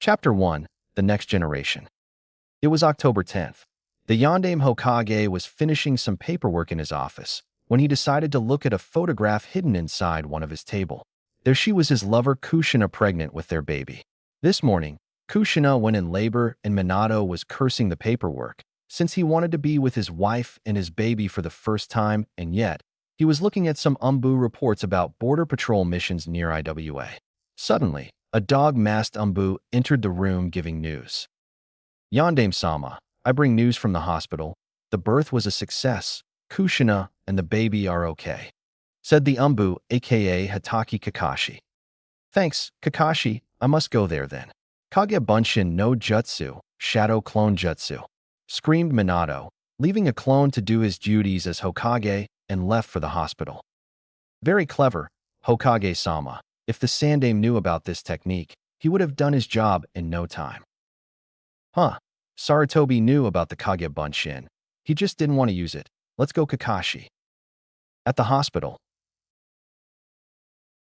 Chapter 1. The Next Generation. It was October 10th. The Yondaime Hokage was finishing some paperwork in his office when he decided to look at a photograph hidden inside one of his table. There she was, his lover Kushina, pregnant with their baby. This morning, Kushina went in labor and Minato was cursing the paperwork since he wanted to be with his wife and his baby for the first time, and yet he was looking at some Umbu reports about border patrol missions near Iwa. Suddenly, a dog-masked Umbu entered the room giving news. Yondaime-sama, I bring news from the hospital. The birth was a success. Kushina and the baby are okay, said the Umbu, aka Hatake Kakashi. Thanks, Kakashi. I must go there then. Kage Bunshin no Jutsu, Shadow Clone Jutsu, screamed Minato, leaving a clone to do his duties as Hokage and left for the hospital. Very clever, Hokage-sama. If the Sandaime knew about this technique, he would have done his job in no time. Huh. Sarutobi knew about the Kage Bunshin. He just didn't want to use it. Let's go, Kakashi. At the hospital,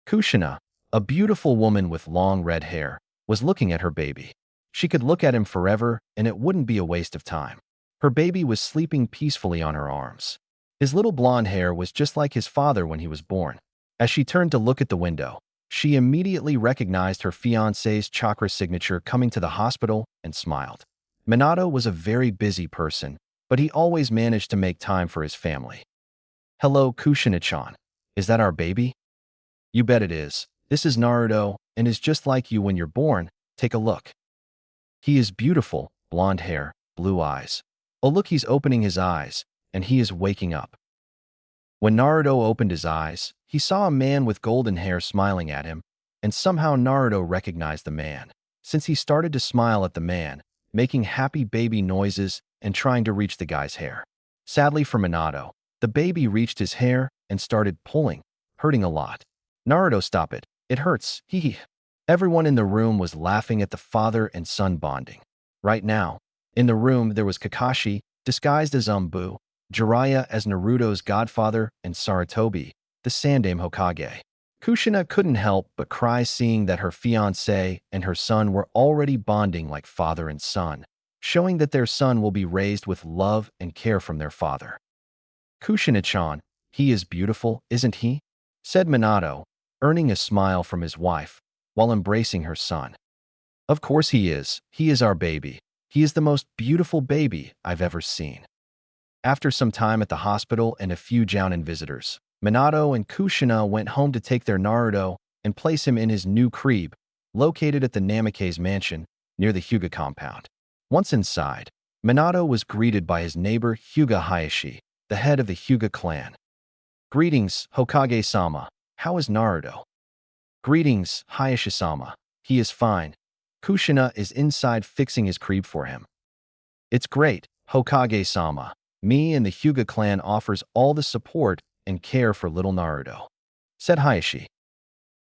Kushina, a beautiful woman with long red hair, was looking at her baby. She could look at him forever and it wouldn't be a waste of time. Her baby was sleeping peacefully on her arms. His little blonde hair was just like his father when he was born. As she turned to look at the window, she immediately recognized her fiancé's chakra signature coming to the hospital and smiled. Minato was a very busy person, but he always managed to make time for his family. Hello, Kushina-chan. Is that our baby? You bet it is. This is Naruto and is just like you when you're born. Take a look. He is beautiful, blonde hair, blue eyes. Oh look, he's opening his eyes, and he is waking up. When Naruto opened his eyes, he saw a man with golden hair smiling at him, and somehow Naruto recognized the man, since he started to smile at the man, making happy baby noises and trying to reach the guy's hair. Sadly for Minato, the baby reached his hair and started pulling, hurting a lot. Naruto, stop it. It hurts. Hee. Everyone in the room was laughing at the father and son bonding. Right now, in the room there was Kakashi, disguised as Umbu, Jiraiya as Naruto's godfather, and Sarutobi, the Sandaime Hokage. Kushina couldn't help but cry seeing that her fiancé and her son were already bonding like father and son, showing that their son will be raised with love and care from their father. Kushina-chan, he is beautiful, isn't he? Said Minato, earning a smile from his wife, while embracing her son. Of course he is. He is our baby. He is the most beautiful baby I've ever seen. After some time at the hospital and a few Jounin visitors, Minato and Kushina went home to take their Naruto and place him in his new crib, located at the Namikaze mansion near the Hyuga compound. Once inside, Minato was greeted by his neighbor Hyuga Hayashi, the head of the Hyuga clan. Greetings, Hokage-sama. How is Naruto? Greetings, Hayashi-sama. He is fine. Kushina is inside fixing his crib for him. It's great, Hokage-sama. Me and the Hyuga clan offers all the support and care for little Naruto, said Hayashi.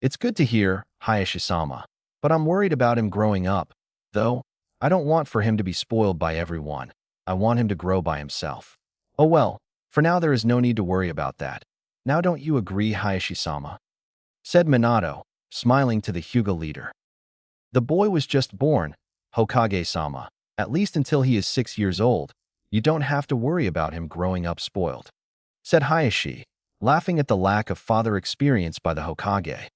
It's good to hear, Hayashi-sama, but I'm worried about him growing up, though. I don't want for him to be spoiled by everyone. I want him to grow by himself. Oh well, for now there is no need to worry about that. Now don't you agree, Hayashi-sama? Said Minato, smiling to the Hyuga leader. The boy was just born, Hokage-sama. At least until he is 6 years old, you don't have to worry about him growing up spoiled, said Hayashi, laughing at the lack of father experience by the Hokage.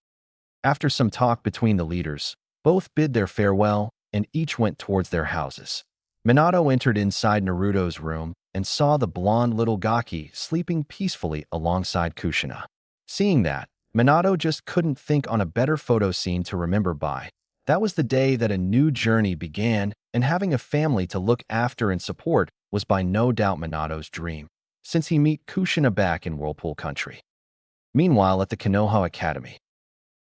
After some talk between the leaders, both bid their farewell and each went towards their houses. Minato entered inside Naruto's room and saw the blonde little Gaki sleeping peacefully alongside Kushina. Seeing that, Minato just couldn't think on a better photo scene to remember by. That was the day that a new journey began, and having a family to look after and support was by no doubt Minato's dream, since he met Kushina back in Whirlpool Country. Meanwhile, at the Konoha Academy.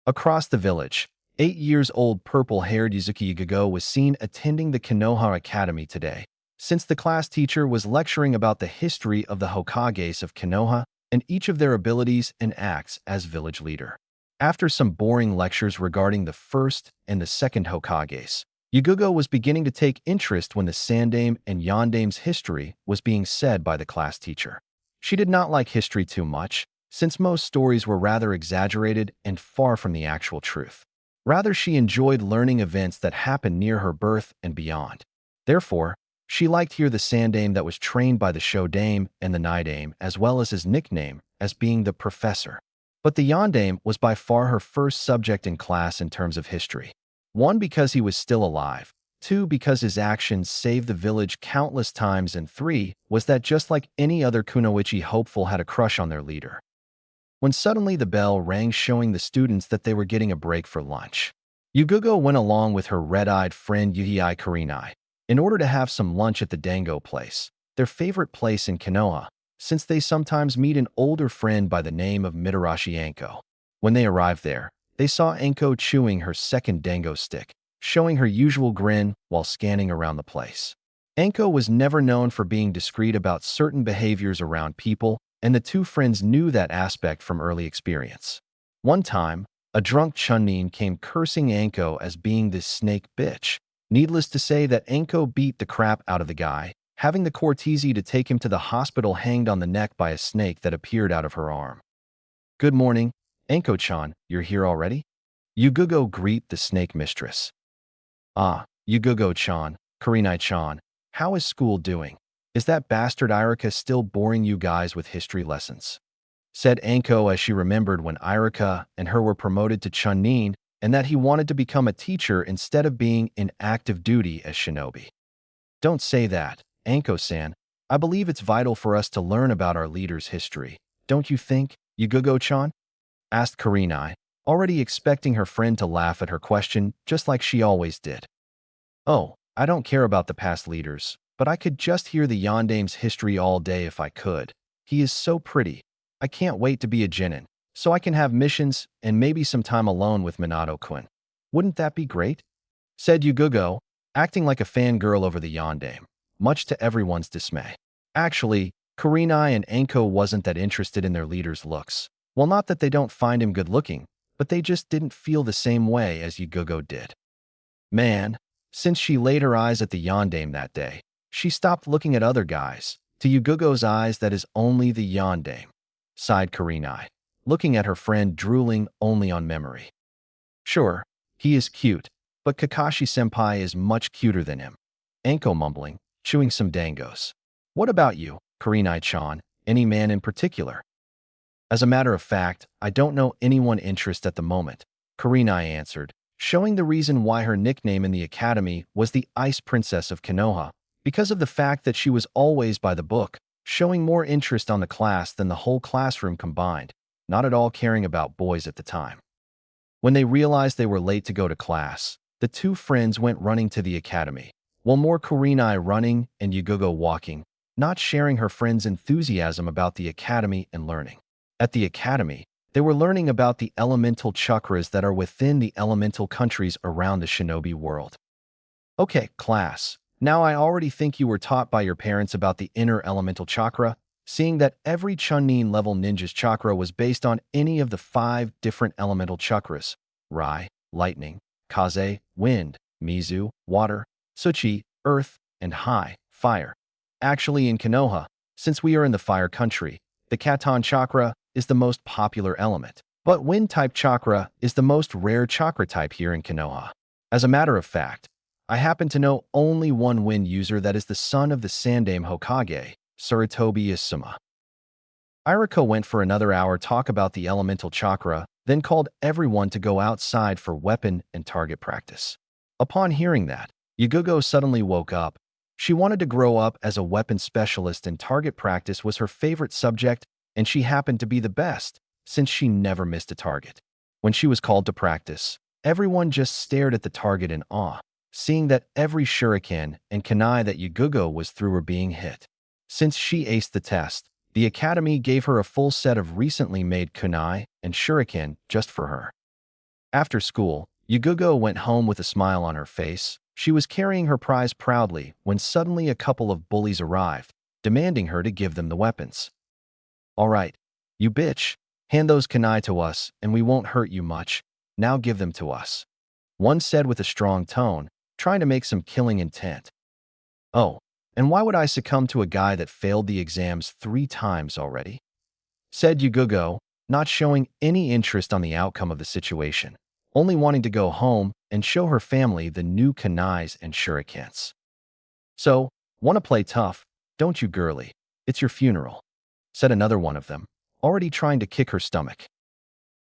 Across the village, 8-year-old purple-haired Yuzuki Yugago was seen attending the Konoha Academy today, since the class teacher was lecturing about the history of the Hokages of Konoha and each of their abilities and acts as village leader. After some boring lectures regarding the first and the second Hokages, Yugugo was beginning to take interest when the Sandaime and Yondaime's history was being said by the class teacher. She did not like history too much, since most stories were rather exaggerated and far from the actual truth. Rather, she enjoyed learning events that happened near her birth and beyond. Therefore, she liked here the Sandame that was trained by the Shodame and the Nidame, as well as his nickname as being the Professor. But the Yondame was by far her first subject in class in terms of history. One, because he was still alive. Two, because his actions saved the village countless times. And three, was that just like any other Kunoichi hopeful had a crush on their leader. When suddenly the bell rang showing the students that they were getting a break for lunch. Yugugo went along with her red-eyed friend Yuhei Kurinai in order to have some lunch at the Dango place, their favorite place in Konoha, since they sometimes meet an older friend by the name of Mitarashi Anko. When they arrived there, they saw Anko chewing her second dango stick, showing her usual grin while scanning around the place. Anko was never known for being discreet about certain behaviors around people, and the two friends knew that aspect from early experience. One time, a drunk Chunin came cursing Anko as being this snake bitch. Needless to say that Anko beat the crap out of the guy, having the courtesy to take him to the hospital hanged on the neck by a snake that appeared out of her arm. "Good morning, Anko-chan, you're here already?" Yugugo greet the snake mistress. "Ah, Yugugo-chan, Kurinai-chan, how is school doing? Is that bastard Irika still boring you guys with history lessons?" said Anko as she remembered when Irika and her were promoted to Chunin and that he wanted to become a teacher instead of being in active duty as shinobi. "Don't say that, Anko-san. I believe it's vital for us to learn about our leader's history. Don't you think, Yugugo-chan?" asked Kurinai, already expecting her friend to laugh at her question just like she always did. "Oh, I don't care about the past leaders, but I could just hear the Yondame's history all day if I could. He is so pretty. I can't wait to be a genin, so I can have missions and maybe some time alone with Minato-kun. Wouldn't that be great?" said Yugugo, acting like a fangirl over the Yondame, much to everyone's dismay. Actually, Kurinai and Anko wasn't that interested in their leader's looks. Well, not that they don't find him good-looking, but they just didn't feel the same way as Yugugo did. Man, since she laid her eyes at the Yondame that day, she stopped looking at other guys. To Yugugo's eyes, that is only the Yondame, sighed Kurinai, looking at her friend drooling only on memory. "Sure, he is cute, but Kakashi-senpai is much cuter than him," Anko mumbling, chewing some dangos. "What about you, Kurinai-chan? Any man in particular?" "As a matter of fact, I don't know anyone interest at the moment," Kurinai answered, showing the reason why her nickname in the academy was the Ice Princess of Konoha, because of the fact that she was always by the book, showing more interest on the class than the whole classroom combined, not at all caring about boys at the time. When they realized they were late to go to class, the two friends went running to the academy, while more Kurinai running and Yugugo walking, not sharing her friend's enthusiasm about the academy and learning. At the academy, they were learning about the elemental chakras that are within the elemental countries around the shinobi world. "Okay, class. Now I already think you were taught by your parents about the inner elemental chakra, seeing that every Chunin level ninja's chakra was based on any of the 5 different elemental chakras: Rai, lightning; Kaze, wind; Mizu, water; Tsuchi, earth; and Hai, fire. Actually, in Konoha, since we are in the fire country, the Katon chakra is the most popular element, but wind-type chakra is the most rare chakra type here in Konoha. As a matter of fact, I happen to know only one wind user that is the son of the Sandame Hokage, Sarutobi Isuma." Irika went for another hour talk about the elemental chakra, then called everyone to go outside for weapon and target practice. Upon hearing that, Yugugo suddenly woke up. She wanted to grow up as a weapon specialist, and target practice was her favorite subject, and she happened to be the best, since she never missed a target. When she was called to practice, everyone just stared at the target in awe, seeing that every shuriken and kunai that Yugugo was through were being hit. Since she aced the test, the academy gave her a full set of recently made kunai and shuriken just for her. After school, Yugugo went home with a smile on her face. She was carrying her prize proudly when suddenly a couple of bullies arrived, demanding her to give them the weapons. "All right, you bitch, hand those kunai to us and we won't hurt you much. Now give them to us," one said with a strong tone, trying to make some killing intent. "Oh, and why would I succumb to a guy that failed the exams 3 times already?" said Yugugo, not showing any interest on the outcome of the situation. only wanting to go home and show her family the new kunais and shurikens. So, want to play tough, don't you, girly? It's your funeral, said another one of them, already trying to kick her stomach.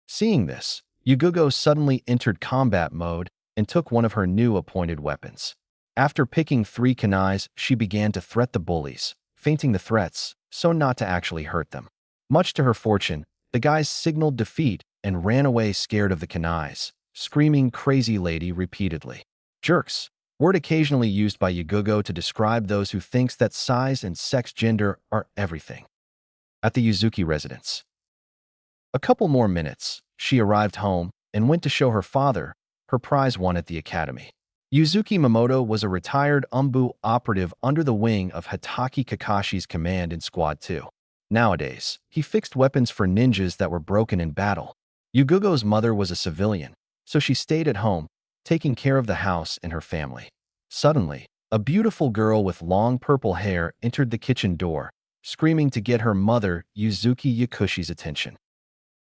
Seeing this, Yugugo suddenly entered combat mode and took one of her new appointed weapons. After picking 3 kunais, she began to threat the bullies, feinting the threats so not to actually hurt them. Much to her fortune, the guys signaled defeat and ran away scared of the kunais, screaming "Crazy Lady" repeatedly. Jerks, word occasionally used by Yugugo to describe those who thinks that size and sex gender are everything. At the Yuzuki residence. A couple more minutes, she arrived home and went to show her father her prize won at the academy. Yuzuki Minato was a retired Umbu operative under the wing of Hitaki Kakashi's command in Squad 2. Nowadays, he fixed weapons for ninjas that were broken in battle. Yugugo's mother was a civilian, so she stayed at home, taking care of the house and her family. Suddenly, a beautiful girl with long purple hair entered the kitchen door, screaming to get her mother, Yuzuki Yakushi's attention.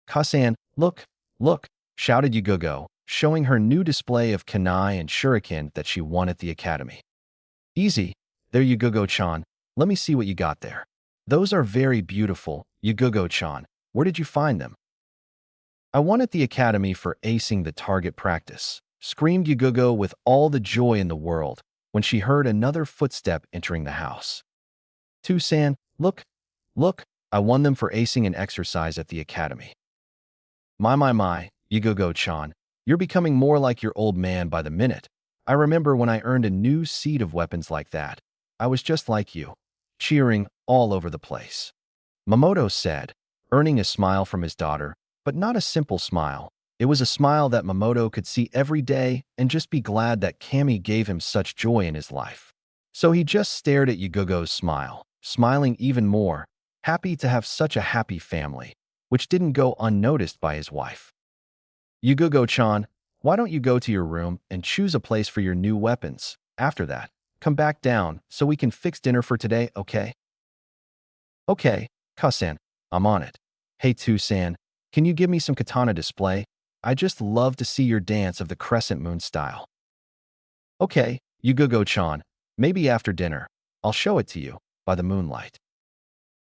"Kasan, look, look," shouted Yugugo, showing her new display of kunai and shuriken that she won at the academy. "Easy, there Yugugo-chan, let me see what you got there." "Those are very beautiful, Yugugo-chan. Where did you find them?" "I won at the academy for acing the target practice," screamed Yugugo with all the joy in the world when she heard another footstep entering the house. "Tusan, look, look, I won them for acing an exercise at the academy." My, Yugugo-chan, you're becoming more like your old man by the minute. I remember when I earned a new seat of weapons like that. I was just like you, cheering all over the place. Minato said, earning a smile from his daughter, but not a simple smile. It was a smile that Minato could see every day and just be glad that Kami gave him such joy in his life. So he just stared at Yugugo's smile, smiling even more, happy to have such a happy family, which didn't go unnoticed by his wife. "Yugugo-chan, why don't you go to your room and choose a place for your new weapons? After that, come back down so we can fix dinner for today, okay?" "Okay, Kasan, I'm on it. Hey Tusan, can you give me some katana display? I just love to see your dance of the crescent moon style." "Okay, Yugugo-chan, maybe after dinner. I'll show it to you, by the moonlight."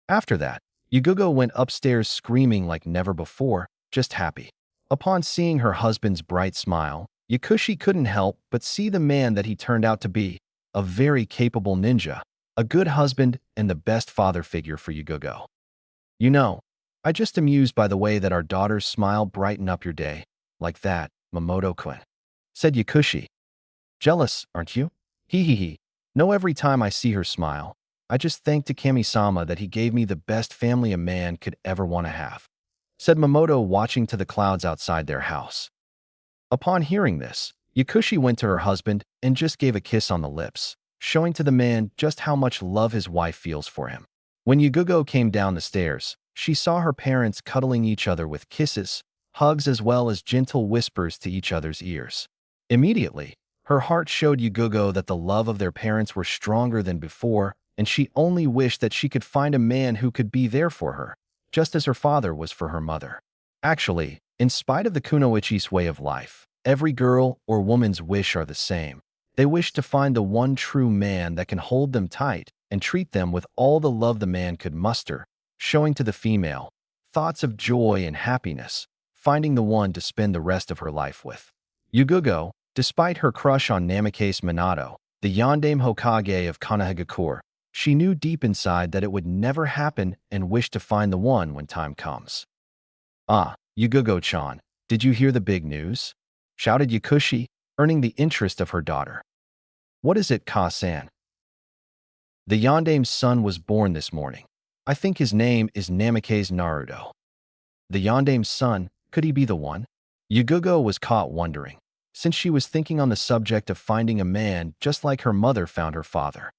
After that, Yugugo went upstairs screaming like never before, just happy. Upon seeing her husband's bright smile, Yakushi couldn't help but see the man that he turned out to be, a very capable ninja, a good husband, and the best father figure for Yugugo. "You know, I just amused by the way that our daughter's smile brighten up your day, like that, Minato-kun," said Yakushi. "Jealous, aren't you? Hee hee hee. No, every time I see her smile, I just thank to Kami-sama that he gave me the best family a man could ever want to have," said Minato, watching to the clouds outside their house. Upon hearing this, Yakushi went to her husband and just gave a kiss on the lips, showing to the man just how much love his wife feels for him. When Yugugo came down the stairs, she saw her parents cuddling each other with kisses, hugs, as well as gentle whispers to each other's ears. Immediately, her heart showed Yugugo that the love of their parents were stronger than before, and she only wished that she could find a man who could be there for her, just as her father was for her mother. Actually, in spite of the kunoichi's way of life, every girl or woman's wish are the same. They wish to find the one true man that can hold them tight and treat them with all the love the man could muster, showing to the female thoughts of joy and happiness, finding the one to spend the rest of her life with. Yugugo, despite her crush on Namikaze Minato, the Yondaime Hokage of Konohagakure, she knew deep inside that it would never happen and wished to find the one when time comes. "Ah, Yugugo-chan, did you hear the big news?" shouted Yakushi, earning the interest of her daughter. "What is it, Ka-san?" "The Yondaime's son was born this morning. I think his name is Namikaze Naruto." "The Yondaime's son, could he be the one?" Yugugo was caught wondering, since she was thinking on the subject of finding a man just like her mother found her father.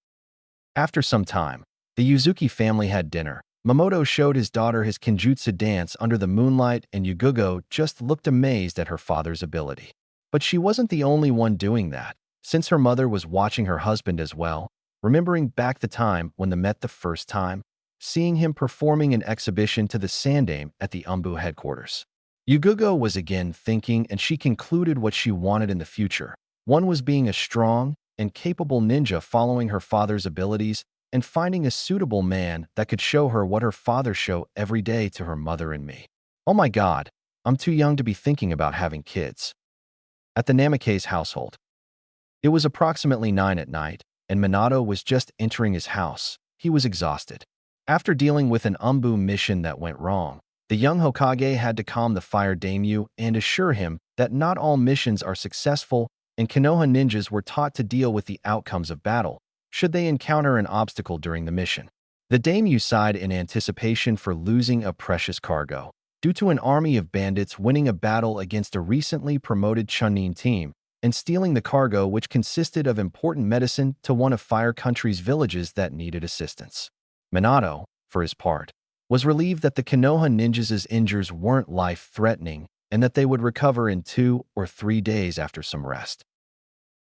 After some time, the Yuzuki family had dinner. Minato showed his daughter his kenjutsu dance under the moonlight, and Yugugo just looked amazed at her father's ability. But she wasn't the only one doing that, since her mother was watching her husband as well, remembering back the time when they met the first time, seeing him performing an exhibition to the Sandaime at the Umbu headquarters. Yugugo was again thinking, and she concluded what she wanted in the future. One was being a strong and capable ninja following her father's abilities and finding a suitable man that could show her what her father showed every day to her mother and me. Oh my God, I'm too young to be thinking about having kids. At the Namake's household. It was approximately 9 at night, and Minato was just entering his house. He was exhausted. After dealing with an Umbu mission that went wrong, the young Hokage had to calm the fire daimyo and assure him that not all missions are successful, and Konoha ninjas were taught to deal with the outcomes of battle should they encounter an obstacle during the mission. The daimyo sighed in anticipation for losing a precious cargo. Due to an army of bandits winning a battle against a recently promoted Chunin team and stealing the cargo, which consisted of important medicine to one of Fire Country's villages that needed assistance. Minato, for his part, was relieved that the Konoha ninjas' injuries weren't life-threatening and that they would recover in 2 or 3 days after some rest.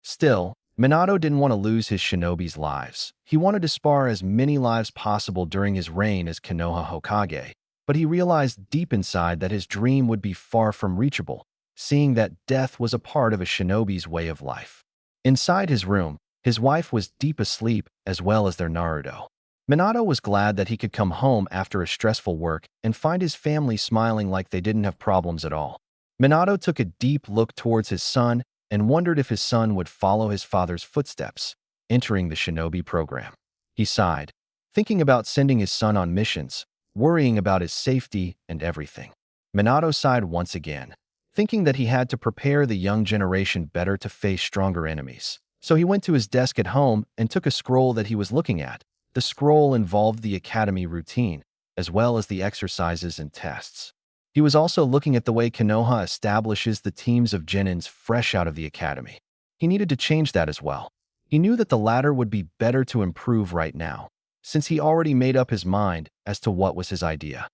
Still, Minato didn't want to lose his shinobi's lives. He wanted to spare as many lives possible during his reign as Konoha Hokage, but he realized deep inside that his dream would be far from reachable, seeing that death was a part of a shinobi's way of life. Inside his room, his wife was deep asleep, as well as their Naruto. Minato was glad that he could come home after a stressful work and find his family smiling like they didn't have problems at all. Minato took a deep look towards his son and wondered if his son would follow his father's footsteps, entering the shinobi program. He sighed, thinking about sending his son on missions, worrying about his safety and everything. Minato sighed once again, thinking that he had to prepare the young generation better to face stronger enemies. So he went to his desk at home and took a scroll that he was looking at. The scroll involved the academy routine, as well as the exercises and tests. He was also looking at the way Konoha establishes the teams of genins fresh out of the academy. He needed to change that as well. He knew that the latter would be better to improve right now, since he already made up his mind as to what was his idea.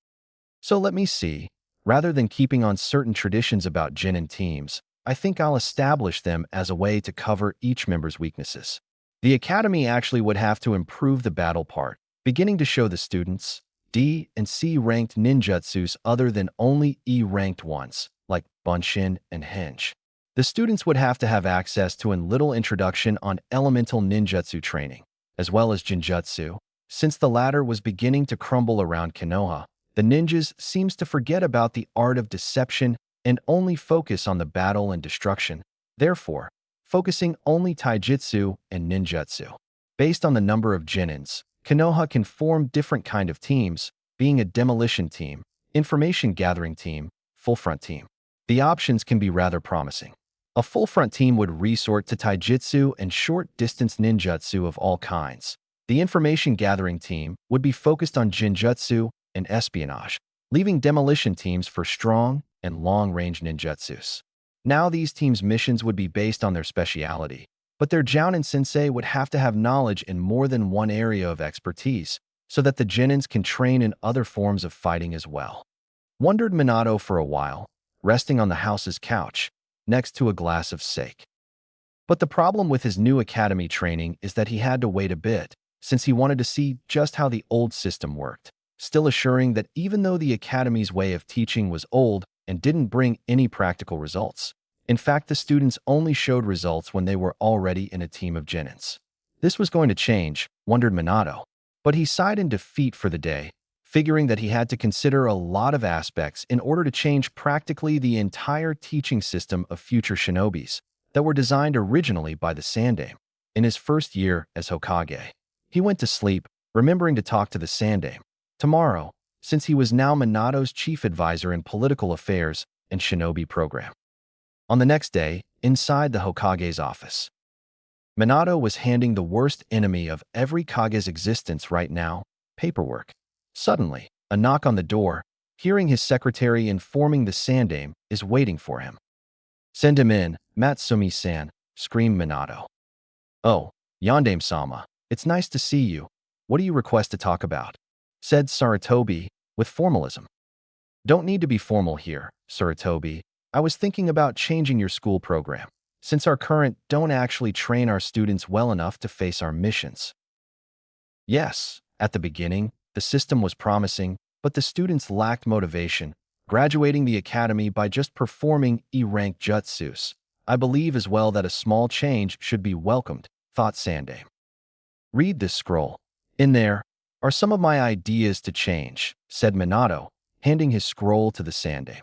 So let me see. Rather than keeping on certain traditions about genin teams, I think I'll establish them as a way to cover each member's weaknesses. The academy actually would have to improve the battle part, beginning to show the students D and C ranked ninjutsus other than only E ranked ones, like Bunshin and Henge. The students would have to have access to a little introduction on elemental ninjutsu training, as well as Jinjutsu. Since the latter was beginning to crumble around Konoha, the ninjas seems to forget about the art of deception and only focus on the battle and destruction, therefore, focusing only taijutsu and ninjutsu. Based on the number of genins, Konoha can form different kind of teams, being a demolition team, information gathering team, full front team. The options can be rather promising. A full front team would resort to taijutsu and short-distance ninjutsu of all kinds. The information gathering team would be focused on jinjutsu and espionage, leaving demolition teams for strong and long-range ninjutsus. Now these teams' missions would be based on their speciality, but their Jounin sensei would have to have knowledge in more than one area of expertise so that the genins can train in other forms of fighting as well. Wondered Minato for a while, resting on the house's couch, next to a glass of sake. But the problem with his new academy training is that he had to wait a bit, since he wanted to see just how the old system worked, still assuring that even though the academy's way of teaching was old and didn't bring any practical results, in fact, the students only showed results when they were already in a team of genins. This was going to change, wondered Minato, but he sighed in defeat for the day, figuring that he had to consider a lot of aspects in order to change practically the entire teaching system of future shinobis that were designed originally by the Sandaime. In his first year as Hokage, he went to sleep, remembering to talk to the Sandaime tomorrow, since he was now Minato's chief advisor in political affairs and shinobi program. On the next day, inside the Hokage's office, Minato was handing the worst enemy of every Kage's existence right now, paperwork. Suddenly, a knock on the door, hearing his secretary informing the Sandaime is waiting for him. "Send him in, Matsumi-san," screamed Minato. "Oh, Yondaime-sama, it's nice to see you. What do you request to talk about?" said Sarutobi, with formalism. "Don't need to be formal here, Sarutobi. I was thinking about changing your school program, since our current don't actually train our students well enough to face our missions." Yes, at the beginning, the system was promising, but the students lacked motivation, graduating the academy by just performing E-rank jutsus. I believe as well that a small change should be welcomed, thought Sandaime. Read this scroll. In there are some of my ideas to change, said Minato, handing his scroll to the Sandaime.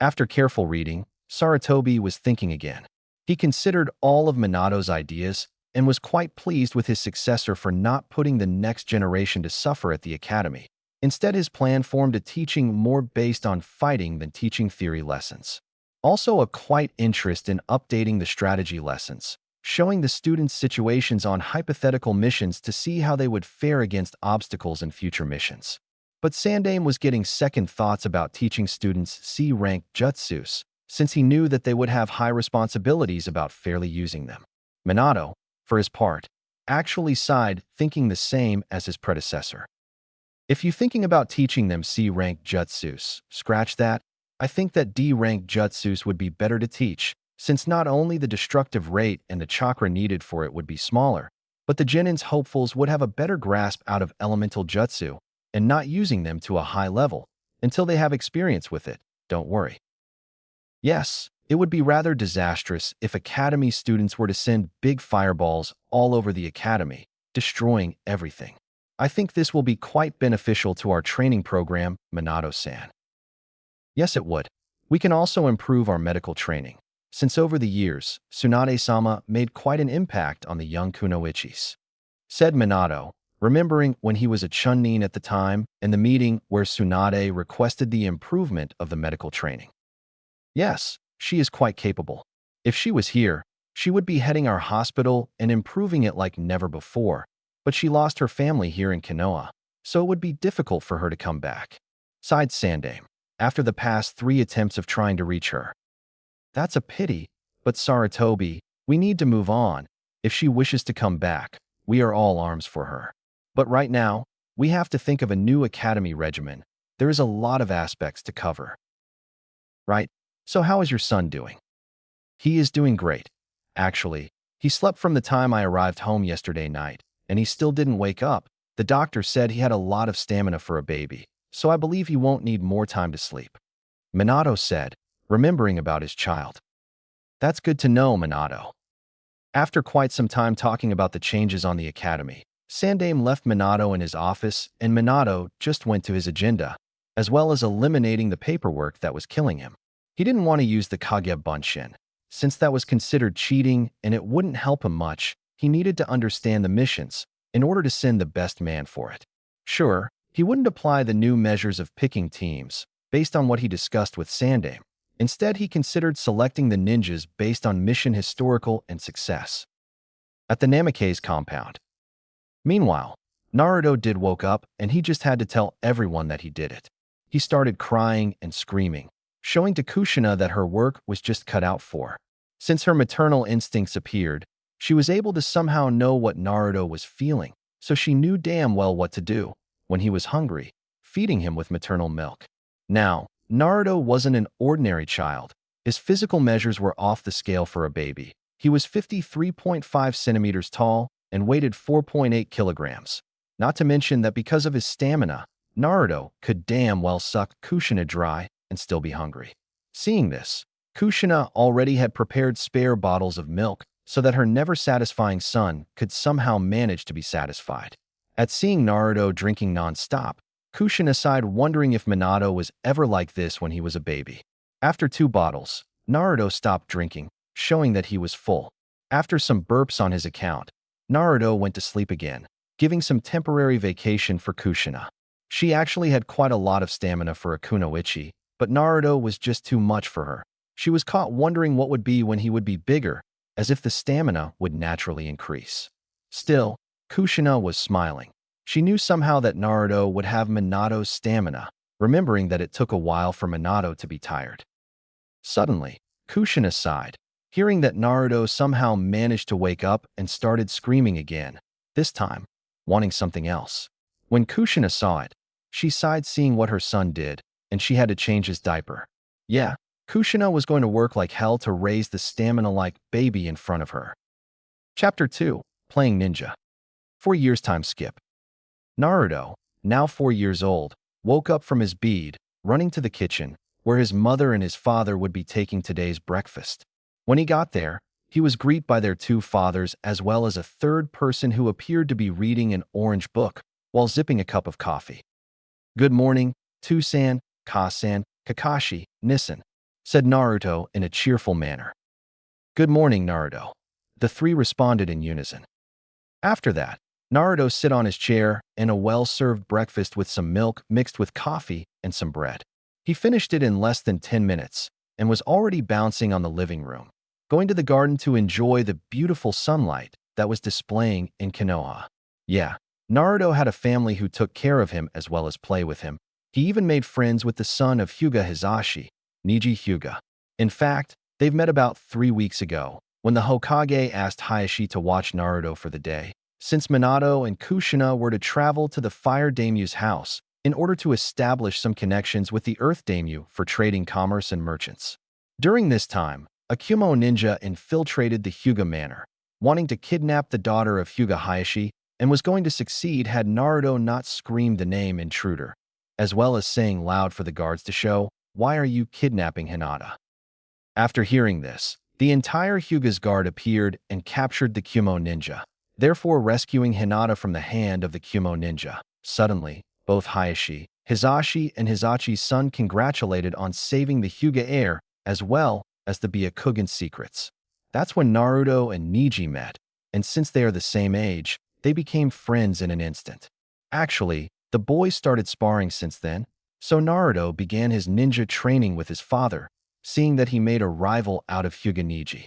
After careful reading, Sarutobi was thinking again. He considered all of Minato's ideas and was quite pleased with his successor for not putting the next generation to suffer at the academy. Instead, his plan formed a teaching more based on fighting than teaching theory lessons. Also a quite interest in updating the strategy lessons, showing the students situations on hypothetical missions to see how they would fare against obstacles in future missions. But Sandaime was getting second thoughts about teaching students C-rank jutsus, since he knew that they would have high responsibilities about fairly using them. Minato, for his part, actually sighed, thinking the same as his predecessor. If you're thinking about teaching them C-rank jutsus, scratch that. I think that D-rank jutsus would be better to teach, since not only the destructive rate and the chakra needed for it would be smaller, but the genin's hopefuls would have a better grasp out of elemental jutsu and not using them to a high level until they have experience with it. Don't worry. Yes, it would be rather disastrous if academy students were to send big fireballs all over the academy, destroying everything. I think this will be quite beneficial to our training program, Minato-san. Yes, it would. We can also improve our medical training, since over the years, Tsunade-sama made quite an impact on the young kunoichis, said Minato, remembering when he was a Chunin at the time and the meeting where Tsunade requested the improvement of the medical training. Yes, she is quite capable. If she was here, she would be heading our hospital and improving it like never before, but she lost her family here in Konoha, so it would be difficult for her to come back, sighed Sandaime, after the past 3 attempts of trying to reach her. That's a pity, but Sarutobi, we need to move on. If she wishes to come back, we are all arms for her. But right now, we have to think of a new academy regimen. There is a lot of aspects to cover. Right? So how is your son doing? He is doing great. Actually, he slept from the time I arrived home yesterday night, and he still didn't wake up. The doctor said he had a lot of stamina for a baby, so I believe he won't need more time to sleep. Minato said, remembering about his child. That's good to know, Minato. After quite some time talking about the changes on the academy, Sandaime left Minato in his office, and Minato just went to his agenda, as well as eliminating the paperwork that was killing him. He didn't want to use the Kage Bunshin, since that was considered cheating and it wouldn't help him much. He needed to understand the missions in order to send the best man for it. Sure, he wouldn't apply the new measures of picking teams based on what he discussed with Sandaime. Instead, he considered selecting the ninjas based on mission historical and success. At the Namikaze compound. Meanwhile, Naruto did woke up and he just had to tell everyone that he did it. He started crying and screaming, showing to Kushina that her work was just cut out for. Since her maternal instincts appeared, she was able to somehow know what Naruto was feeling, so she knew damn well what to do when he was hungry, feeding him with maternal milk. Now, Naruto wasn't an ordinary child. His physical measures were off the scale for a baby. He was 53.5 centimeters tall and weighed 4.8 kilograms. Not to mention that because of his stamina, Naruto could damn well suck Kushina dry and still be hungry. Seeing this, Kushina already had prepared spare bottles of milk so that her never-satisfying son could somehow manage to be satisfied. At seeing Naruto drinking non-stop, Kushina sighed, wondering if Minato was ever like this when he was a baby. After 2 bottles, Naruto stopped drinking, showing that he was full. After some burps on his account, Naruto went to sleep again, giving some temporary vacation for Kushina. She actually had quite a lot of stamina for a kunoichi, but Naruto was just too much for her. She was caught wondering what would be when he would be bigger, as if the stamina would naturally increase. Still, Kushina was smiling. She knew somehow that Naruto would have Minato's stamina, remembering that it took a while for Minato to be tired. Suddenly, Kushina sighed, hearing that Naruto somehow managed to wake up and started screaming again, this time, wanting something else. When Kushina saw it, she sighed seeing what her son did, and she had to change his diaper. Yeah, Kushina was going to work like hell to raise the stamina-like baby in front of her. Chapter 2, Playing Ninja. 4 years time skip. Naruto, now 4 years old, woke up from his bed, running to the kitchen, where his mother and his father would be taking today's breakfast. When he got there, he was greeted by their two fathers as well as a third person who appeared to be reading an orange book while zipping a cup of coffee. "Good morning, Tusan, Kasan, Kakashi, Nissen," said Naruto in a cheerful manner. "Good morning, Naruto." The three responded in unison. After that, Naruto sat on his chair and a well-served breakfast with some milk mixed with coffee and some bread. He finished it in less than 10 minutes and was already bouncing on the living room, going to the garden to enjoy the beautiful sunlight that was displaying in Konoha. Yeah, Naruto had a family who took care of him as well as play with him. He even made friends with the son of Hyuga Hizashi, Niji Hyuga. In fact, they've met about 3 weeks ago, when the Hokage asked Hayashi to watch Naruto for the day, since Minato and Kushina were to travel to the Fire Daimyo's house in order to establish some connections with the Earth Daimyo for trading commerce and merchants. During this time, a Kumo ninja infiltrated the Hyuga manor, wanting to kidnap the daughter of Hyuga Hayashi, and was going to succeed had Naruto not screamed the name intruder, as well as saying loud for the guards to show, "Why are you kidnapping Hinata?" After hearing this, the entire Hyuga's guard appeared and captured the Kumo ninja, therefore rescuing Hinata from the hand of the Kumo ninja. Suddenly, both Hayashi, Hizashi, and Hizachi's son congratulated on saving the Hyuga heir as well as the Byakugan's secrets. That's when Naruto and Neji met, and since they are the same age, they became friends in an instant. Actually, the boys started sparring since then, so Naruto began his ninja training with his father, seeing that he made a rival out of Hyuga Neji.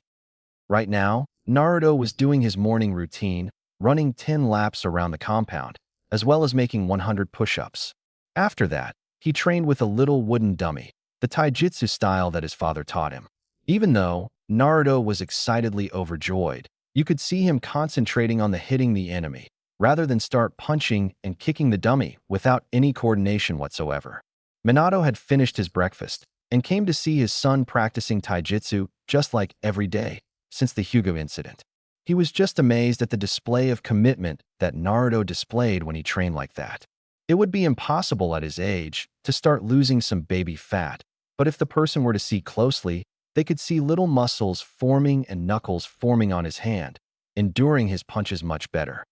Right now, Naruto was doing his morning routine, running 10 laps around the compound, as well as making 100 push-ups. After that, he trained with a little wooden dummy, the taijutsu style that his father taught him. Even though Naruto was excitedly overjoyed, you could see him concentrating on the hitting the enemy, rather than start punching and kicking the dummy without any coordination whatsoever. Minato had finished his breakfast and came to see his son practicing taijutsu just like every day since the Hyuga incident. He was just amazed at the display of commitment that Naruto displayed when he trained like that. It would be impossible at his age to start losing some baby fat, but if the person were to see closely, they could see little muscles forming and knuckles forming on his hand, enduring his punches much better.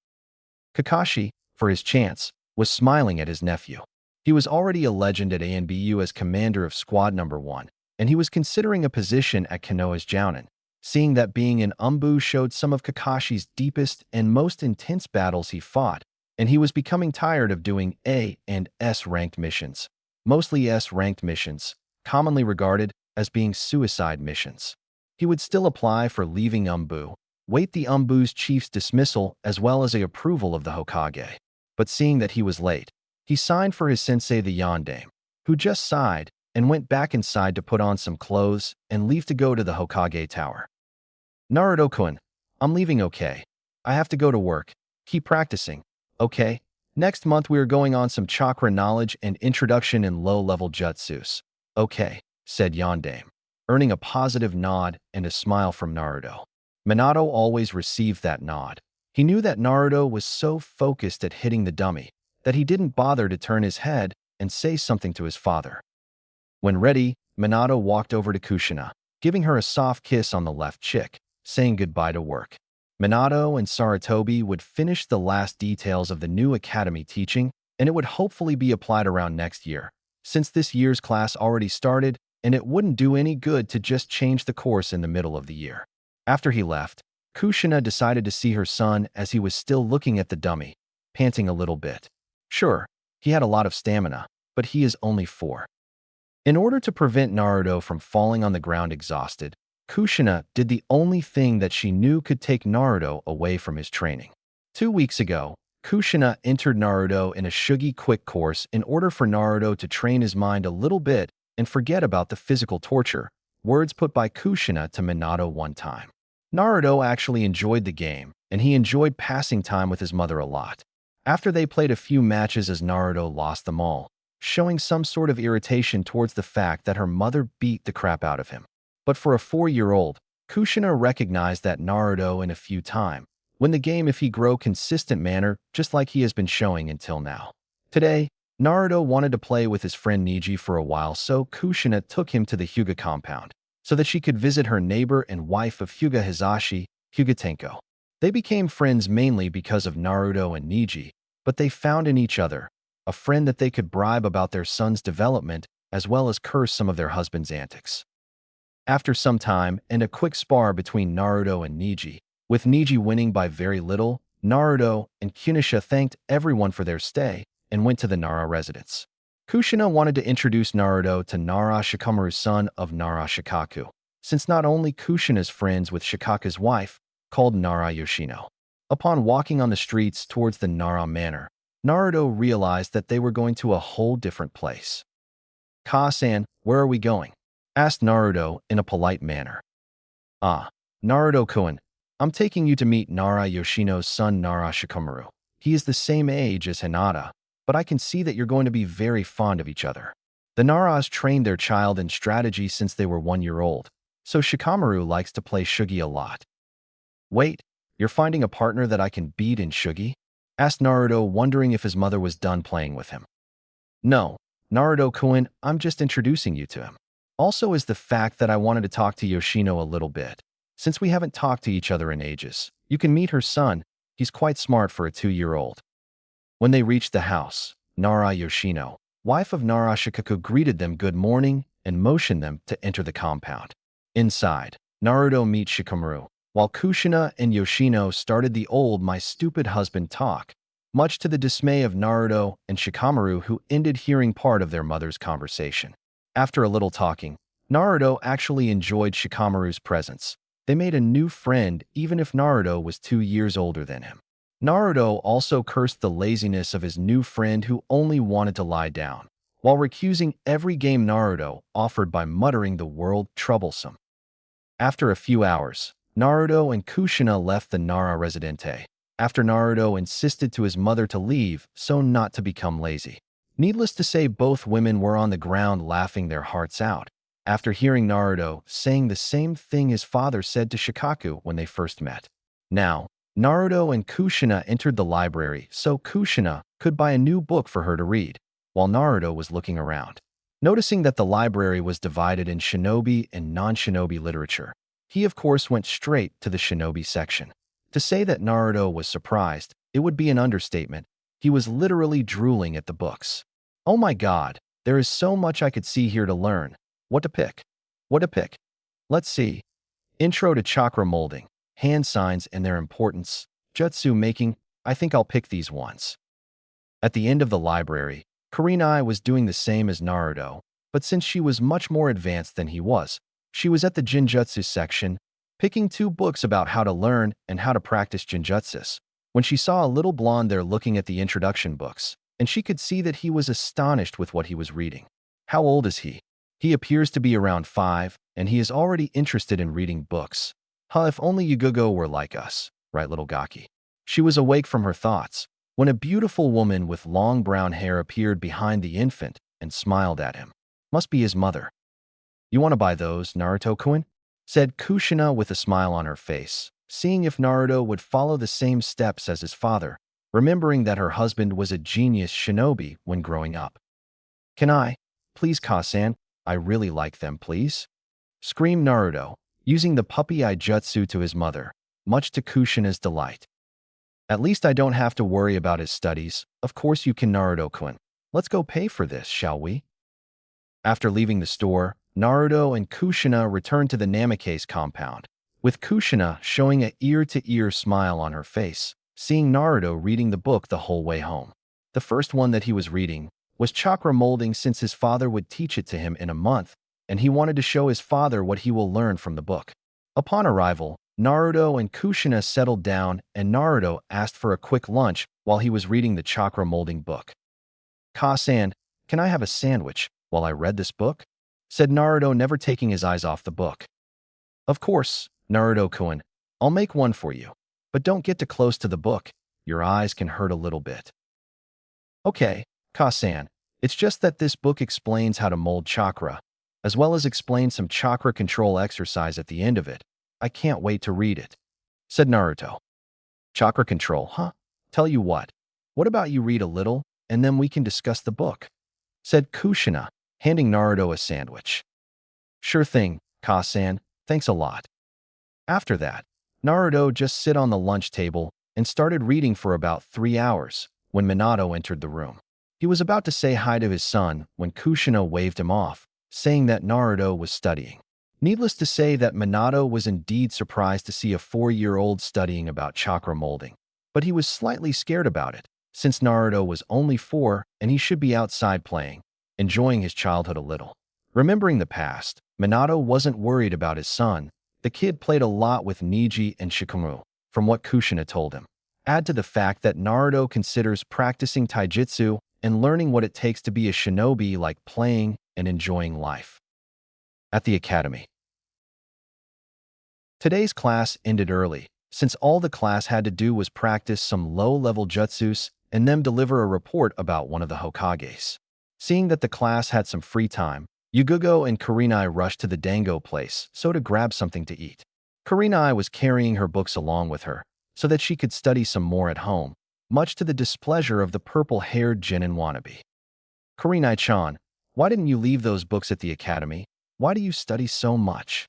Kakashi, for his chance, was smiling at his nephew. He was already a legend at ANBU as commander of Squad No. 1, and he was considering a position at Konoha's Jounin, seeing that being in Umbu showed some of Kakashi's deepest and most intense battles he fought, and he was becoming tired of doing A and S-ranked missions, mostly S-ranked missions, commonly regarded as being suicide missions. He would still apply for leaving Umbu, wait the Umbu's chief's dismissal as well as the approval of the Hokage. But seeing that he was late, he signed for his sensei the Yondaime, who just sighed and went back inside to put on some clothes and leave to go to the Hokage Tower. "Naruto-kun, I'm leaving, okay? I have to go to work. Keep practicing, okay? Next month we are going on some chakra knowledge and introduction in low-level jutsus. Okay," said Yondaime, earning a positive nod and a smile from Naruto. Minato always received that nod. He knew that Naruto was so focused at hitting the dummy that he didn't bother to turn his head and say something to his father. When ready, Minato walked over to Kushina, giving her a soft kiss on the left cheek, saying goodbye to work. Minato and Sarutobi would finish the last details of the new academy teaching, and it would hopefully be applied around next year, since this year's class already started, and it wouldn't do any good to just change the course in the middle of the year. After he left, Kushina decided to see her son as he was still looking at the dummy, panting a little bit. Sure, he had a lot of stamina, but he is only 4. In order to prevent Naruto from falling on the ground exhausted, Kushina did the only thing that she knew could take Naruto away from his training. 2 weeks ago, Kushina entered Naruto in a Shugi quick course in order for Naruto to train his mind a little bit and forget about the physical torture, words put by Kushina to Minato one time. Naruto actually enjoyed the game, and he enjoyed passing time with his mother a lot. After they played a few matches as Naruto lost them all, showing some sort of irritation towards the fact that her mother beat the crap out of him. But for a 4-year-old, Kushina recognized that Naruto in a few time, win the game if he grow consistent manner just like he has been showing until now. Today, Naruto wanted to play with his friend Neji for a while, so Kushina took him to the Hyuga compound so that she could visit her neighbor and wife of Hyuga Hizashi, Hyuga Tenko. They became friends mainly because of Naruto and Neji, but they found in each other a friend that they could bribe about their son's development as well as curse some of their husband's antics. After some time and a quick spar between Naruto and Neji, with Neji winning by very little, Naruto and Kunisha thanked everyone for their stay and went to the Nara residence. Kushina wanted to introduce Naruto to Nara Shikamaru's son of Nara Shikaku, since not only Kushina's friends with Shikaku's wife, called Nara Yoshino. Upon walking on the streets towards the Nara manor, Naruto realized that they were going to a whole different place. "Ka-san, where are we going?" asked Naruto in a polite manner. "Ah, Naruto-kun, I'm taking you to meet Nara Yoshino's son Nara Shikamaru. He is the same age as Hinata, but I can see that you're going to be very fond of each other." The Naras trained their child in strategy since they were 1 year old, so Shikamaru likes to play Shugi a lot. "Wait, you're finding a partner that I can beat in Shugi?" asked Naruto, wondering if his mother was done playing with him. "No, Naruto-kun, I'm just introducing you to him. Also is the fact that I wanted to talk to Yoshino a little bit. Since we haven't talked to each other in ages, you can meet her son. He's quite smart for a 2-year-old. When they reached the house, Nara Yoshino, wife of Nara Shikaku, greeted them good morning and motioned them to enter the compound. Inside, Naruto meets Shikamaru, while Kushina and Yoshino started the old "my stupid husband" talk, much to the dismay of Naruto and Shikamaru, who ended hearing part of their mother's conversation. After a little talking, Naruto actually enjoyed Shikamaru's presence. They made a new friend even if Naruto was 2 years older than him. Naruto also cursed the laziness of his new friend who only wanted to lie down, while recusing every game Naruto offered by muttering the word troublesome. After a few hours, Naruto and Kushina left the Nara Residente, after Naruto insisted to his mother to leave so not to become lazy. Needless to say, both women were on the ground laughing their hearts out, after hearing Naruto saying the same thing his father said to Shikaku when they first met. Now, Naruto and Kushina entered the library so Kushina could buy a new book for her to read, while Naruto was looking around. Noticing that the library was divided in shinobi and non-shinobi literature, he of course went straight to the shinobi section. To say that Naruto was surprised, it would be an understatement. He was literally drooling at the books. "Oh my god, there is so much I could see here to learn. What to pick? What to pick? Let's see. Intro to chakra molding, hand signs and their importance, jutsu making. I think I'll pick these ones." At the end of the library, Kurenai was doing the same as Naruto, but since she was much more advanced than he was, she was at the Jinjutsu section, picking 2 books about how to learn and how to practice Jinjutsus, when she saw a little blonde there looking at the introduction books, and she could see that he was astonished with what he was reading. How old is he? He appears to be around 5, and he is already interested in reading books. Huh, if only Yugugo were like us, right, little Gaki? She was awake from her thoughts when a beautiful woman with long brown hair appeared behind the infant and smiled at him. Must be his mother. "You want to buy those, Naruto-kun?" said Kushina with a smile on her face, seeing if Naruto would follow the same steps as his father, remembering that her husband was a genius shinobi when growing up. "Can I? Please, Ka-san, I really like them, please," screamed Naruto, using the puppy eye jutsu to his mother, much to Kushina's delight. "At least I don't have to worry about his studies. Of course you can, Naruto-kun. Let's go pay for this, shall we?" After leaving the store, Naruto and Kushina returned to the Namikaze compound, with Kushina showing an ear-to-ear smile on her face, seeing Naruto reading the book the whole way home. The first one that he was reading was chakra molding, since his father would teach it to him in a month, and he wanted to show his father what he will learn from the book. Upon arrival, Naruto and Kushina settled down, and Naruto asked for a quick lunch while he was reading the chakra molding book. "Ka-san, can I have a sandwich while I read this book?" said Naruto, never taking his eyes off the book. "Of course, Naruto-kun. I'll make one for you. But don't get too close to the book. Your eyes can hurt a little bit." "Okay, Ka-san. It's just that this book explains how to mold chakra, as well as explains some chakra control exercise at the end of it. I can't wait to read it," said Naruto. "Chakra control, huh? Tell you what about you read a little, and then we can discuss the book," said Kushina, handing Naruto a sandwich. "Sure thing, Ka-san, thanks a lot." After that, Naruto just sit on the lunch table and started reading for about 3 hours when Minato entered the room. He was about to say hi to his son when Kushina waved him off, saying that Naruto was studying. Needless to say that Minato was indeed surprised to see a 4-year-old studying about chakra molding, but he was slightly scared about it, since Naruto was only 4 and he should be outside playing, enjoying his childhood a little. Remembering the past, Minato wasn't worried about his son. The kid played a lot with Niji and Shikamaru, from what Kushina told him. Add to the fact that Naruto considers practicing taijutsu and learning what it takes to be a shinobi like playing and enjoying life. At the academy. Today's class ended early, since all the class had to do was practice some low-level jutsus and then deliver a report about one of the Hokages. Seeing that the class had some free time, Yugugo and Kurenai rushed to the dango place so to grab something to eat. Kurenai was carrying her books along with her, so that she could study some more at home, much to the displeasure of the purple-haired Genin wannabe. "Kurenai-chan, why didn't you leave those books at the academy? Why do you study so much?"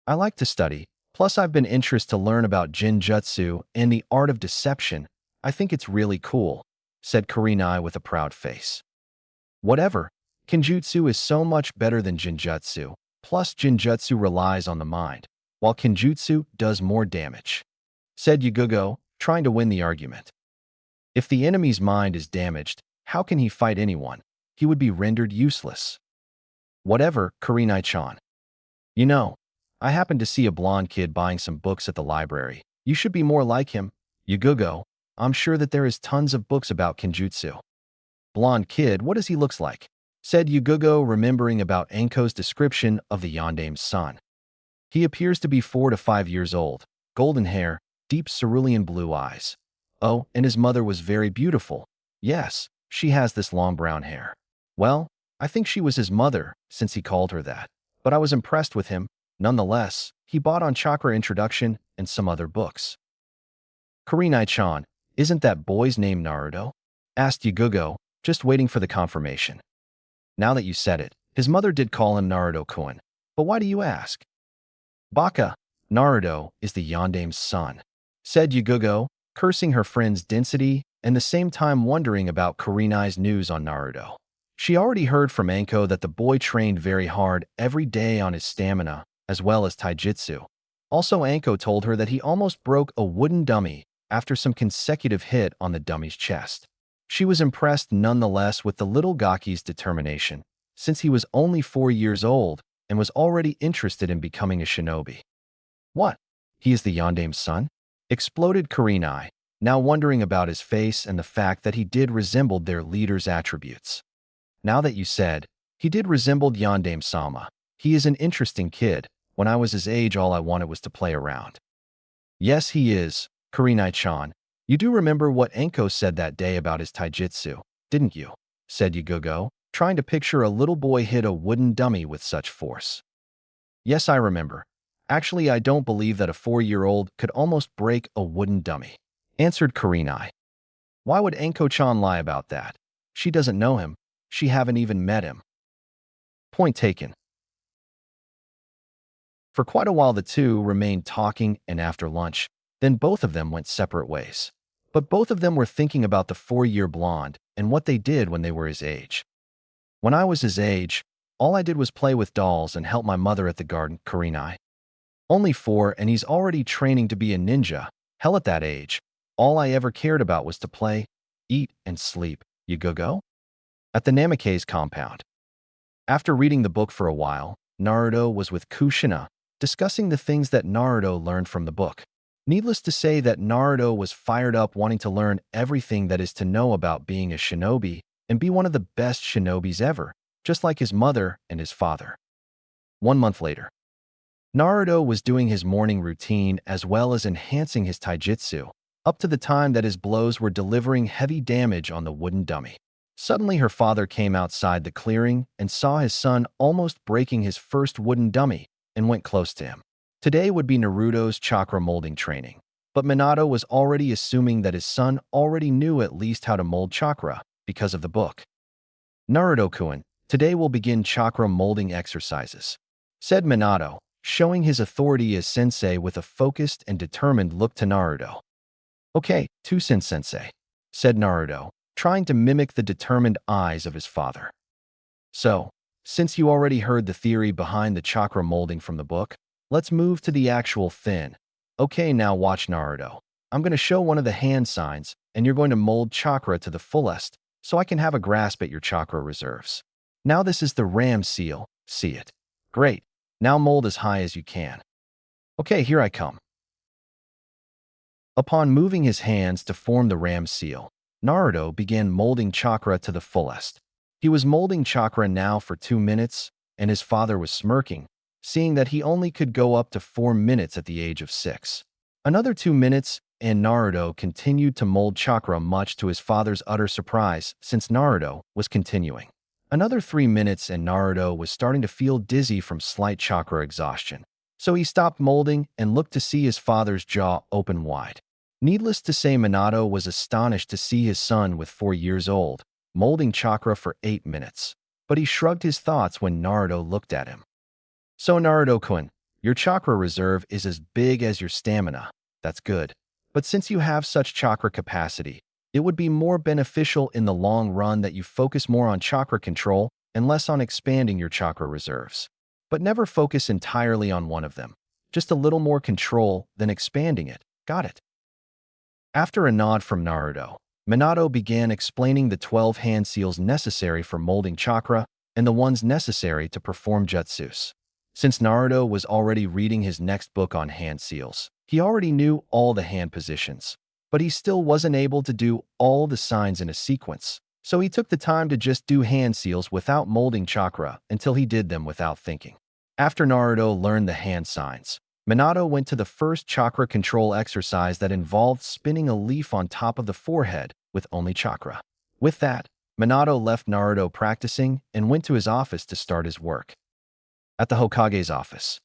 "I like to study, plus I've been interested to learn about Jinjutsu and the art of deception. I think it's really cool," said Kurenai with a proud face. "Whatever, Kinjutsu is so much better than Jinjutsu, plus Jinjutsu relies on the mind, while Kinjutsu does more damage," said Yugugo, trying to win the argument. "If the enemy's mind is damaged, how can he fight anyone? He would be rendered useless." "Whatever, Kurenai-chan. You know, I happened to see a blonde kid buying some books at the library. You should be more like him, Yugugo. I'm sure that there is tons of books about Kinjutsu." "Blonde kid, what does he look like?" said Yugugo, remembering about Anko's description of the Yandame's son. "He appears to be 4 to 5 years old, golden hair, deep cerulean blue eyes. Oh, and his mother was very beautiful. Yes, she has this long brown hair. Well, I think she was his mother, since he called her that. But I was impressed with him. Nonetheless, he bought on Chakra Introduction and some other books." "Kurenai-chan, isn't that boy's name Naruto?" asked Yugugo, just waiting for the confirmation. "Now that you said it, his mother did call him Naruto-kun. But why do you ask?" "Baka, Naruto is the Yandame's son," said Yugugo, cursing her friend's density and the same time wondering about Kurenai's news on Naruto. She already heard from Anko that the boy trained very hard every day on his stamina, as well as taijutsu. Also, Anko told her that he almost broke a wooden dummy after some consecutive hit on the dummy's chest. She was impressed nonetheless with the little Gaki's determination, since he was only 4 years old and was already interested in becoming a shinobi. "What? He is the Yandame's son?" exploded Kurenai, now wondering about his face and the fact that he did resemble their leader's attributes. "Now that you said, he did resemble Yandame-sama. He is an interesting kid. When I was his age, all I wanted was to play around." "Yes, he is, Kurenai-chan. You do remember what Anko said that day about his taijutsu, didn't you?" said Yugugo, trying to picture a little boy hit a wooden dummy with such force. "Yes, I remember. Actually, I don't believe that a 4-year-old could almost break a wooden dummy," answered Kurenai. "Why would Anko-chan lie about that? She doesn't know him. She haven't even met him." Point taken. For quite a while the two remained talking, and after lunch, then both of them went separate ways. But both of them were thinking about the 4-year blonde and what they did when they were his age. "When I was his age, all I did was play with dolls and help my mother at the garden," Kurenai. "Only 4 and he's already training to be a ninja. Hell, at that age, all I ever cared about was to play, eat, and sleep." Yugugo? At the Namikaze compound. After reading the book for a while, Naruto was with Kushina, discussing the things that Naruto learned from the book. Needless to say that Naruto was fired up wanting to learn everything that is to know about being a shinobi and be one of the best shinobis ever, just like his mother and his father. 1 month later. Naruto was doing his morning routine as well as enhancing his taijutsu, up to the time that his blows were delivering heavy damage on the wooden dummy. Suddenly her father came outside the clearing and saw his son almost breaking his first wooden dummy and went close to him. Today would be Naruto's chakra molding training, but Minato was already assuming that his son already knew at least how to mold chakra, because of the book. Naruto-kun, today we'll begin chakra molding exercises, said Minato, showing his authority as sensei with a focused and determined look to Naruto. Okay, Sensei, said Naruto, trying to mimic the determined eyes of his father. So, since you already heard the theory behind the chakra molding from the book, let's move to the actual thing. Okay, now watch Naruto. I'm going to show one of the hand signs, and you're going to mold chakra to the fullest, so I can have a grasp at your chakra reserves. Now this is the ram seal, see it? Great, now mold as high as you can. Okay, here I come. Upon moving his hands to form the ram seal, Naruto began molding chakra to the fullest. He was molding chakra now for 2 minutes, and his father was smirking, seeing that he only could go up to 4 minutes at the age of 6. Another 2 minutes, and Naruto continued to mold chakra much to his father's utter surprise since Naruto was continuing. Another 3 minutes and Naruto was starting to feel dizzy from slight chakra exhaustion. So he stopped molding and looked to see his father's jaw open wide. Needless to say, Minato was astonished to see his son with 4 years old, molding chakra for 8 minutes. But he shrugged his thoughts when Naruto looked at him. So Naruto-kun, your chakra reserve is as big as your stamina. That's good. But since you have such chakra capacity, it would be more beneficial in the long run that you focus more on chakra control and less on expanding your chakra reserves. But never focus entirely on one of them. Just a little more control than expanding it. Got it? After a nod from Naruto, Minato began explaining the 12 hand seals necessary for molding chakra and the ones necessary to perform jutsus. Since Naruto was already reading his next book on hand seals, he already knew all the hand positions, but he still wasn't able to do all the signs in a sequence, so he took the time to just do hand seals without molding chakra until he did them without thinking. After Naruto learned the hand signs, Minato went to the first chakra control exercise that involved spinning a leaf on top of the forehead with only chakra. With that, Minato left Naruto practicing and went to his office to start his work. At the Hokage's office.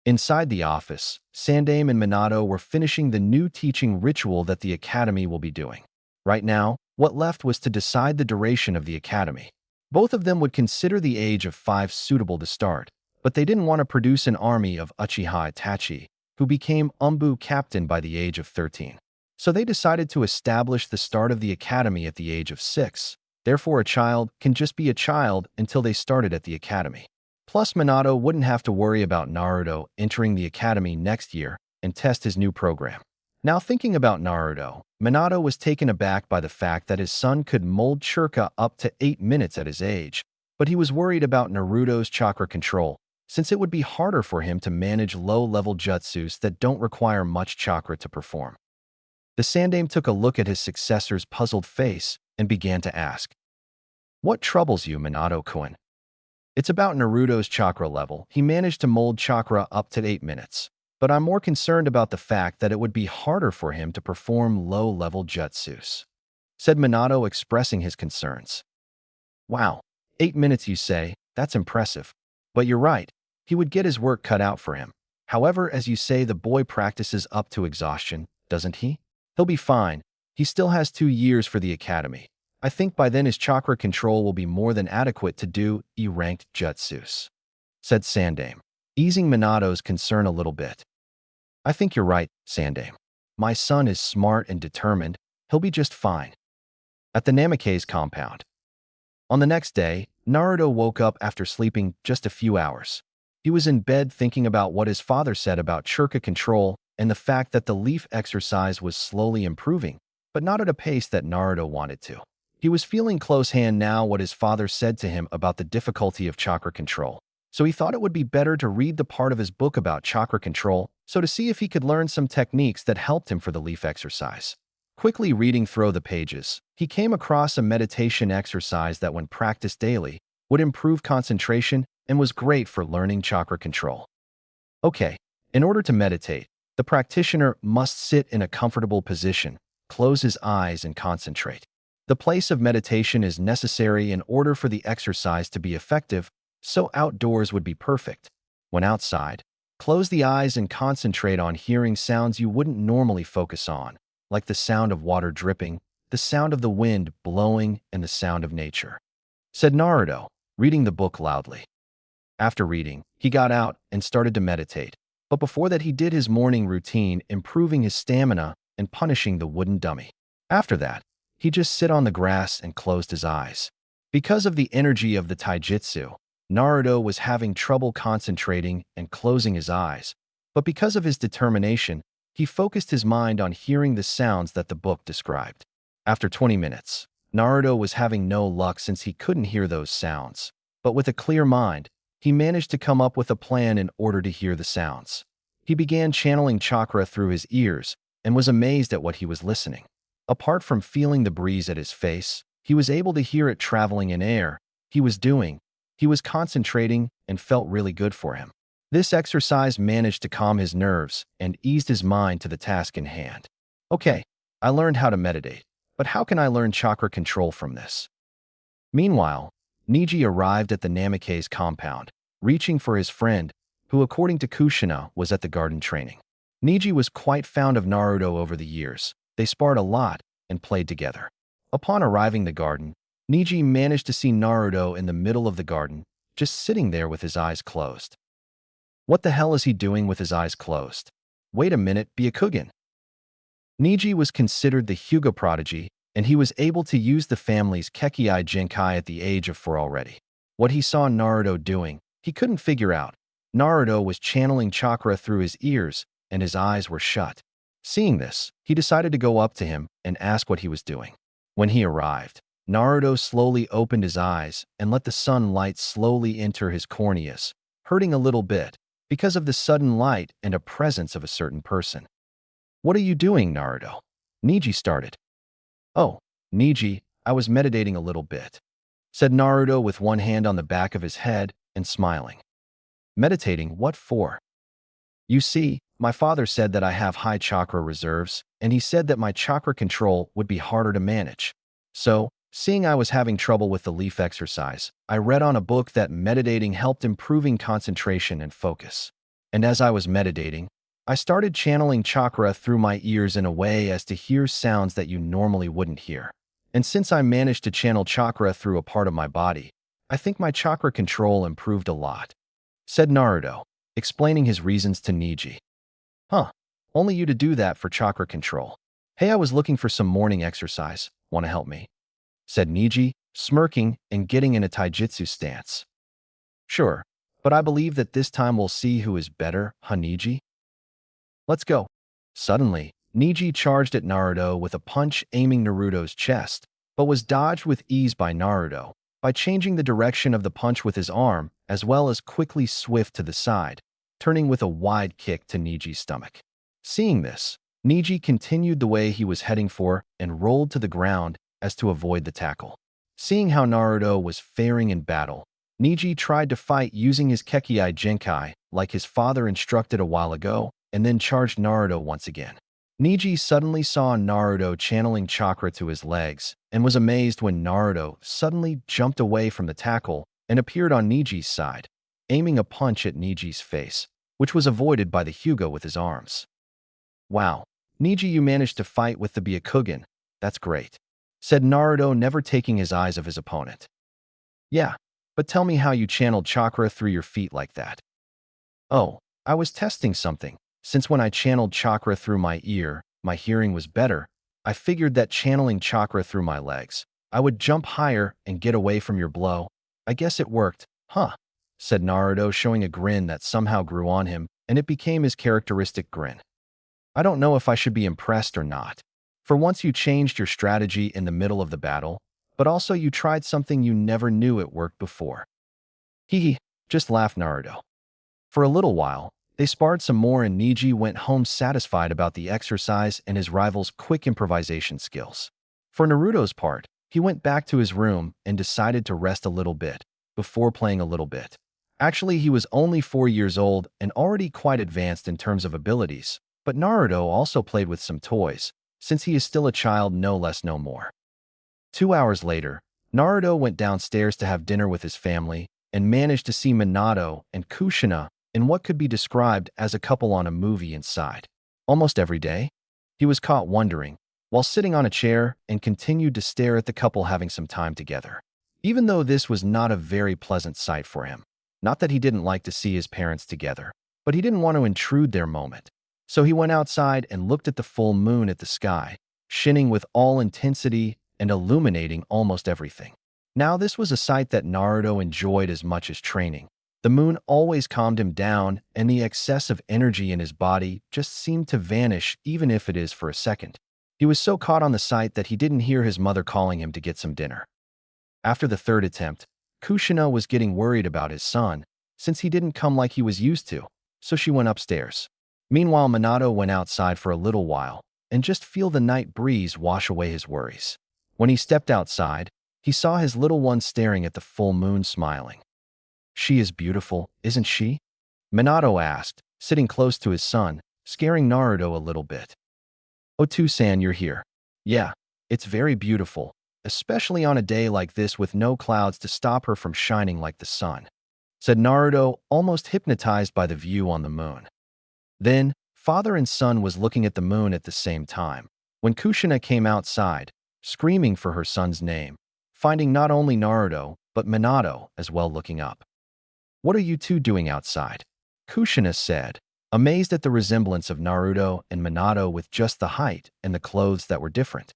Inside the office, Sandaime and Minato were finishing the new teaching ritual that the academy will be doing. Right now, what left was to decide the duration of the academy. Both of them would consider the age of 5 suitable to start, but they didn't want to produce an army of Uchiha Itachi, who became Umbu captain by the age of 13. So they decided to establish the start of the academy at the age of 6. Therefore, a child can just be a child until they started at the academy. Plus, Minato wouldn't have to worry about Naruto entering the academy next year and test his new program. Now thinking about Naruto, Minato was taken aback by the fact that his son could mold chakra up to 8 minutes at his age, but he was worried about Naruto's chakra control, since it would be harder for him to manage low-level jutsus that don't require much chakra to perform. The Sandaime took a look at his successor's puzzled face and began to ask, "What troubles you, Minato-kun?" "It's about Naruto's chakra level. He managed to mold chakra up to 8 minutes. But I'm more concerned about the fact that it would be harder for him to perform low-level jutsus," said Minato, expressing his concerns. "Wow, 8 minutes you say? That's impressive. But you're right, he would get his work cut out for him. However, as you say, the boy practices up to exhaustion, doesn't he? He'll be fine. He still has 2 years for the academy. I think by then his chakra control will be more than adequate to do E-ranked jutsus," said Sandaime, easing Minato's concern a little bit. "I think you're right, Sandaime. My son is smart and determined. He'll be just fine." At the Namikaze compound. On the next day, Naruto woke up after sleeping just a few hours. He was in bed thinking about what his father said about chakra control and the fact that the leaf exercise was slowly improving, but not at a pace that Naruto wanted to. He was feeling close hand now what his father said to him about the difficulty of chakra control. So he thought it would be better to read the part of his book about chakra control, so to see if he could learn some techniques that helped him for the leaf exercise. Quickly reading through the pages, he came across a meditation exercise that when practiced daily, would improve concentration and was great for learning chakra control. Okay, in order to meditate, the practitioner must sit in a comfortable position, close his eyes and concentrate. The place of meditation is necessary in order for the exercise to be effective, so outdoors would be perfect. When outside, close the eyes and concentrate on hearing sounds you wouldn't normally focus on, like the sound of water dripping, the sound of the wind blowing and the sound of nature," said Naruto, reading the book loudly. After reading, he got out and started to meditate. But before that, he did his morning routine, improving his stamina and punishing the wooden dummy. After that, he just sit on the grass and closed his eyes. Because of the energy of the taijutsu, Naruto was having trouble concentrating and closing his eyes. But because of his determination, he focused his mind on hearing the sounds that the book described. After 20 minutes, Naruto was having no luck since he couldn't hear those sounds. But with a clear mind, he managed to come up with a plan in order to hear the sounds. He began channeling chakra through his ears and was amazed at what he was listening. Apart from feeling the breeze at his face, he was able to hear it traveling in air. He was concentrating and felt really good for him. This exercise managed to calm his nerves and eased his mind to the task in hand. Okay, I learned how to meditate, but how can I learn chakra control from this? Meanwhile, Neji arrived at the Namikaze compound, reaching for his friend, who according to Kushina was at the garden training. Neji was quite fond of Naruto over the years. They sparred a lot and played together. Upon arriving the garden, Neji managed to see Naruto in the middle of the garden, just sitting there with his eyes closed. What the hell is he doing with his eyes closed? Wait a minute, Byakugan. Neji was considered the Hyuga prodigy, and he was able to use the family's Kekkei Genkai at the age of 4 already. What he saw Naruto doing, he couldn't figure out. Naruto was channeling chakra through his ears, and his eyes were shut. Seeing this, he decided to go up to him and ask what he was doing. When he arrived, Naruto slowly opened his eyes and let the sunlight slowly enter his corneas, hurting a little bit because of the sudden light and a presence of a certain person. "What are you doing, Naruto?" Neji started. "Oh, Neji, I was meditating a little bit," said Naruto with one hand on the back of his head and smiling. "Meditating, what for?" "You see, my father said that I have high chakra reserves, and he said that my chakra control would be harder to manage. So, seeing I was having trouble with the leaf exercise, I read on a book that meditating helped improving concentration and focus. And as I was meditating, I started channeling chakra through my ears in a way as to hear sounds that you normally wouldn't hear. And since I managed to channel chakra through a part of my body, I think my chakra control improved a lot," said Naruto, explaining his reasons to Neji. "Huh, only you to do that for chakra control. Hey, I was looking for some morning exercise. Want to help me?" said Neji, smirking and getting in a taijutsu stance. "Sure, but I believe that this time we'll see who is better, huh, Neji? Let's go." Suddenly, Neji charged at Naruto with a punch aiming Naruto's chest, but was dodged with ease by Naruto by changing the direction of the punch with his arm as well as quickly swift to the side, turning with a wide kick to Neji's stomach. Seeing this, Neji continued the way he was heading for and rolled to the ground as to avoid the tackle. Seeing how Naruto was faring in battle, Neji tried to fight using his Kekkei Genkai like his father instructed a while ago and then charged Naruto once again. Neji suddenly saw Naruto channeling chakra to his legs and was amazed when Naruto suddenly jumped away from the tackle and appeared on Neji's side, aiming a punch at Neji's face, which was avoided by the Hyuga with his arms. "Wow, Neji, you managed to fight with the Byakugan. That's great," said Naruto, never taking his eyes of his opponent. "Yeah, but tell me how you channeled chakra through your feet like that." "Oh, I was testing something. Since when I channeled chakra through my ear, my hearing was better. I figured that channeling chakra through my legs, I would jump higher and get away from your blow. I guess it worked, huh?" said Naruto, showing a grin that somehow grew on him, and it became his characteristic grin. "I don't know if I should be impressed or not. For once you changed your strategy in the middle of the battle, but also you tried something you never knew it worked before." "Hee," just laughed Naruto. For a little while, they sparred some more and Neji went home satisfied about the exercise and his rival's quick improvisation skills. For Naruto's part, he went back to his room and decided to rest a little bit before playing a little bit. Actually, he was only 4 years old and already quite advanced in terms of abilities, but Naruto also played with some toys, since he is still a child no less no more. 2 hours later, Naruto went downstairs to have dinner with his family and managed to see Minato and Kushina in what could be described as a couple on a movie inside. Almost every day, he was caught wondering, while sitting on a chair and continued to stare at the couple having some time together. Even though this was not a very pleasant sight for him, not that he didn't like to see his parents together, but he didn't want to intrude their moment. So he went outside and looked at the full moon at the sky, shining with all intensity and illuminating almost everything. Now this was a sight that Naruto enjoyed as much as training. The moon always calmed him down, and the excess of energy in his body just seemed to vanish, even if it is for a second. He was so caught on the sight that he didn't hear his mother calling him to get some dinner. After the third attempt, Kushina was getting worried about his son, since he didn't come like he was used to, so she went upstairs. Meanwhile, Minato went outside for a little while and just feel the night breeze wash away his worries. When he stepped outside, he saw his little one staring at the full moon smiling. "She is beautiful, isn't she?" Minato asked, sitting close to his son, scaring Naruto a little bit. "Otu-san, you're here." "Yeah, it's very beautiful, especially on a day like this with no clouds to stop her from shining like the sun," said Naruto, almost hypnotized by the view on the moon. Then, father and son was looking at the moon at the same time, when Kushina came outside, screaming for her son's name, finding not only Naruto, but Minato as well looking up. "What are you two doing outside?" Kushina said, amazed at the resemblance of Naruto and Minato with just the height and the clothes that were different.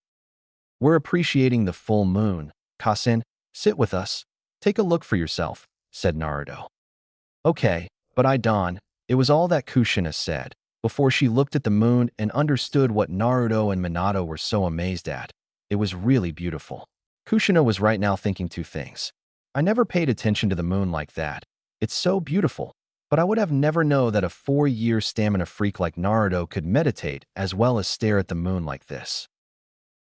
"We're appreciating the full moon. Kasen, sit with us. Take a look for yourself," said Naruto. "Okay, but I don't." It was all that Kushina said, before she looked at the moon and understood what Naruto and Minato were so amazed at. It was really beautiful. Kushina was right now thinking two things. "I never paid attention to the moon like that. It's so beautiful, but I would have never known that a 4-year stamina freak like Naruto could meditate as well as stare at the moon like this."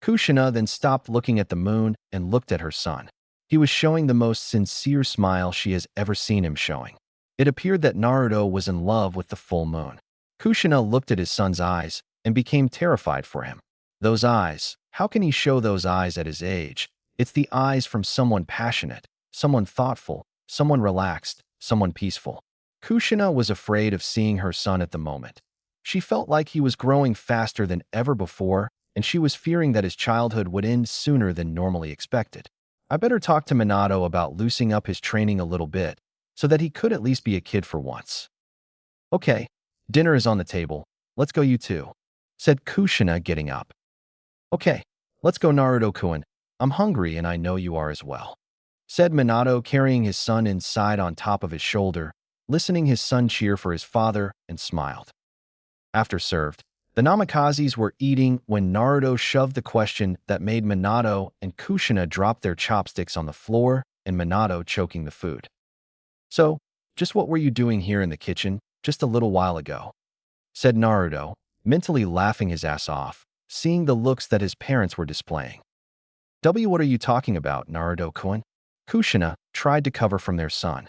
Kushina then stopped looking at the moon and looked at her son. He was showing the most sincere smile she has ever seen him showing. It appeared that Naruto was in love with the full moon. Kushina looked at his son's eyes and became terrified for him. Those eyes, how can he show those eyes at his age? It's the eyes from someone passionate, someone thoughtful, someone relaxed, someone peaceful. Kushina was afraid of seeing her son at the moment. She felt like he was growing faster than ever before, and she was fearing that his childhood would end sooner than normally expected. I better talk to Minato about loosening up his training a little bit, so that he could at least be a kid for once. "Okay, dinner is on the table. Let's go, you two," said Kushina, getting up. "Okay, let's go, Naruto-kun. I'm hungry and I know you are as well," said Minato, carrying his son inside on top of his shoulder, listening his son cheer for his father, and smiled. After served, the Namakazes were eating when Naruto shoved the question that made Minato and Kushina drop their chopsticks on the floor and Minato choking the food. "So, just what were you doing here in the kitchen just a little while ago?" said Naruto, mentally laughing his ass off, seeing the looks that his parents were displaying. What are you talking about, Naruto-kun?" Kushina tried to cover from their son.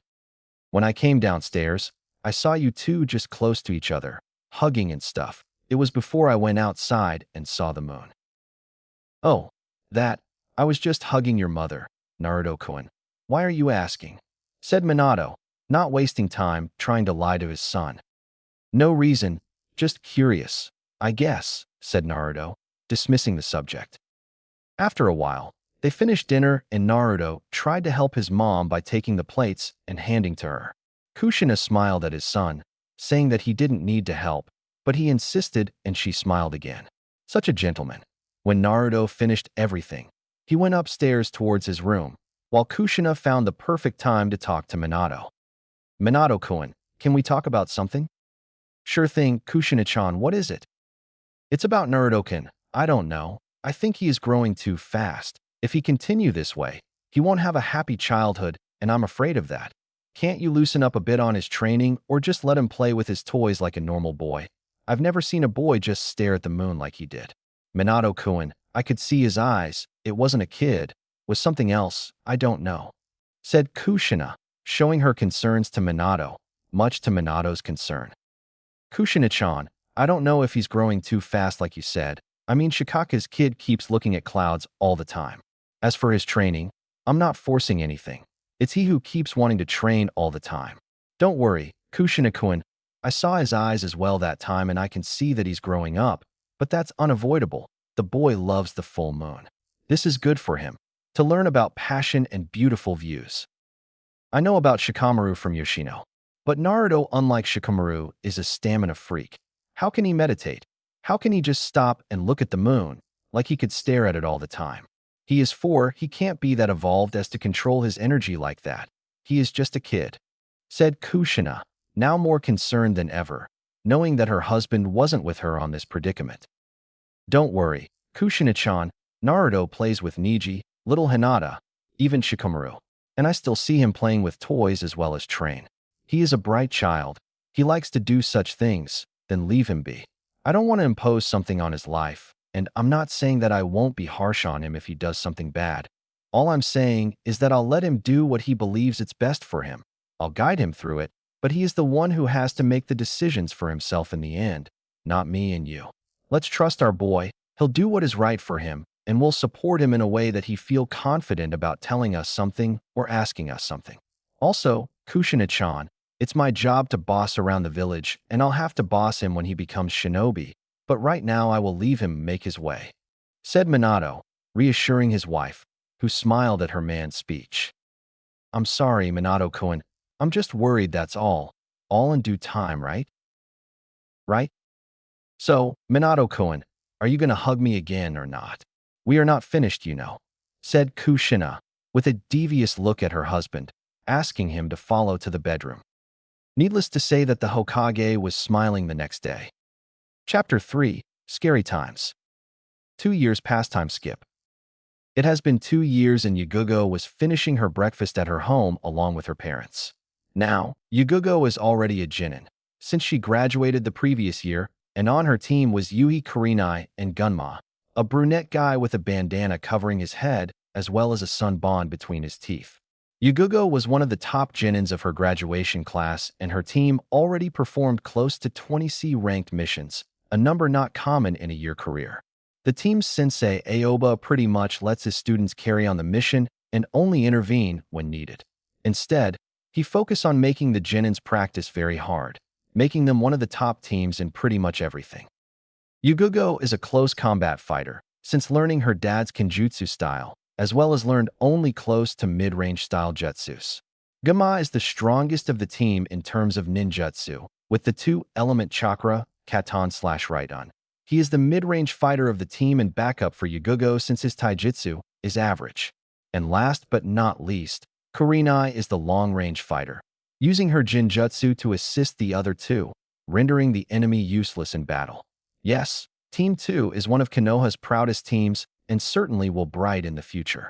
"When I came downstairs, I saw you two just close to each other, hugging and stuff. It was before I went outside and saw the moon." "Oh, that. I was just hugging your mother, Naruto-kun. Why are you asking?" said Minato, not wasting time trying to lie to his son. "No reason, just curious, I guess," said Naruto, dismissing the subject. After a while, they finished dinner and Naruto tried to help his mom by taking the plates and handing to her. Kushina smiled at his son, saying that he didn't need to help, but he insisted and she smiled again. Such a gentleman. When Naruto finished everything, he went upstairs towards his room, while Kushina found the perfect time to talk to Minato. "Minato-kun, can we talk about something?" "Sure thing, Kushina-chan, what is it?" "It's about Naruto-kun. I don't know. I think he is growing too fast. If he continue this way, he won't have a happy childhood, and I'm afraid of that. Can't you loosen up a bit on his training or just let him play with his toys like a normal boy? I've never seen a boy just stare at the moon like he did." "Minato-kun, I could see his eyes. It wasn't a kid. Was something else, I don't know," said Kushina, showing her concerns to Minato, much to Minato's concern. "Kushina-chan, I don't know if he's growing too fast like you said. I mean, Shikaka's kid keeps looking at clouds all the time. As for his training, I'm not forcing anything. It's he who keeps wanting to train all the time. Don't worry, Kushina-kun. I saw his eyes as well that time and I can see that he's growing up, but that's unavoidable. The boy loves the full moon. This is good for him, to learn about passion and beautiful views. I know about Shikamaru from Yoshino, but Naruto, unlike Shikamaru, is a stamina freak. How can he meditate? How can he just stop and look at the moon, like he could stare at it all the time? He is 4, he can't be that evolved as to control his energy like that. He is just a kid, said Kushina, now more concerned than ever, knowing that her husband wasn't with her on this predicament. Don't worry, Kushina-chan, Naruto plays with Niji, little Hinata, even Shikamaru, and I still see him playing with toys as well as train. He is a bright child. He likes to do such things, then leave him be. I don't want to impose something on his life, and I'm not saying that I won't be harsh on him if he does something bad. All I'm saying is that I'll let him do what he believes it's best for him. I'll guide him through it, but he is the one who has to make the decisions for himself in the end, not me and you. Let's trust our boy. He'll do what is right for him, and we'll support him in a way that he feel confident about telling us something or asking us something. Also, Kushina-chan, it's my job to boss around the village, and I'll have to boss him when he becomes shinobi, but right now I will leave him make his way, said Minato, reassuring his wife, who smiled at her man's speech. I'm sorry, Minato-kun. I'm just worried, that's all. All in due time, right? Right? So, Minato-kun, are you going to hug me again or not? We are not finished, you know, said Kushina, with a devious look at her husband, asking him to follow to the bedroom. Needless to say that the Hokage was smiling the next day. Chapter 3, Scary Times. 2 years past time skip. It has been 2 years and Yugugo was finishing her breakfast at her home along with her parents. Now, Yugugo is already a Chunin, since she graduated the previous year, and on her team was Yui Kurenai and Gunma, a brunette guy with a bandana covering his head as well as a sunbonnet between his teeth. Yugugo was one of the top Chunins of her graduation class, and her team already performed close to 20 C-ranked missions, a number not common in a year career. The team's sensei Aoba pretty much lets his students carry on the mission and only intervene when needed. Instead, he focused on making the Chunins practice very hard, making them one of the top teams in pretty much everything. Yugugo is a close combat fighter, since learning her dad's kenjutsu style, as well as learned only close to mid-range style jutsus. Gunma is the strongest of the team in terms of ninjutsu, with the 2-element chakra, katan/Raiden. He is the mid-range fighter of the team and backup for Yugugo since his taijutsu is average. And last but not least, Kurenai is the long-range fighter, using her jinjutsu to assist the other two, rendering the enemy useless in battle. Yes, Team 2 is one of Konoha's proudest teams and certainly will bright in the future.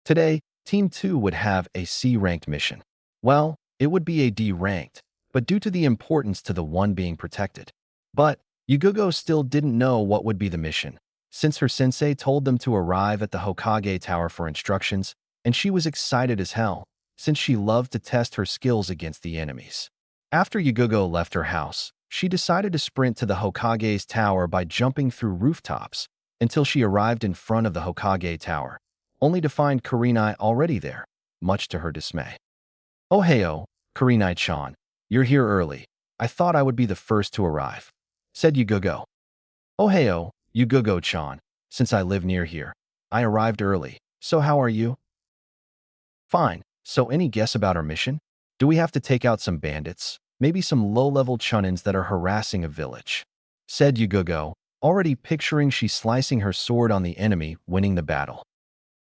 Today, Team 2 would have a C-ranked mission. Well, it would be a D-ranked, but due to the importance to the one being protected. But Yugugo still didn't know what would be the mission, since her sensei told them to arrive at the Hokage Tower for instructions, and she was excited as hell, since she loved to test her skills against the enemies. After Yugugo left her house, she decided to sprint to the Hokage's tower by jumping through rooftops until she arrived in front of the Hokage Tower, only to find Kurenai already there, much to her dismay. "Oh heyo, Kurenai-chan, you're here early. I thought I would be the first to arrive," said Yugugo. "Oh heyo, Yugugo-chan, since I live near here, I arrived early, so how are you?" "Fine, so any guess about our mission? Do we have to take out some bandits? Maybe some low-level chunins that are harassing a village?" said Yugugo, already picturing she slicing her sword on the enemy, winning the battle.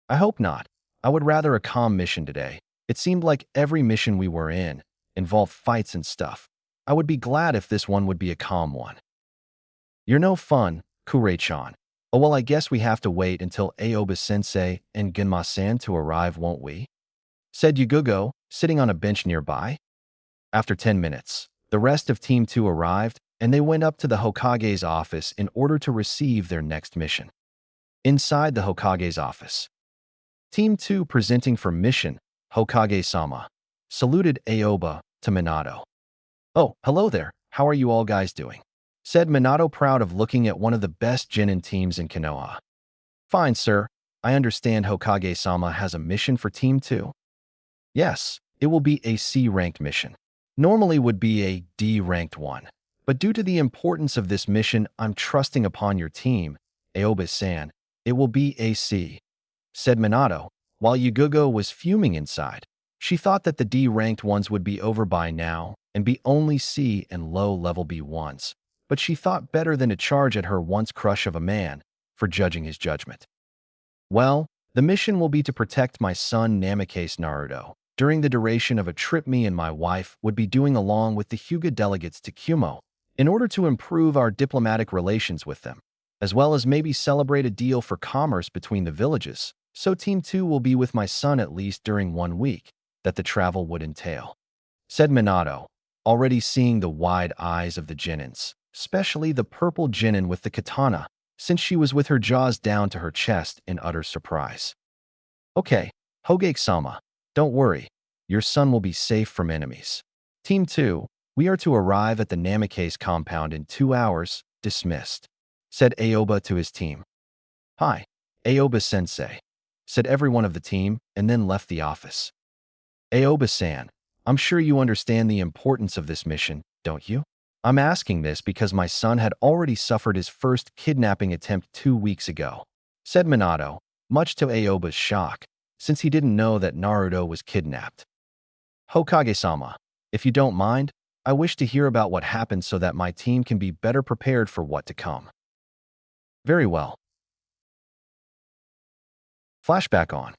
"I hope not. I would rather a calm mission today. It seemed like every mission we were in involved fights and stuff. I would be glad if this one would be a calm one." "You're no fun, Kurei-chan. Oh well, I guess we have to wait until Aoba-sensei and Gunma-san to arrive, won't we?" said Yugugo, sitting on a bench nearby. After 10 minutes, the rest of Team 2 arrived, and they went up to the Hokage's office in order to receive their next mission. Inside the Hokage's office, Team 2 presenting for mission, Hokage-sama, saluted Aoba to Minato. "Oh, hello there, how are you all guys doing?" said Minato, proud of looking at one of the best Chunin teams in Konoha. "Fine, sir. I understand Hokage-sama has a mission for Team 2. "Yes, it will be a C-ranked mission. Normally would be a D-ranked one, but due to the importance of this mission, I'm trusting upon your team, Aoba-san, it will be AC, said Minato, while Yugugo was fuming inside. She thought that the D-ranked ones would be over by now and be only C and low-level B1s, but she thought better than to charge at her once crush of a man for judging his judgment. Well, the mission will be to protect my son Namikaze Naruto during the duration of a trip me and my wife would be doing along with the Hyuga delegates to Kumo in order to improve our diplomatic relations with them, as well as maybe celebrate a deal for commerce between the villages. So Team 2 will be with my son at least during 1 week that the travel would entail, said Minato, already seeing the wide eyes of the Jinins, especially the purple Jinin with the katana, since she was with her jaws down to her chest in utter surprise. Okay, Hogake-sama, don't worry. Your son will be safe from enemies. Team 2, we are to arrive at the Namikaze compound in 2 hours, dismissed, said Aoba to his team. Hi, Aoba-sensei, said everyone of the team and then left the office. Aoba-san, I'm sure you understand the importance of this mission, don't you? I'm asking this because my son had already suffered his first kidnapping attempt 2 weeks ago, said Minato, much to Aoba's shock, since he didn't know that Naruto was kidnapped. Hokage-sama, if you don't mind, I wish to hear about what happened so that my team can be better prepared for what to come. Very well. Flashback on.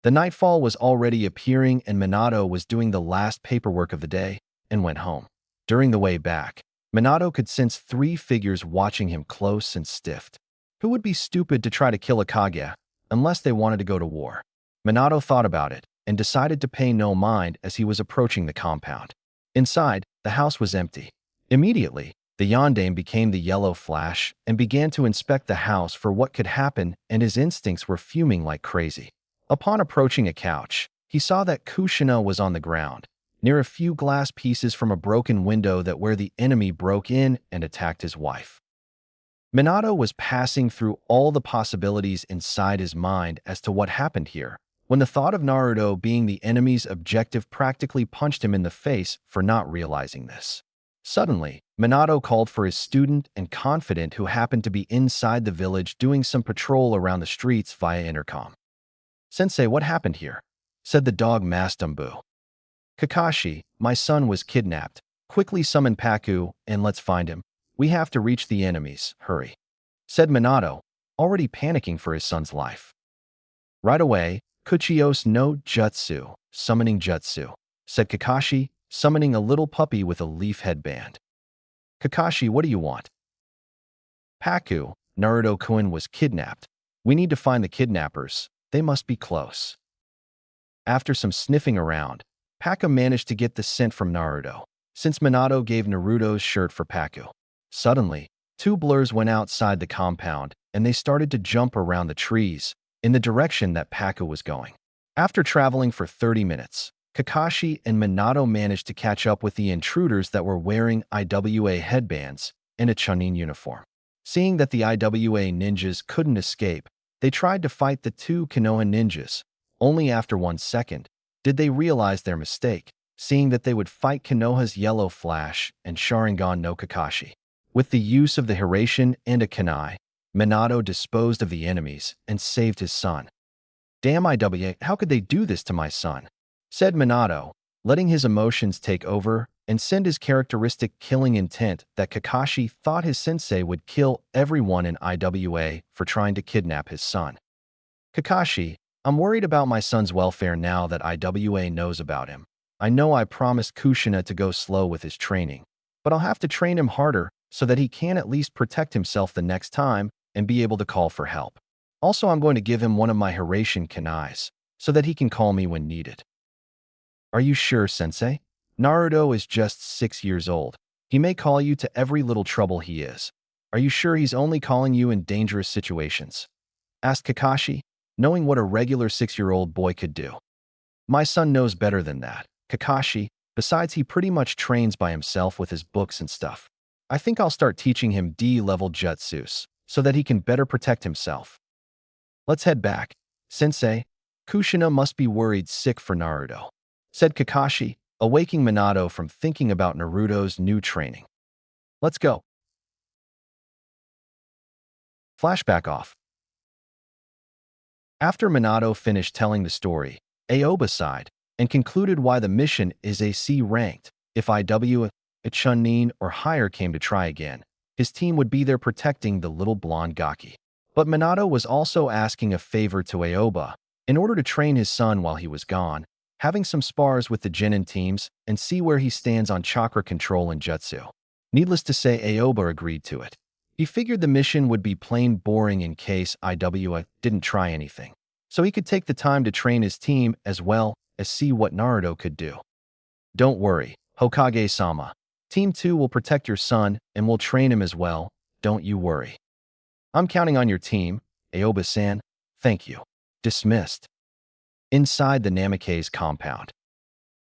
The nightfall was already appearing and Minato was doing the last paperwork of the day and went home. During the way back, Minato could sense 3 figures watching him close and stiffed. Who would be stupid to try to kill a Kage unless they wanted to go to war? Minato thought about it and decided to pay no mind as he was approaching the compound. Inside, the house was empty. Immediately, the yondaime became the yellow flash and began to inspect the house for what could happen, and his instincts were fuming like crazy. Upon approaching a couch, he saw that Kushina was on the ground, near a few glass pieces from a broken window that where the enemy broke in and attacked his wife. Minato was passing through all the possibilities inside his mind as to what happened here, when the thought of Naruto being the enemy's objective practically punched him in the face for not realizing this. Suddenly, Minato called for his student and confidant who happened to be inside the village doing some patrol around the streets via intercom. Sensei, what happened here? Said the dog Mastumbu. Kakashi, my son was kidnapped. Quickly summon Paku and let's find him. We have to reach the enemies, hurry, said Minato, already panicking for his son's life. Right away, Kuchios no Jutsu, summoning Jutsu, said Kakashi, summoning a little puppy with a leaf headband. Kakashi, what do you want? Paku, Naruto-kun was kidnapped. We need to find the kidnappers. They must be close. After some sniffing around, Paku managed to get the scent from Naruto, since Minato gave Naruto's shirt for Paku. Suddenly, 2 blurs went outside the compound, and they started to jump around the trees in the direction that Paku was going. After traveling for 30 minutes, Kakashi and Minato managed to catch up with the intruders that were wearing IWA headbands and a Chunin uniform. Seeing that the IWA ninjas couldn't escape, they tried to fight the 2 Konoha ninjas. Only after 1 second did they realize their mistake, seeing that they would fight Konoha's Yellow Flash and Sharingan no Kakashi. With the use of the Hiraishin and a Kunai, Minato disposed of the enemies and saved his son. Damn IWA, how could they do this to my son? Said Minato, letting his emotions take over and send his characteristic killing intent that Kakashi thought his sensei would kill everyone in IWA for trying to kidnap his son. Kakashi, I'm worried about my son's welfare now that IWA knows about him. I know I promised Kushina to go slow with his training, but I'll have to train him harder so that he can at least protect himself the next time and be able to call for help. Also, I'm going to give him one of my Hiraishin kunais so that he can call me when needed. Are you sure, Sensei? Naruto is just 6 years old. He may call you to every little trouble he is. Are you sure he's only calling you in dangerous situations? Asked Kakashi, knowing what a regular 6-year-old boy could do. My son knows better than that, Kakashi. Besides, he pretty much trains by himself with his books and stuff. I think I'll start teaching him D-level jutsus so that he can better protect himself. Let's head back. Sensei, Kushina must be worried sick for Naruto, said Kakashi, awaking Minato from thinking about Naruto's new training. Let's go. Flashback off. After Minato finished telling the story, Aoba sighed and concluded why the mission is a C ranked. If IW, a Chunin or higher came to try again, his team would be there protecting the little blonde Gaki. But Minato was also asking a favor to Aoba in order to train his son while he was gone, having some spars with the Genin teams and see where he stands on chakra control and jutsu. Needless to say, Aoba agreed to it. He figured the mission would be plain boring in case Iwa didn't try anything, so he could take the time to train his team as well as see what Naruto could do. Don't worry, Hokage-sama. Team 2 will protect your son and will train him as well, don't you worry. I'm counting on your team, Aoba-san. Thank you. Dismissed. Inside the Namikaze compound.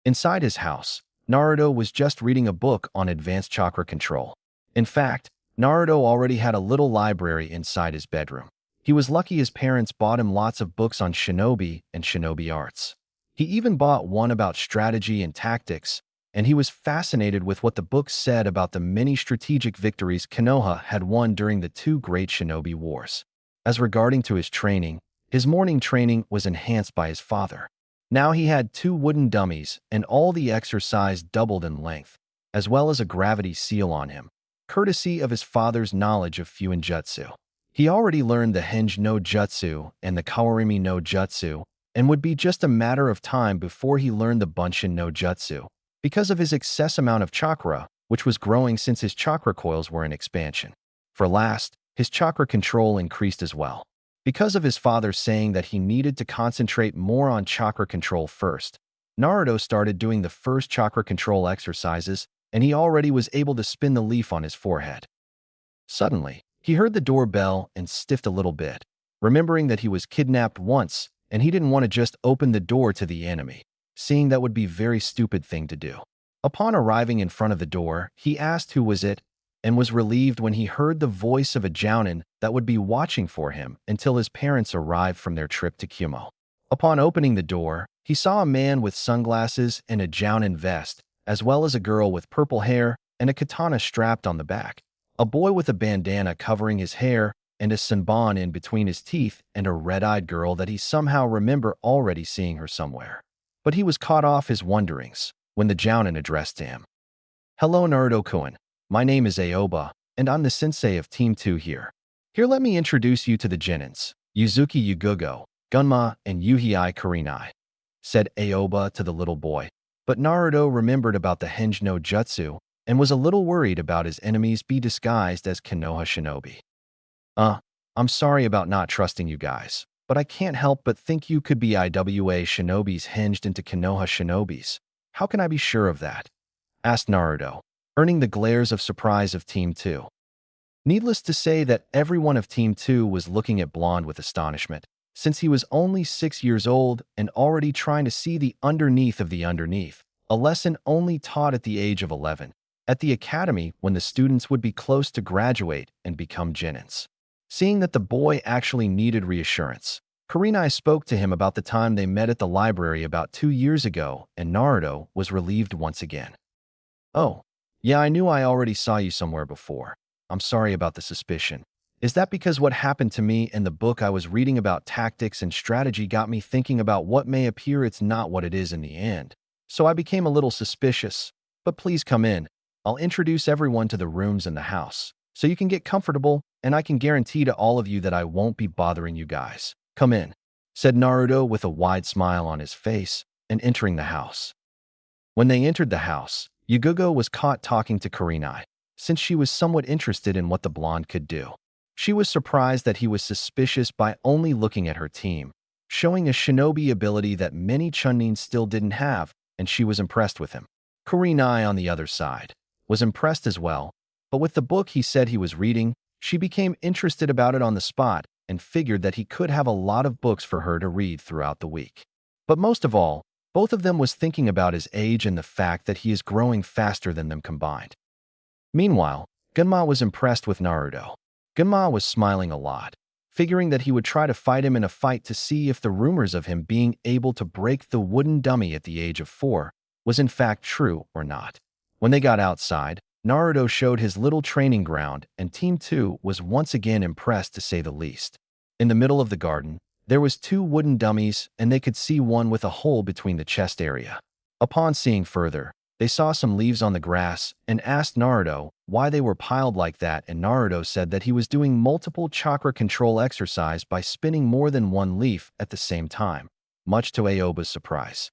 Inside his house, Naruto was just reading a book on advanced chakra control. In fact, Naruto already had a little library inside his bedroom. He was lucky his parents bought him lots of books on shinobi and shinobi arts. He even bought one about strategy and tactics, and he was fascinated with what the book said about the many strategic victories Konoha had won during the two great shinobi wars. As regarding to his training, his morning training was enhanced by his father. Now he had 2 wooden dummies and all the exercise doubled in length, as well as a gravity seal on him, courtesy of his father's knowledge of Fuinjutsu. He already learned the Henge no Jutsu and the Kawarimi no Jutsu, and would be just a matter of time before he learned the Bunshin no Jutsu, because of his excess amount of chakra, which was growing since his chakra coils were in expansion. For last, his chakra control increased as well. Because of his father saying that he needed to concentrate more on chakra control first, Naruto started doing the first chakra control exercises, and he already was able to spin the leaf on his forehead. Suddenly, he heard the doorbell and stiffed a little bit, remembering that he was kidnapped once and he didn't want to just open the door to the enemy, seeing that would be a very stupid thing to do. Upon arriving in front of the door, he asked who was it and was relieved when he heard the voice of a Jounin that would be watching for him until his parents arrived from their trip to Kumo. Upon opening the door, he saw a man with sunglasses and a Jounin vest, as well as a girl with purple hair and a katana strapped on the back, a boy with a bandana covering his hair and a senbon in between his teeth, and a red-eyed girl that he somehow remember already seeing her somewhere. But he was caught off his wonderings when the Jounin addressed him. Hello Naruto-kun, my name is Aoba, and I'm the sensei of Team 2 here. Here let me introduce you to the Genins, Yuzuki Yugugo, Gunma, and Yuhei Kurenai, said Aoba to the little boy. But Naruto remembered about the Henge no Jutsu and was a little worried about his enemies be disguised as Konoha shinobi. I'm sorry about not trusting you guys, but I can't help but think you could be IWA shinobis hinged into Konoha shinobis. How can I be sure of that? Asked Naruto, earning the glares of surprise of Team 2. Needless to say that everyone of Team 2 was looking at Blonde with astonishment, since he was only 6 years old and already trying to see the underneath of the underneath, a lesson only taught at the age of 11, at the academy when the students would be close to graduate and become Genins. Seeing that the boy actually needed reassurance, Kurenai spoke to him about the time they met at the library about 2 years ago, and Naruto was relieved once again. Oh, yeah, I knew I already saw you somewhere before. I'm sorry about the suspicion. Is that because what happened to me in the book I was reading about tactics and strategy got me thinking about what may appear it's not what it is in the end? So I became a little suspicious. But please come in. I'll introduce everyone to the rooms in the house, so you can get comfortable, and I can guarantee to all of you that I won't be bothering you guys. Come in, said Naruto with a wide smile on his face, and entering the house. When they entered the house, Yugugo was caught talking to Kurenai, since she was somewhat interested in what the blonde could do. She was surprised that he was suspicious by only looking at her team, showing a shinobi ability that many Chunin still didn't have, and she was impressed with him. Kurenai, on the other side, was impressed as well, but with the book he said he was reading, she became interested about it on the spot and figured that he could have a lot of books for her to read throughout the week. But most of all, both of them was thinking about his age and the fact that he is growing faster than them combined. Meanwhile, Gunma was impressed with Naruto. Gunma was smiling a lot, figuring that he would try to fight him in a fight to see if the rumors of him being able to break the wooden dummy at the age of 4 was in fact true or not. When they got outside, Naruto showed his little training ground, and Team 2 was once again impressed to say the least. In the middle of the garden, there was two wooden dummies, and they could see one with a hole between the chest area. Upon seeing further, they saw some leaves on the grass and asked Naruto why they were piled like that, and Naruto said that he was doing multiple chakra control exercise by spinning more than one leaf at the same time, much to Aoba's surprise.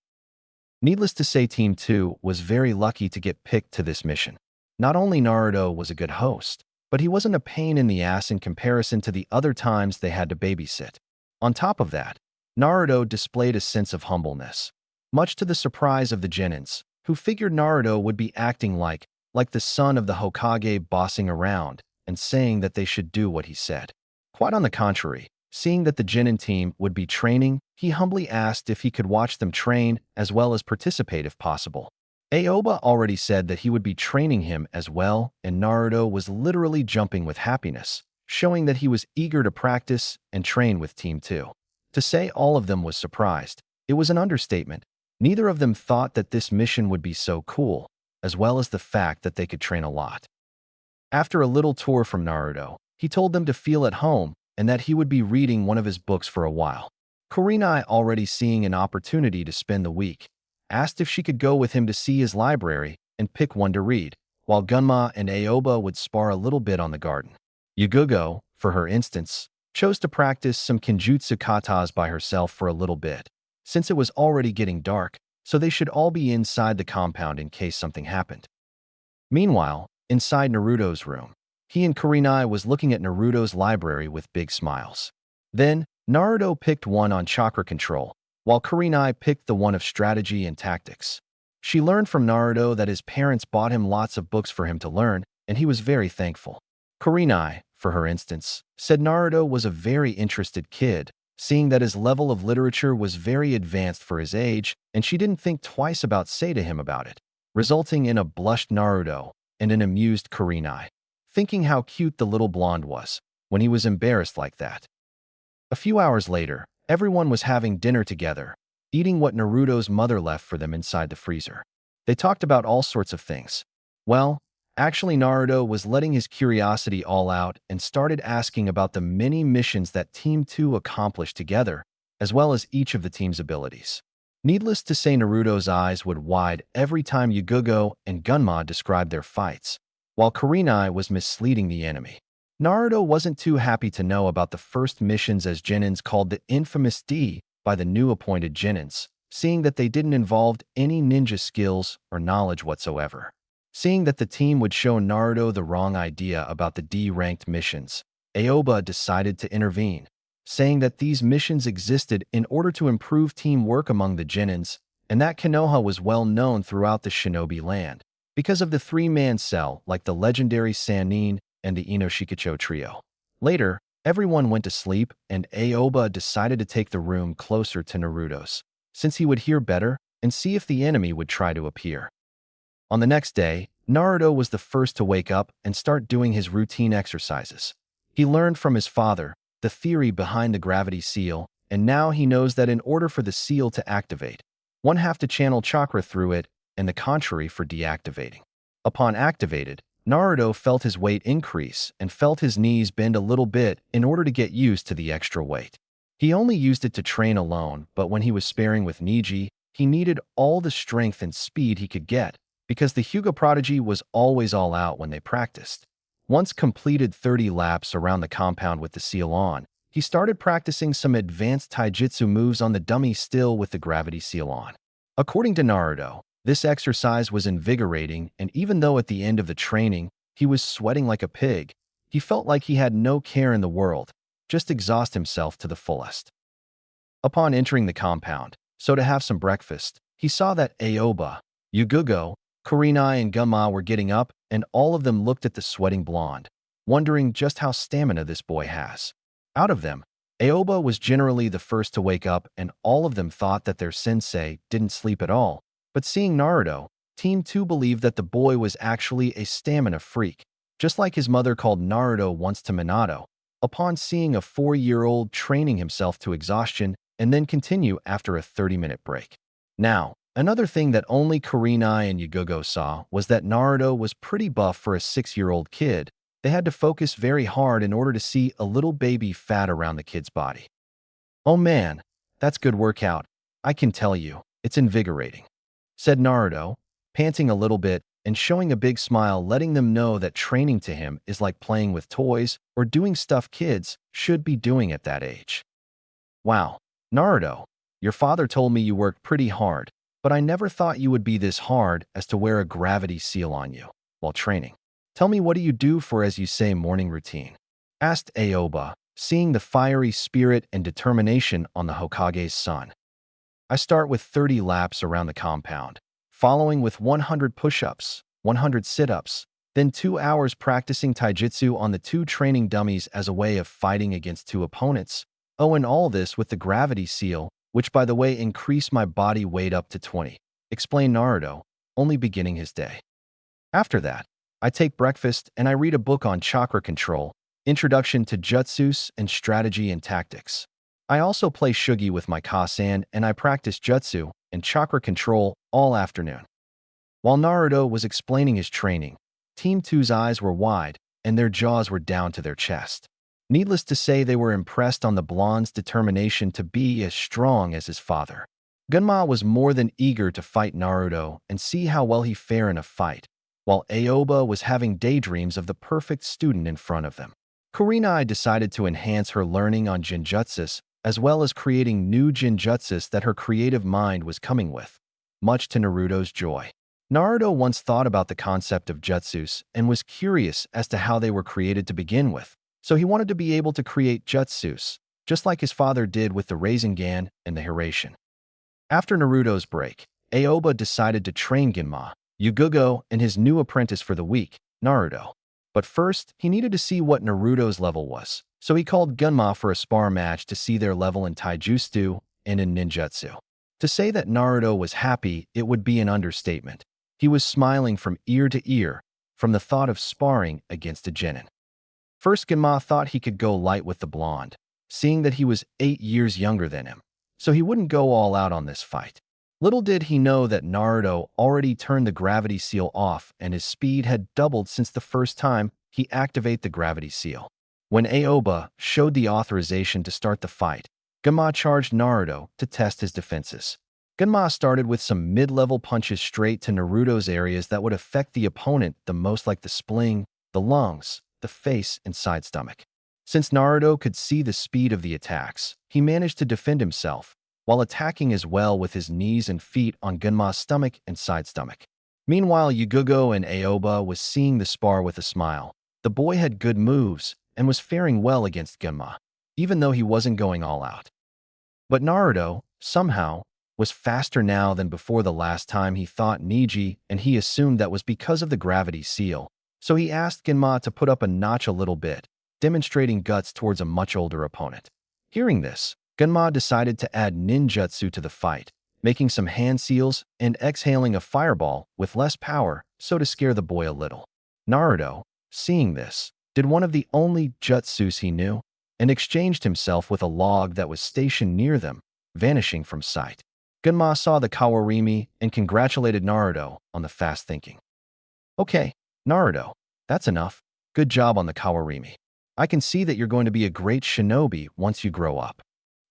Needless to say, Team 2 was very lucky to get picked to this mission. Not only Naruto was a good host, but he wasn't a pain in the ass in comparison to the other times they had to babysit. On top of that, Naruto displayed a sense of humbleness, much to the surprise of the Genins, who figured Naruto would be acting like the son of the Hokage, bossing around and saying that they should do what he said. Quite on the contrary, seeing that the Genin team would be training, he humbly asked if he could watch them train as well as participate if possible. Aoba already said that he would be training him as well, and Naruto was literally jumping with happiness, showing that he was eager to practice and train with Team 2. To say all of them was surprised, it was an understatement. Neither of them thought that this mission would be so cool, as well as the fact that they could train a lot. After a little tour from Naruto, he told them to feel at home and that he would be reading one of his books for a while. Kurenai, already seeing an opportunity to spend the week, asked if she could go with him to see his library and pick one to read, while Gunma and Aoba would spar a little bit on the garden. Yugugo, for her instance, chose to practice some kenjutsu katas by herself for a little bit, since it was already getting dark, so they should all be inside the compound in case something happened. Meanwhile, inside Naruto's room, he and Kurenai was looking at Naruto's library with big smiles. Then, Naruto picked one on chakra control, while Kurenai picked the one of strategy and tactics. She learned from Naruto that his parents bought him lots of books for him to learn, and he was very thankful. Kurenai, for her instance, said Naruto was a very interested kid, seeing that his level of literature was very advanced for his age, and she didn't think twice about saying to him about it, resulting in a blushed Naruto and an amused Kurenai, thinking how cute the little blonde was when he was embarrassed like that. A few hours later, everyone was having dinner together, eating what Naruto's mother left for them inside the freezer. They talked about all sorts of things. Well, actually Naruto was letting his curiosity all out and started asking about the many missions that Team 2 accomplished together, as well as each of the team's abilities. Needless to say, Naruto's eyes would wide every time Yugugo and Gunma described their fights, while Kurenai was misleading the enemy. Naruto wasn't too happy to know about the first missions as Genins called the infamous D by the new appointed Genins, seeing that they didn't involve any ninja skills or knowledge whatsoever. Seeing that the team would show Naruto the wrong idea about the D-ranked missions, Aoba decided to intervene, saying that these missions existed in order to improve teamwork among the Genins, and that Konoha was well known throughout the shinobi land because of the three-man cell like the legendary Sannin and the Inoshikacho trio. Later, everyone went to sleep, and Aoba decided to take the room closer to Naruto's, since he would hear better and see if the enemy would try to appear. On the next day, Naruto was the first to wake up and start doing his routine exercises. He learned from his father the theory behind the gravity seal, and now he knows that in order for the seal to activate, one have to channel chakra through it, and the contrary for deactivating. Upon activated, Naruto felt his weight increase and felt his knees bend a little bit in order to get used to the extra weight. He only used it to train alone, but when he was sparring with Neji, he needed all the strength and speed he could get, because the Hyuga prodigy was always all out when they practiced. Once completed 30 laps around the compound with the seal on, he started practicing some advanced taijutsu moves on the dummy still with the gravity seal on. According to Naruto, this exercise was invigorating, and even though at the end of the training he was sweating like a pig, he felt like he had no care in the world, just exhaust himself to the fullest. Upon entering the compound, so to have some breakfast, he saw that Aoba, Yugugo, Kurenai, and Gunma were getting up, and all of them looked at the sweating blonde, wondering just how stamina this boy has. Out of them, Aoba was generally the first to wake up, and all of them thought that their sensei didn't sleep at all. But seeing Naruto, Team 2 believed that the boy was actually a stamina freak, just like his mother called Naruto once to Minato, upon seeing a 4-year-old training himself to exhaustion and then continue after a 30-minute break. Now, Another thing that only Kurenai and Yugogo saw was that Naruto was pretty buff for a 6-year-old kid. They had to focus very hard in order to see a little baby fat around the kid's body. "Oh man, that's good workout. I can tell you, it's invigorating," said Naruto, panting a little bit and showing a big smile, letting them know that training to him is like playing with toys or doing stuff kids should be doing at that age. "Wow, Naruto, your father told me you worked pretty hard, but I never thought you would be this hard as to wear a gravity seal on you while training. Tell me, what do you do for, as you say, morning routine?" asked Aoba, seeing the fiery spirit and determination on the Hokage's son. "I start with 30 laps around the compound, following with 100 push-ups, 100 sit-ups, then 2 hours practicing taijutsu on the 2 training dummies as a way of fighting against 2 opponents. Oh, and all this with the gravity seal, which by the way increased my body weight up to 20, explained Naruto, only beginning his day. "After that, I take breakfast and I read a book on chakra control, Introduction to Jutsus and Strategy and Tactics. I also play shugi with my Kasan and I practice jutsu and chakra control all afternoon." While Naruto was explaining his training, Team 2's eyes were wide and their jaws were down to their chest. Needless to say, they were impressed on the blonde's determination to be as strong as his father. Gunma was more than eager to fight Naruto and see how well he fare in a fight, while Aoba was having daydreams of the perfect student in front of them. Kurenai decided to enhance her learning on Jinjutsus, as well as creating new Jinjutsus that her creative mind was coming with, much to Naruto's joy. Naruto once thought about the concept of jutsus and was curious as to how they were created to begin with, so he wanted to be able to create jutsus, just like his father did with the Rasengan and the Hiraishin. After Naruto's break, Aoba decided to train Ginma, Yugogo, and his new apprentice for the week, Naruto. But first, he needed to see what Naruto's level was, so he called Gunma for a spar match to see their level in taijutsu and in ninjutsu. To say that Naruto was happy, it would be an understatement. He was smiling from ear to ear from the thought of sparring against a genin. First, Gunma thought he could go light with the blonde, seeing that he was 8 years younger than him, so he wouldn't go all out on this fight. Little did he know that Naruto already turned the gravity seal off and his speed had doubled since the first time he activated the gravity seal. When Aoba showed the authorization to start the fight, Gunma charged Naruto to test his defenses. Gunma started with some mid-level punches straight to Naruto's areas that would affect the opponent the most, like the spleen, the lungs, the face, and side stomach. Since Naruto could see the speed of the attacks, he managed to defend himself, while attacking as well with his knees and feet on Gunma's stomach and side stomach. Meanwhile, Yugogo and Aoba was seeing the spar with a smile. The boy had good moves and was faring well against Gunma, even though he wasn't going all out. But Naruto, somehow, was faster now than before the last time he fought Neji, and he assumed that was because of the gravity seal, so he asked Gunma to put up a notch a little bit, demonstrating guts towards a much older opponent. Hearing this, Gunma decided to add ninjutsu to the fight, making some hand seals and exhaling a fireball with less power so to scare the boy a little. Naruto, seeing this, did one of the only jutsus he knew and exchanged himself with a log that was stationed near them, vanishing from sight. Gunma saw the Kawarimi and congratulated Naruto on the fast thinking. "Okay, Naruto, that's enough. Good job on the Kawarimi. I can see that you're going to be a great shinobi once you grow up,"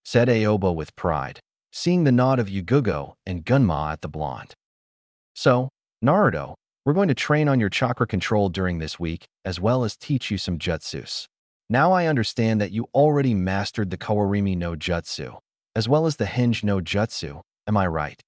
said Aoba with pride, seeing the nod of Yugogo and Gunma at the blonde. "So, Naruto, we're going to train on your chakra control during this week, as well as teach you some jutsus. Now I understand that you already mastered the Kawarimi no Jutsu, as well as the Hinge no Jutsu, am I right?"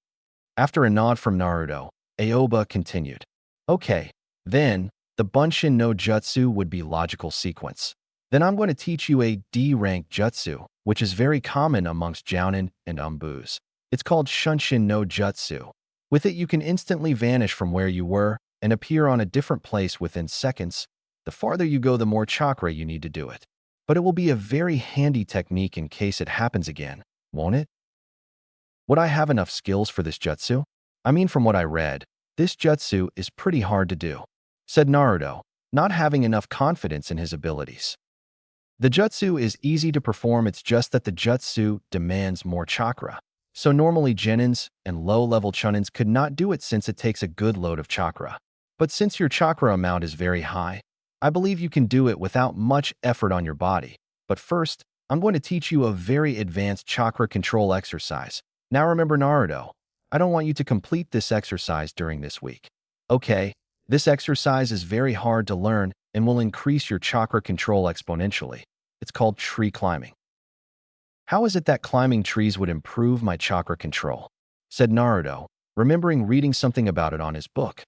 After a nod from Naruto, Aoba continued. "Okay, then, the Bunshin no Jutsu would be logical sequence. Then I'm going to teach you a D-rank jutsu, which is very common amongst Jounin and Umbus. It's called Shunshin no Jutsu. With it, you can instantly vanish from where you were and appear on a different place within seconds. The farther you go, the more chakra you need to do it. But it will be a very handy technique in case it happens again, won't it?" "Would I have enough skills for this jutsu? I mean, from what I read, this jutsu is pretty hard to do," said Naruto, not having enough confidence in his abilities. "The jutsu is easy to perform, it's just that the jutsu demands more chakra. So normally Genins and low-level Chunins could not do it since it takes a good load of chakra. But since your chakra amount is very high, I believe you can do it without much effort on your body. But first, I'm going to teach you a very advanced chakra control exercise. Now remember Naruto, I don't want you to complete this exercise during this week. Okay, this exercise is very hard to learn and will increase your chakra control exponentially. It's called tree climbing. How is it that climbing trees would improve my chakra control? Said Naruto, remembering reading something about it on his book.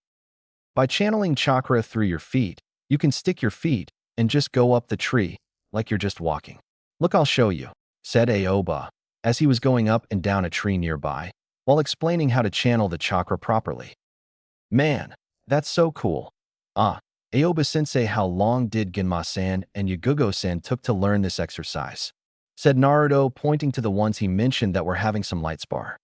By channeling chakra through your feet, you can stick your feet and just go up the tree like you're just walking. Look, I'll show you, said Aoba, as he was going up and down a tree nearby, while explaining how to channel the chakra properly. Man, that's so cool. Ah, Aoba-sensei, how long did Genma-san and Yagugo-san took to learn this exercise? Said Naruto, pointing to the ones he mentioned that were having some light spar.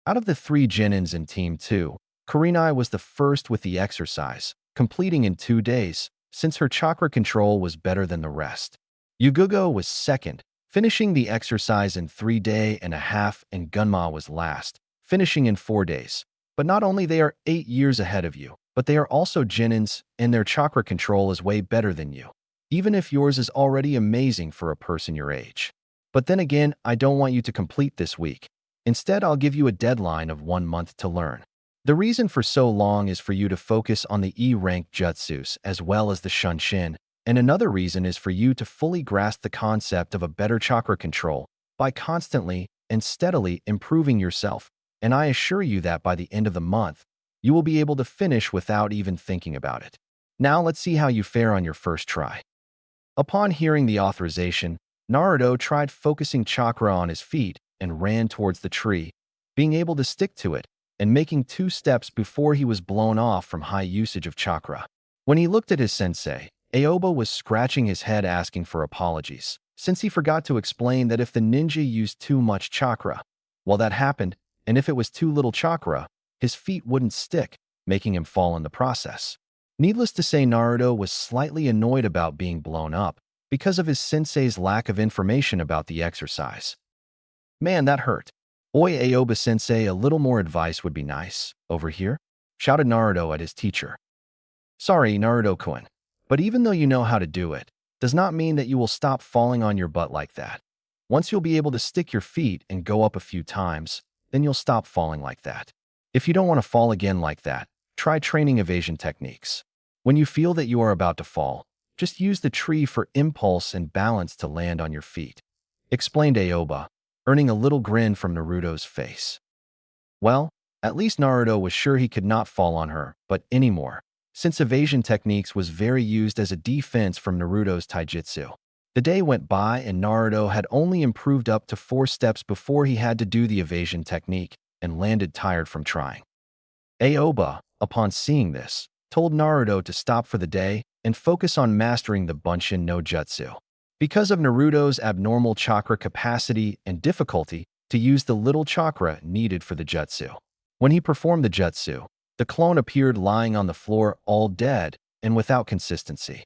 Out of the 3 Genins in Team 2, Kurenai was the first with the exercise, completing in 2 days, since her chakra control was better than the rest. Yagugo was second, finishing the exercise in 3 days and a half, and Gunma was last, finishing in 4 days. But not only they are 8 years ahead of you, but they are also Genins, and their chakra control is way better than you, even if yours is already amazing for a person your age. But then again, I don't want you to complete this week. Instead, I'll give you a deadline of 1 month to learn. The reason for so long is for you to focus on the E-rank jutsus as well as the Shunshin, and another reason is for you to fully grasp the concept of a better chakra control by constantly and steadily improving yourself. And I assure you that by the end of the month, you will be able to finish without even thinking about it. Now let's see how you fare on your first try. Upon hearing the authorization, Naruto tried focusing chakra on his feet and ran towards the tree, being able to stick to it and making 2 steps before he was blown off from high usage of chakra. When he looked at his sensei, Aoba was scratching his head asking for apologies, since he forgot to explain that if the ninja used too much chakra, well, that happened, and if it was too little chakra, his feet wouldn't stick, making him fall in the process. Needless to say, Naruto was slightly annoyed about being blown up because of his sensei's lack of information about the exercise. Man, that hurt. Oi, Aoba-sensei, a little more advice would be nice. Over here? Shouted Naruto at his teacher. Sorry, Naruto-kun, but even though you know how to do it, does not mean that you will stop falling on your butt like that. Once you'll be able to stick your feet and go up a few times, then you'll stop falling like that. If you don't want to fall again like that, try training evasion techniques. When you feel that you are about to fall, just use the tree for impulse and balance to land on your feet, explained Aoba, earning a little grin from Naruto's face. Well, at least Naruto was sure he could not fall on her, but anymore, since evasion techniques was very used as a defense from Naruto's taijutsu. The day went by and Naruto had only improved up to 4 steps before he had to do the evasion technique and landed tired from trying. Aoba, upon seeing this, told Naruto to stop for the day and focus on mastering the Bunshin no Jutsu. Because of Naruto's abnormal chakra capacity and difficulty to use the little chakra needed for the jutsu. When he performed the jutsu, the clone appeared lying on the floor all dead and without consistency.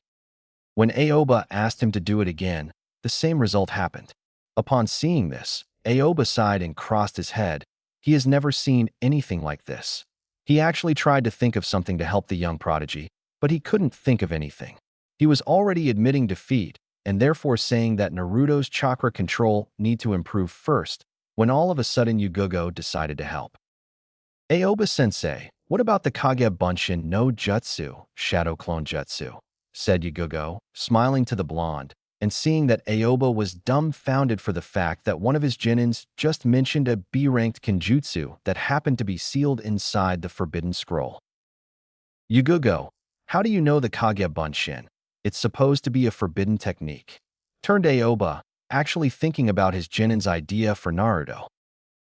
When Aoba asked him to do it again, the same result happened. Upon seeing this, Aoba sighed and crossed his head. He has never seen anything like this. He actually tried to think of something to help the young prodigy, but he couldn't think of anything. He was already admitting defeat and therefore saying that Naruto's chakra control need to improve first, when all of a sudden Yagugo decided to help. Aoba-sensei, what about the Kage Bunshin no Jutsu, Shadow Clone Jutsu? Said Yagugo, smiling to the blonde, and seeing that Aoba was dumbfounded for the fact that one of his genins just mentioned a B-ranked kenjutsu that happened to be sealed inside the Forbidden Scroll. Yagugo, how do you know the Kage Bunshin? It's supposed to be a forbidden technique. Turned Aoba, actually thinking about his genin's idea for Naruto.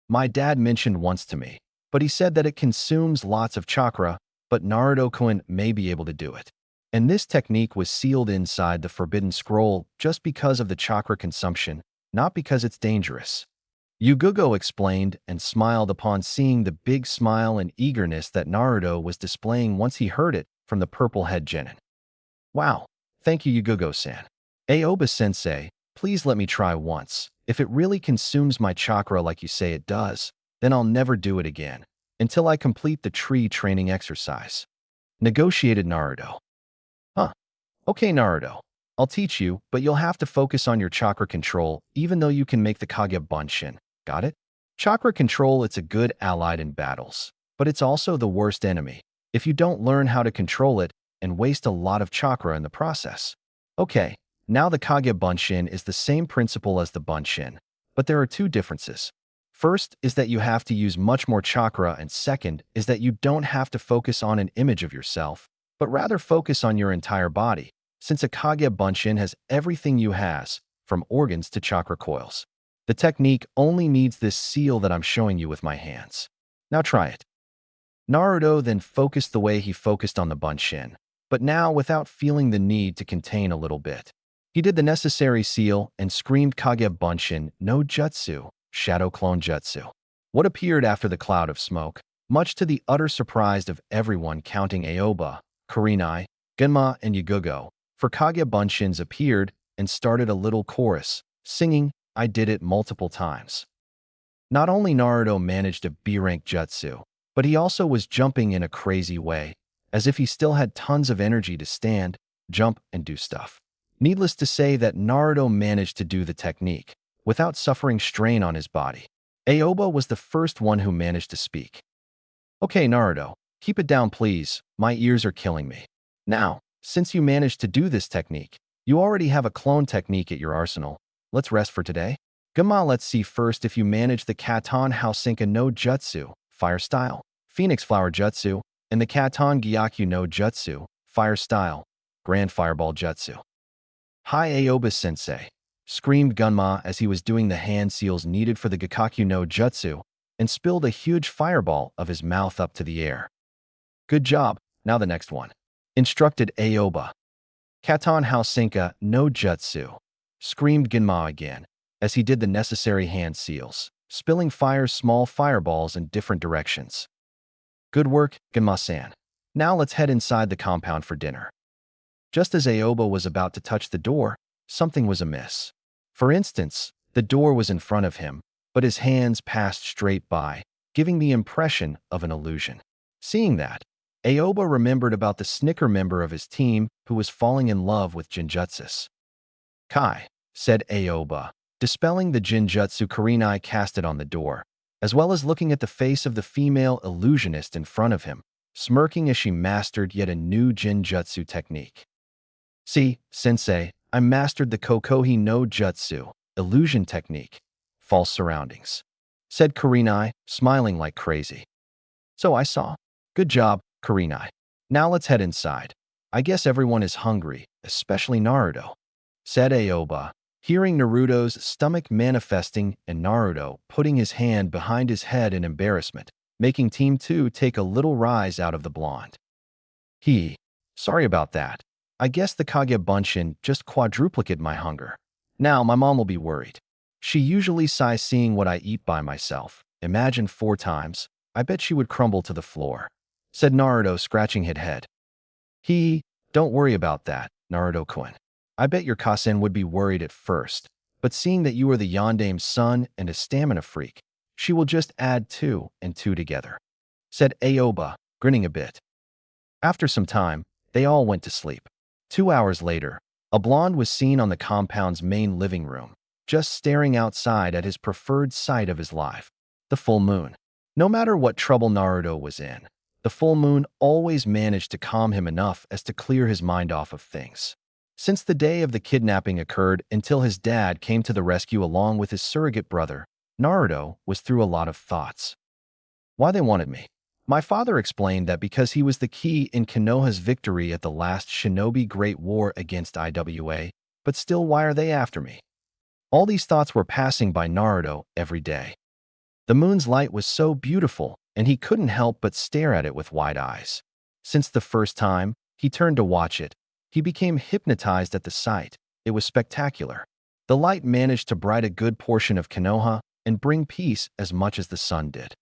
My dad mentioned once to me, but he said that it consumes lots of chakra, but Naruto-kun may be able to do it. And this technique was sealed inside the Forbidden Scroll just because of the chakra consumption, not because it's dangerous. Yagugo explained and smiled upon seeing the big smile and eagerness that Naruto was displaying once he heard it from the purple head genin. Wow, thank you Yagugo-san. Aoba-sensei, please let me try once. If it really consumes my chakra like you say it does, then I'll never do it again, until I complete the tree training exercise. Negotiated Naruto. Huh. Okay, Naruto. I'll teach you, but you'll have to focus on your chakra control, even though you can make the Kage Bunshin. Got it? Chakra control, it's a good ally in battles, but it's also the worst enemy if you don't learn how to control it and waste a lot of chakra in the process. Okay, now the Kage Bunshin is the same principle as the Bunshin, but there are two differences. First is that you have to use much more chakra, and second is that you don't have to focus on an image of yourself, but rather focus on your entire body, since a Kage Bunshin has everything you has, from organs to chakra coils. The technique only needs this seal that I'm showing you with my hands. Now try it. Naruto then focused the way he focused on the Bunshin, but now without feeling the need to contain a little bit. He did the necessary seal and screamed Kage Bunshin no Jutsu, Shadow Clone Jutsu. What appeared after the cloud of smoke, much to the utter surprise of everyone counting Aoba, Kurenai, Genma, and Yagugo, for Kage Bunshins appeared and started a little chorus, singing, "I did it" multiple times. Not only Naruto managed a B-rank jutsu, but he also was jumping in a crazy way, as if he still had tons of energy to stand, jump, and do stuff. Needless to say that Naruto managed to do the technique without suffering strain on his body. Aoba was the first one who managed to speak. Okay, Naruto, keep it down please, my ears are killing me. Now, since you managed to do this technique, you already have a clone technique at your arsenal. Let's rest for today. Gamma, let's see first if you manage the Katon Hausenka no Jutsu, Fire Style, Phoenix Flower Jutsu, and the Katon Gyakyu no Jutsu, Fire Style, Grand Fireball Jutsu. Hi Aoba Sensei, screamed Gunma as he was doing the hand seals needed for the Gakakyu no Jutsu, and spilled a huge fireball of his mouth up to the air. Good job, now the next one, instructed Aoba. Katon Hausenka no Jutsu, screamed Gunma again, as he did the necessary hand seals, spilling small fireballs in different directions. Good work, Gunma-san. Now let's head inside the compound for dinner. Just as Aoba was about to touch the door, something was amiss. For instance, the door was in front of him, but his hands passed straight by, giving the impression of an illusion. Seeing that, Aoba remembered about the Snicker member of his team who was falling in love with Jinjutsus. Kai, said Aoba, dispelling the Jinjutsu Kurenai casted on the door, as well as looking at the face of the female illusionist in front of him, smirking as she mastered yet a new Jinjutsu technique. See, Sensei, I mastered the Kokohi no Jutsu, illusion technique, false surroundings, said Kurenai, smiling like crazy. So I saw. Good job, Kurenai. Now let's head inside. I guess everyone is hungry, especially Naruto, said Aoba, hearing Naruto's stomach manifesting and Naruto putting his hand behind his head in embarrassment, making Team 2 take a little rise out of the blonde. Sorry about that. I guess the Kage Bunshin just quadruplicated my hunger. Now my mom will be worried. She usually sighs seeing what I eat by myself. Imagine 4 times. I bet she would crumble to the floor, said Naruto, scratching his head. Don't worry about that, Naruto-kun. I bet your cousin would be worried at first, but seeing that you are the Yandame's son and a stamina freak, she will just add 2 and 2 together, said Aoba, grinning a bit. After some time, they all went to sleep. 2 hours later, a blonde was seen on the compound's main living room, just staring outside at his preferred sight of his life, the full moon. No matter what trouble Naruto was in, the full moon always managed to calm him enough as to clear his mind off of things. Since the day of the kidnapping occurred until his dad came to the rescue along with his surrogate brother, Naruto was through a lot of thoughts. Why they wanted me? My father explained that because he was the key in Konoha's victory at the last Shinobi Great War against IWA, but still why are they after me? All these thoughts were passing by Naruto every day. The moon's light was so beautiful, and he couldn't help but stare at it with wide eyes. Since the first time he turned to watch it, he became hypnotized at the sight. It was spectacular. The light managed to bright a good portion of Konoha and bring peace as much as the sun did.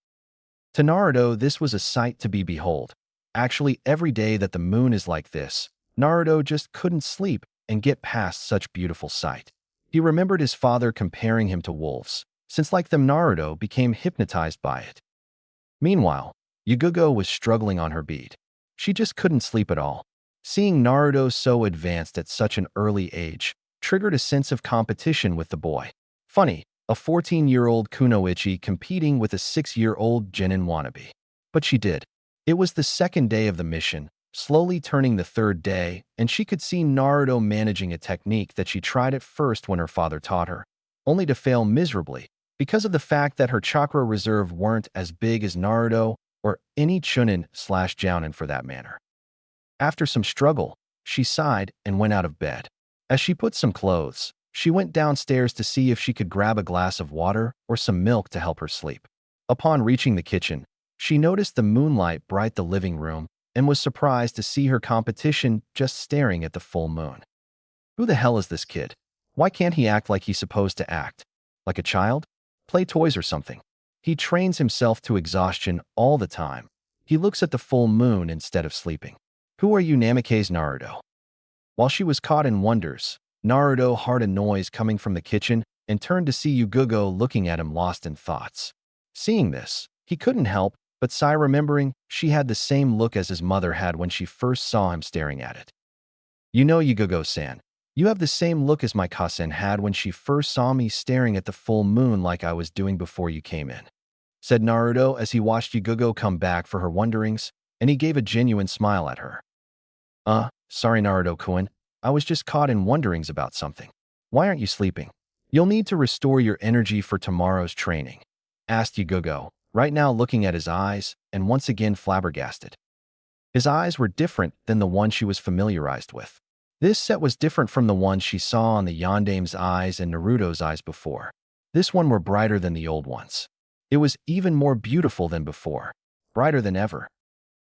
To Naruto, this was a sight to be behold. Actually, every day that the moon is like this, Naruto just couldn't sleep and get past such beautiful sight. He remembered his father comparing him to wolves, since like them Naruto became hypnotized by it. Meanwhile, Yugugo was struggling on her beat. She just couldn't sleep at all. Seeing Naruto so advanced at such an early age triggered a sense of competition with the boy. Funny, a 14-year-old Kunoichi competing with a 6-year-old Genin wannabe. But she did. It was the second day of the mission, slowly turning the third day, and she could see Naruto managing a technique that she tried at first when her father taught her, only to fail miserably because of the fact that her chakra reserve weren't as big as Naruto or any Chunin/Jounin for that matter. After some struggle, she sighed and went out of bed. As she put some clothes, she went downstairs to see if she could grab a glass of water or some milk to help her sleep. Upon reaching the kitchen, she noticed the moonlight bright the living room and was surprised to see her competition just staring at the full moon. Who the hell is this kid? Why can't he act like he's supposed to act? Like a child? Play toys or something. He trains himself to exhaustion all the time. He looks at the full moon instead of sleeping. Who are you, Namikaze Naruto? While she was caught in wonders, Naruto heard a noise coming from the kitchen and turned to see Yugugo looking at him lost in thoughts. Seeing this, he couldn't help but sigh, remembering she had the same look as his mother had when she first saw him staring at it. You know, Yugugo-san, you have the same look as my cousin had when she first saw me staring at the full moon like I was doing before you came in, said Naruto as he watched Yugugo come back for her wonderings, and he gave a genuine smile at her. Sorry Naruto-kun, I was just caught in wonderings about something. Why aren't you sleeping? You'll need to restore your energy for tomorrow's training, asked Yugugo, right now looking at his eyes and once again flabbergasted. His eyes were different than the one she was familiarized with. This set was different from the one she saw on the Yandame's eyes and Naruto's eyes before. This one were brighter than the old ones. It was even more beautiful than before, brighter than ever.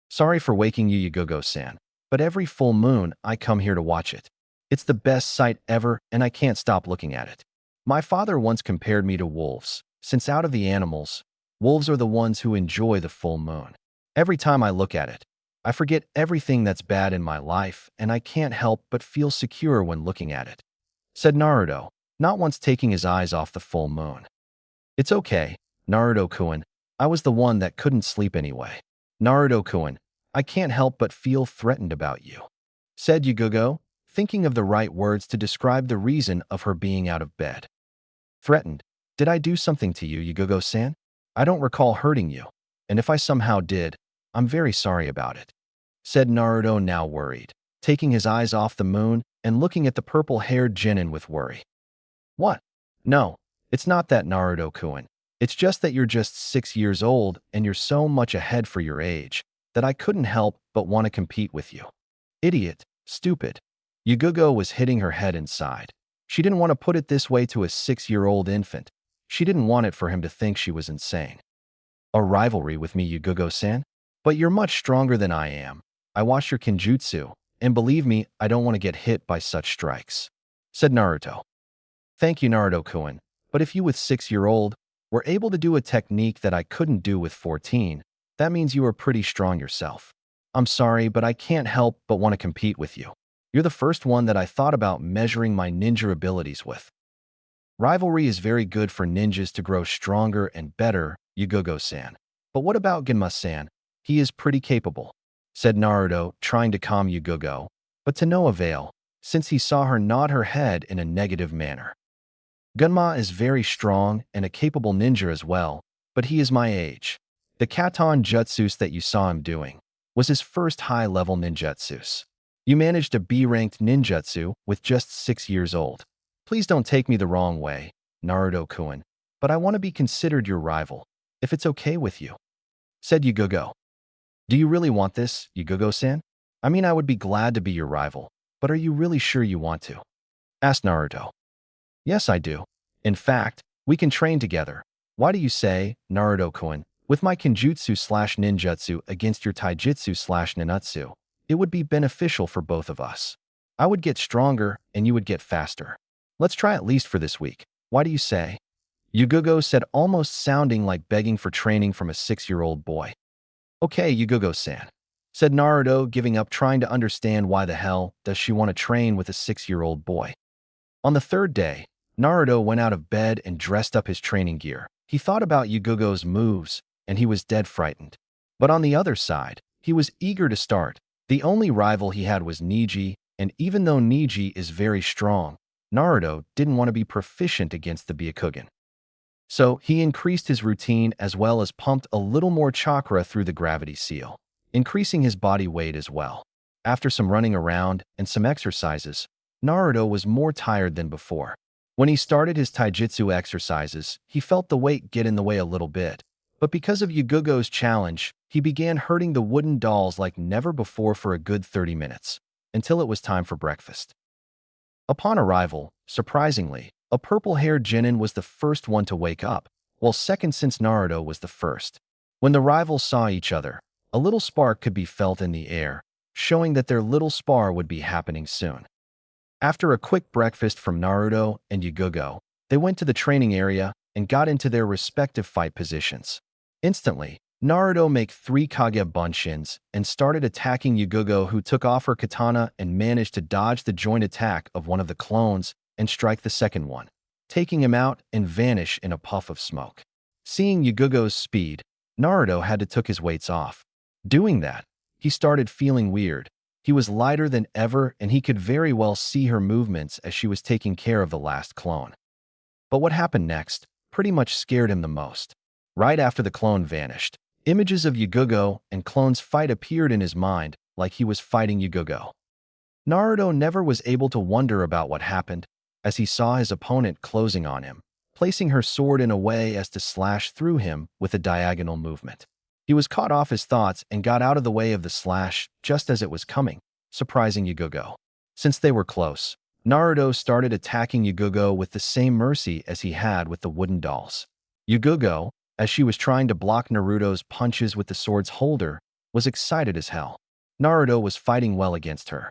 Sorry for waking you, Yugugo-san, but every full moon I come here to watch it. It's the best sight ever and I can't stop looking at it. My father once compared me to wolves, since out of the animals, wolves are the ones who enjoy the full moon. Every time I look at it, I forget everything that's bad in my life and I can't help but feel secure when looking at it, said Naruto, not once taking his eyes off the full moon. It's okay, Naruto-kun, I was the one that couldn't sleep anyway. Naruto-kun, I can't help but feel threatened about you, said Yugugo, thinking of the right words to describe the reason of her being out of bed. Threatened? Did I do something to you, Yugugo-san? I don't recall hurting you, and if I somehow did, I'm very sorry about it, said Naruto, now worried, taking his eyes off the moon and looking at the purple-haired Genin with worry. What? No, it's not that, Naruto-kun. It's just that you're just 6 years old and you're so much ahead for your age that I couldn't help but want to compete with you. Idiot, stupid. Yugugo was hitting her head inside. She didn't want to put it this way to a 6-year-old infant. She didn't want it for him to think she was insane. A rivalry with me, Yugugo-san? But you're much stronger than I am. I watched your kinjutsu, and believe me, I don't want to get hit by such strikes, said Naruto. Thank you, Naruto-kun, but if you with 6-year-old were able to do a technique that I couldn't do with 14, that means you are pretty strong yourself. I'm sorry, but I can't help but want to compete with you. You're the first one that I thought about measuring my ninja abilities with. Rivalry is very good for ninjas to grow stronger and better, Yugugo-san. But what about Genma-san? He is pretty capable, said Naruto, trying to calm Yugugo, but to no avail, since he saw her nod her head in a negative manner. Genma is very strong and a capable ninja as well, but he is my age. The Katon Jutsus that you saw him doing was his first high-level ninjutsus. You managed a B-ranked ninjutsu with just 6 years old. Please don't take me the wrong way, Naruto-kun, but I want to be considered your rival, if it's okay with you, said Yugugo. Do you really want this, Yugugo-san? I mean, I would be glad to be your rival, but are you really sure you want to? Asked Naruto. Yes, I do. In fact, we can train together. Why do you say, Naruto-kun, with my kinjutsu/ninjutsu against your taijutsu/ninjutsu, it would be beneficial for both of us. I would get stronger and you would get faster. Let's try at least for this week. Why do you say? Yugugo said, almost sounding like begging for training from a 6-year-old boy. Okay, Yugugo-san, said Naruto, giving up trying to understand why the hell does she want to train with a 6-year-old boy. On the third day, Naruto went out of bed and dressed up his training gear. He thought about Yugogo's moves, and he was dead frightened. But on the other side, he was eager to start. The only rival he had was Neji, and even though Neji is very strong, Naruto didn't want to be proficient against the Byakugan. So he increased his routine as well as pumped a little more chakra through the gravity seal, increasing his body weight as well. After some running around and some exercises, Naruto was more tired than before. When he started his taijutsu exercises, he felt the weight get in the way a little bit. But because of Yugogo's challenge, he began hurting the wooden dolls like never before for a good 30 minutes, until it was time for breakfast. Upon arrival, surprisingly, a purple-haired genin was the first one to wake up, while second since Naruto was the first. When the rivals saw each other, a little spark could be felt in the air, showing that their little spar would be happening soon. After a quick breakfast from Naruto and Yugogo, they went to the training area and got into their respective fight positions. Instantly, Naruto made 3 Kage Bunshins and started attacking Yugogo, who took off her katana and managed to dodge the joint attack of one of the clones and strike the second one, taking him out and vanish in a puff of smoke. Seeing Yugogo's speed, Naruto had to took his weights off. Doing that, he started feeling weird. He was lighter than ever and he could very well see her movements as she was taking care of the last clone. But what happened next pretty much scared him the most. Right after the clone vanished, images of Yugogo and clone's fight appeared in his mind like he was fighting Yugogo. Naruto never was able to wonder about what happened as he saw his opponent closing on him, placing her sword in a way as to slash through him with a diagonal movement. He was caught off his thoughts and got out of the way of the slash just as it was coming, surprising Yugogo. Since they were close, Naruto started attacking Yugogo with the same mercy as he had with the wooden dolls. Yugogo, as she was trying to block Naruto's punches with the sword's holder, was excited as hell. Naruto was fighting well against her.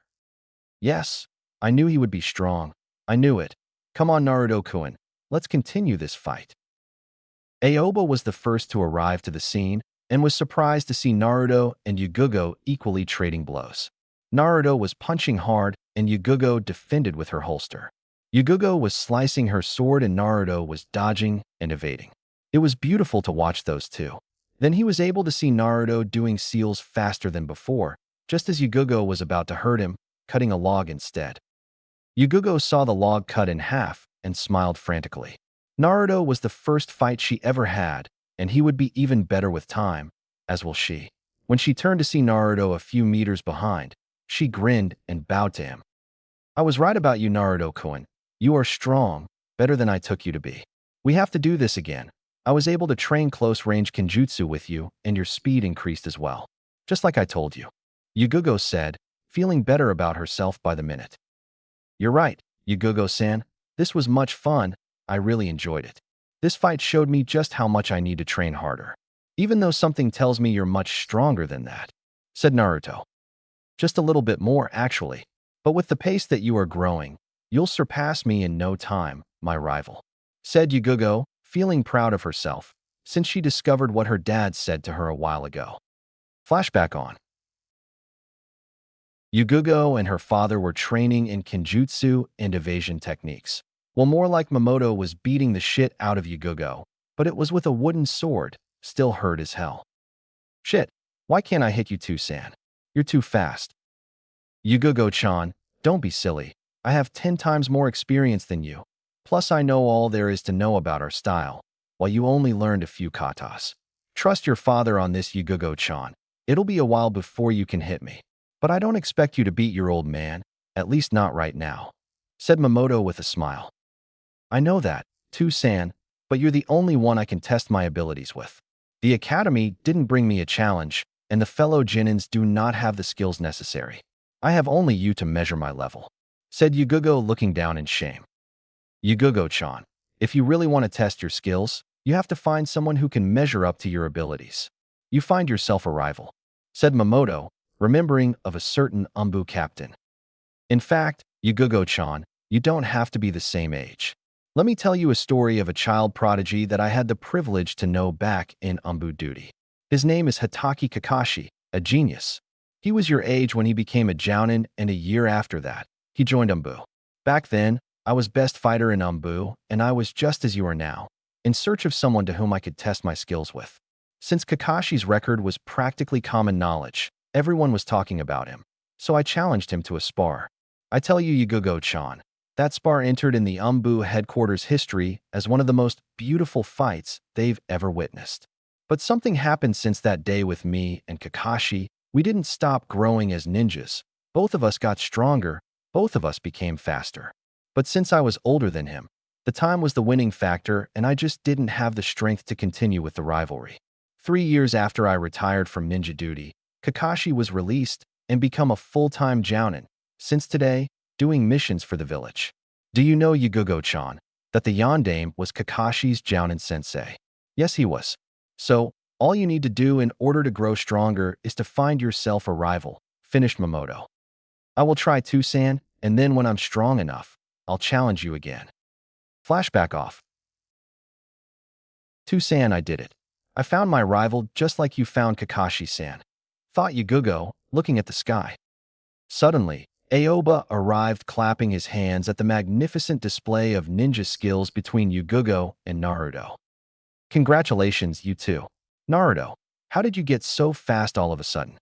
Yes, I knew he would be strong. I knew it. Come on, Naruto-kun, let's continue this fight. Aoba was the first to arrive to the scene and was surprised to see Naruto and Yugogo equally trading blows. Naruto was punching hard and Yugogo defended with her holster. Yugogo was slicing her sword and Naruto was dodging and evading. It was beautiful to watch those two. Then he was able to see Naruto doing seals faster than before, just as Yugogo was about to hurt him, cutting a log instead. Yugogo saw the log cut in half and smiled frantically. Naruto was the first fight she ever had, and he would be even better with time, as will she. When she turned to see Naruto a few meters behind, she grinned and bowed to him. I was right about you, Naruto-kun. You are strong, better than I took you to be. We have to do this again. I was able to train close-range Kenjutsu with you, and your speed increased as well. Just like I told you. Yugogo said, feeling better about herself by the minute. You're right, Yugogo-san. This was much fun. I really enjoyed it. This fight showed me just how much I need to train harder. Even though something tells me you're much stronger than that, said Naruto. Just a little bit more, actually. But with the pace that you are growing, you'll surpass me in no time, my rival, said Yugogo, feeling proud of herself, since she discovered what her dad said to her a while ago. Flashback on. Yugogo and her father were training in Kenjutsu and evasion techniques. Well, more like Minato was beating the shit out of Yugogo, but it was with a wooden sword, still hurt as hell. Shit, why can't I hit you too, San? You're too fast. Yugogo-chan, don't be silly. I have 10 times more experience than you. Plus I know all there is to know about our style, while you only learned a few katas. Trust your father on this, Yugogo-chan. It'll be a while before you can hit me. But I don't expect you to beat your old man, at least not right now, said Minato with a smile. I know that, too, San, but you're the only one I can test my abilities with. The academy didn't bring me a challenge, and the fellow Genins do not have the skills necessary. I have only you to measure my level, said Yugogo, looking down in shame. Yugogo-chan, if you really want to test your skills, you have to find someone who can measure up to your abilities. You find yourself a rival, said Minato, remembering of a certain Umbu captain. In fact, Yugogo-chan, you don't have to be the same age. Let me tell you a story of a child prodigy that I had the privilege to know back in Umbu duty. His name is Hitaki Kakashi, a genius. He was your age when he became a jounin, and a year after that, he joined Umbu. Back then, I was best fighter in Umbu, and I was just as you are now, in search of someone to whom I could test my skills with. Since Kakashi's record was practically common knowledge, everyone was talking about him, so I challenged him to a spar. I tell you, Yugugo-chan, that spar entered in the Umbu headquarters history as one of the most beautiful fights they've ever witnessed. But something happened since that day with me and Kakashi. We didn't stop growing as ninjas. Both of us got stronger, both of us became faster. But since I was older than him, the time was the winning factor and I just didn't have the strength to continue with the rivalry. 3 years after I retired from ninja duty, Kakashi was released and become a full-time jounin, since today, doing missions for the village. Do you know, Yugugo-chan, that the Yandame was Kakashi's jounin sensei? Yes, he was. So, all you need to do in order to grow stronger is to find yourself a rival, finished Momoto. I will try Tusan, and then when I'm strong enough, I'll challenge you again. Flashback off. Tusan, I did it. I found my rival just like you found Kakashi-san. Thought Yugugo, looking at the sky. Suddenly, Aoba arrived clapping his hands at the magnificent display of ninja skills between Yugugo and Naruto. Congratulations, you two. Naruto, how did you get so fast all of a sudden?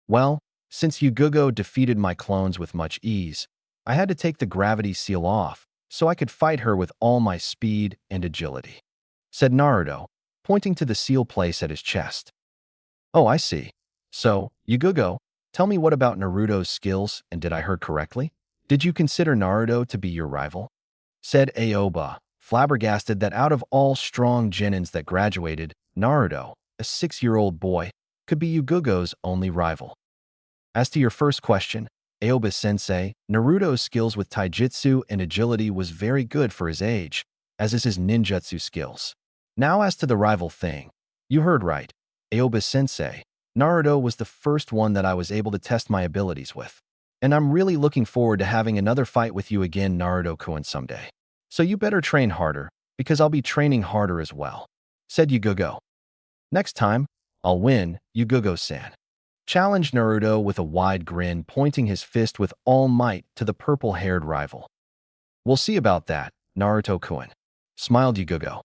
Well, since Yugugo defeated my clones with much ease, I had to take the gravity seal off so I could fight her with all my speed and agility, said Naruto, pointing to the seal place at his chest. Oh, I see. So, Yugugo, tell me, what about Naruto's skills, and did I hear correctly? Did you consider Naruto to be your rival? Said Aoba, flabbergasted that out of all strong genins that graduated, Naruto, a 6-year-old boy, could be Yugugo's only rival. As to your first question, Aoba-sensei, Naruto's skills with taijutsu and agility was very good for his age, as is his ninjutsu skills. Now as to the rival thing, you heard right. Aoba-sensei, Naruto was the first one that I was able to test my abilities with. And I'm really looking forward to having another fight with you again, Naruto-kun, someday. So you better train harder, because I'll be training harder as well, said Yugugo. Next time, I'll win, Yugugo-san. Challenged Naruto with a wide grin, pointing his fist with all might to the purple-haired rival. We'll see about that, Naruto-kun, smiled Yugugo.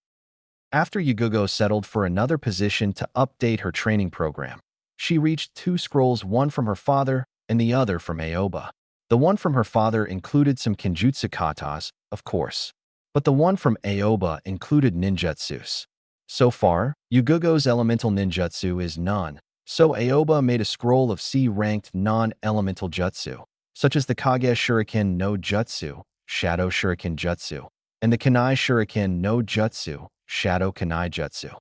After Yugugo settled for another position to update her training program, she reached 2 scrolls, one from her father and the other from Aoba. The one from her father included some kenjutsu katas, of course, but the one from Aoba included ninjutsus. So far, Yugugo's elemental ninjutsu is none, so Aoba made a scroll of C-ranked non-elemental jutsu, such as the Kage Shuriken no Jutsu, Shadow Shuriken Jutsu, and the Kanai Shuriken no Jutsu, Shadow Kanai Jutsu.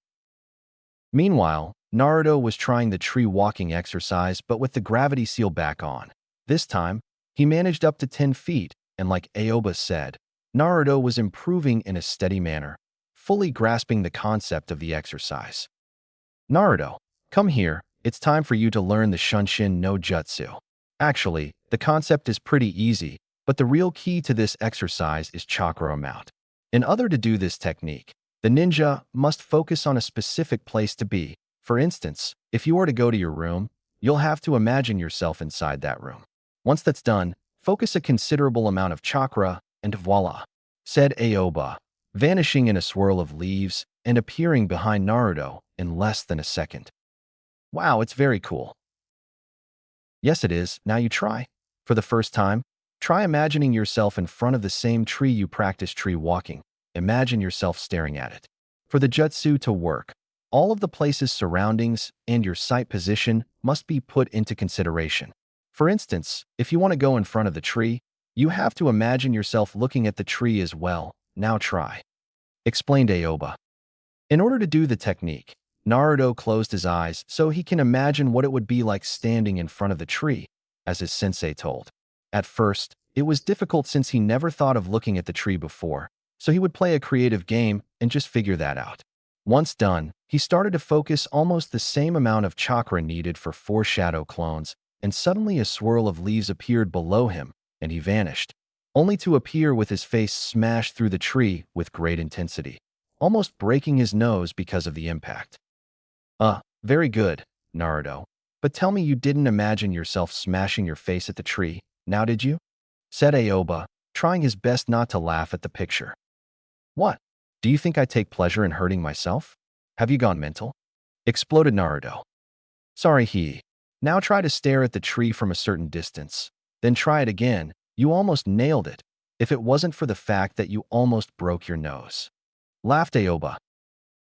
Meanwhile, Naruto was trying the tree walking exercise but with the gravity seal back on. This time, he managed up to 10 feet, and like Aoba said, Naruto was improving in a steady manner, fully grasping the concept of the exercise. Naruto, come here, it's time for you to learn the Shunshin no Jutsu. Actually, the concept is pretty easy, but the real key to this exercise is chakra amount. In order to do this technique, the ninja must focus on a specific place to be. For instance, if you are to go to your room, you'll have to imagine yourself inside that room. Once that's done, focus a considerable amount of chakra, and voila, said Aoba, vanishing in a swirl of leaves and appearing behind Naruto in less than a second. Wow, it's very cool. Yes, it is. Now you try. For the first time, try imagining yourself in front of the same tree you practice tree walking. Imagine yourself staring at it. For the jutsu to work, all of the place's surroundings and your sight position must be put into consideration. For instance, if you want to go in front of the tree, you have to imagine yourself looking at the tree as well. Now try, explained Aoba. In order to do the technique, Naruto closed his eyes so he can imagine what it would be like standing in front of the tree, as his sensei told. At first, it was difficult since he never thought of looking at the tree before, so he would play a creative game and just figure that out. Once done, he started to focus almost the same amount of chakra needed for 4 shadow clones, and suddenly a swirl of leaves appeared below him, and he vanished, only to appear with his face smashed through the tree with great intensity, almost breaking his nose because of the impact. Very good, Naruto. But tell me you didn't imagine yourself smashing your face at the tree, now did you? Said Aoba, trying his best not to laugh at the picture. What? Do you think I take pleasure in hurting myself? Have you gone mental? Exploded Naruto. Sorry, he. Now try to stare at the tree from a certain distance. Then try it again. You almost nailed it. If it wasn't for the fact that you almost broke your nose. Laughed Aoba.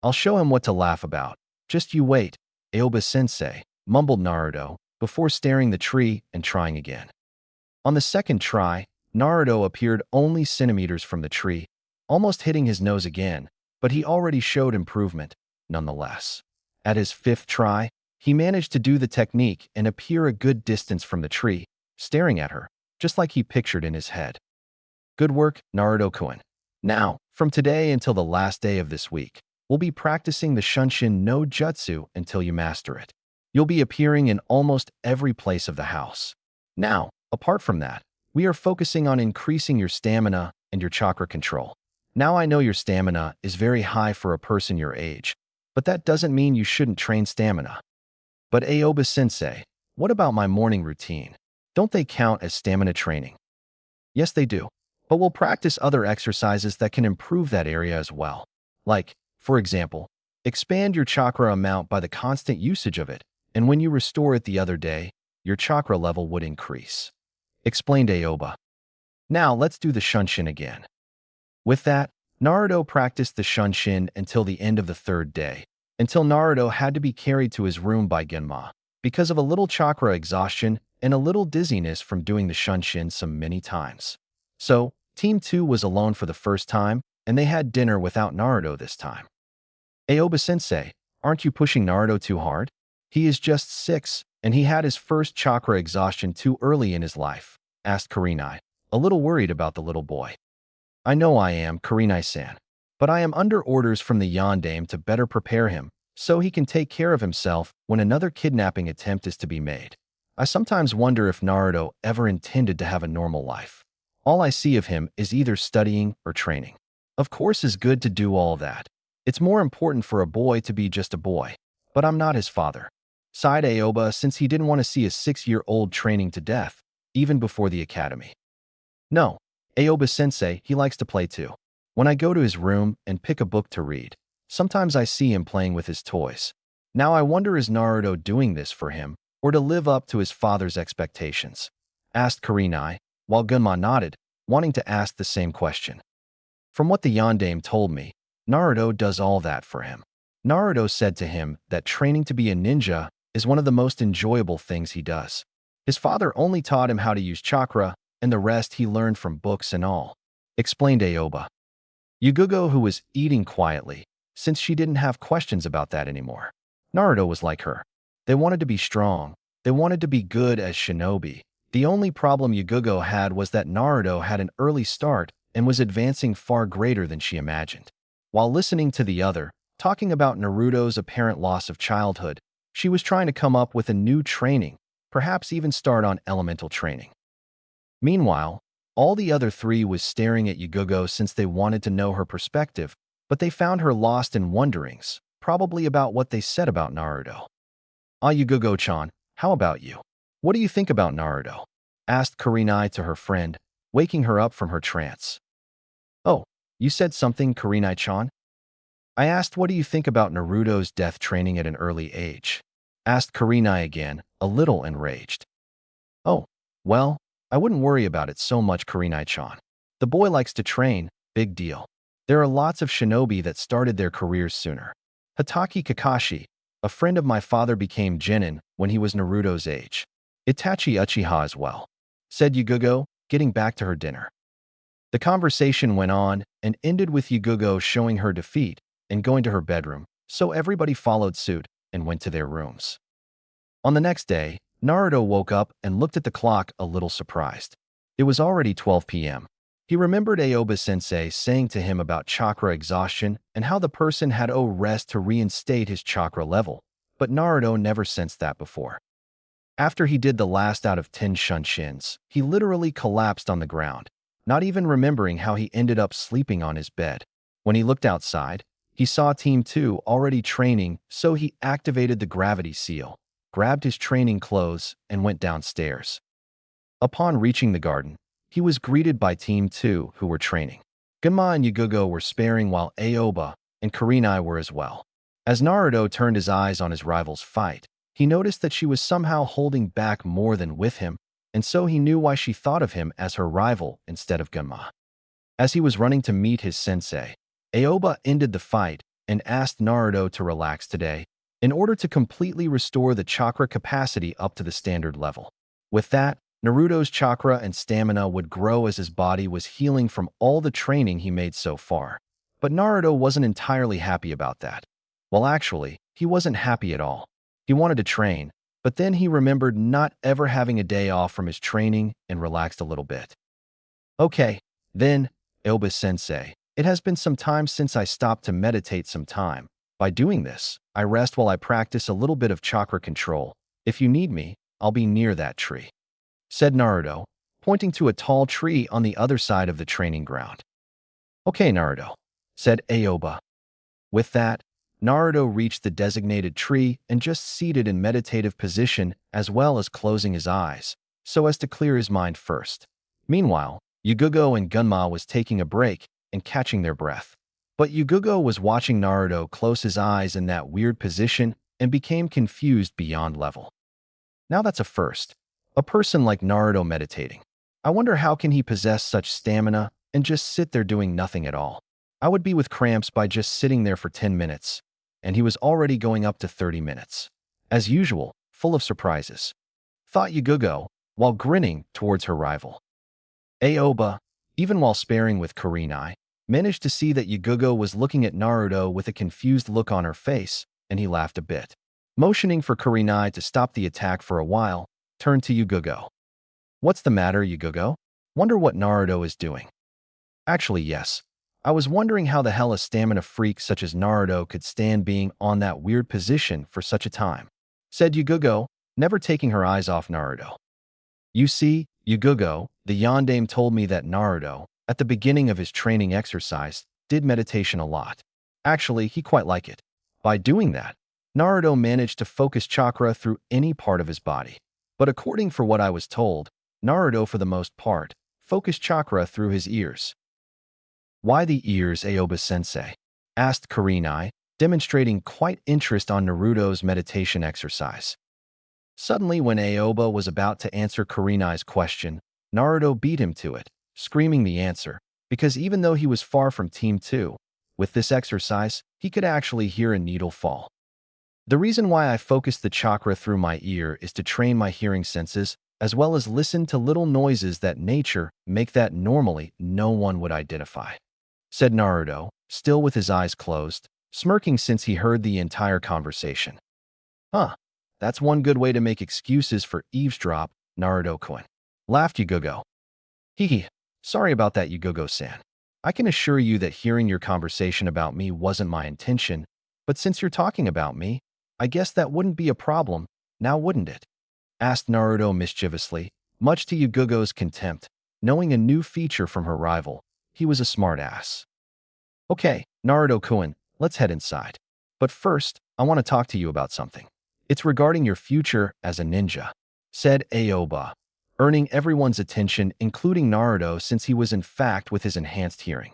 I'll show him what to laugh about. Just you wait, Aoba-sensei, mumbled Naruto, before staring the tree and trying again. On the second try, Naruto appeared only centimeters from the tree, almost hitting his nose again, but he already showed improvement, nonetheless. At his fifth try, he managed to do the technique and appear a good distance from the tree, staring at her, just like he pictured in his head. Good work, Naruto-kun. Now, from today until the last day of this week, we'll be practicing the Shunshin no Jutsu until you master it. You'll be appearing in almost every place of the house. Now, apart from that, we are focusing on increasing your stamina and your chakra control. Now I know your stamina is very high for a person your age, but that doesn't mean you shouldn't train stamina. But Aoba-sensei, what about my morning routine? Don't they count as stamina training? Yes, they do. But we'll practice other exercises that can improve that area as well. Like, for example, expand your chakra amount by the constant usage of it, and when you restore it the other day, your chakra level would increase. Explained Aoba. Now let's do the Shunshin again. With that, Naruto practiced the Shunshin until the end of the third day, until Naruto had to be carried to his room by Genma, because of a little chakra exhaustion and a little dizziness from doing the Shunshin so many times. So, Team 2 was alone for the first time, and they had dinner without Naruto this time. Aoba-sensei, aren't you pushing Naruto too hard? He is just 6, and he had his first chakra exhaustion too early in his life, asked Kurenai, a little worried about the little boy. I know I am, Kurenai-san, but I am under orders from the Yondaime to better prepare him, so he can take care of himself when another kidnapping attempt is to be made. I sometimes wonder if Naruto ever intended to have a normal life. All I see of him is either studying or training. Of course, it's good to do all that. It's more important for a boy to be just a boy, but I'm not his father. Sighed Aoba since he didn't want to see a 6-year-old training to death, even before the academy. No, Aoba-sensei, he likes to play too. When I go to his room and pick a book to read, sometimes I see him playing with his toys. Now I wonder, is Naruto doing this for him, or to live up to his father's expectations? Asked Kurenai, while Gunma nodded, wanting to ask the same question. From what the Yondaime told me, Naruto does all that for him. Naruto said to him that training to be a ninja is one of the most enjoyable things he does. His father only taught him how to use chakra, and the rest he learned from books and all, explained Aoba. Yugugo, who was eating quietly, since she didn't have questions about that anymore. Naruto was like her. They wanted to be strong. They wanted to be good as shinobi. The only problem Yugugo had was that Naruto had an early start and was advancing far greater than she imagined. While listening to the other, talking about Naruto's apparent loss of childhood, she was trying to come up with a new training, perhaps even start on elemental training. Meanwhile, all the other three was staring at Yugugo since they wanted to know her perspective, but they found her lost in wonderings, probably about what they said about Naruto. Ah, Yugugo-chan, how about you? What do you think about Naruto? Asked Kurenai to her friend, waking her up from her trance. Oh, you said something, Kurenai-chan? I asked, what do you think about Naruto's death training at an early age? Asked Kurenai again, a little enraged. Oh, well, I wouldn't worry about it so much, Kurenai-chan. The boy likes to train, big deal. There are lots of shinobi that started their careers sooner. Hatake Kakashi, a friend of my father, became genin when he was Naruto's age. Itachi Uchiha as well, said Yugugo, getting back to her dinner. The conversation went on and ended with Yugugo showing her defeat and going to her bedroom, so everybody followed suit and went to their rooms. On the next day, Naruto woke up and looked at the clock a little surprised. It was already 12 p.m. He remembered Aoba-sensei saying to him about chakra exhaustion and how the person had to rest to reinstate his chakra level, but Naruto never sensed that before. After he did the last out of 10 Shunshins, he literally collapsed on the ground, not even remembering how he ended up sleeping on his bed. When he looked outside, he saw Team 2 already training, so he activated the gravity seal, grabbed his training clothes, and went downstairs. Upon reaching the garden, he was greeted by Team 2 who were training. Ganma and Yugugo were sparing while Aoba and Kurenai were as well. As Naruto turned his eyes on his rival's fight, he noticed that she was somehow holding back more than with him, and so he knew why she thought of him as her rival instead of Ganma. As he was running to meet his sensei, Aoba ended the fight and asked Naruto to relax today in order to completely restore the chakra capacity up to the standard level. With that, Naruto's chakra and stamina would grow as his body was healing from all the training he made so far. But Naruto wasn't entirely happy about that. Well, actually, he wasn't happy at all. He wanted to train, but then he remembered not ever having a day off from his training and relaxed a little bit. Okay, then, Aoba-sensei, it has been some time since I stopped to meditate some time. By doing this, I rest while I practice a little bit of chakra control. If you need me, I'll be near that tree, said Naruto, pointing to a tall tree on the other side of the training ground. Okay, Naruto, said Aoba. With that, Naruto reached the designated tree and just seated in meditative position as well as closing his eyes, so as to clear his mind first. Meanwhile, Yugugo and Ganma was taking a break and catching their breath. But Yugugo was watching Naruto close his eyes in that weird position and became confused beyond level. Now that's a first. A person like Naruto meditating. I wonder how can he possess such stamina and just sit there doing nothing at all. I would be with cramps by just sitting there for 10 minutes, and he was already going up to 30 minutes. As usual, full of surprises, thought Yugugo, while grinning towards her rival. Aoba, even while sparring with Kurenai, managed to see that Yugugo was looking at Naruto with a confused look on her face, and he laughed a bit. Motioning for Kurenai to stop the attack for a while, turned to Yugugo. What's the matter, Yugugo? Wonder what Naruto is doing. Actually, yes. I was wondering how the hell a stamina freak such as Naruto could stand being on that weird position for such a time, said Yugugo, never taking her eyes off Naruto. You see, Yugugo, the yondaime told me that Naruto, at the beginning of his training exercise, did meditation a lot. Actually, he quite liked it. By doing that, Naruto managed to focus chakra through any part of his body. But according for what I was told, Naruto for the most part, focused chakra through his ears. Why the ears, Aoba-sensei? Asked Kurenai, demonstrating quite interest on Naruto's meditation exercise. Suddenly, when Aoba was about to answer Kurenai's question, Naruto beat him to it, screaming the answer, because even though he was far from Team 2, with this exercise, he could actually hear a needle fall. The reason why I focus the chakra through my ear is to train my hearing senses, as well as listen to little noises that nature make that normally no one would identify, said Naruto, still with his eyes closed, smirking since he heard the entire conversation. Huh, that's one good way to make excuses for eavesdrop, Naruto-kun, laughed Yugugo. Hee, sorry about that, Yugugo-san. I can assure you that hearing your conversation about me wasn't my intention, but since you're talking about me, I guess that wouldn't be a problem, now wouldn't it? Asked Naruto mischievously, much to Yugugo's contempt, knowing a new feature from her rival. He was a smart-ass. Okay, Naruto-kun, let's head inside. But first, I want to talk to you about something. It's regarding your future as a ninja, said Aoba, earning everyone's attention, including Naruto, since he was in fact with his enhanced hearing.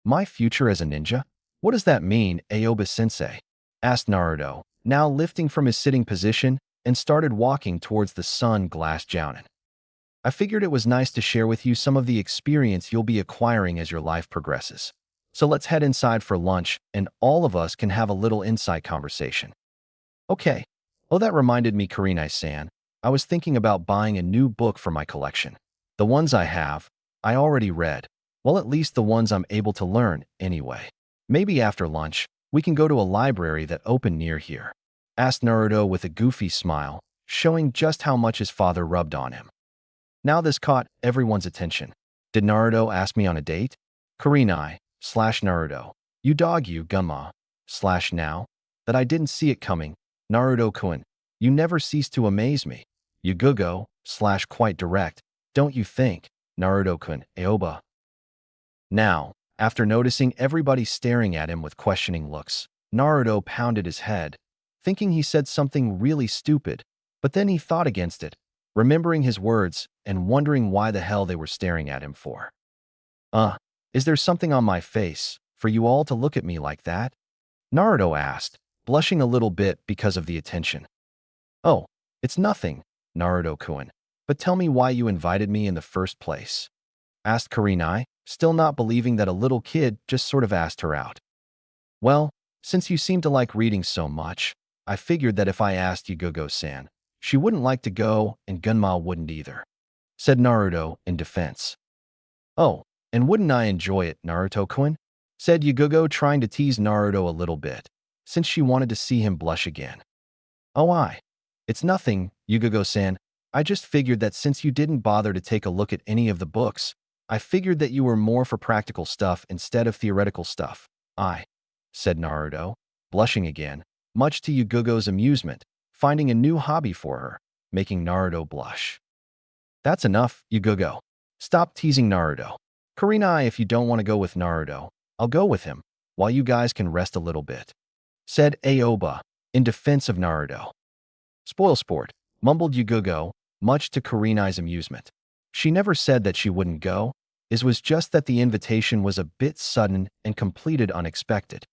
My future as a ninja? What does that mean, Aoba-sensei? Asked Naruto, now lifting from his sitting position and started walking towards the sun-glass jounin. I figured it was nice to share with you some of the experience you'll be acquiring as your life progresses. So let's head inside for lunch and all of us can have a little inside conversation. Okay. Oh, that reminded me, Kurenai-san. I was thinking about buying a new book for my collection. The ones I have, I already read. Well, at least the ones I'm able to learn, anyway. Maybe after lunch, we can go to a library that opened near here, asked Naruto with a goofy smile, showing just how much his father rubbed on him. Now this caught everyone's attention. Did Naruto ask me on a date? Kurenai/Naruto. You dog you, Ganma/now. That I didn't see it coming. Naruto-kun, you never cease to amaze me. Yugugo/quite direct, don't you think, Naruto-kun, Aoba? Now, after noticing everybody staring at him with questioning looks, Naruto pounded his head, thinking he said something really stupid, but then he thought against it. remembering his words and wondering why the hell they were staring at him for. Uh, is there something on my face for you all to look at me like that? Naruto asked, blushing a little bit because of the attention. Oh, it's nothing, Naruto-kun. But tell me why you invited me in the first place, asked Kurenai, still not believing that a little kid just sort of asked her out. Well, since you seem to like reading so much, I figured that if I asked Yugogo-san, she wouldn't like to go and Gunma wouldn't either, said Naruto in defense. Oh, and wouldn't I enjoy it, Naruto-kun? Said Yugogo, trying to tease Naruto a little bit, since she wanted to see him blush again. Oh, it's nothing, Yugogo-san. I just figured that since you didn't bother to take a look at any of the books, I figured that you were more for practical stuff instead of theoretical stuff. Said Naruto, blushing again, much to Yugogo's amusement, finding a new hobby for her, making Naruto blush. That's enough, Yugogo. Stop teasing Naruto. Kurenai, if you don't want to go with Naruto, I'll go with him, while you guys can rest a little bit, said Aoba, in defense of Naruto. Spoil sport, mumbled Yugogo, much to Kurenai's amusement. She never said that she wouldn't go, it was just that the invitation was a bit sudden and completed unexpected.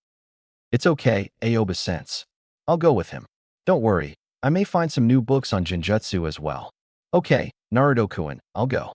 It's okay, Aoba sense. I'll go with him. Don't worry, I may find some new books on Genjutsu as well. Okay, Naruto-kun, I'll go.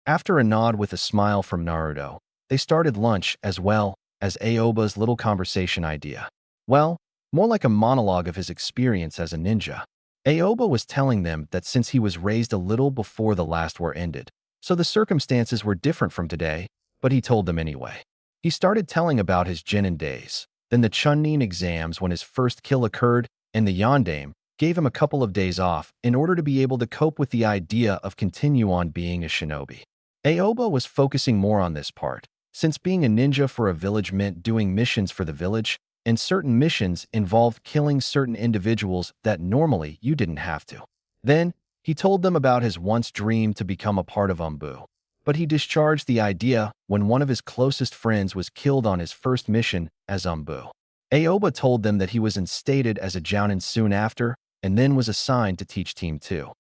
After a nod with a smile from Naruto, they started lunch as well as Aoba's little conversation idea. Well, more like a monologue of his experience as a ninja. Aoba was telling them that since he was raised a little before the last war ended, so the circumstances were different from today, but he told them anyway. He started telling about his Chunin days, then the Chunin exams when his first kill occurred, and the Yondaime gave him a couple of days off in order to be able to cope with the idea of continue on being a shinobi. Aoba was focusing more on this part, since being a ninja for a village meant doing missions for the village, and certain missions involved killing certain individuals that normally you didn't have to. Then, he told them about his once dream to become a part of Umbu, but he discharged the idea when one of his closest friends was killed on his first mission as Umbu. Aoba told them that he was instated as a Jounin soon after, and then was assigned to teach Team 2.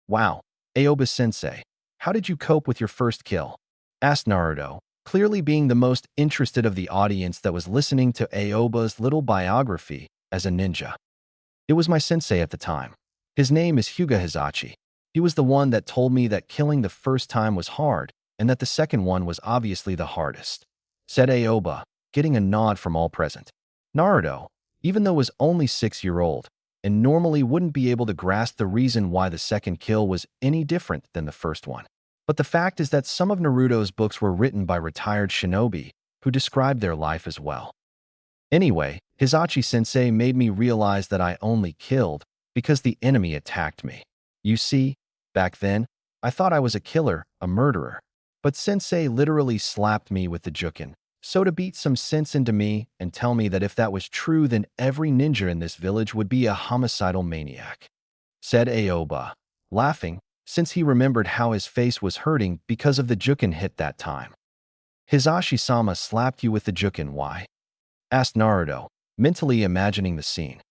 Wow, Aoba-sensei, how did you cope with your first kill? Asked Naruto, clearly being the most interested of the audience that was listening to Aoba's little biography as a ninja. It was my sensei at the time. His name is Hyuga Hizachi. He was the one that told me that killing the first time was hard and that the second one was obviously the hardest, said Aoba, getting a nod from all present. Naruto, even though was only 6-year-old, and normally wouldn't be able to grasp the reason why the second kill was any different than the first one. But the fact is that some of Naruto's books were written by retired shinobi who described their life as well. Anyway, Hizachi-sensei made me realize that I only killed because the enemy attacked me. You see, back then, I thought I was a killer, a murderer. But sensei literally slapped me with the jukin, so to beat some sense into me and tell me that if that was true then every ninja in this village would be a homicidal maniac, said Aoba, laughing, since he remembered how his face was hurting because of the jukin hit that time. Hizashi-sama slapped you with the jukin, why? Asked Naruto, mentally imagining the scene.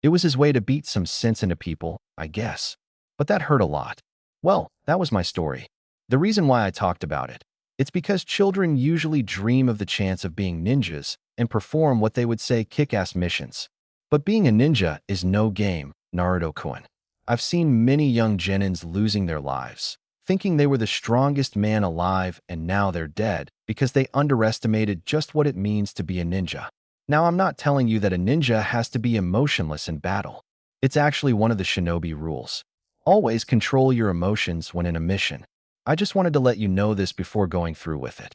It was his way to beat some sense into people, I guess. But that hurt a lot. Well, that was my story. The reason why I talked about it, it's because children usually dream of the chance of being ninjas and perform what they would say kick-ass missions. But being a ninja is no game, Naruto-kun. I've seen many young genins losing their lives, thinking they were the strongest man alive and now they're dead because they underestimated just what it means to be a ninja. Now, I'm not telling you that a ninja has to be emotionless in battle. It's actually one of the shinobi rules. Always control your emotions when in a mission. I just wanted to let you know this before going through with it.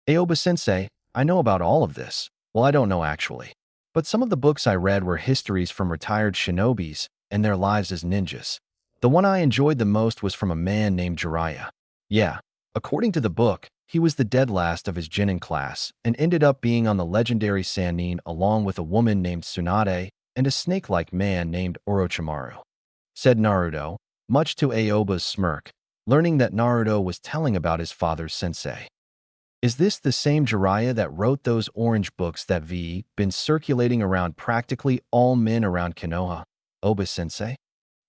Aoba-sensei, I know about all of this. Well, I don't know actually. But some of the books I read were histories from retired shinobis and their lives as ninjas. The one I enjoyed the most was from a man named Jiraiya. Yeah, according to the book, he was the dead last of his Genin class and ended up being on the legendary Sannin along with a woman named Tsunade and a snake-like man named Orochimaru, said Naruto, much to Aoba's smirk, learning that Naruto was telling about his father's sensei. Is this the same Jiraiya that wrote those orange books that been circulating around practically all men around Konoha, Oba-sensei?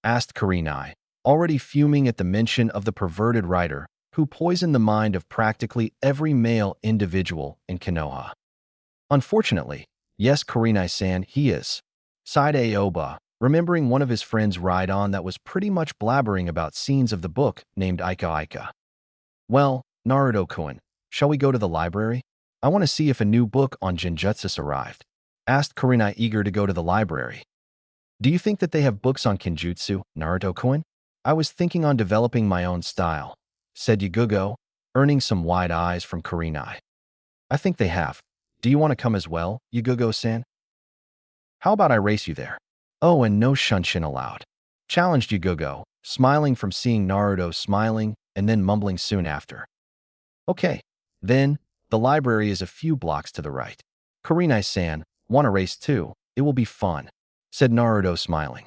Asked Kurenai, already fuming at the mention of the perverted writer who poisoned the mind of practically every male individual in Konoha. Unfortunately, yes, Kurenai-san, he is, sighed Aoba, remembering one of his friends' ride-on that was pretty much blabbering about scenes of the book named Aika Aika. Well, Naruto-kun, shall we go to the library? I want to see if a new book on Genjutsu arrived, asked Kurenai, eager to go to the library. Do you think that they have books on Kenjutsu, Naruto-kun? I was thinking on developing my own style, said Yagugo, earning some wide eyes from Kurenai. I think they have. Do you want to come as well, Yagugo-san? How about I race you there? Oh, and no shunshin allowed, challenged Yagugo, smiling from seeing Naruto smiling and then mumbling soon after. Okay, then, the library is a few blocks to the right. Kurenai-san, want to race too? It will be fun, said Naruto smiling.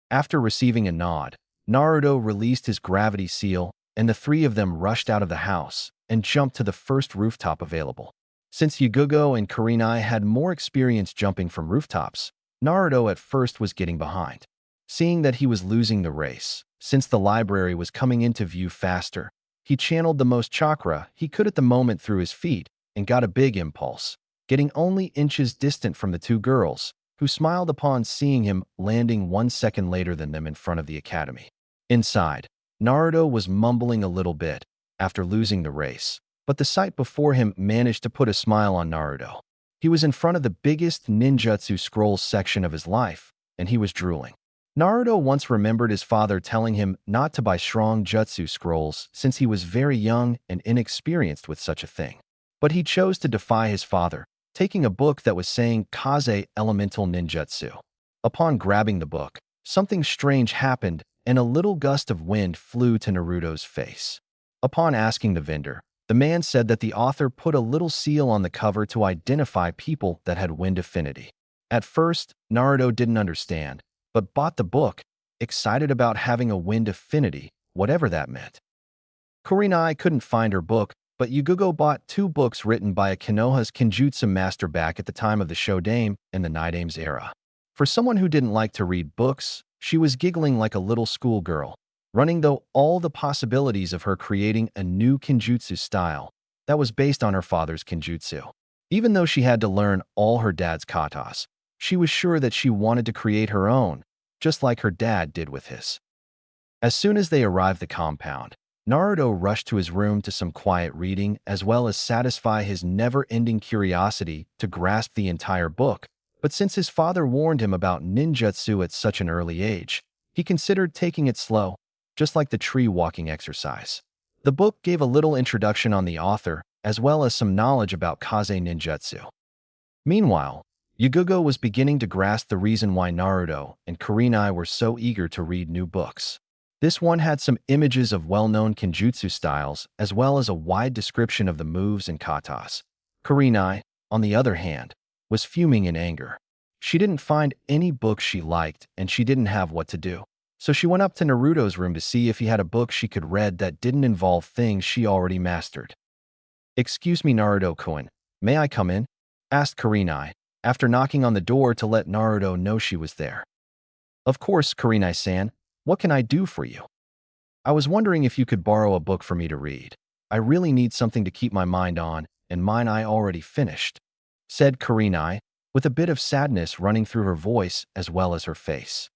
After receiving a nod, Naruto released his gravity seal, and the three of them rushed out of the house and jumped to the first rooftop available. Since Yagugo and Kurenai had more experience jumping from rooftops, Naruto at first was getting behind. Seeing that he was losing the race, since the library was coming into view faster, he channeled the most chakra he could at the moment through his feet and got a big impulse, getting only inches distant from the two girls, who smiled upon seeing him landing 1 second later than them in front of the academy. Inside, Naruto was mumbling a little bit after losing the race, but the sight before him managed to put a smile on Naruto. He was in front of the biggest ninjutsu scrolls section of his life, and he was drooling. Naruto once remembered his father telling him not to buy strong jutsu scrolls since he was very young and inexperienced with such a thing. But he chose to defy his father, taking a book that was saying Kaze Elemental Ninjutsu. Upon grabbing the book, something strange happened and a little gust of wind flew to Naruto's face. Upon asking the vendor, the man said that the author put a little seal on the cover to identify people that had wind affinity. At first, Naruto didn't understand, but bought the book, excited about having a wind affinity, whatever that meant. Kurenai couldn't find her book, but Yagugo bought 2 books written by a Konoha's Kenjutsu master back at the time of the Shodaime and the Nidaime's era. For someone who didn't like to read books, she was giggling like a little schoolgirl, running though all the possibilities of her creating a new Kenjutsu style that was based on her father's Kenjutsu. Even though she had to learn all her dad's katas, she was sure that she wanted to create her own, just like her dad did with his. As soon as they arrived at the compound, Naruto rushed to his room to some quiet reading as well as satisfy his never-ending curiosity to grasp the entire book, but since his father warned him about ninjutsu at such an early age, he considered taking it slow, just like the tree-walking exercise. The book gave a little introduction on the author as well as some knowledge about Kaze ninjutsu. Meanwhile, Yagugo was beginning to grasp the reason why Naruto and Kurenai were so eager to read new books. This one had some images of well-known Kenjutsu styles as well as a wide description of the moves and katas. Kurenai, on the other hand, was fuming in anger. She didn't find any book she liked and she didn't have what to do. So she went up to Naruto's room to see if he had a book she could read that didn't involve things she already mastered. "Excuse me, Naruto-kun, may I come in?" asked Kurenai, after knocking on the door to let Naruto know she was there. "Of course, Kurenai-san. What can I do for you?" "I was wondering if you could borrow a book for me to read. I really need something to keep my mind on, and mine I already finished," said Kurenai, with a bit of sadness running through her voice as well as her face.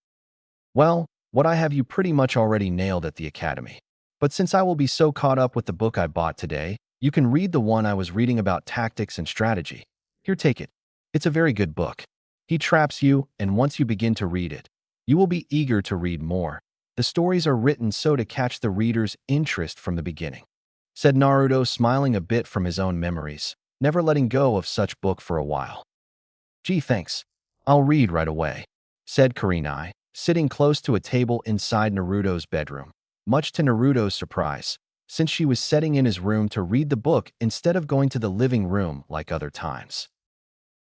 "Well, what I have you pretty much already nailed at the academy. But since I will be so caught up with the book I bought today, you can read the one I was reading about tactics and strategy. Here, take it. It's a very good book. He traps you, and once you begin to read it, you will be eager to read more. The stories are written so to catch the reader's interest from the beginning," said Naruto, smiling a bit from his own memories, never letting go of such book for a while. "Gee, thanks. I'll read right away," said Kurenai, sitting close to a table inside Naruto's bedroom, much to Naruto's surprise, since she was sitting in his room to read the book instead of going to the living room like other times.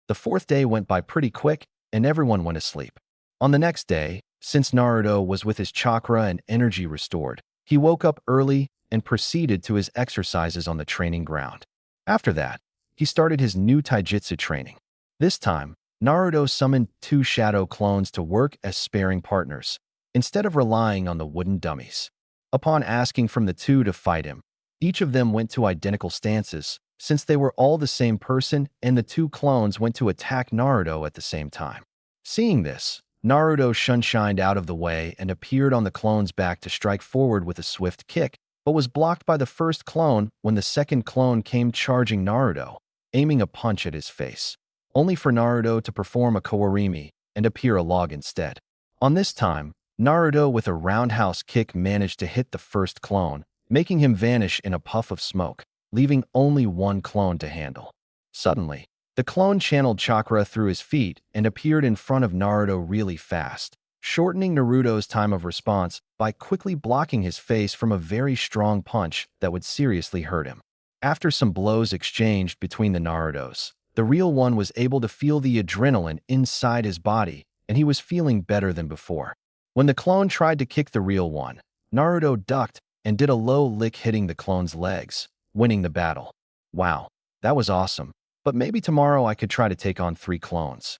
The 4th day went by pretty quick, and everyone went asleep. On the next day, since Naruto was with his chakra and energy restored, he woke up early and proceeded to his exercises on the training ground. After that, he started his new taijutsu training. This time, Naruto summoned 2 shadow clones to work as sparring partners, instead of relying on the wooden dummies. Upon asking from the two to fight him, each of them went to identical stances, since they were all the same person and the two clones went to attack Naruto at the same time. Seeing this, Naruto shunshined out of the way and appeared on the clone's back to strike forward with a swift kick, but was blocked by the first clone when the second clone came charging Naruto, aiming a punch at his face, only for Naruto to perform a Kawarimi and appear a log instead. On this time, Naruto with a roundhouse kick managed to hit the first clone, making him vanish in a puff of smoke, leaving only one clone to handle. Suddenly, the clone channeled chakra through his feet and appeared in front of Naruto really fast, shortening Naruto's time of response by quickly blocking his face from a very strong punch that would seriously hurt him. After some blows exchanged between the Narutos, the real one was able to feel the adrenaline inside his body, and he was feeling better than before. When the clone tried to kick the real one, Naruto ducked and did a low lick hitting the clone's legs, winning the battle. Wow, that was awesome, but maybe tomorrow I could try to take on 3 clones.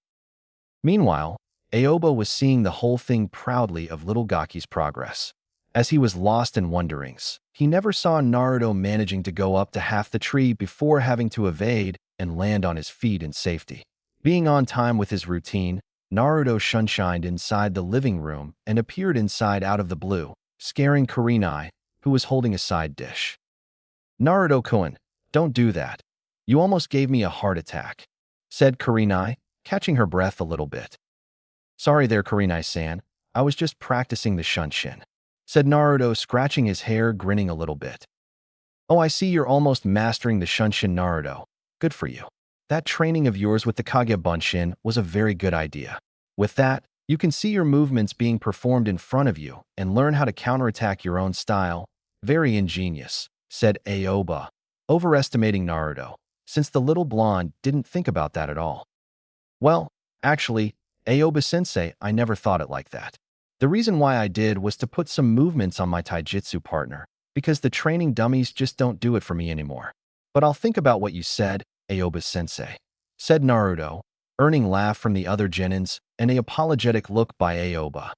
Meanwhile, Aoba was seeing the whole thing proudly of little Gaki's progress. As he was lost in wonderings, he never saw Naruto managing to go up to half the tree before having to evade and land on his feet in safety. Being on time with his routine, Naruto shunshined inside the living room and appeared inside out of the blue, scaring Kurenai, who was holding a side dish. "Naruto-kun, don't do that. You almost gave me a heart attack," said Kurenai, catching her breath a little bit. "Sorry there, Kurenai-san. I was just practicing the shunshin," said Naruto, scratching his hair, grinning a little bit. "Oh, I see you're almost mastering the shunshin, Naruto. Good for you. That training of yours with the Kage Bunshin was a very good idea. With that, you can see your movements being performed in front of you and learn how to counterattack your own style. Very ingenious," said Aoba, overestimating Naruto, since the little blonde didn't think about that at all. "Well, actually, Aoba-sensei, I never thought it like that. The reason why I did was to put some movements on my taijutsu partner, because the training dummies just don't do it for me anymore. But I'll think about what you said, Aoba-sensei," said Naruto, earning laugh from the other genins and an apologetic look by Aoba.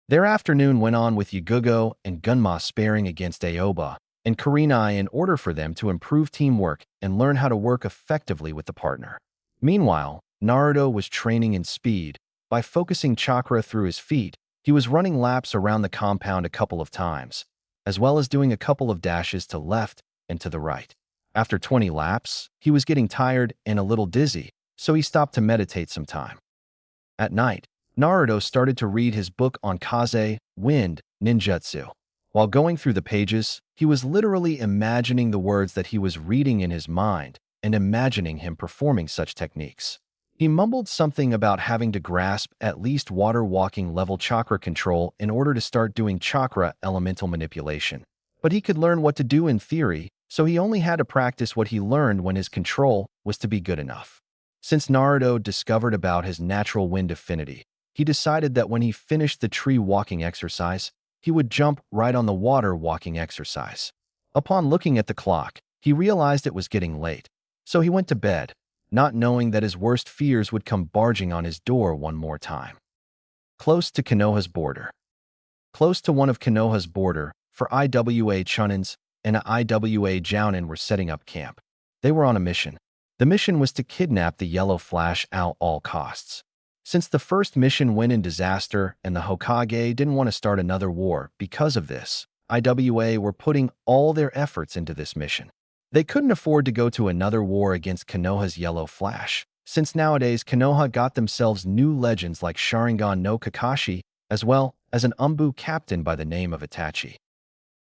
Their afternoon went on with Yagugo and Gunma sparring against Aoba and Kurenai in order for them to improve teamwork and learn how to work effectively with the partner. Meanwhile, Naruto was training in speed. By focusing chakra through his feet, he was running laps around the compound a couple of times, as well as doing a couple of dashes to left and to the right. After 20 laps, he was getting tired and a little dizzy, so he stopped to meditate some time. At night, Naruto started to read his book on Kaze, Wind, Ninjutsu. While going through the pages, he was literally imagining the words that he was reading in his mind and imagining him performing such techniques. He mumbled something about having to grasp at least water-walking level chakra control in order to start doing chakra elemental manipulation. But he could learn what to do in theory, so he only had to practice what he learned when his control was to be good enough. Since Naruto discovered about his natural wind affinity, he decided that when he finished the tree walking exercise, he would jump right on the water walking exercise. Upon looking at the clock, he realized it was getting late, so he went to bed, not knowing that his worst fears would come barging on his door one more time. Close to Konoha's border. Close to one of Konoha's border, for IWA Chunins and IWA Jounin were setting up camp. They were on a mission. The mission was to kidnap the Yellow Flash at all costs. Since the first mission went in disaster and the Hokage didn't want to start another war because of this, IWA were putting all their efforts into this mission. They couldn't afford to go to another war against Konoha's Yellow Flash, since nowadays Konoha got themselves new legends like Sharingan no Kakashi, as well as an Umbu captain by the name of Itachi.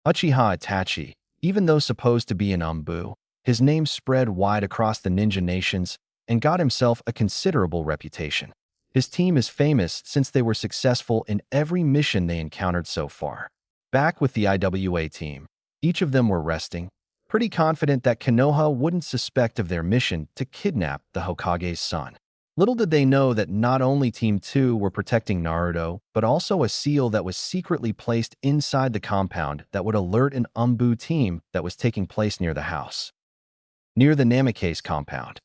Uchiha Itachi, even though supposed to be an Umbu, his name spread wide across the ninja nations and got himself a considerable reputation. His team is famous since they were successful in every mission they encountered so far. Back with the IWA team, each of them were resting, pretty confident that Konoha wouldn't suspect of their mission to kidnap the Hokage's son. Little did they know that not only Team 2 were protecting Naruto, but also a seal that was secretly placed inside the compound that would alert an Umbu team that was taking place near the house. Near the Namikaze compound.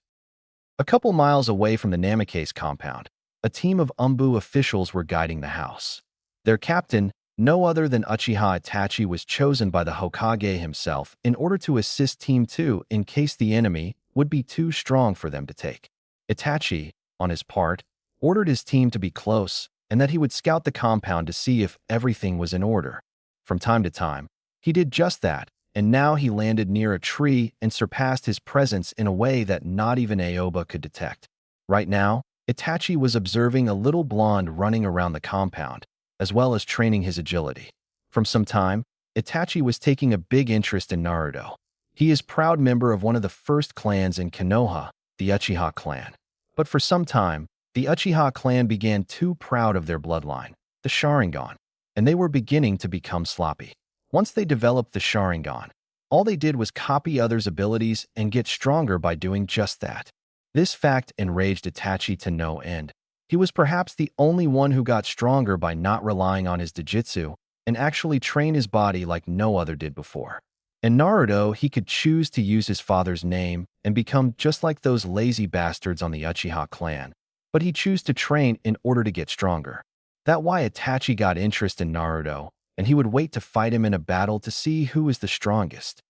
A couple miles away from the Namikaze compound, a team of Umbu officials were guiding the house. Their captain, no other than Uchiha Itachi, was chosen by the Hokage himself in order to assist Team 2 in case the enemy would be too strong for them to take. Itachi, on his part, ordered his team to be close and that he would scout the compound to see if everything was in order. From time to time, he did just that, and now he landed near a tree and surpassed his presence in a way that not even Aoba could detect. Right now, Itachi was observing a little blonde running around the compound, as well as training his agility. From some time, Itachi was taking a big interest in Naruto. He is a proud member of one of the first clans in Konoha, the Uchiha clan. But for some time, the Uchiha clan began too proud of their bloodline, the Sharingan, and they were beginning to become sloppy. Once they developed the Sharingan, all they did was copy others' abilities and get stronger by doing just that. This fact enraged Itachi to no end. He was perhaps the only one who got stronger by not relying on his Jujutsu and actually train his body like no other did before. In Naruto, he could choose to use his father's name and become just like those lazy bastards on the Uchiha clan, but he chose to train in order to get stronger. That's why Itachi got interest in Naruto, and he would wait to fight him in a battle to see who is the strongest.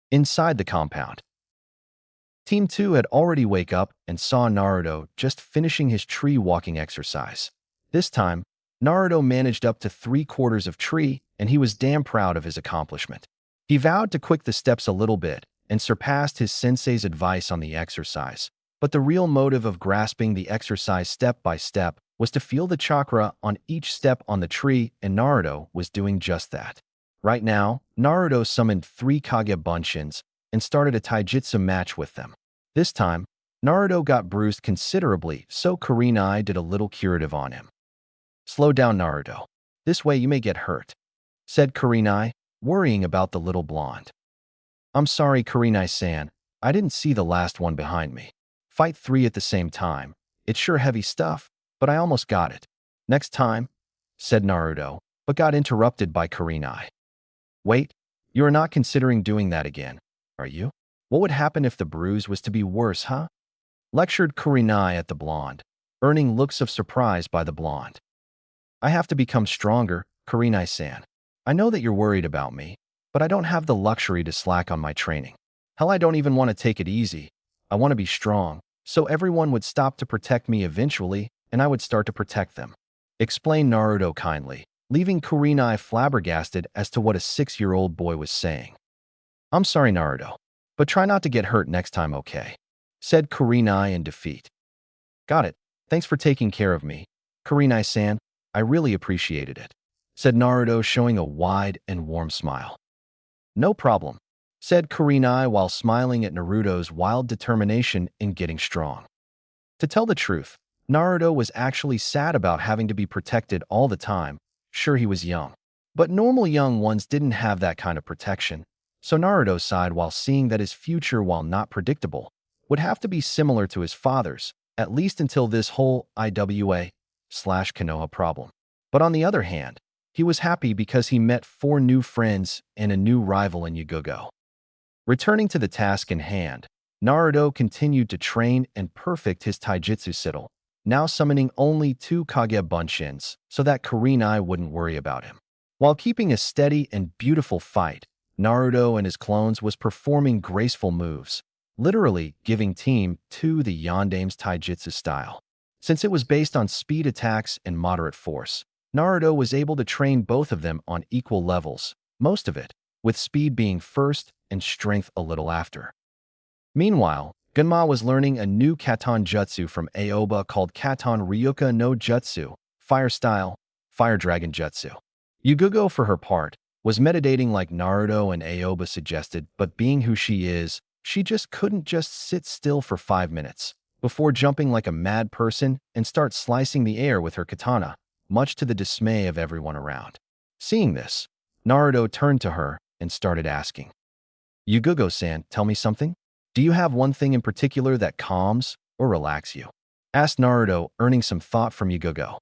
Inside the compound, Team 2 had already wake up and saw Naruto just finishing his tree walking exercise. This time, Naruto managed up to 3/4 of tree, and he was damn proud of his accomplishment. He vowed to quick the steps a little bit and surpassed his sensei's advice on the exercise. But the real motive of grasping the exercise step by step was to feel the chakra on each step on the tree, and Naruto was doing just that. Right now, Naruto summoned 3 Kage Bunshins and started a taijutsu match with them. This time, Naruto got bruised considerably, so Kurenai did a little curative on him. "Slow down, Naruto. This way you may get hurt," said Kurenai, worrying about the little blonde. "I'm sorry, Kurenai-san. I didn't see the last one behind me. Fight 3 at the same time. It's sure heavy stuff, but I almost got it. Next time," said Naruto, but got interrupted by Kurenai. "Wait, you are not considering doing that again, are you? What would happen if the bruise was to be worse, huh?" lectured Kurenai at the blonde, earning looks of surprise by the blonde. "I have to become stronger, Kurenai-san. I know that you're worried about me, but I don't have the luxury to slack on my training. Hell, I don't even want to take it easy. I want to be strong, so everyone would stop to protect me eventually, and I would start to protect them," explained Naruto kindly, leaving Kurenai flabbergasted as to what a 6-year-old boy was saying. "I'm sorry, Naruto, but try not to get hurt next time, okay?" said Kurenai in defeat. "Got it. Thanks for taking care of me, Kurenai-san. I really appreciated it," said Naruto, showing a wide and warm smile. "No problem," said Kurenai while smiling at Naruto's wild determination in getting strong. To tell the truth, Naruto was actually sad about having to be protected all the time. Sure, he was young, but normal young ones didn't have that kind of protection. So Naruto sighed while seeing that his future, while not predictable, would have to be similar to his father's, at least until this whole Iwa/Konoha problem. But on the other hand, he was happy because he met 4 new friends and a new rival in Yugogo. Returning to the task in hand, Naruto continued to train and perfect his taijutsu sigil, now summoning only 2 Kage Bunshins so that Kurenai wouldn't worry about him. While keeping a steady and beautiful fight, Naruto and his clones was performing graceful moves, literally giving Team 2 the Yandame's taijutsu style. Since it was based on speed attacks and moderate force, Naruto was able to train both of them on equal levels, most of it, with speed being first and strength a little after. Meanwhile, Gunma was learning a new Katon Jutsu from Aoba called Katon Ryuka no Jutsu, Fire Style, Fire Dragon Jutsu. Yugogo, for her part, was meditating like Naruto and Aoba suggested, but being who she is, she just couldn't just sit still for 5 minutes before jumping like a mad person and start slicing the air with her katana, much to the dismay of everyone around. Seeing this, Naruto turned to her and started asking, "Yugogo-san, tell me something? Do you have one thing in particular that calms or relaxes you?" asked Naruto, earning some thought from Yugogo.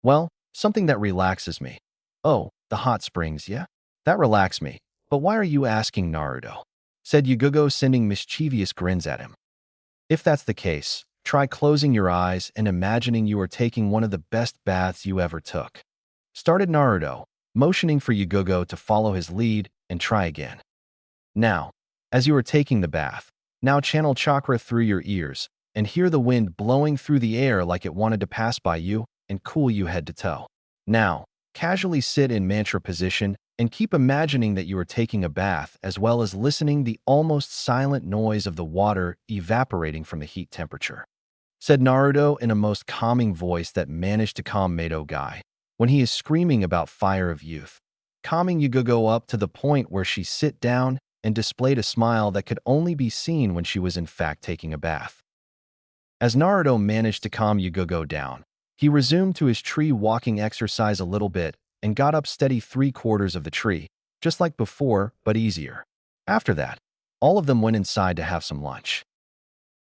"Well, something that relaxes me. Oh, the hot springs, yeah? That relax me. But why are you asking, Naruto?" said Yugogo, sending mischievous grins at him. "If that's the case, try closing your eyes and imagining you are taking one of the best baths you ever took. started Naruto, motioning for Yugogo to follow his lead and try again. Now, as you are taking the bath, now channel chakra through your ears and hear the wind blowing through the air like it wanted to pass by you and cool you head to toe. Now, casually sit in mantra position and keep imagining that you are taking a bath as well as listening the almost silent noise of the water evaporating from the heat temperature. Said Naruto in a most calming voice that managed to calm Mato Guy when he is screaming about fire of youth, calming Yugogo up to the point where she sit down and displayed a smile that could only be seen when she was in fact taking a bath. As Naruto managed to calm Yugogo down, he resumed to his tree walking exercise a little bit and got up steady 3/4 of the tree, just like before, but easier. After that, all of them went inside to have some lunch.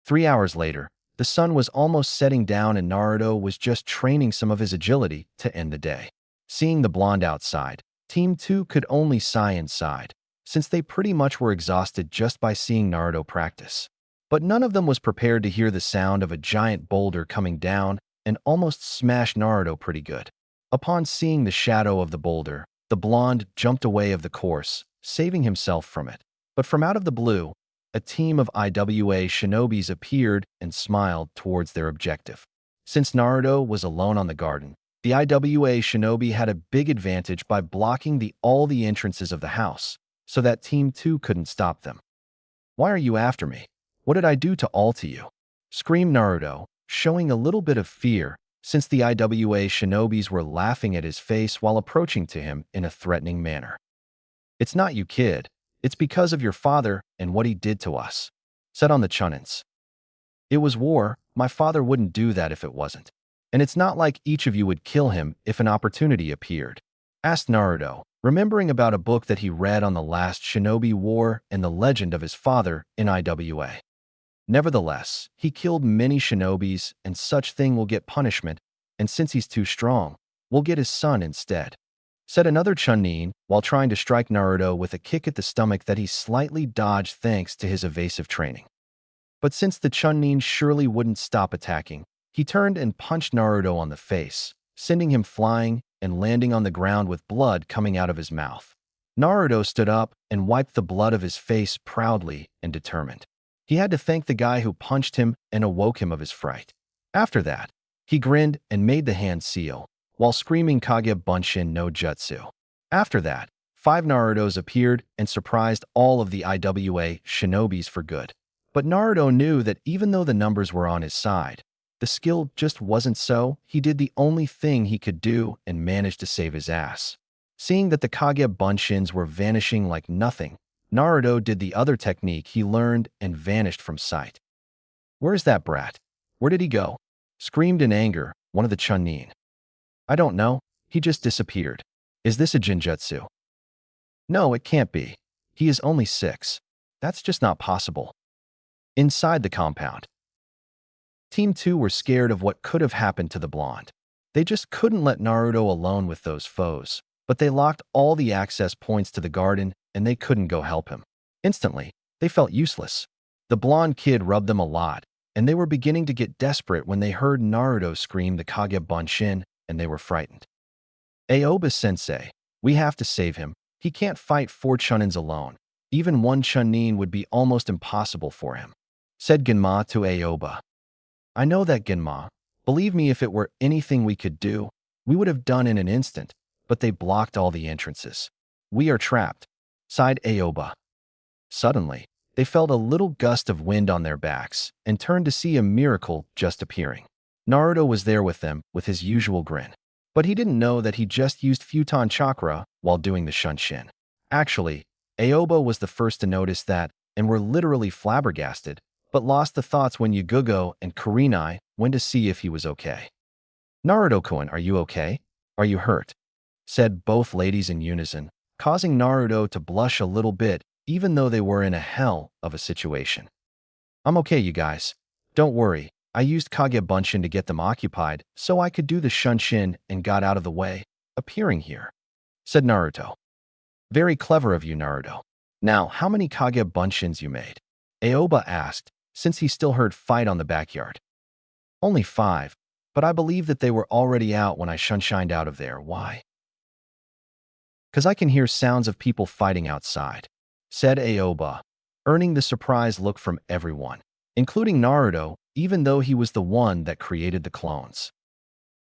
3 hours later, the sun was almost setting down and Naruto was just training some of his agility to end the day. Seeing the blonde outside, Team 2 could only sigh inside, since they pretty much were exhausted just by seeing Naruto practice. But none of them was prepared to hear the sound of a giant boulder coming down and almost smash Naruto pretty good. Upon seeing the shadow of the boulder, the blonde jumped away of the course, saving himself from it. But from out of the blue, a team of IWA shinobis appeared and smiled towards their objective. Since Naruto was alone on the garden, the IWA shinobi had a big advantage by blocking all the entrances of the house, so that Team 2 couldn't stop them. "Why are you after me? What did I do to all to you?" screamed Naruto, showing a little bit of fear since the IWA shinobis were laughing at his face while approaching to him in a threatening manner. "It's not you, kid. It's because of your father and what he did to us," said on the Chunins. "It was war. My father wouldn't do that if it wasn't. And it's not like each of you would kill him if an opportunity appeared," asked Naruto, remembering about a book that he read on the last Shinobi War and the legend of his father in IWA. Nevertheless, he killed many shinobis and such thing will get punishment, and since he's too strong, we'll get his son instead, said another Chunin while trying to strike Naruto with a kick at the stomach that he slightly dodged thanks to his evasive training. But since the Chunin surely wouldn't stop attacking, he turned and punched Naruto on the face, sending him flying and landing on the ground with blood coming out of his mouth. Naruto stood up and wiped the blood of his face proudly and determined. He had to thank the guy who punched him and awoke him of his fright. After that, he grinned and made the hand seal, while screaming Kage Bunshin no Jutsu. After that, 5 Narutos appeared and surprised all of the IWA shinobis for good. But Naruto knew that even though the numbers were on his side, the skill just wasn't so. He did the only thing he could do and managed to save his ass. Seeing that the Kage Bunshins were vanishing like nothing, Naruto did the other technique he learned and vanished from sight. "Where's that brat? Where did he go?" screamed in anger one of the Chunin. "I don't know. He just disappeared. Is this a Jinjutsu?" "No, it can't be. He is only 6. That's just not possible." Inside the compound, Team 2 were scared of what could have happened to the blonde. They just couldn't let Naruto alone with those foes, but they locked all the access points to the garden and they couldn't go help him. Instantly, they felt useless. The blonde kid rubbed them a lot, and they were beginning to get desperate when they heard Naruto scream the Kage Bunshin, and they were frightened. "Aoba-sensei, we have to save him. He can't fight 4 Chunins alone. Even 1 Chunin would be almost impossible for him," said Genma to Aoba. "I know that, Genma. Believe me, if it were anything we could do, we would have done in an instant, but they blocked all the entrances. We are trapped," sighed Aoba. Suddenly, they felt a little gust of wind on their backs and turned to see a miracle just appearing. Naruto was there with them with his usual grin, but he didn't know that he just used Futon Chakra while doing the Shunshin. Actually, Aoba was the first to notice that and were literally flabbergasted, but lost the thoughts when Yugugo and Kurenai went to see if he was okay. "Naruto-kun, are you okay? Are you hurt?" said both ladies in unison, causing Naruto to blush a little bit even though they were in a hell of a situation. "I'm okay, you guys. Don't worry. I used Kage Bunshin to get them occupied so I could do the Shunshin and got out of the way, appearing here," said Naruto. "Very clever of you, Naruto. Now, how many Kage Bunshins you made?" Aoba asked, since he still heard fight on the backyard. "Only 5, but I believe that they were already out when I shunshined out of there. Why?" "'Cause I can hear sounds of people fighting outside," said Aoba, earning the surprised look from everyone, including Naruto, even though he was the one that created the clones.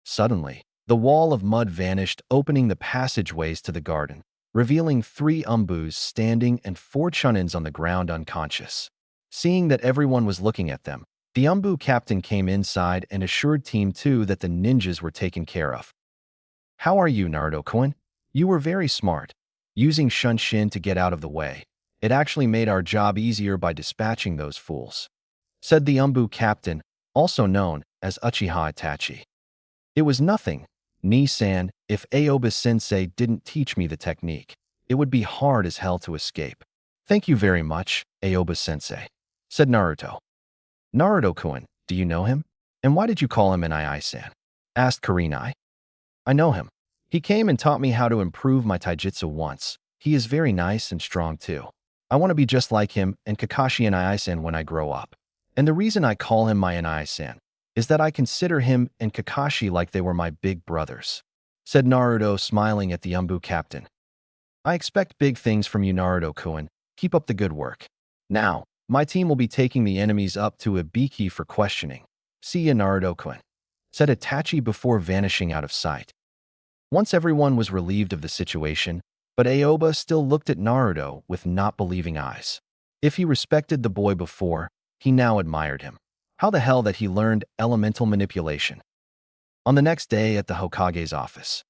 Suddenly, the wall of mud vanished, opening the passageways to the garden, revealing 3 umbus standing and 4 chunins on the ground unconscious. Seeing that everyone was looking at them, the umbu captain came inside and assured Team 2 that the ninjas were taken care of. "How are you, Naruto-kun? You were very smart, using Shunshin to get out of the way. It actually made our job easier by dispatching those fools," said the umbu captain, also known as Uchiha Itachi. "It was nothing, Ni-san. If Aoba-sensei didn't teach me the technique, it would be hard as hell to escape." "Thank you very much, Aoba-sensei," said Naruto. "Naruto-kun, do you know him? And why did you call him an Ai-san?" asked Kurenai. "I know him. He came and taught me how to improve my taijutsu once. He is very nice and strong too. I want to be just like him and Kakashi and Ai-san when I grow up. And the reason I call him my Ai-san is that I consider him and Kakashi like they were my big brothers," said Naruto, smiling at the umbu captain. "I expect big things from you, Naruto-kun. Keep up the good work. Now, my team will be taking the enemies up to Ibiki for questioning. See ya, Naruto-kun," said Itachi before vanishing out of sight. Once everyone was relieved of the situation, but Aoba still looked at Naruto with not believing eyes. If he respected the boy before, he now admired him. How the hell that he learned elemental manipulation? On the next day at the Hokage's office.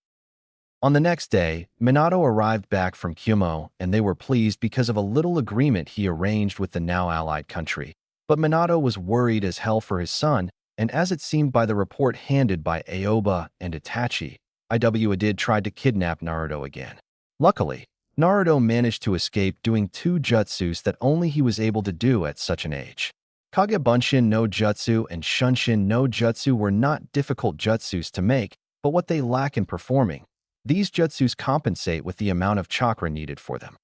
On the next day, Minato arrived back from Kumo, and they were pleased because of a little agreement he arranged with the now allied country. But Minato was worried as hell for his son, and as it seemed by the report handed by Aoba and Itachi, Iwa did tried to kidnap Naruto again. Luckily, Naruto managed to escape doing 2 jutsus that only he was able to do at such an age. Kage Bunshin no Jutsu and Shunshin no Jutsu were not difficult jutsus to make, but what they lack in performing. These jutsus compensate with the amount of chakra needed for them.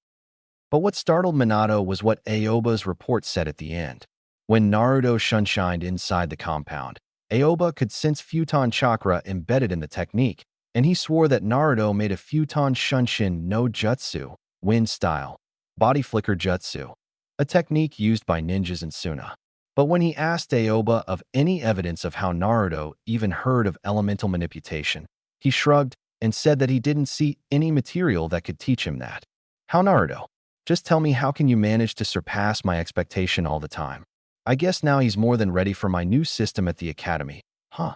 But what startled Minato was what Aoba's report said at the end. When Naruto shunshined inside the compound, Aoba could sense futon chakra embedded in the technique, and he swore that Naruto made a futon shunshin no jutsu, wind style, body flicker jutsu, a technique used by ninjas in Suna. But when he asked Aoba of any evidence of how Naruto even heard of elemental manipulation, he shrugged and said that he didn't see any material that could teach him that. "How, Naruto? Just tell me, how can you manage to surpass my expectation all the time? I guess now he's more than ready for my new system at the academy, huh?"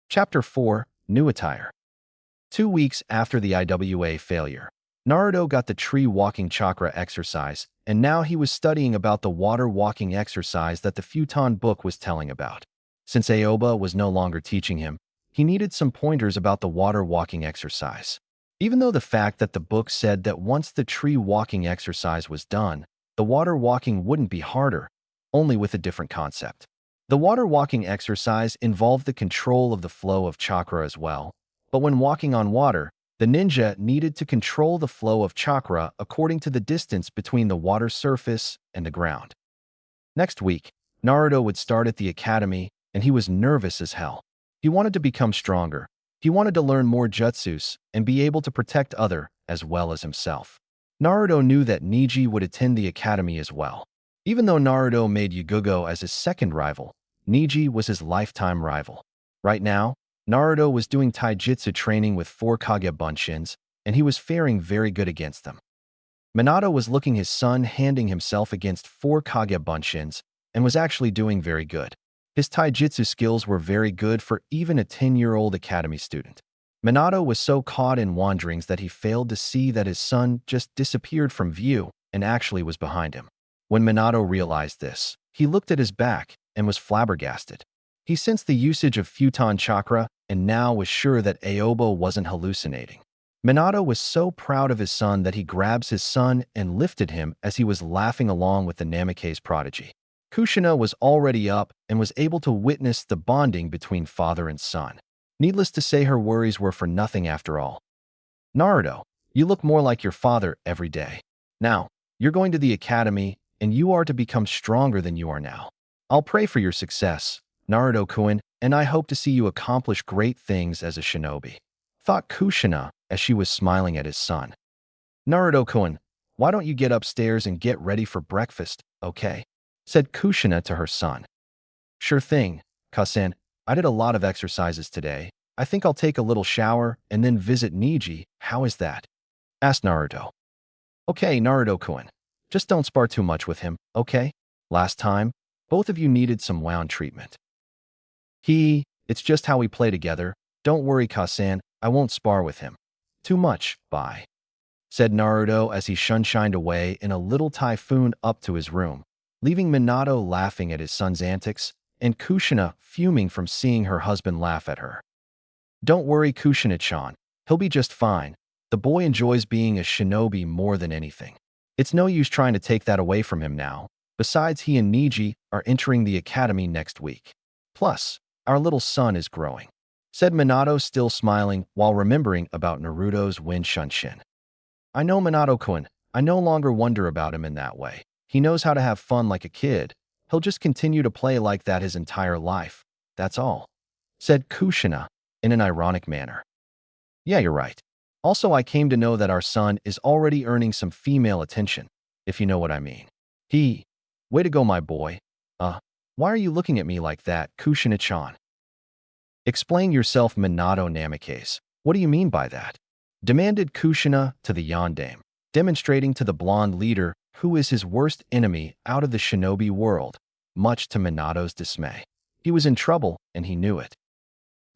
Chapter 4, New Attire. 2 weeks after the Iwa failure, Naruto got the tree walking chakra exercise, and now he was studying about the water walking exercise that the futon book was telling about. Since Aoba was no longer teaching him, he needed some pointers about the water walking exercise. Even though the fact that the book said that once the tree walking exercise was done, the water walking wouldn't be harder, only with a different concept. The water walking exercise involved the control of the flow of chakra as well, but when walking on water, the ninja needed to control the flow of chakra according to the distance between the water surface and the ground. Next week, Naruto would start at the academy, and he was nervous as hell. He wanted to become stronger. He wanted to learn more jutsus and be able to protect others as well as himself. Naruto knew that Neji would attend the academy as well. Even though Naruto made Yugugo as his second rival, Neji was his lifetime rival. Right now, Naruto was doing taijutsu training with 4 Kage Bunshins, and he was faring very good against them. Minato was looking his son handing himself against 4 Kage Bunshins and was actually doing very good. His taijutsu skills were very good for even a 10-year-old academy student. Minato was so caught in wanderings that he failed to see that his son just disappeared from view and actually was behind him. When Minato realized this, he looked at his back and was flabbergasted. He sensed the usage of futon chakra and now was sure that Aoba wasn't hallucinating. Minato was so proud of his son that he grabs his son and lifted him as he was laughing along with the Namikaze prodigy. Kushina was already up and was able to witness the bonding between father and son. Needless to say, her worries were for nothing after all. "Naruto, you look more like your father every day. Now, you're going to the academy, and you are to become stronger than you are now. I'll pray for your success, Naruto-kun, and I hope to see you accomplish great things as a shinobi," thought Kushina as she was smiling at his son. Naruto-kun, why don't you get upstairs and get ready for breakfast, okay? Said Kushina to her son. Sure thing, Kasen. I did a lot of exercises today. I think I'll take a little shower and then visit Niji. How is that? Asked Naruto. Okay, Naruto-kun. Just don't spar too much with him, okay? Last time, both of you needed some wound treatment. It's just how we play together. Don't worry, Kasan. I won't spar with him. Too much, bye. Said Naruto as he shunshined away in a little typhoon up to his room, leaving Minato laughing at his son's antics and Kushina fuming from seeing her husband laugh at her. Don't worry, Kushina-chan. He'll be just fine. The boy enjoys being a shinobi more than anything. It's no use trying to take that away from him now. Besides, he and Niji are entering the academy next week. Plus, our little son is growing, said Minato, still smiling while remembering about Naruto's Win Shunshin. I know Minato-kun. I no longer wonder about him in that way. He knows how to have fun like a kid. He'll just continue to play like that his entire life. That's all, said Kushina in an ironic manner. Yeah, you're right. Also, I came to know that our son is already earning some female attention, if you know what I mean. Way to go, my boy. Why are you looking at me like that, Kushina-chan? Explain yourself, Minato Namikaze. What do you mean by that? Demanded Kushina to the yondaime, demonstrating to the blonde leader who is his worst enemy out of the shinobi world, much to Minato's dismay. He was in trouble, and he knew it.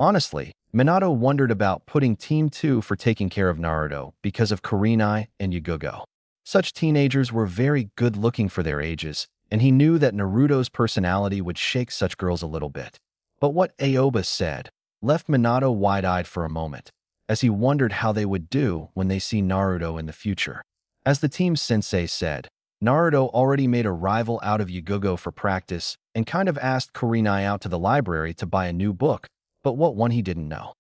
Honestly, Minato wondered about putting Team 2 for taking care of Naruto because of Kurenai and Yugogo. Such teenagers were very good-looking for their ages, and he knew that Naruto's personality would shake such girls a little bit. But what Aoba said left Minato wide-eyed for a moment, as he wondered how they would do when they see Naruto in the future. As the team's sensei said, Naruto already made a rival out of Yugogo for practice and kind of asked Kurenai out to the library to buy a new book, but what one he didn't know.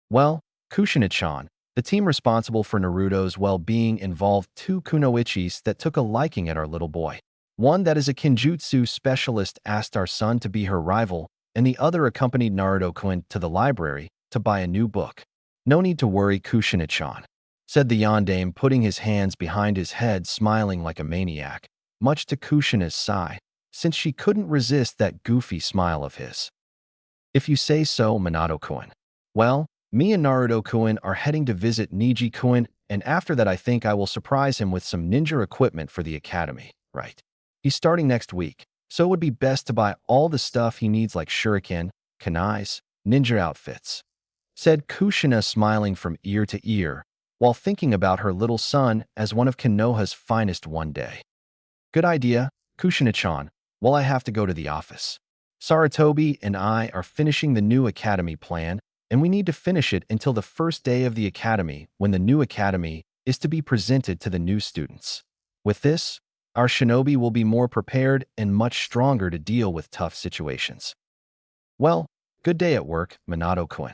Well, Kushina-chan, the team responsible for Naruto's well-being, involved two kunoichis that took a liking at our little boy. One that is a kinjutsu specialist asked our son to be her rival, and the other accompanied Naruto-kun to the library to buy a new book. No need to worry, Kushina-chan, said the yondaime, putting his hands behind his head, smiling like a maniac, much to Kushina's sigh, since she couldn't resist that goofy smile of his. If you say so, Minato-kun. Well, me and Naruto-kun are heading to visit Niji-kun, and after that I think I will surprise him with some ninja equipment for the academy, right? He's starting next week, so it would be best to buy all the stuff he needs like shuriken, kunais, ninja outfits, said Kushina, smiling from ear to ear, while thinking about her little son as one of Konoha's finest one day. Good idea, Kushina-chan. Well, I have to go to the office. Saratobi and I are finishing the new academy plan, and we need to finish it until the first day of the academy, when the new academy is to be presented to the new students. With this, our shinobi will be more prepared and much stronger to deal with tough situations. Well, good day at work, Minato-kun.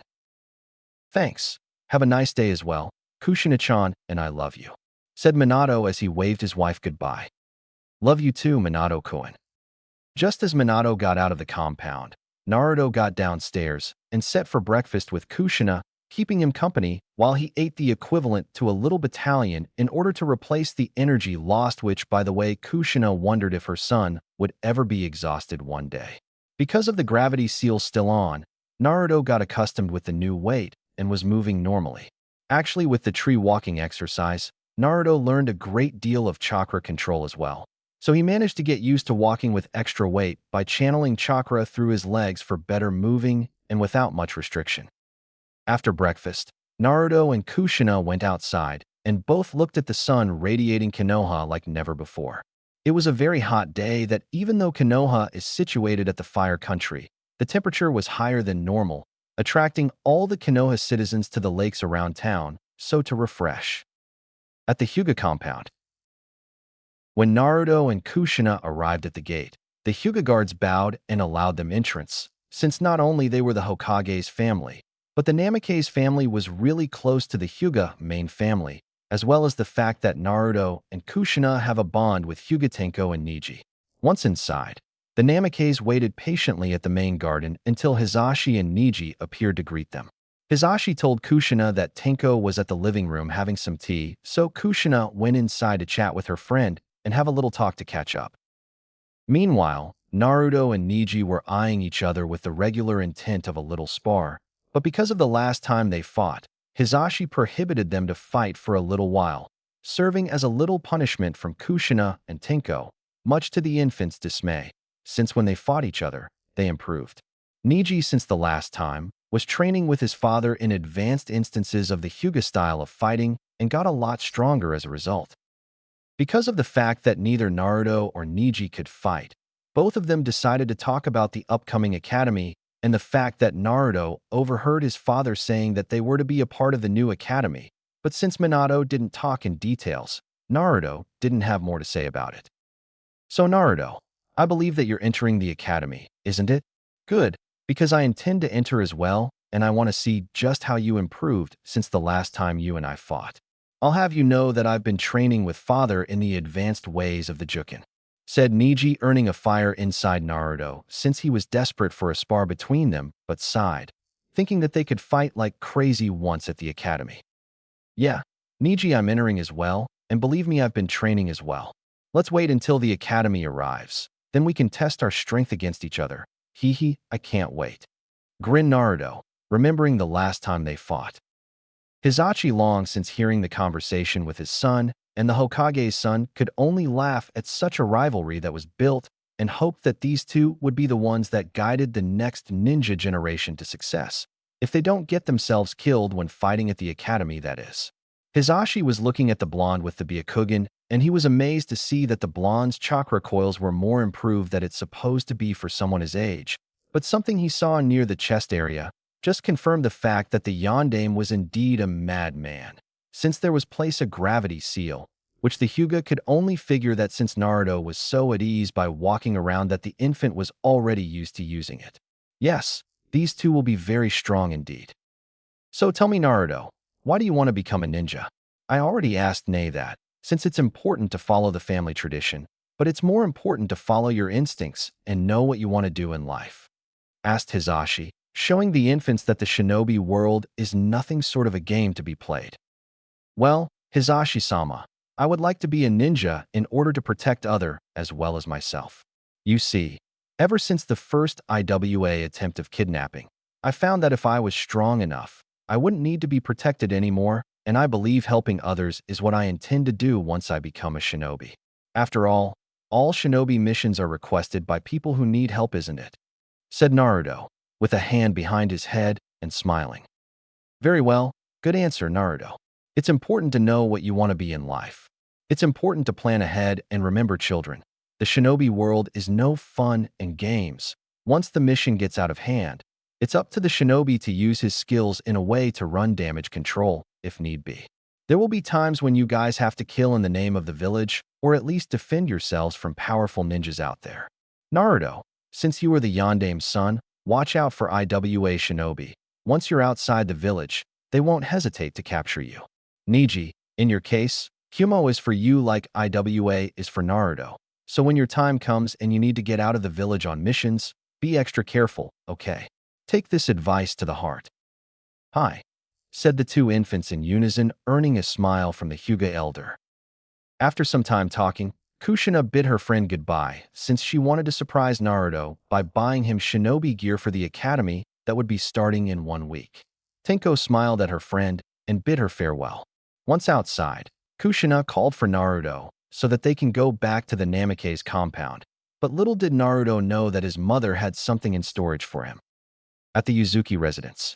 Thanks. Have a nice day as well, Kushina-chan, and I love you, said Minato as he waved his wife goodbye. Love you too, Minato-kun. Just as Minato got out of the compound, Naruto got downstairs and set for breakfast with Kushina, keeping him company while he ate the equivalent to a little battalion in order to replace the energy lost, which, by the way, Kushina wondered if her son would ever be exhausted one day. Because of the gravity seal still on, Naruto got accustomed with the new weight and was moving normally. Actually, with the tree walking exercise, Naruto learned a great deal of chakra control as well. So he managed to get used to walking with extra weight by channeling chakra through his legs for better moving and without much restriction. After breakfast, Naruto and Kushina went outside and both looked at the sun radiating Konoha like never before. It was a very hot day that, even though Konoha is situated at the fire country, the temperature was higher than normal, attracting all the Konoha citizens to the lakes around town, so to refresh. At the Hyuga compound, when Naruto and Kushina arrived at the gate, the Hyuga guards bowed and allowed them entrance, since not only they were the Hokage's family, but the Namikaze family was really close to the Hyuga main family, as well as the fact that Naruto and Kushina have a bond with Hyuga Tenko and Niji. Once inside, the Namikaze waited patiently at the main garden until Hizashi and Niji appeared to greet them. Hizashi told Kushina that Tenko was at the living room having some tea, so Kushina went inside to chat with her friend and have a little talk to catch up. Meanwhile, Naruto and Neji were eyeing each other with the regular intent of a little spar, but because of the last time they fought, Hizashi prohibited them to fight for a little while, serving as a little punishment from Kushina and Tenko, much to the infants' dismay, since when they fought each other, they improved. Neji, since the last time, was training with his father in advanced instances of the Hyuga style of fighting and got a lot stronger as a result. Because of the fact that neither Naruto or Neji could fight, both of them decided to talk about the upcoming academy and the fact that Naruto overheard his father saying that they were to be a part of the new academy, but since Minato didn't talk in details, Naruto didn't have more to say about it. So Naruto, I believe that you're entering the academy, isn't it? Good, because I intend to enter as well, and I want to see just how you improved since the last time you and I fought. I'll have you know that I've been training with father in the advanced ways of the Jukin, said Neji, earning a fire inside Naruto since he was desperate for a spar between them, but sighed, thinking that they could fight like crazy once at the academy. Yeah, Neji, I'm entering as well, and believe me, I've been training as well. Let's wait until the academy arrives, then we can test our strength against each other. Hee, I can't wait. Grinned Naruto, remembering the last time they fought. Hizashi, long since hearing the conversation with his son, and the Hokage's son, could only laugh at such a rivalry that was built and hoped that these two would be the ones that guided the next ninja generation to success, if they don't get themselves killed when fighting at the academy, that is. Hizashi was looking at the blonde with the Byakugan, and he was amazed to see that the blonde's chakra coils were more improved than it's supposed to be for someone his age, but something he saw near the chest area just confirmed the fact that the Yondaime was indeed a madman, since there was place a gravity seal, which the Hyuga could only figure that since Naruto was so at ease by walking around that the infant was already used to using it. Yes, these two will be very strong indeed. So tell me, Naruto, why do you want to become a ninja? I already asked Nae that, since it's important to follow the family tradition, but it's more important to follow your instincts and know what you want to do in life, asked Hizashi, showing the infants that the shinobi world is nothing sort of a game to be played. Well, Hizashi-sama, I would like to be a ninja in order to protect other as well as myself. You see, ever since the first IWA attempt of kidnapping, I found that if I was strong enough, I wouldn't need to be protected anymore, and I believe helping others is what I intend to do once I become a shinobi. After all shinobi missions are requested by people who need help, isn't it? Said Naruto, with a hand behind his head and smiling. Very well, good answer, Naruto. It's important to know what you want to be in life. It's important to plan ahead and remember, children, the shinobi world is no fun and games. Once the mission gets out of hand, it's up to the shinobi to use his skills in a way to run damage control, if need be. There will be times when you guys have to kill in the name of the village, or at least defend yourselves from powerful ninjas out there. Naruto, since you are the Yondaime's son, watch out for IWA shinobi. Once you're outside the village, they won't hesitate to capture you. Neji, in your case, Kumo is for you like IWA is for Naruto. So when your time comes and you need to get out of the village on missions, be extra careful, okay? Take this advice to the heart. Hi, said the two infants in unison, earning a smile from the Hyuga elder. After some time talking, Kushina bid her friend goodbye since she wanted to surprise Naruto by buying him shinobi gear for the academy that would be starting in 1 week. Tenko smiled at her friend and bid her farewell. Once outside, Kushina called for Naruto so that they can go back to the Namake's compound, but little did Naruto know that his mother had something in storage for him. At the Yuzuki residence.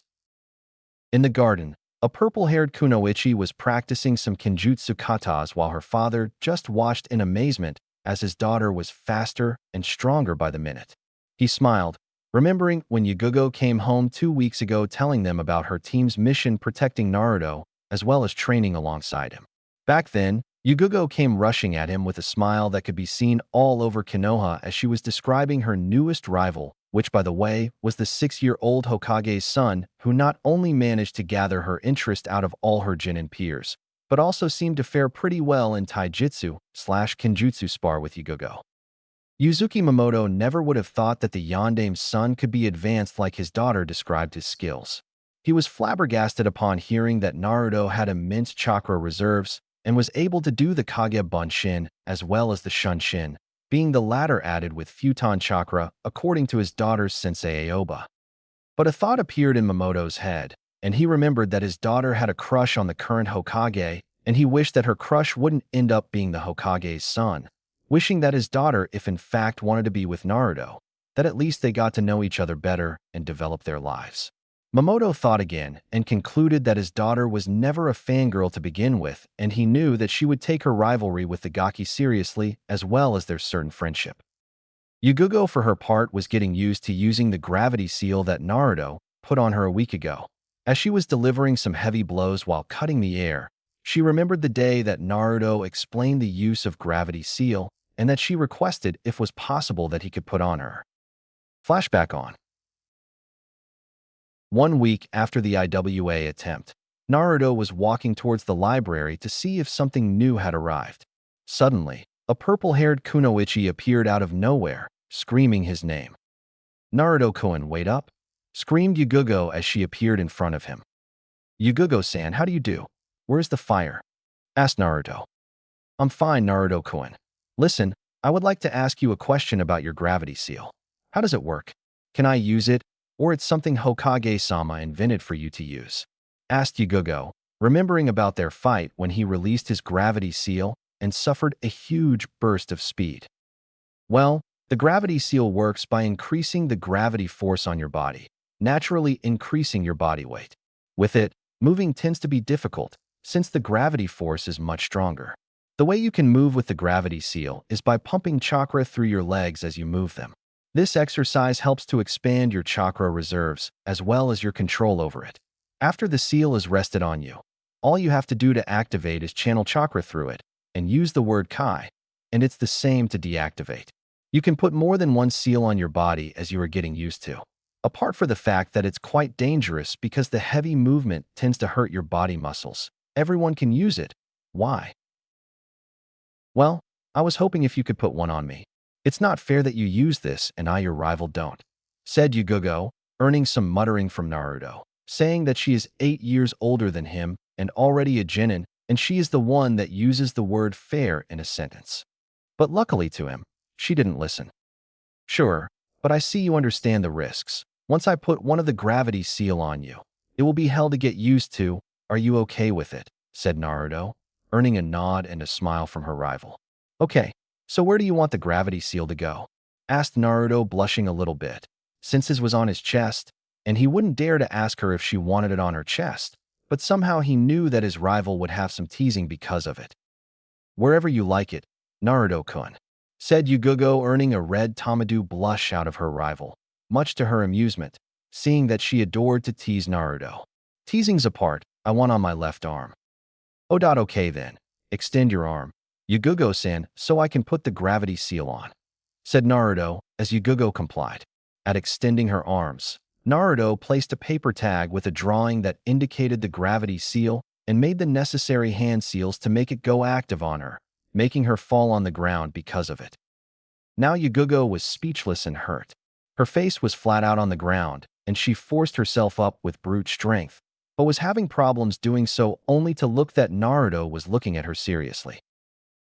In the garden, a purple-haired kunoichi was practicing some kenjutsu katas while her father just watched in amazement as his daughter was faster and stronger by the minute. He smiled, remembering when Yugugo came home 2 weeks ago telling them about her team's mission protecting Naruto as well as training alongside him. Back then, Yugugo came rushing at him with a smile that could be seen all over Konoha as she was describing her newest rival, which, by the way, was the 6-year-old Hokage's son, who not only managed to gather her interest out of all her Jonin peers, but also seemed to fare pretty well in taijutsu/kenjutsu spar with Yugugo. Yuzuki Momoto never would have thought that the Yondaime's son could be advanced like his daughter described his skills. He was flabbergasted upon hearing that Naruto had immense chakra reserves and was able to do the Kage Bunshin as well as the Shunshin, being the latter added with Futon chakra according to his daughter's sensei Aoba. But a thought appeared in Mamoto's head, and he remembered that his daughter had a crush on the current Hokage, and he wished that her crush wouldn't end up being the Hokage's son, wishing that his daughter, if in fact wanted to be with Naruto, that at least they got to know each other better and develop their lives. Mamoto thought again and concluded that his daughter was never a fangirl to begin with, and he knew that she would take her rivalry with the Gaki seriously as well as their certain friendship. Yugugo, for her part, was getting used to using the gravity seal that Naruto put on her a week ago. As she was delivering some heavy blows while cutting the air, she remembered the day that Naruto explained the use of gravity seal and that she requested if was possible that he could put on her. Flashback on. 1 week after the IWA attempt, Naruto was walking towards the library to see if something new had arrived. Suddenly, a purple-haired kunoichi appeared out of nowhere, screaming his name. "Naruto-kun, wait up!" screamed Yugugo as she appeared in front of him. "Yugugo-san, how do you do? Where's the fire?" asked Naruto. "I'm fine, Naruto-kun. Listen, I would like to ask you a question about your gravity seal. How does it work? Can I use it, or it's something Hokage-sama invented for you to use?" asked Yugugo, remembering about their fight when he released his gravity seal and suffered a huge burst of speed. Well, the gravity seal works by increasing the gravity force on your body, naturally increasing your body weight. With it, moving tends to be difficult, since the gravity force is much stronger. The way you can move with the gravity seal is by pumping chakra through your legs as you move them. This exercise helps to expand your chakra reserves as well as your control over it. After the seal is rested on you, all you have to do to activate is channel chakra through it and use the word Kai, and it's the same to deactivate. You can put more than one seal on your body as you are getting used to. Apart from the fact that it's quite dangerous because the heavy movement tends to hurt your body muscles, everyone can use it. Why? Well, I was hoping if you could put one on me. It's not fair that you use this and I, your rival, don't, said Yugugo, earning some muttering from Naruto, saying that she is 8 years older than him and already a genin, and she is the one that uses the word fair in a sentence. But luckily to him, she didn't listen. "Sure, but I see you understand the risks. Once I put one of the gravity seal on you, it will be hell to get used to. Are you okay with it?" said Naruto, earning a nod and a smile from her rival. "Okay, so where do you want the gravity seal to go?" asked Naruto, blushing a little bit, since his was on his chest, and he wouldn't dare to ask her if she wanted it on her chest, but somehow he knew that his rival would have some teasing because of it. "Wherever you like it, Naruto-kun," said Yugugo, earning a red Tamadu blush out of her rival, much to her amusement, seeing that she adored to tease Naruto. "Teasings apart, I want on my left arm." Okay then, extend your arm, Yugugo-san, so I can put the gravity seal on," said Naruto as Yugugo complied. At extending her arms, Naruto placed a paper tag with a drawing that indicated the gravity seal and made the necessary hand seals to make it go active on her, making her fall on the ground because of it. Now Yugugo was speechless and hurt. Her face was flat out on the ground, and she forced herself up with brute strength, but was having problems doing so only to look that Naruto was looking at her seriously.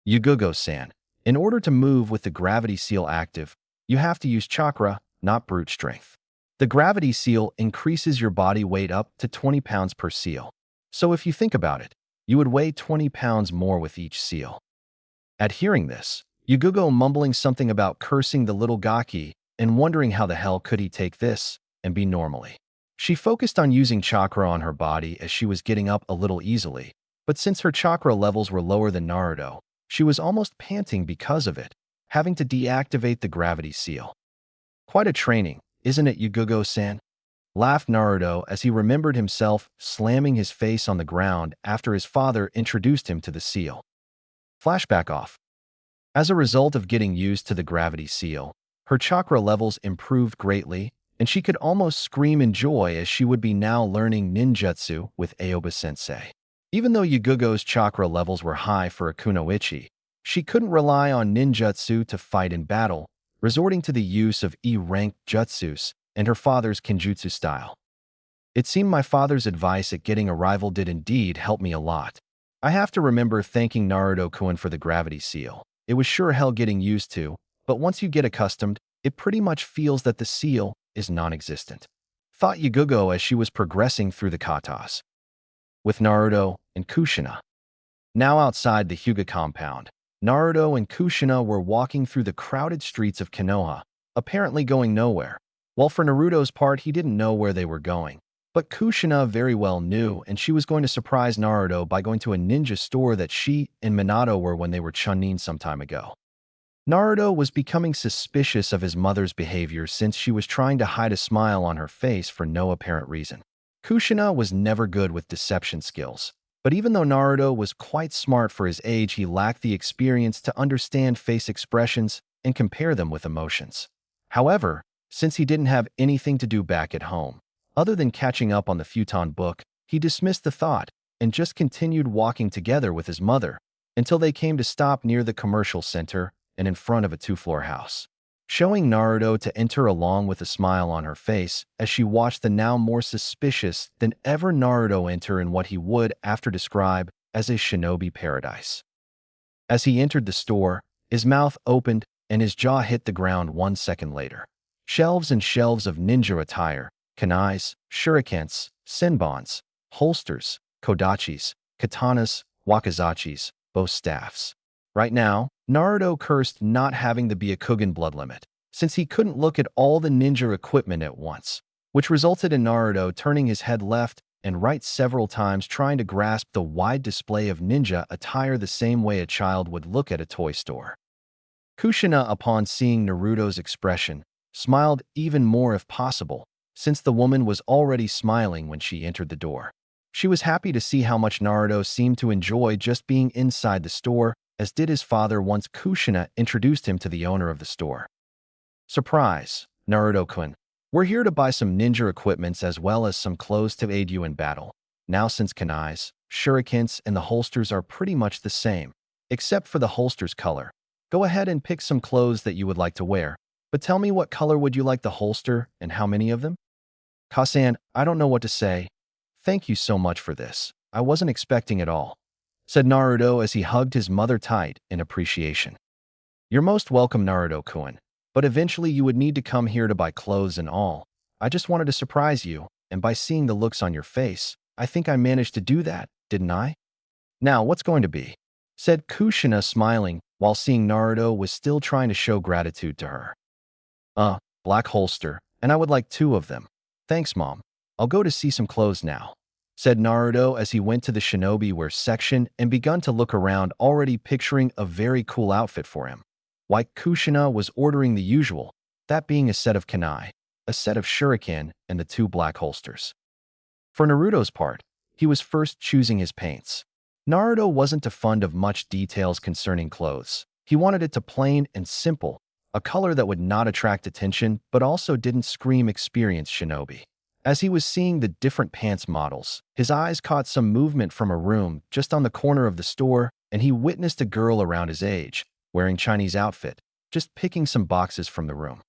"Yugugo-san, in order to move with the gravity seal active, you have to use chakra, not brute strength. The gravity seal increases your body weight up to 20 pounds per seal. So if you think about it, you would weigh 20 pounds more with each seal." At hearing this, Yugugo mumbling something about cursing the little Gaki and wondering how the hell could he take this and be normally. She focused on using chakra on her body as she was getting up a little easily, but since her chakra levels were lower than Naruto, she was almost panting because of it, having to deactivate the gravity seal. "Quite a training, isn't it, Yugugo-san?" laughed Naruto as he remembered himself slamming his face on the ground after his father introduced him to the seal. Flashback off. As a result of getting used to the gravity seal, her chakra levels improved greatly, and she could almost scream in joy as she would be now learning ninjutsu with Aoba-sensei. Even though Yugugo's chakra levels were high for a kunoichi, she couldn't rely on ninjutsu to fight in battle, resorting to the use of E-ranked jutsus and her father's kenjutsu style. It seemed my father's advice at getting a rival did indeed help me a lot. I have to remember thanking Naruto-kun for the gravity seal. It was sure hell getting used to, but once you get accustomed, it pretty much feels that the seal is non-existent. Thought Yagugo as she was progressing through the katas. With Naruto and Kushina. Now outside the Hyuga compound, Naruto and Kushina were walking through the crowded streets of Konoha, apparently going nowhere. While for Naruto's part, he didn't know where they were going. But Kushina very well knew, and she was going to surprise Naruto by going to a ninja store that she and Minato were when they were Chunin some time ago. Naruto was becoming suspicious of his mother's behavior since she was trying to hide a smile on her face for no apparent reason. Kushina was never good with deception skills, but even though Naruto was quite smart for his age, he lacked the experience to understand face expressions and compare them with emotions. However, since he didn't have anything to do back at home, other than catching up on the futon book, he dismissed the thought and just continued walking together with his mother until they came to stop near the commercial center and in front of a two-floor house, showing Naruto to enter along with a smile on her face as she watched the now more suspicious than ever Naruto enter in what he would after describe as a shinobi paradise. As he entered the store, his mouth opened and his jaw hit the ground 1 second later. Shelves and shelves of ninja attire, kunais, shurikens, senbons, holsters, kodachis, katanas, wakizachis, bow staffs. Right now, Naruto cursed not having the Byakugan blood limit, since he couldn't look at all the ninja equipment at once, which resulted in Naruto turning his head left and right several times trying to grasp the wide display of ninja attire the same way a child would look at a toy store. Kushina, upon seeing Naruto's expression, smiled even more if possible, since the woman was already smiling when she entered the door. She was happy to see how much Naruto seemed to enjoy just being inside the store, as did his father once Kushina introduced him to the owner of the store. Surprise, Naruto-kun. We're here to buy some ninja equipments as well as some clothes to aid you in battle. Now since kunais, shurikens, and the holsters are pretty much the same, except for the holster's color, go ahead and pick some clothes that you would like to wear, but tell me what color would you like the holster and how many of them? Kasan, I don't know what to say. Thank you so much for this. I wasn't expecting it all, said Naruto as he hugged his mother tight in appreciation. You're most welcome, Naruto-kun, but eventually you would need to come here to buy clothes and all. I just wanted to surprise you, and by seeing the looks on your face, I think I managed to do that, didn't I? Now, what's going to be? Said Kushina, smiling, while seeing Naruto was still trying to show gratitude to her. Black holster, and I would like 2 of them. Thanks, Mom. I'll go to see some clothes now, said Naruto as he went to the shinobi wear section and begun to look around, already picturing a very cool outfit for him. While Kushina was ordering the usual, that being a set of kunai, a set of shuriken, and the 2 black holsters. For Naruto's part, he was first choosing his paints. Naruto wasn't too fond of much details concerning clothes. He wanted it to plain and simple, a color that would not attract attention but also didn't scream experienced shinobi. As he was seeing the different pants models, his eyes caught some movement from a room just on the corner of the store, and he witnessed a girl around his age, wearing Chinese outfit, just picking some boxes from the room.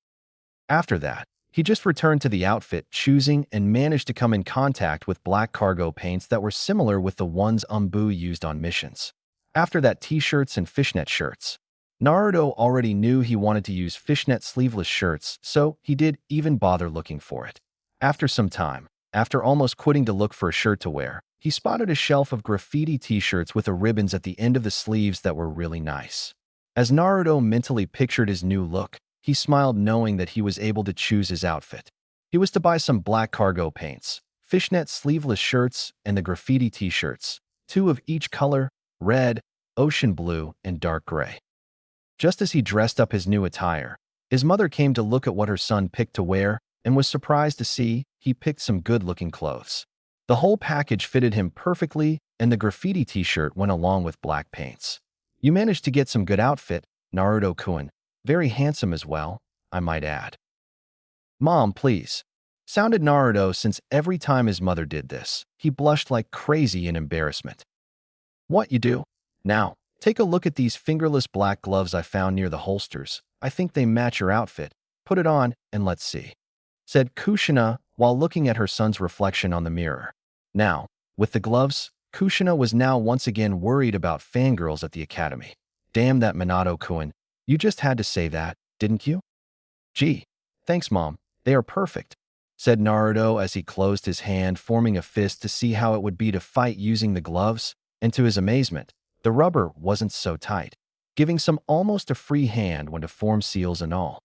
After that, he just returned to the outfit, choosing, and managed to come in contact with black cargo paints that were similar with the ones Umbu used on missions. After that, t-shirts and fishnet shirts. Naruto already knew he wanted to use fishnet sleeveless shirts, so he didn't even bother looking for it. After some time, after almost quitting to look for a shirt to wear, he spotted a shelf of graffiti t-shirts with the ribbons at the end of the sleeves that were really nice. As Naruto mentally pictured his new look, he smiled knowing that he was able to choose his outfit. He was to buy some black cargo paints, fishnet sleeveless shirts, and the graffiti t-shirts, 2 of each color, red, ocean blue, and dark gray. Just as he dressed up his new attire, his mother came to look at what her son picked to wear and was surprised to see he picked some good-looking clothes. The whole package fitted him perfectly, and the graffiti t-shirt went along with black paints. You managed to get some good outfit, Naruto-kun. Very handsome as well, I might add. Mom, please, sounded Naruto, since every time his mother did this, he blushed like crazy in embarrassment. What you do? Now, take a look at these fingerless black gloves I found near the holsters. I think they match your outfit. Put it on and let's see, said Kushina, while looking at her son's reflection on the mirror. Now, with the gloves, Kushina was now once again worried about fangirls at the academy. Damn that Minato-kun. You just had to say that, didn't you? Gee, thanks, Mom. They are perfect, said Naruto as he closed his hand, forming a fist to see how it would be to fight using the gloves, and to his amazement, the rubber wasn't so tight, giving some almost a free hand when to form seals and all.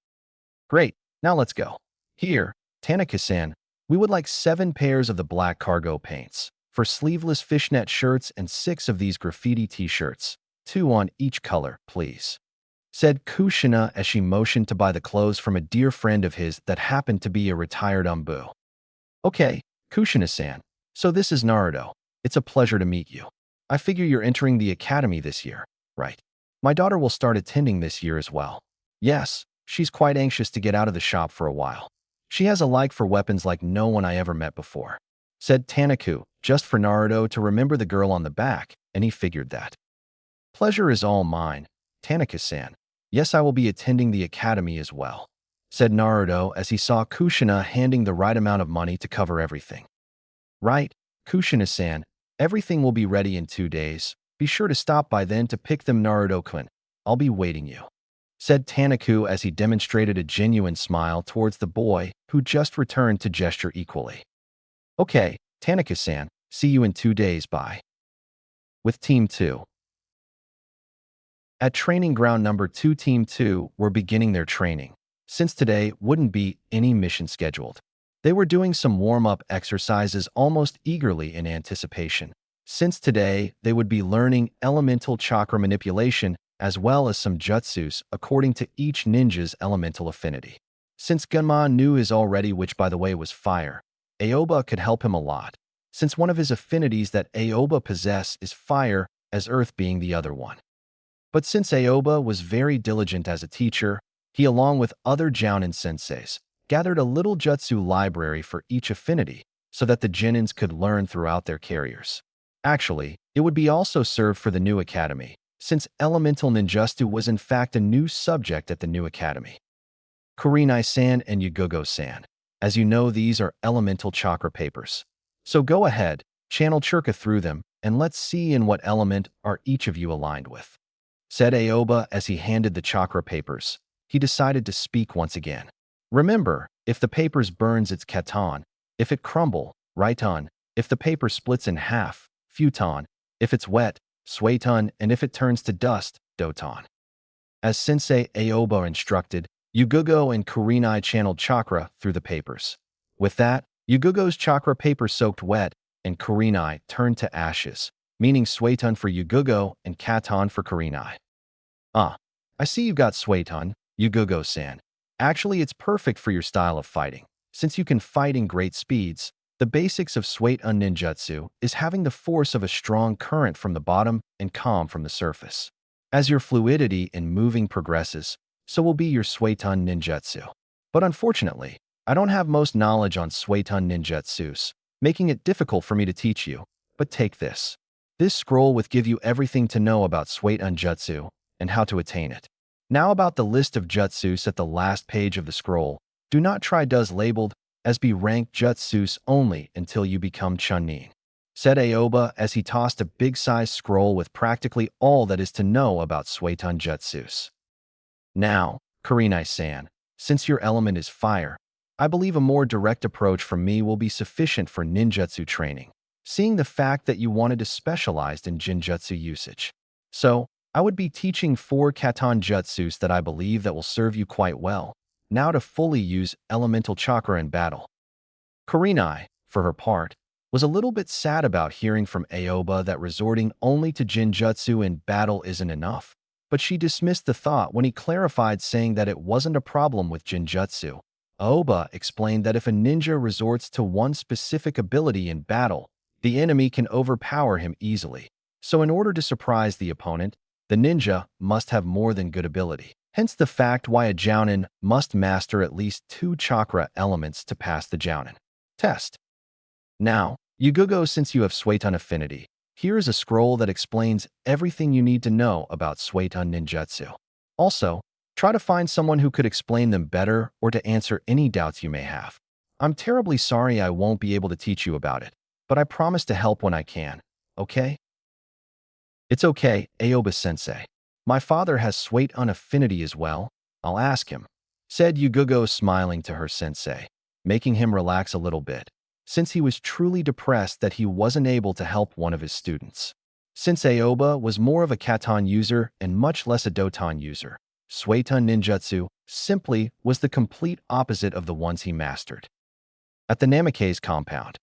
Great, now let's go. Here, Tanaka-san, we would like 7 pairs of the black cargo paints, for sleeveless fishnet shirts and 6 of these graffiti t-shirts, 2 on each color, please, said Kushina as she motioned to buy the clothes from a dear friend of his that happened to be a retired umbu. Okay, Kushina-san, so this is Naruto. It's a pleasure to meet you. I figure you're entering the academy this year, right? My daughter will start attending this year as well. Yes, she's quite anxious to get out of the shop for a while. She has a like for weapons like no one I ever met before, said Tanaku, just for Naruto to remember the girl on the back, and he figured that. Pleasure is all mine, Tanaka-san. Yes, I will be attending the academy as well, said Naruto as he saw Kushina handing the right amount of money to cover everything. Right, Kushina-san, everything will be ready in 2 days. Be sure to stop by then to pick them, Naruto-kun. I'll be waiting you, said Tanaku as he demonstrated a genuine smile towards the boy who just returned to gesture equally. Okay, Tanaka-san, see you in 2 days, bye. With Team 2. At training ground number 2, Team 2 were beginning their training, since today wouldn't be any mission scheduled. They were doing some warm-up exercises almost eagerly in anticipation, since today they would be learning elemental chakra manipulation as well as some jutsus according to each ninja's elemental affinity. Since Gunma knew his already, which by the way was fire, Aoba could help him a lot, since one of his affinities that Aoba possess is fire, as earth being the other one. But since Aoba was very diligent as a teacher, he, along with other Jounin senseis, gathered a little jutsu library for each affinity so that the Genins could learn throughout their careers. Actually, it would be also served for the new academy, since elemental ninjutsu was in fact a new subject at the new academy. Kurinai-san and Yugogo-san. As you know, these are elemental chakra papers. So go ahead, channel chakra through them, and let's see in what element are each of you aligned with, said Aoba as he handed the chakra papers. He decided to speak once again. Remember, if the papers burns, it's katan. If it crumble, raiton. If the paper splits in half, futon. If it's wet, sueton. And if it turns to dust, doton. As Sensei Aoba instructed, Yugogo and Kurinai channeled chakra through the papers. With that, Yugogo's chakra paper soaked wet, and Kurinai turned to ashes, meaning sueton for Yugogo and katan for Kurinai. I see you got sueton, Yugogo-san. Actually, it's perfect for your style of fighting. Since you can fight in great speeds, the basics of sueton ninjutsu is having the force of a strong current from the bottom and calm from the surface. As your fluidity in moving progresses, so will be your sueton ninjutsu. But unfortunately, I don't have most knowledge on sueton ninjutsus, making it difficult for me to teach you. But take this. This scroll will give you everything to know about sueton jutsu and how to attain it. Now about the list of jutsus at the last page of the scroll. Do not try does labeled as be ranked jutsus only until you become Chunin, said Aoba as he tossed a big-sized scroll with practically all that is to know about sueton jutsus. Now, Kurinai-san, since your element is fire, I believe a more direct approach from me will be sufficient for ninjutsu training, seeing the fact that you wanted to specialize in jinjutsu usage. So, I would be teaching 4 katan jutsus that I believe that will serve you quite well, now to fully use elemental chakra in battle. Kurinai, for her part, was a little bit sad about hearing from Aoba that resorting only to jinjutsu in battle isn't enough, but she dismissed the thought when he clarified, saying that it wasn't a problem with jinjutsu. Aoba explained that if a ninja resorts to one specific ability in battle, the enemy can overpower him easily. So in order to surprise the opponent, the ninja must have more than good ability. Hence the fact why a Jounin must master at least 2 chakra elements to pass the Jounin test. Now, Yugogo, since you have sueton affinity, here is a scroll that explains everything you need to know about sueton ninjutsu. Also, try to find someone who could explain them better or to answer any doubts you may have. I'm terribly sorry I won't be able to teach you about it, but I promise to help when I can, okay? It's okay, Aoba-sensei. My father has Swait-un affinity as well. I'll ask him, said Yugugo smiling to her sensei, making him relax a little bit, since he was truly depressed that he wasn't able to help one of his students. Since Aoba was more of a Katon user and much less a Doton user, Swait-un ninjutsu simply was the complete opposite of the ones he mastered. At the Namikaze compound.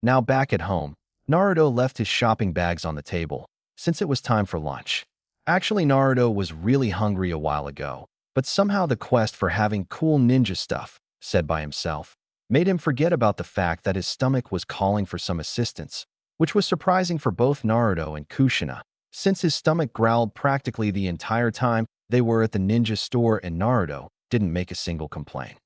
Now back at home, Naruto left his shopping bags on the table, since it was time for lunch. Actually, Naruto was really hungry a while ago, but somehow the quest for having cool ninja stuff, said by himself, made him forget about the fact that his stomach was calling for some assistance, which was surprising for both Naruto and Kushina, since his stomach growled practically the entire time they were at the ninja store and Naruto didn't make a single complaint.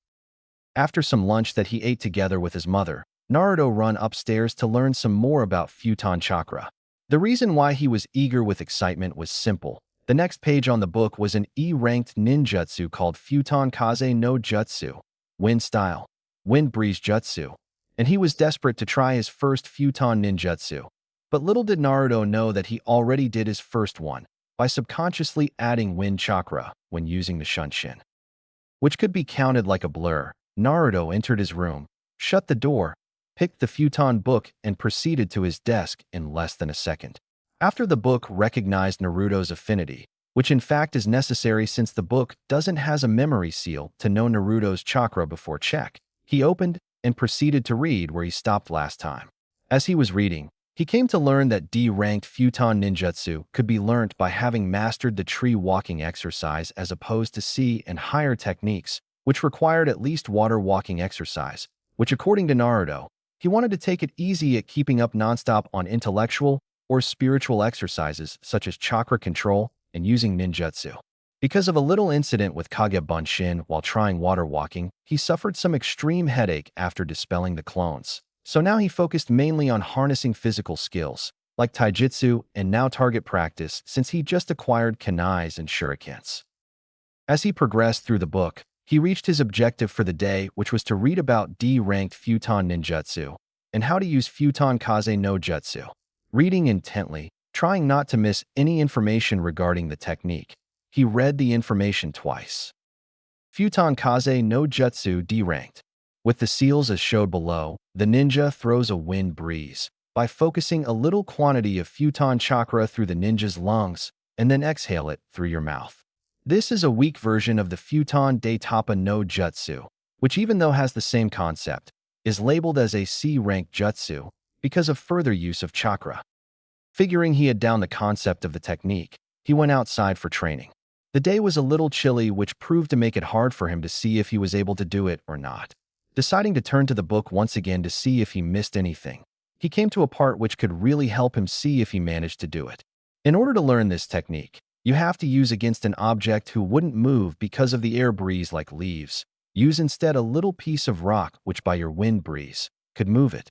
After some lunch that he ate together with his mother, Naruto ran upstairs to learn some more about Futon Chakra. The reason why he was eager with excitement was simple. The next page on the book was an E-ranked ninjutsu called Futon Kaze no Jutsu, Wind Style, Wind Breeze Jutsu, and he was desperate to try his first Futon ninjutsu. But little did Naruto know that he already did his first one by subconsciously adding Wind Chakra when using the Shunshin, which could be counted like a blur. Naruto entered his room, shut the door, picked the Futon book, and proceeded to his desk in less than a second. After the book recognized Naruto's affinity, which in fact is necessary since the book doesn't has a memory seal to know Naruto's chakra before check, he opened and proceeded to read where he stopped last time. As he was reading, he came to learn that D-ranked Futon ninjutsu could be learnt by having mastered the tree walking exercise as opposed to C and higher techniques, which required at least water walking exercise, which according to Naruto, he wanted to take it easy at keeping up nonstop on intellectual or spiritual exercises such as chakra control and using ninjutsu. Because of a little incident with Kage Bunshin while trying water walking, he suffered some extreme headache after dispelling the clones. So now he focused mainly on harnessing physical skills, like taijutsu and now target practice since he just acquired kunais and shurikens. As he progressed through the book, he reached his objective for the day, which was to read about D-ranked Futon ninjutsu and how to use Futon Kaze no Jutsu. Reading intently, trying not to miss any information regarding the technique, he read the information twice. Futon Kaze no Jutsu D-ranked. With the seals as showed below, the ninja throws a wind breeze by focusing a little quantity of Futon chakra through the ninja's lungs and then exhale it through your mouth. This is a weak version of the Futon de Tapa no Jutsu, which even though has the same concept, is labeled as a C-rank jutsu because of further use of chakra. Figuring he had down the concept of the technique, he went outside for training. The day was a little chilly, which proved to make it hard for him to see if he was able to do it or not. Deciding to turn to the book once again to see if he missed anything, he came to a part which could really help him see if he managed to do it. In order to learn this technique, you have to use against an object who wouldn't move because of the air breeze like leaves. Use instead a little piece of rock which by your wind breeze could move it.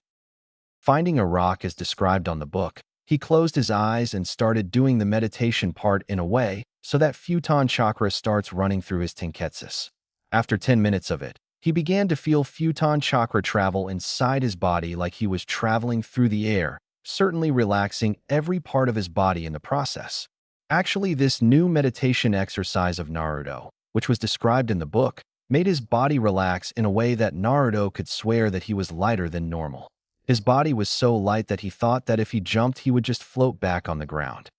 Finding a rock as described on the book, he closed his eyes and started doing the meditation part in a way so that Futon chakra starts running through his tenketsus. After 10 minutes of it, he began to feel Futon chakra travel inside his body like he was traveling through the air, certainly relaxing every part of his body in the process. Actually, this new meditation exercise of Naruto, which was described in the book, made his body relax in a way that Naruto could swear that he was lighter than normal. His body was so light that he thought that if he jumped he would just float back on the ground.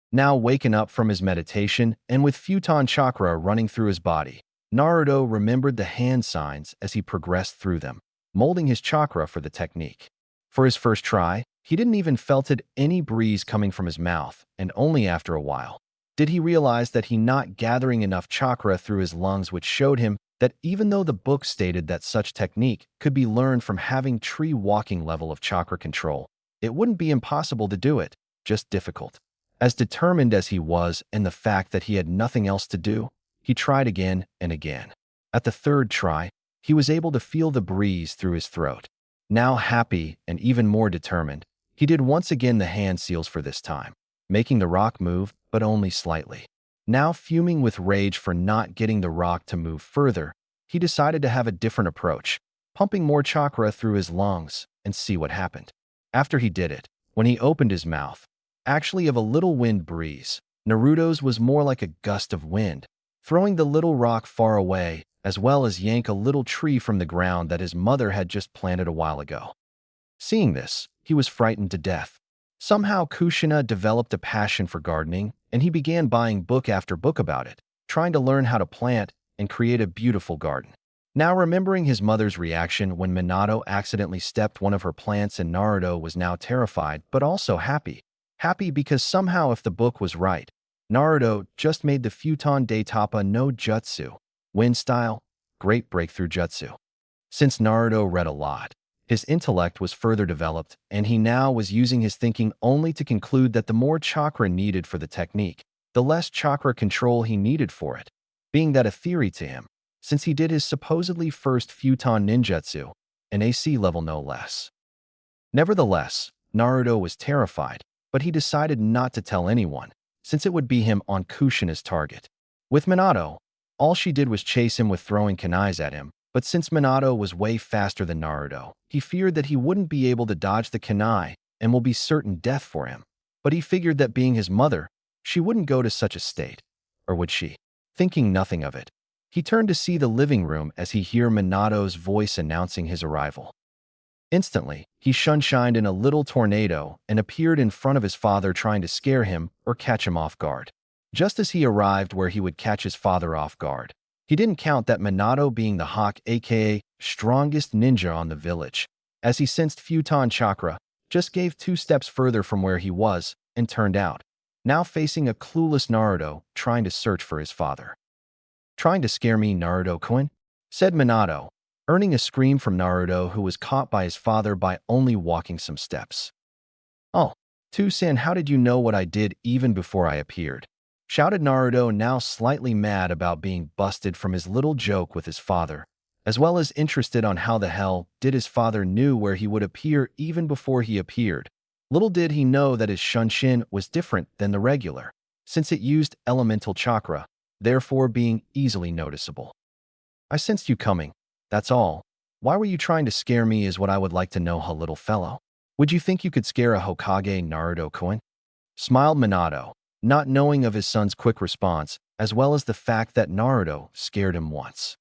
Now waken up from his meditation and with Futon chakra running through his body, Naruto remembered the hand signs as he progressed through them, molding his chakra for the technique. For his first try, he didn't even felt any breeze coming from his mouth, and only after a while did he realize that he not gathering enough chakra through his lungs, which showed him that even though the book stated that such technique could be learned from having tree walking level of chakra control, it wouldn't be impossible to do it, just difficult. As determined as he was in the fact that he had nothing else to do, he tried again and again. At the third try, he was able to feel the breeze through his throat. Now happy and even more determined, he did once again the hand seals for this time, making the rock move, but only slightly. Now fuming with rage for not getting the rock to move further, he decided to have a different approach, pumping more chakra through his lungs, and see what happened. After he did it, when he opened his mouth, actually of a little wind breeze, Naruto's was more like a gust of wind, throwing the little rock far away, as well as yank a little tree from the ground that his mother had just planted a while ago. Seeing this, he was frightened to death. Somehow Kushina developed a passion for gardening, and he began buying book after book about it, trying to learn how to plant and create a beautiful garden. Now remembering his mother's reaction when Minato accidentally stepped one of her plants, and Naruto was now terrified but also happy. Happy because somehow if the book was right, Naruto just made the Futon de Tapa no Jutsu, wind style, great breakthrough jutsu. Since Naruto read a lot, his intellect was further developed, and he now was using his thinking only to conclude that the more chakra needed for the technique, the less chakra control he needed for it, being that a theory to him, since he did his supposedly first Futon ninjutsu, an AC level no less. Nevertheless, Naruto was terrified, but he decided not to tell anyone, since it would be him on Kushina's target. With Minato, all she did was chase him with throwing kunais at him, but since Minato was way faster than Naruto, he feared that he wouldn't be able to dodge the kunai and will be certain death for him. But he figured that being his mother, she wouldn't go to such a state. Or would she? Thinking nothing of it, he turned to see the living room as he heard Minato's voice announcing his arrival. Instantly, he sunshined in a little tornado and appeared in front of his father, trying to scare him or catch him off guard. Just as he arrived where he would catch his father off guard, he didn't count that Minato, being the Hawk aka strongest ninja on the village, as he sensed Futon chakra, just gave 2 steps further from where he was and turned out, now facing a clueless Naruto trying to search for his father. "Trying to scare me, Naruto-kun?" said Minato, earning a scream from Naruto, who was caught by his father by only walking some steps. "Oh, Two-san, how did you know what I did even before I appeared?" shouted Naruto, now slightly mad about being busted from his little joke with his father, as well as interested on how the hell did his father knew where he would appear even before he appeared. Little did he know that his Shunshin was different than the regular, since it used elemental chakra, therefore being easily noticeable. "I sensed you coming, that's all. Why were you trying to scare me is what I would like to know, huh, little fellow? Would you think you could scare a Hokage, Naruto-kun?" smiled Minato, not knowing of his son's quick response, as well as the fact that Naruto scared him once.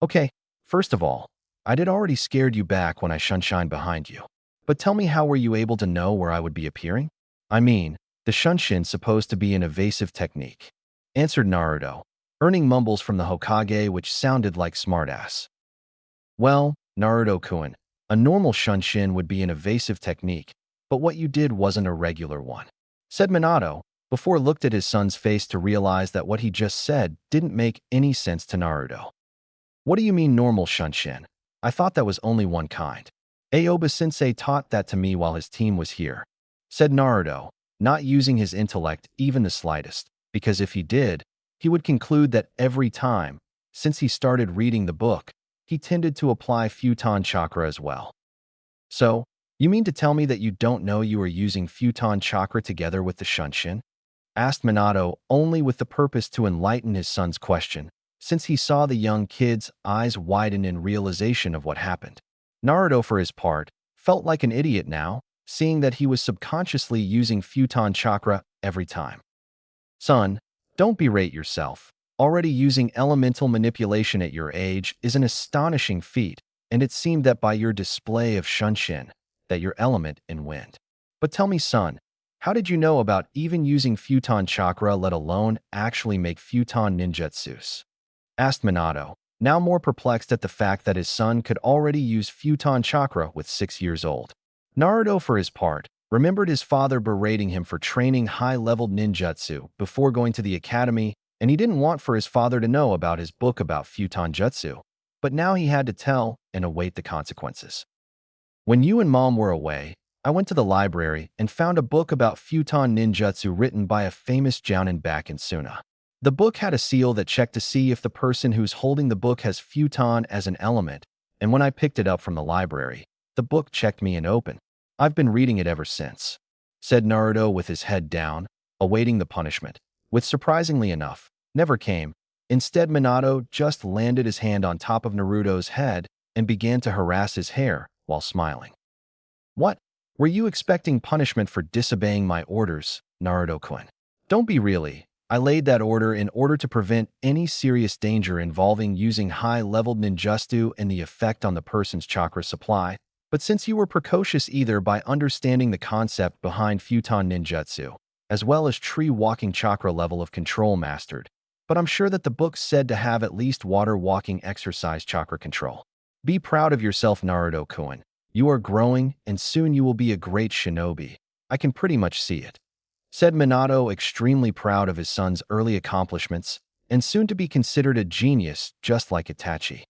"Okay, first of all, I did already scared you back when I shunshined behind you. But tell me, how were you able to know where I would be appearing?" "I mean, the Shunshin's supposed to be an evasive technique," answered Naruto, earning mumbles from the Hokage which sounded like smartass. "Well, Naruto-kun, a normal Shunshin would be an evasive technique, but what you did wasn't a regular one," said Minato, before looked at his son's face to realize that what he just said didn't make any sense to Naruto. "What do you mean normal Shunshin? I thought that was only one kind. Aoba-sensei taught that to me while his team was here," said Naruto, not using his intellect even the slightest, because if he did, he would conclude that every time, since he started reading the book, he tended to apply Futon chakra as well. "So, you mean to tell me that you don't know you are using Futon chakra together with the Shunshin?" asked Minato, only with the purpose to enlighten his son's question, since he saw the young kid's eyes widen in realization of what happened. Naruto, for his part, felt like an idiot now, seeing that he was subconsciously using Futon chakra every time. "Son, don't berate yourself. Already using elemental manipulation at your age is an astonishing feat, and it seemed that by your display of Shunshin, that your element in wind. But tell me, son, how did you know about even using Futon chakra, let alone actually make Futon ninjutsus?" asked Minato, now more perplexed at the fact that his son could already use Futon chakra with 6 years old. Naruto, for his part, remembered his father berating him for training high-leveled ninjutsu before going to the academy, and he didn't want for his father to know about his book about Futon jutsu, but now he had to tell and await the consequences. "When you and Mom were away, I went to the library and found a book about Futon ninjutsu written by a famous jounin back in Suna. The book had a seal that checked to see if the person who's holding the book has Futon as an element, and when I picked it up from the library, the book checked me and opened. I've been reading it ever since," said Naruto with his head down, awaiting the punishment, which surprisingly enough, never came. Instead, Minato just landed his hand on top of Naruto's head and began to harass his hair while smiling. What? Were you expecting punishment for disobeying my orders, Naruto-kun? Don't be really. I laid that order in order to prevent any serious danger involving using high-leveled ninjutsu and the effect on the person's chakra supply. But since you were precocious either by understanding the concept behind futon ninjutsu, as well as tree-walking chakra level of control mastered, but I'm sure that the book said to have at least water-walking exercise chakra control. Be proud of yourself, Naruto-kun. You are growing, and soon you will be a great shinobi. I can pretty much see it, said Minato, extremely proud of his son's early accomplishments, and soon to be considered a genius just like Itachi.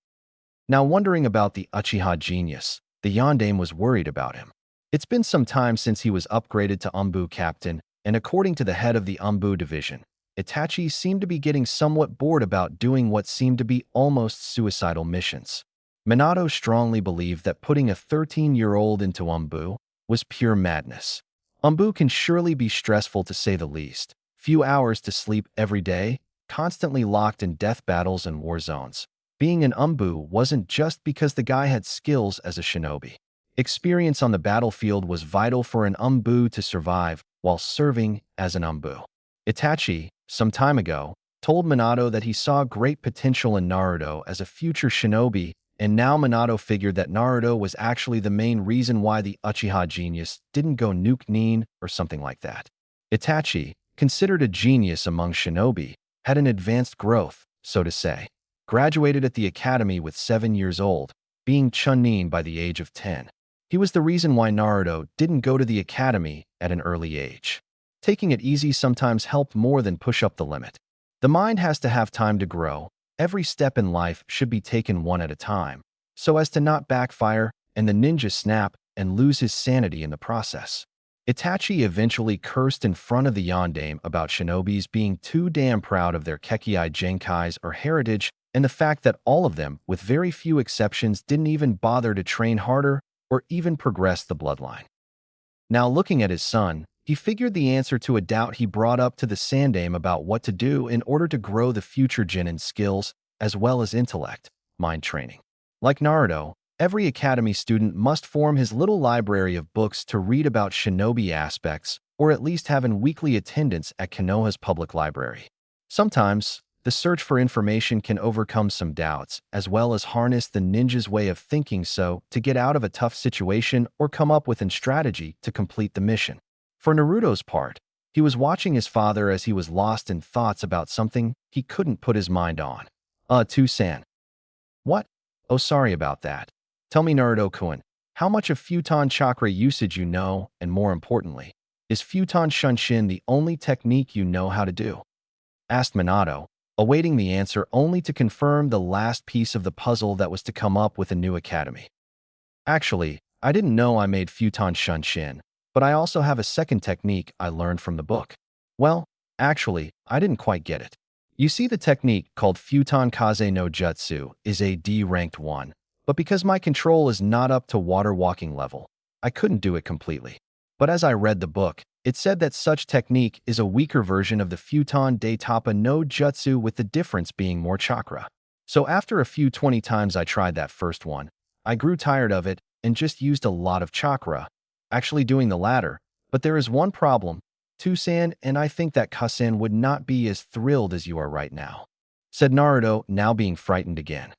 Now wondering about the Uchiha genius, the Yondaime was worried about him. It's been some time since he was upgraded to Umbu captain, and according to the head of the Umbu division, Itachi seemed to be getting somewhat bored about doing what seemed to be almost suicidal missions. Minato strongly believed that putting a 13-year-old into Umbu was pure madness. Umbu can surely be stressful to say the least. Few hours to sleep every day, constantly locked in death battles and war zones. Being an Umbu wasn't just because the guy had skills as a shinobi. Experience on the battlefield was vital for an Umbu to survive while serving as an Umbu. Itachi, some time ago, told Minato that he saw great potential in Naruto as a future shinobi, and now Minato figured that Naruto was actually the main reason why the Uchiha genius didn't go nuke Nin or something like that. Itachi, considered a genius among shinobi, had an advanced growth, so to say. Graduated at the academy with 7 years old, being Chunin by the age of 10. He was the reason why Naruto didn't go to the academy at an early age. Taking it easy sometimes helped more than push up the limit. The mind has to have time to grow. Every step in life should be taken one at a time, so as to not backfire and the ninja snap and lose his sanity in the process. Itachi eventually cursed in front of the Yondaime about shinobis being too damn proud of their Kekkei Genkais or heritage, and the fact that all of them, with very few exceptions, didn't even bother to train harder or even progress the bloodline. Now looking at his son, he figured the answer to a doubt he brought up to the Sandaime about what to do in order to grow the future Genin skills as well as intellect, mind training. Like Naruto, every academy student must form his little library of books to read about shinobi aspects, or at least have in weekly attendance at Konoha's public library. Sometimes, the search for information can overcome some doubts, as well as harness the ninja's way of thinking so to get out of a tough situation or come up with a strategy to complete the mission. For Naruto's part, he was watching his father as he was lost in thoughts about something he couldn't put his mind on. San. What? Oh, sorry about that. Tell me, Naruto-kun, how much of futon chakra usage you know, and more importantly, is futon shunshin the only technique you know how to do? Asked Minato, awaiting the answer only to confirm the last piece of the puzzle that was to come up with a new academy. Actually, I didn't know I made futon shunshin, but I also have a second technique I learned from the book. Well, actually, I didn't quite get it. You see, the technique called Futon Kaze no Jutsu is a D-ranked one, but because my control is not up to water walking level, I couldn't do it completely. But as I read the book, it said that such technique is a weaker version of the Futon de Tapa no Jutsu, with the difference being more chakra. So after a few 20 times I tried that first one, I grew tired of it and just used a lot of chakra, actually doing the latter. But there is one problem, San, and I think that Kasen would not be as thrilled as you are right now, said Naruto, now being frightened again.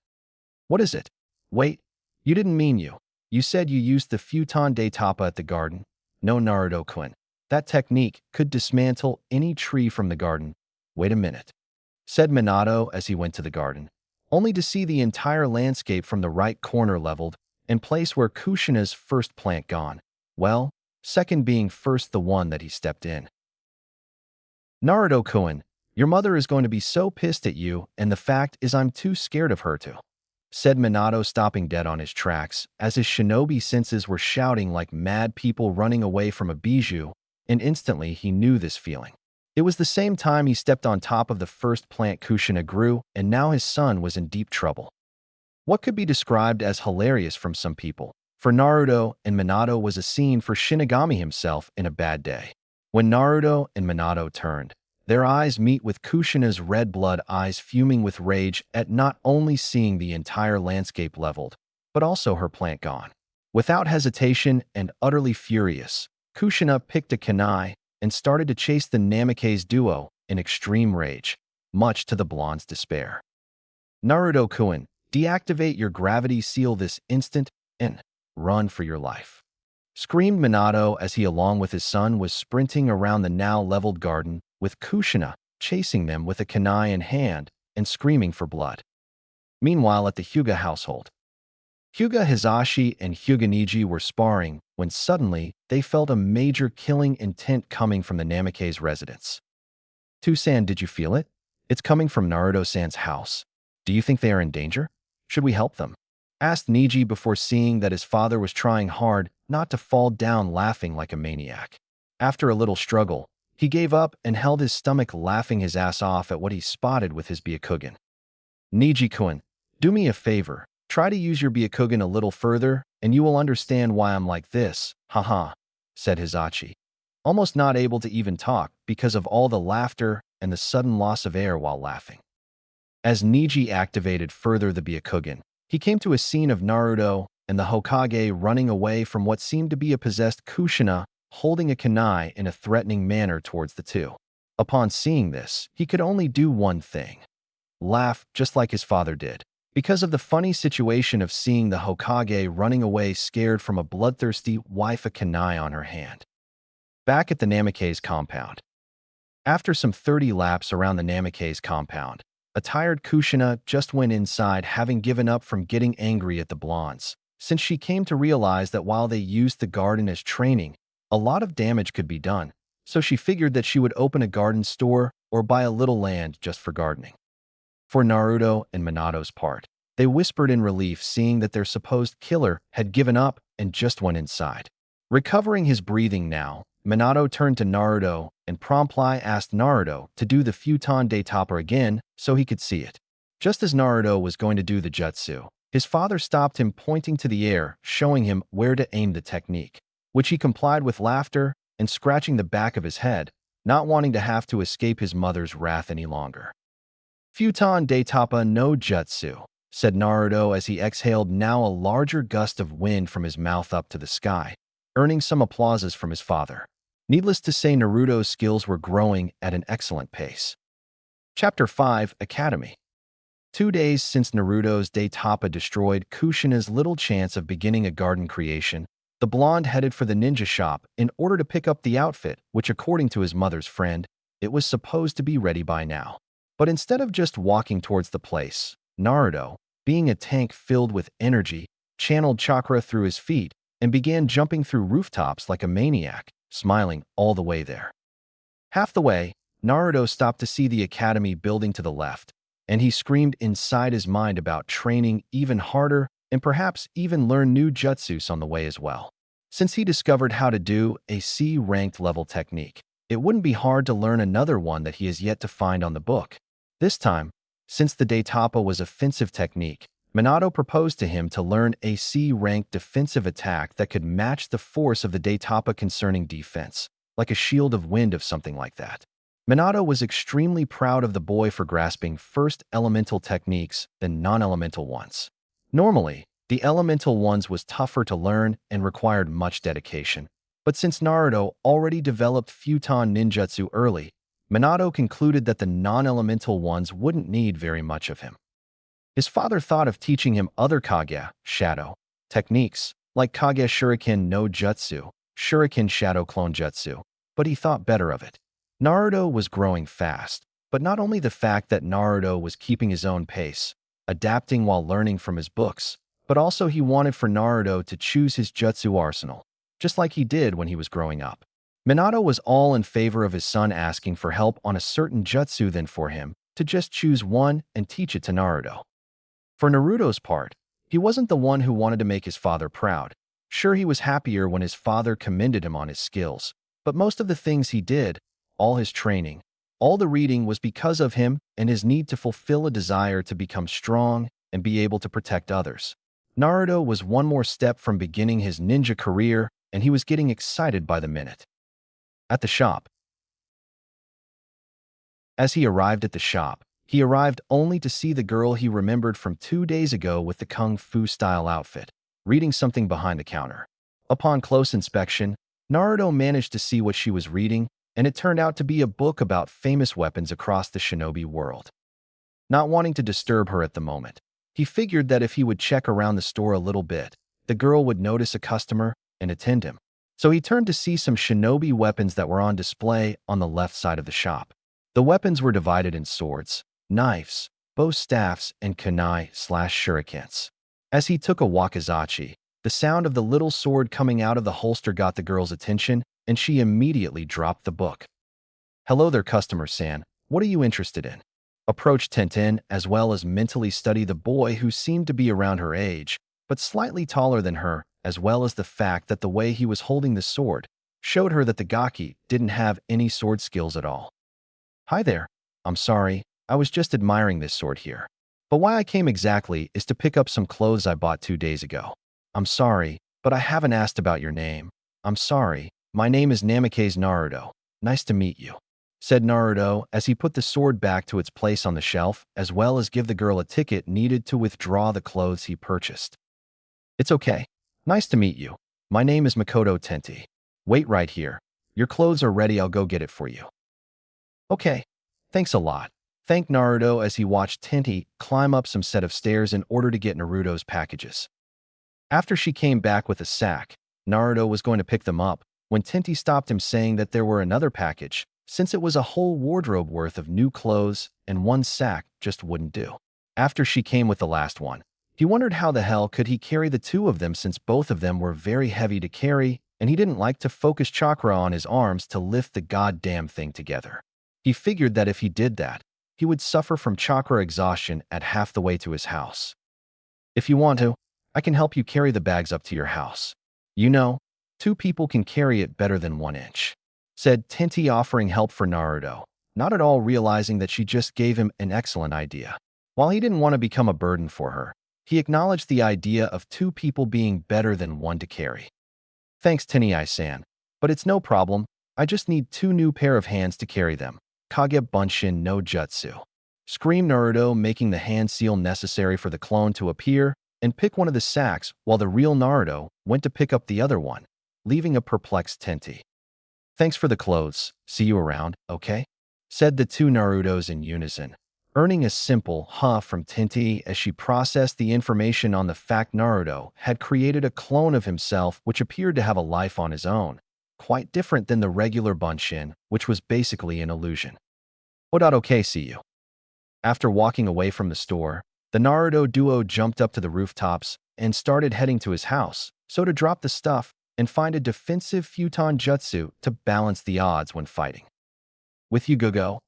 What is it? Wait, you didn't mean you. You said you used the Futon de Tapa at the garden. No, Naruto-kun. That technique could dismantle any tree from the garden. Wait a minute, said Minato as he went to the garden, only to see the entire landscape from the right corner leveled, and place where Kushina's first plant gone. Well, second being first, the one that he stepped in. Naruto-kun, your mother is going to be so pissed at you, and the fact is I'm too scared of her to, said Minato, stopping dead on his tracks as his shinobi senses were shouting like mad people running away from a bijou, and instantly he knew this feeling. It was the same time he stepped on top of the first plant Kushina grew, and now his son was in deep trouble. What could be described as hilarious from some people, for Naruto and Minato, was a scene for Shinigami himself in a bad day. When Naruto and Minato turned, their eyes meet with Kushina's red blood eyes fuming with rage at not only seeing the entire landscape leveled, but also her plant gone. Without hesitation and utterly furious, Kushina picked a kunai and started to chase the Namikaze duo in extreme rage, much to the blonde's despair. Naruto-kun, deactivate your gravity seal this instant and run for your life, screamed Minato as he, along with his son, was sprinting around the now leveled garden, with Kushina chasing them with a kunai in hand and screaming for blood. Meanwhile, at the Hyuga household, Hyuga Hizashi and Hyuga Niji were sparring when suddenly they felt a major killing intent coming from the Namikaze residence. "Tusan, did you feel it? It's coming from Naruto-san's house. Do you think they are in danger? Should we help them?" asked Niji before seeing that his father was trying hard not to fall down laughing like a maniac. After a little struggle, he gave up and held his stomach, laughing his ass off at what he spotted with his Byakugan. "Niji-kun, do me a favor. Try to use your Byakugan a little further, and you will understand why I'm like this, haha," said Hizachi, almost not able to even talk because of all the laughter and the sudden loss of air while laughing. As Niji activated further the Byakugan, he came to a scene of Naruto and the Hokage running away from what seemed to be a possessed Kushina, holding a kunai in a threatening manner towards the two. Upon seeing this, he could only do one thing: laugh just like his father did, because of the funny situation of seeing the Hokage running away scared from a bloodthirsty wife, a kunai on her hand. Back at the Namikaze compound. After some 30 laps around the Namikaze compound, a tired Kushina just went inside, having given up from getting angry at the blondes, since she came to realize that while they used the garden as training, a lot of damage could be done, so she figured that she would open a garden store or buy a little land just for gardening. For Naruto and Minato's part, they whispered in relief, seeing that their supposed killer had given up and just went inside. Recovering his breathing now, Minato turned to Naruto and promptly asked Naruto to do the futon de topper again so he could see it. Just as Naruto was going to do the jutsu, his father stopped him, pointing to the air, showing him where to aim the technique, which he complied with laughter and scratching the back of his head, not wanting to have to escape his mother's wrath any longer. "Futon de Toppa no Jutsu," said Naruto as he exhaled now a larger gust of wind from his mouth up to the sky, earning some applauses from his father. Needless to say, Naruto's skills were growing at an excellent pace. Chapter 5, Academy. 2 days since Naruto's de Toppa destroyed Kushina's little chance of beginning a garden creation, the blonde headed for the ninja shop in order to pick up the outfit, which, according to his mother's friend, it was supposed to be ready by now. But instead of just walking towards the place, Naruto, being a tank filled with energy, channeled chakra through his feet and began jumping through rooftops like a maniac, smiling all the way there. Half the way, Naruto stopped to see the academy building to the left, and he screamed inside his mind about training even harder and perhaps even learn new jutsus on the way as well. Since he discovered how to do a C-ranked level technique, it wouldn't be hard to learn another one that he has yet to find on the book. This time, since the de Toppa was offensive technique, Minato proposed to him to learn a C-ranked defensive attack that could match the force of the de Toppa concerning defense, like a shield of wind of something like that. Minato was extremely proud of the boy for grasping first elemental techniques than non-elemental ones. Normally, the elemental ones was tougher to learn and required much dedication, but since Naruto already developed Futon Ninjutsu early, Minato concluded that the non-elemental ones wouldn't need very much of him. His father thought of teaching him other Kage, shadow, techniques, like Kage Shuriken no Jutsu, Shuriken Shadow Clone Jutsu, but he thought better of it. Naruto was growing fast, but not only the fact that Naruto was keeping his own pace, adapting while learning from his books, but also he wanted for Naruto to choose his jutsu arsenal, just like he did when he was growing up. Minato was all in favor of his son asking for help on a certain jutsu than for him to just choose one and teach it to Naruto. For Naruto's part, he wasn't the one who wanted to make his father proud. Sure, he was happier when his father commended him on his skills, but most of the things he did, all his training, all the reading was because of him and his need to fulfill a desire to become strong and be able to protect others. Naruto was one more step from beginning his ninja career, and he was getting excited by the minute. At the shop. As he arrived at the shop, He arrived only to see the girl he remembered from 2 days ago with the kung fu-style outfit, reading something behind the counter. Upon close inspection, Naruto managed to see what she was reading, and it turned out to be a book about famous weapons across the shinobi world. Not wanting to disturb her at the moment, he figured that if he would check around the store a little bit, the girl would notice a customer and attend him. So he turned to see some shinobi weapons that were on display on the left side of the shop. The weapons were divided in swords, knives, bow staffs, and kunai/shurikens. As he took a wakizachi, the sound of the little sword coming out of the holster got the girl's attention, and she immediately dropped the book. "Hello there, customer-san. What are you interested in?" Approached Tenten, as well as mentally study the boy who seemed to be around her age, but slightly taller than her, as well as the fact that the way he was holding the sword showed her that the gaki didn't have any sword skills at all. "Hi there. I'm sorry, I was just admiring this sword here. But why I came exactly is to pick up some clothes I bought 2 days ago. I'm sorry, but I haven't asked about your name. I'm sorry, my name is Namikaze Naruto. Nice to meet you," said Naruto as he put the sword back to its place on the shelf, as well as give the girl a ticket needed to withdraw the clothes he purchased. "It's okay. Nice to meet you. My name is Makoto Tenti. Wait right here. Your clothes are ready, I'll go get it for you." "Okay. Thanks a lot," thanked Naruto as he watched Tenti climb up some set of stairs in order to get Naruto's packages. After she came back with a sack, Naruto was going to pick them up when Tenti stopped him, saying that there were another package, since it was a whole wardrobe worth of new clothes and one sack just wouldn't do. After she came with the last one, he wondered how the hell could he carry the two of them, since both of them were very heavy to carry, and he didn't like to focus chakra on his arms to lift the goddamn thing together. He figured that if he did that, he would suffer from chakra exhaustion at half the way to his house. "If you want to, I can help you carry the bags up to your house. You know, 2 people can carry it better than 1 inch," said Tenti, offering help for Naruto, not at all realizing that she just gave him an excellent idea. While he didn't want to become a burden for her, he acknowledged the idea of 2 people being better than one to carry. "Thanks, Teni-san, but it's no problem. I just need 2 new pair of hands to carry them. Kage Bunshin no Jutsu," screamed Naruto, making the hand seal necessary for the clone to appear and pick one of the sacks, while the real Naruto went to pick up the other one, leaving a perplexed Tenti. "Thanks for the clothes. See you around, okay?" said the 2 Narutos in unison, earning a simple "huh" from Tenti as she processed the information on the fact Naruto had created a clone of himself which appeared to have a life on his own, quite different than the regular Bunshin, which was basically an illusion. "Okay, see you." After walking away from the store, the Naruto duo jumped up to the rooftops and started heading to his house, so to drop the stuff and find a defensive futon jutsu to balance the odds when fighting. With Yugugo.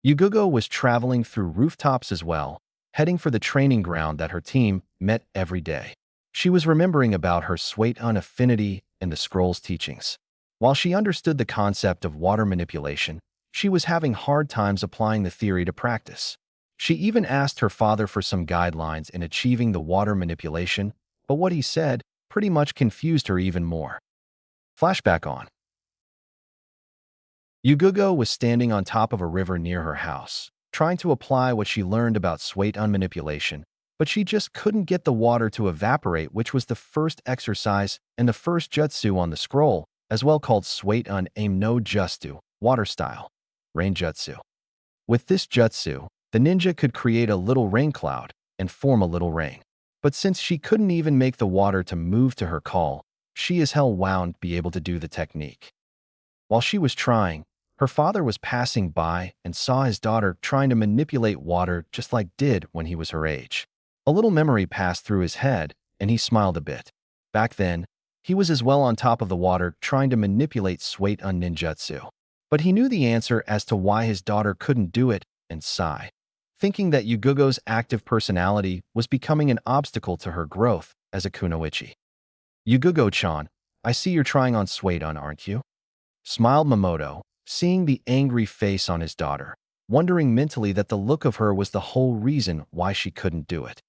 Yugugo was traveling through rooftops as well, heading for the training ground that her team met every day. She was remembering about her Suiton affinity and the scroll's teachings. While she understood the concept of water manipulation, she was having hard times applying the theory to practice. She even asked her father for some guidelines in achieving the water manipulation, but what he said pretty much confused her even more. Flashback on. Yugugo was standing on top of a river near her house, trying to apply what she learned about Suiton manipulation, but she just couldn't get the water to evaporate, which was the first exercise and the first jutsu on the scroll, as well called Suiton Aim no Jutsu, water style, rain jutsu. With this jutsu, the ninja could create a little rain cloud and form a little rain. But since she couldn't even make the water to move to her call, she as hell won't be able to do the technique. While she was trying, her father was passing by and saw his daughter trying to manipulate water just like did when he was her age. A little memory passed through his head, and he smiled a bit. Back then, he was as well on top of the water trying to manipulate Suiton ninjutsu. But he knew the answer as to why his daughter couldn't do it and sigh, thinking that Yugugo's active personality was becoming an obstacle to her growth as a kunoichi. "Yugugo-chan, I see you're trying on Suiton, aren't you?" smiled Mamoto, seeing the angry face on his daughter, wondering mentally that the look of her was the whole reason why she couldn't do it.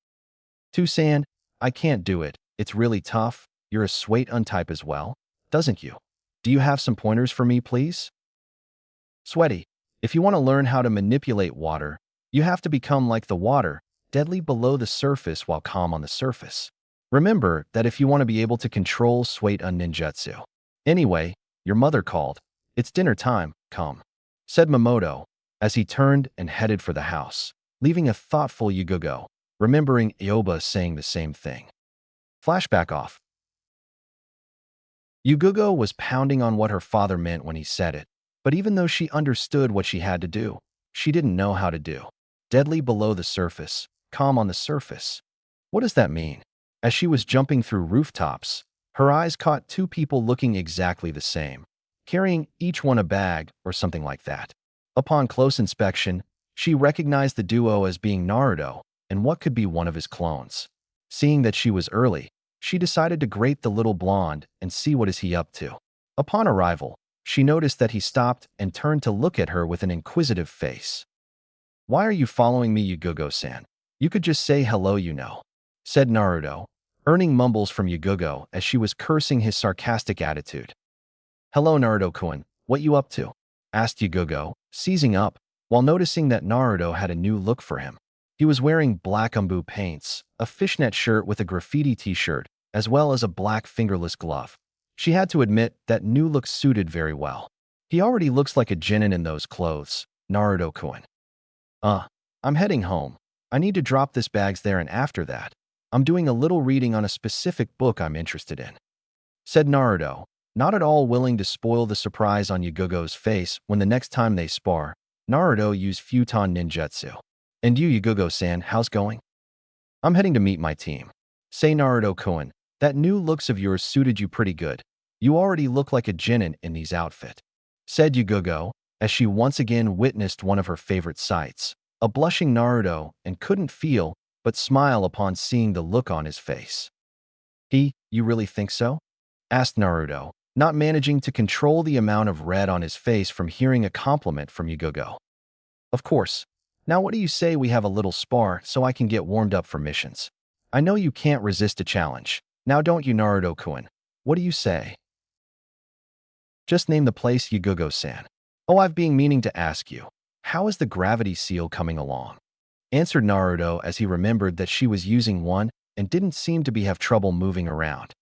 "Tusan, I can't do it. It's really tough. You're a Suiton type as well, doesn't you? Do you have some pointers for me, please?" "Sweaty, If you want to learn how to manipulate water, you have to become like the water, deadly below the surface while calm on the surface. Remember that if you want to be able to control Suite-un ninjutsu. Anyway, your mother called. It's dinner time, come, said Mamoto, as he turned and headed for the house, leaving a thoughtful Yugogo, remembering Ioba saying the same thing. Flashback off. Yugogo was pounding on what her father meant when he said it, but even though she understood what she had to do, she didn't know how to do. Deadly below the surface, calm on the surface. What does that mean? As she was jumping through rooftops, her eyes caught two people looking exactly the same, carrying each one a bag or something like that. Upon close inspection, she recognized the duo as being Naruto and what could be one of his clones. Seeing that she was early, she decided to grate the little blonde and see what is he up to. Upon arrival, she noticed that he stopped and turned to look at her with an inquisitive face. "Why are you following me, Yugogo-san? You could just say hello, you know," said Naruto, earning mumbles from Yugogo as she was cursing his sarcastic attitude. "Hello, Naruto-kun, what you up to?" asked Yugogo, seizing up, while noticing that Naruto had a new look for him. He was wearing black umbu paints, a fishnet shirt with a graffiti t-shirt, as well as a black fingerless glove. She had to admit that new look suited very well. "He already looks like a genin in those clothes, Naruto-kun." I'm heading home. I need to drop this bags there, and after that, I'm doing a little reading on a specific book I'm interested in," said Naruto, not at all willing to spoil the surprise on Yugogo's face when the next time they spar, Naruto used futon ninjutsu. "And you, Yugogo-san, how's going?" "I'm heading to meet my team." "Say, Naruto-kun, that new looks of yours suited you pretty good. You already look like a genin in these outfit," said Yugogo, as she once again witnessed one of her favorite sights, a blushing Naruto, and couldn't feel but smile upon seeing the look on his face. You really think so?" asked Naruto, not managing to control the amount of red on his face from hearing a compliment from Yugogo. "Of course. Now what do you say we have a little spar so I can get warmed up for missions? I know you can't resist a challenge. Now don't you, Naruto-kun? What do you say?" "Just name the place, Yugogo-san." "Oh, I've been meaning to ask you. How is the gravity seal coming along?" answered Naruto as he remembered that she was using one and didn't seem to have trouble moving around.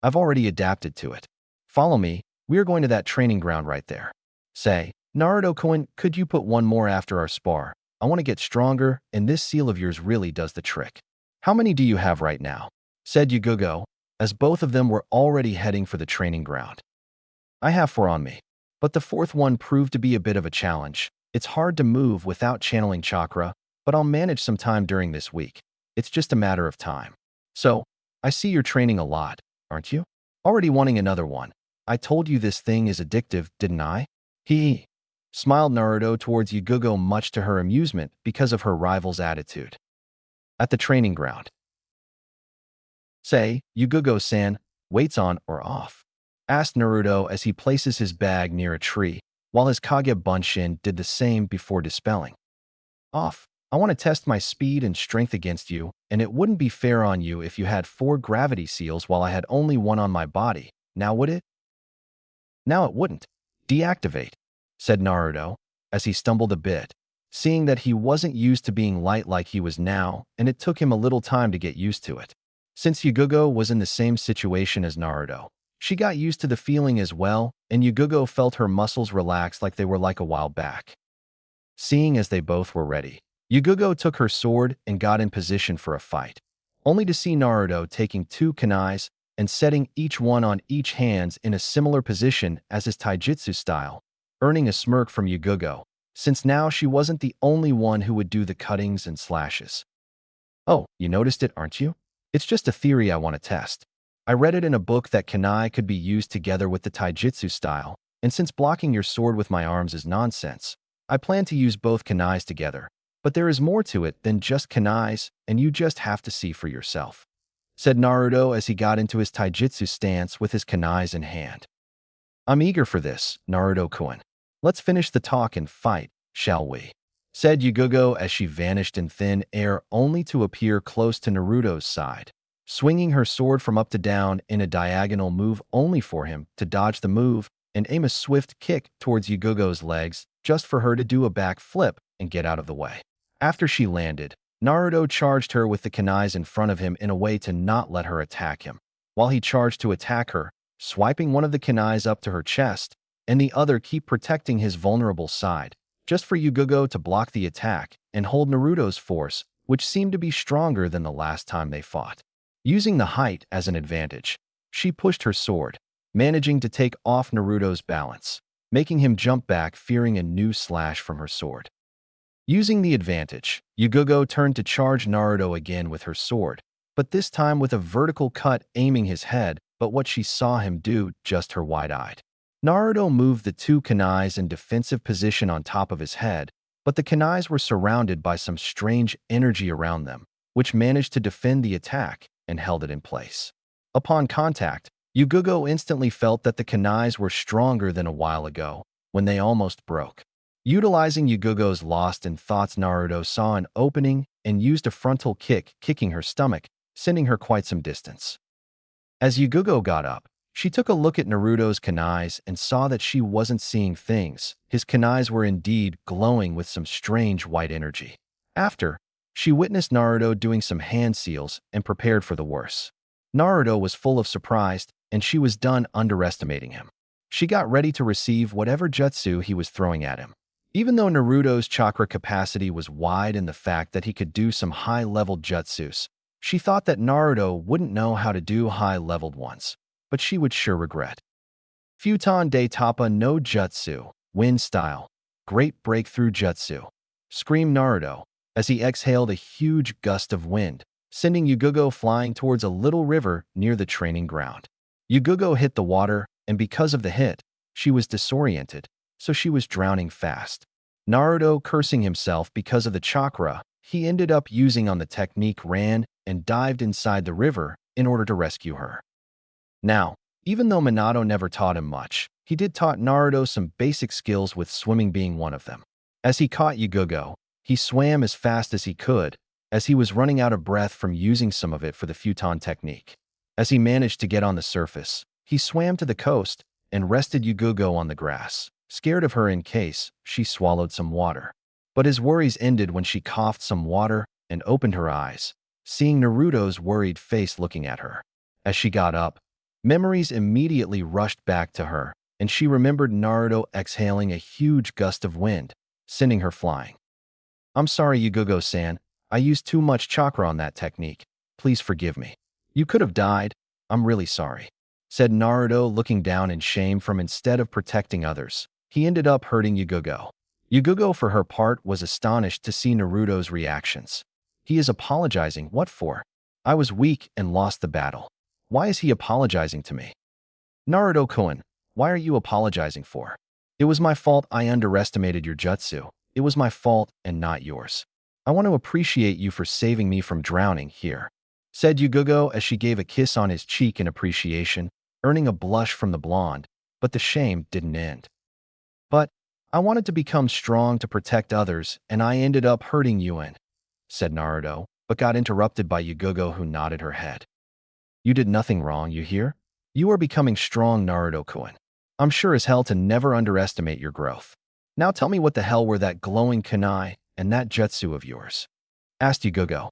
"I've already adapted to it. Follow me, we are going to that training ground right there." "Say, Naruto-kun, could you put one more after our spar? I want to get stronger, and this seal of yours really does the trick." "How many do you have right now?" said Yugogo, as both of them were already heading for the training ground. "I have 4 on me, but the 4th one proved to be a bit of a challenge. It's hard to move without channeling chakra, but I'll manage some time during this week. It's just a matter of time." "So, I see you're training a lot, aren't you? Already wanting another one. I told you this thing is addictive, didn't I?" He smiled Naruto towards Yugogo, much to her amusement because of her rival's attitude. At the training ground. "Say, Yugogo-san, weights on or off?" asked Naruto as he places his bag near a tree, while his Kage Bunshin did the same before dispelling. "Off. I want to test my speed and strength against you, and it wouldn't be fair on you if you had 4 gravity seals while I had only 1 on my body, now would it?" "Now it wouldn't. Deactivate," said Naruto, as he stumbled a bit, seeing that he wasn't used to being light like he was now, and it took him a little time to get used to it. Since Yugogo was in the same situation as Naruto, she got used to the feeling as well, and Yugogo felt her muscles relax like they were like a while back. Seeing as they both were ready, Yugogo took her sword and got in position for a fight, only to see Naruto taking 2 kunais and setting each one on each hands in a similar position as his taijutsu style, earning a smirk from Yugogo, since now she wasn't the only one who would do the cuttings and slashes. "Oh, you noticed it, aren't you? It's just a theory I want to test. I read it in a book that kunai could be used together with the taijutsu style, and since blocking your sword with my arms is nonsense, I plan to use both kunais together. But there is more to it than just kunais, and you just have to see for yourself," said Naruto as he got into his taijutsu stance with his kunais in hand. "I'm eager for this, Naruto-kun. Let's finish the talk and fight, shall we?" said Yugogo as she vanished in thin air only to appear close to Naruto's side, swinging her sword from up to down in a diagonal move only for him to dodge the move and aim a swift kick towards Yugogo's legs just for her to do a backflip and get out of the way. After she landed, Naruto charged her with the kunais in front of him in a way to not let her attack him, while he charged to attack her, swiping one of the kunais up to her chest, and the other keep protecting his vulnerable side, just for Yugugo to block the attack and hold Naruto's force, which seemed to be stronger than the last time they fought. Using the height as an advantage, she pushed her sword, managing to take off Naruto's balance, making him jump back fearing a new slash from her sword. Using the advantage, Yugugo turned to charge Naruto again with her sword, but this time with a vertical cut aiming his head, but what she saw him do just her wide-eyed. Naruto moved the two kunais in defensive position on top of his head, but the kunais were surrounded by some strange energy around them, which managed to defend the attack and held it in place. Upon contact, Yugugo instantly felt that the kunais were stronger than a while ago, when they almost broke. Utilizing Yugugo's lost in thoughts, Naruto saw an opening and used a frontal kick, kicking her stomach, sending her quite some distance. As Yugugo got up, she took a look at Naruto's kunais and saw that she wasn't seeing things. His kunais were indeed glowing with some strange white energy. After, she witnessed Naruto doing some hand seals and prepared for the worst. Naruto was full of surprise, and she was done underestimating him. She got ready to receive whatever jutsu he was throwing at him. Even though Naruto's chakra capacity was wide and the fact that he could do some high-level jutsus, she thought that Naruto wouldn't know how to do high-leveled ones, but she would sure regret. Futon de Tapa no Jutsu, Wind Style, Great Breakthrough Jutsu, screamed Naruto as he exhaled a huge gust of wind, sending Yugugo flying towards a little river near the training ground. Yugugo hit the water, and because of the hit, she was disoriented, so she was drowning fast. Naruto, cursing himself because of the chakra he ended up using on the technique, ran and dived inside the river in order to rescue her. Now, even though Minato never taught him much, he did taught Naruto some basic skills, with swimming being one of them. As he caught Yugugo, he swam as fast as he could, as he was running out of breath from using some of it for the futon technique. As he managed to get on the surface, he swam to the coast and rested Yugugo on the grass, scared of her in case she swallowed some water. But his worries ended when she coughed some water and opened her eyes, seeing Naruto's worried face looking at her. As she got up, memories immediately rushed back to her, and she remembered Naruto exhaling a huge gust of wind, sending her flying. "I'm sorry, Yugugo-san. I used too much chakra on that technique. Please forgive me. You could have died. I'm really sorry," said Naruto, looking down in shame from instead of protecting others, he ended up hurting Yugugo. Yugugo, for her part, was astonished to see Naruto's reactions. He is apologizing. What for? I was weak and lost the battle. Why is he apologizing to me? Naruto-kun, why are you apologizing for? It was my fault. I underestimated your jutsu. It was my fault and not yours. I want to appreciate you for saving me from drowning here, said Yugugo as she gave a kiss on his cheek in appreciation, earning a blush from the blonde, but the shame didn't end. But I wanted to become strong to protect others, and I ended up hurting you, said Naruto, but got interrupted by Yugugo, who nodded her head. You did nothing wrong, you hear? You are becoming strong, Naruto-kun. I'm sure as hell to never underestimate your growth. Now tell me what the hell were that glowing kunai and that jutsu of yours? Asked Yugugo.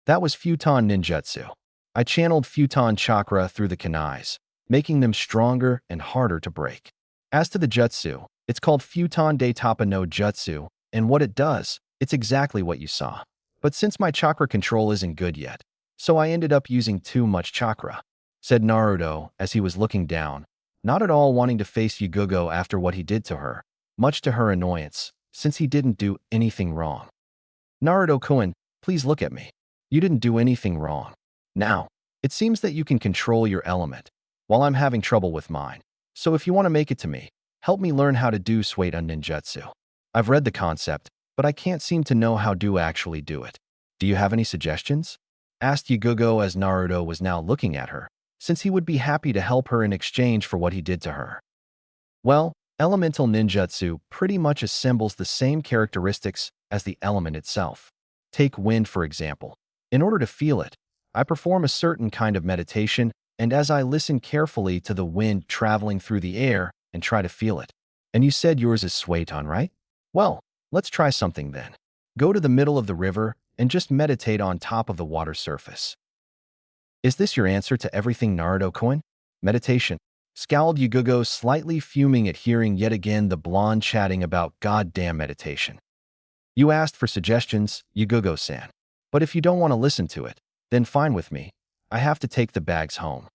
That was Futon Ninjutsu. I channeled Futon chakra through the kunais, making them stronger and harder to break. As to the jutsu, it's called Futon de Tapa no Jutsu, and what it does, it's exactly what you saw. But since my chakra control isn't good yet, so I ended up using too much chakra, said Naruto as he was looking down, not at all wanting to face Yugugo after what he did to her, much to her annoyance, since he didn't do anything wrong. Naruto-kun, please look at me. You didn't do anything wrong. Now, it seems that you can control your element, while I'm having trouble with mine. So if you want to make it to me, help me learn how to do Suiton Ninjutsu. I've read the concept, but I can't seem to know how to actually do it. Do you have any suggestions? Asked Yugugo as Naruto was now looking at her, since he would be happy to help her in exchange for what he did to her. Well, elemental ninjutsu pretty much assembles the same characteristics as the element itself. Take wind, for example. In order to feel it, I perform a certain kind of meditation, and as I listen carefully to the wind traveling through the air and try to feel it, And you said yours is Sueton, right? Well, let's try something then. Go to the middle of the river and just meditate on top of the water surface. Is this your answer to everything, Naruto-kun? Meditation. Scowled Yugugo, slightly fuming at hearing yet again the blonde chatting about goddamn meditation. You asked for suggestions, Yugugo-san. But if you don't want to listen to it, then fine with me. I have to take the bags home.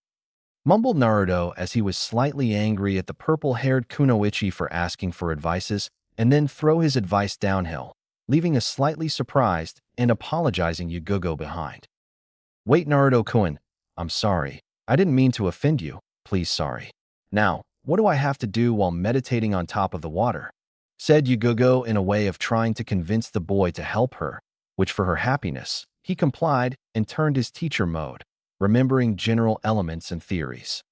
Mumbled Naruto as he was slightly angry at the purple-haired Kunoichi for asking for advices and then throw his advice downhill, leaving a slightly surprised and apologizing Yugugo behind. Wait, Naruto-kun, I'm sorry. I didn't mean to offend you. Please, sorry. Now, what do I have to do while meditating on top of the water? Said Yugugo in a way of trying to convince the boy to help her, which for her happiness, he complied and turned his teacher mode, remembering general elements and theories.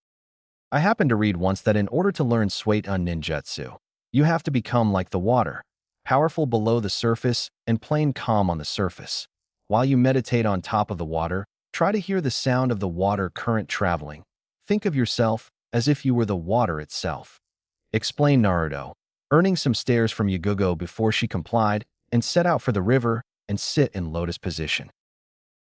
I happened to read once that in order to learn Sueton ninjutsu, you have to become like the water, powerful below the surface and plain calm on the surface. While you meditate on top of the water, try to hear the sound of the water current traveling. Think of yourself as if you were the water itself. Explained Naruto, earning some stares from Yugugo before she complied and set out for the river and sit in lotus position.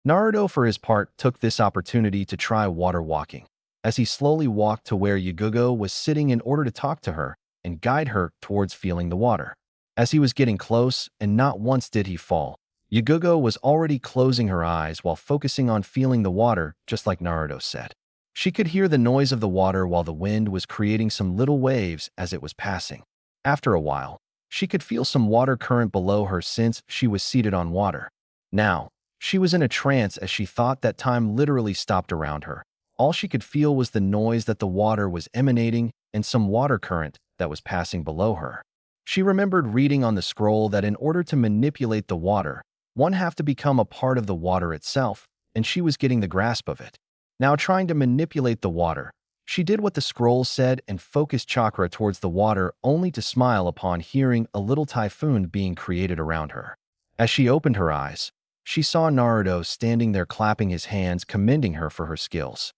Naruto, for his part, took this opportunity to try water walking, as he slowly walked to where Yugugo was sitting in order to talk to her and guide her towards feeling the water. As he was getting close, and not once did he fall, Yugugo was already closing her eyes while focusing on feeling the water, just like Naruto said. She could hear the noise of the water while the wind was creating some little waves as it was passing. After a while, she could feel some water current below her since she was seated on water. Now, she was in a trance as she thought that time literally stopped around her. All she could feel was the noise that the water was emanating and some water current that was passing below her. She remembered reading on the scroll that in order to manipulate the water, one have to become a part of the water itself, and she was getting the grasp of it. Now trying to manipulate the water, she did what the scroll said and focused chakra towards the water only to smile upon hearing a little typhoon being created around her. As she opened her eyes, she saw Naruto standing there clapping his hands, commending her for her skills.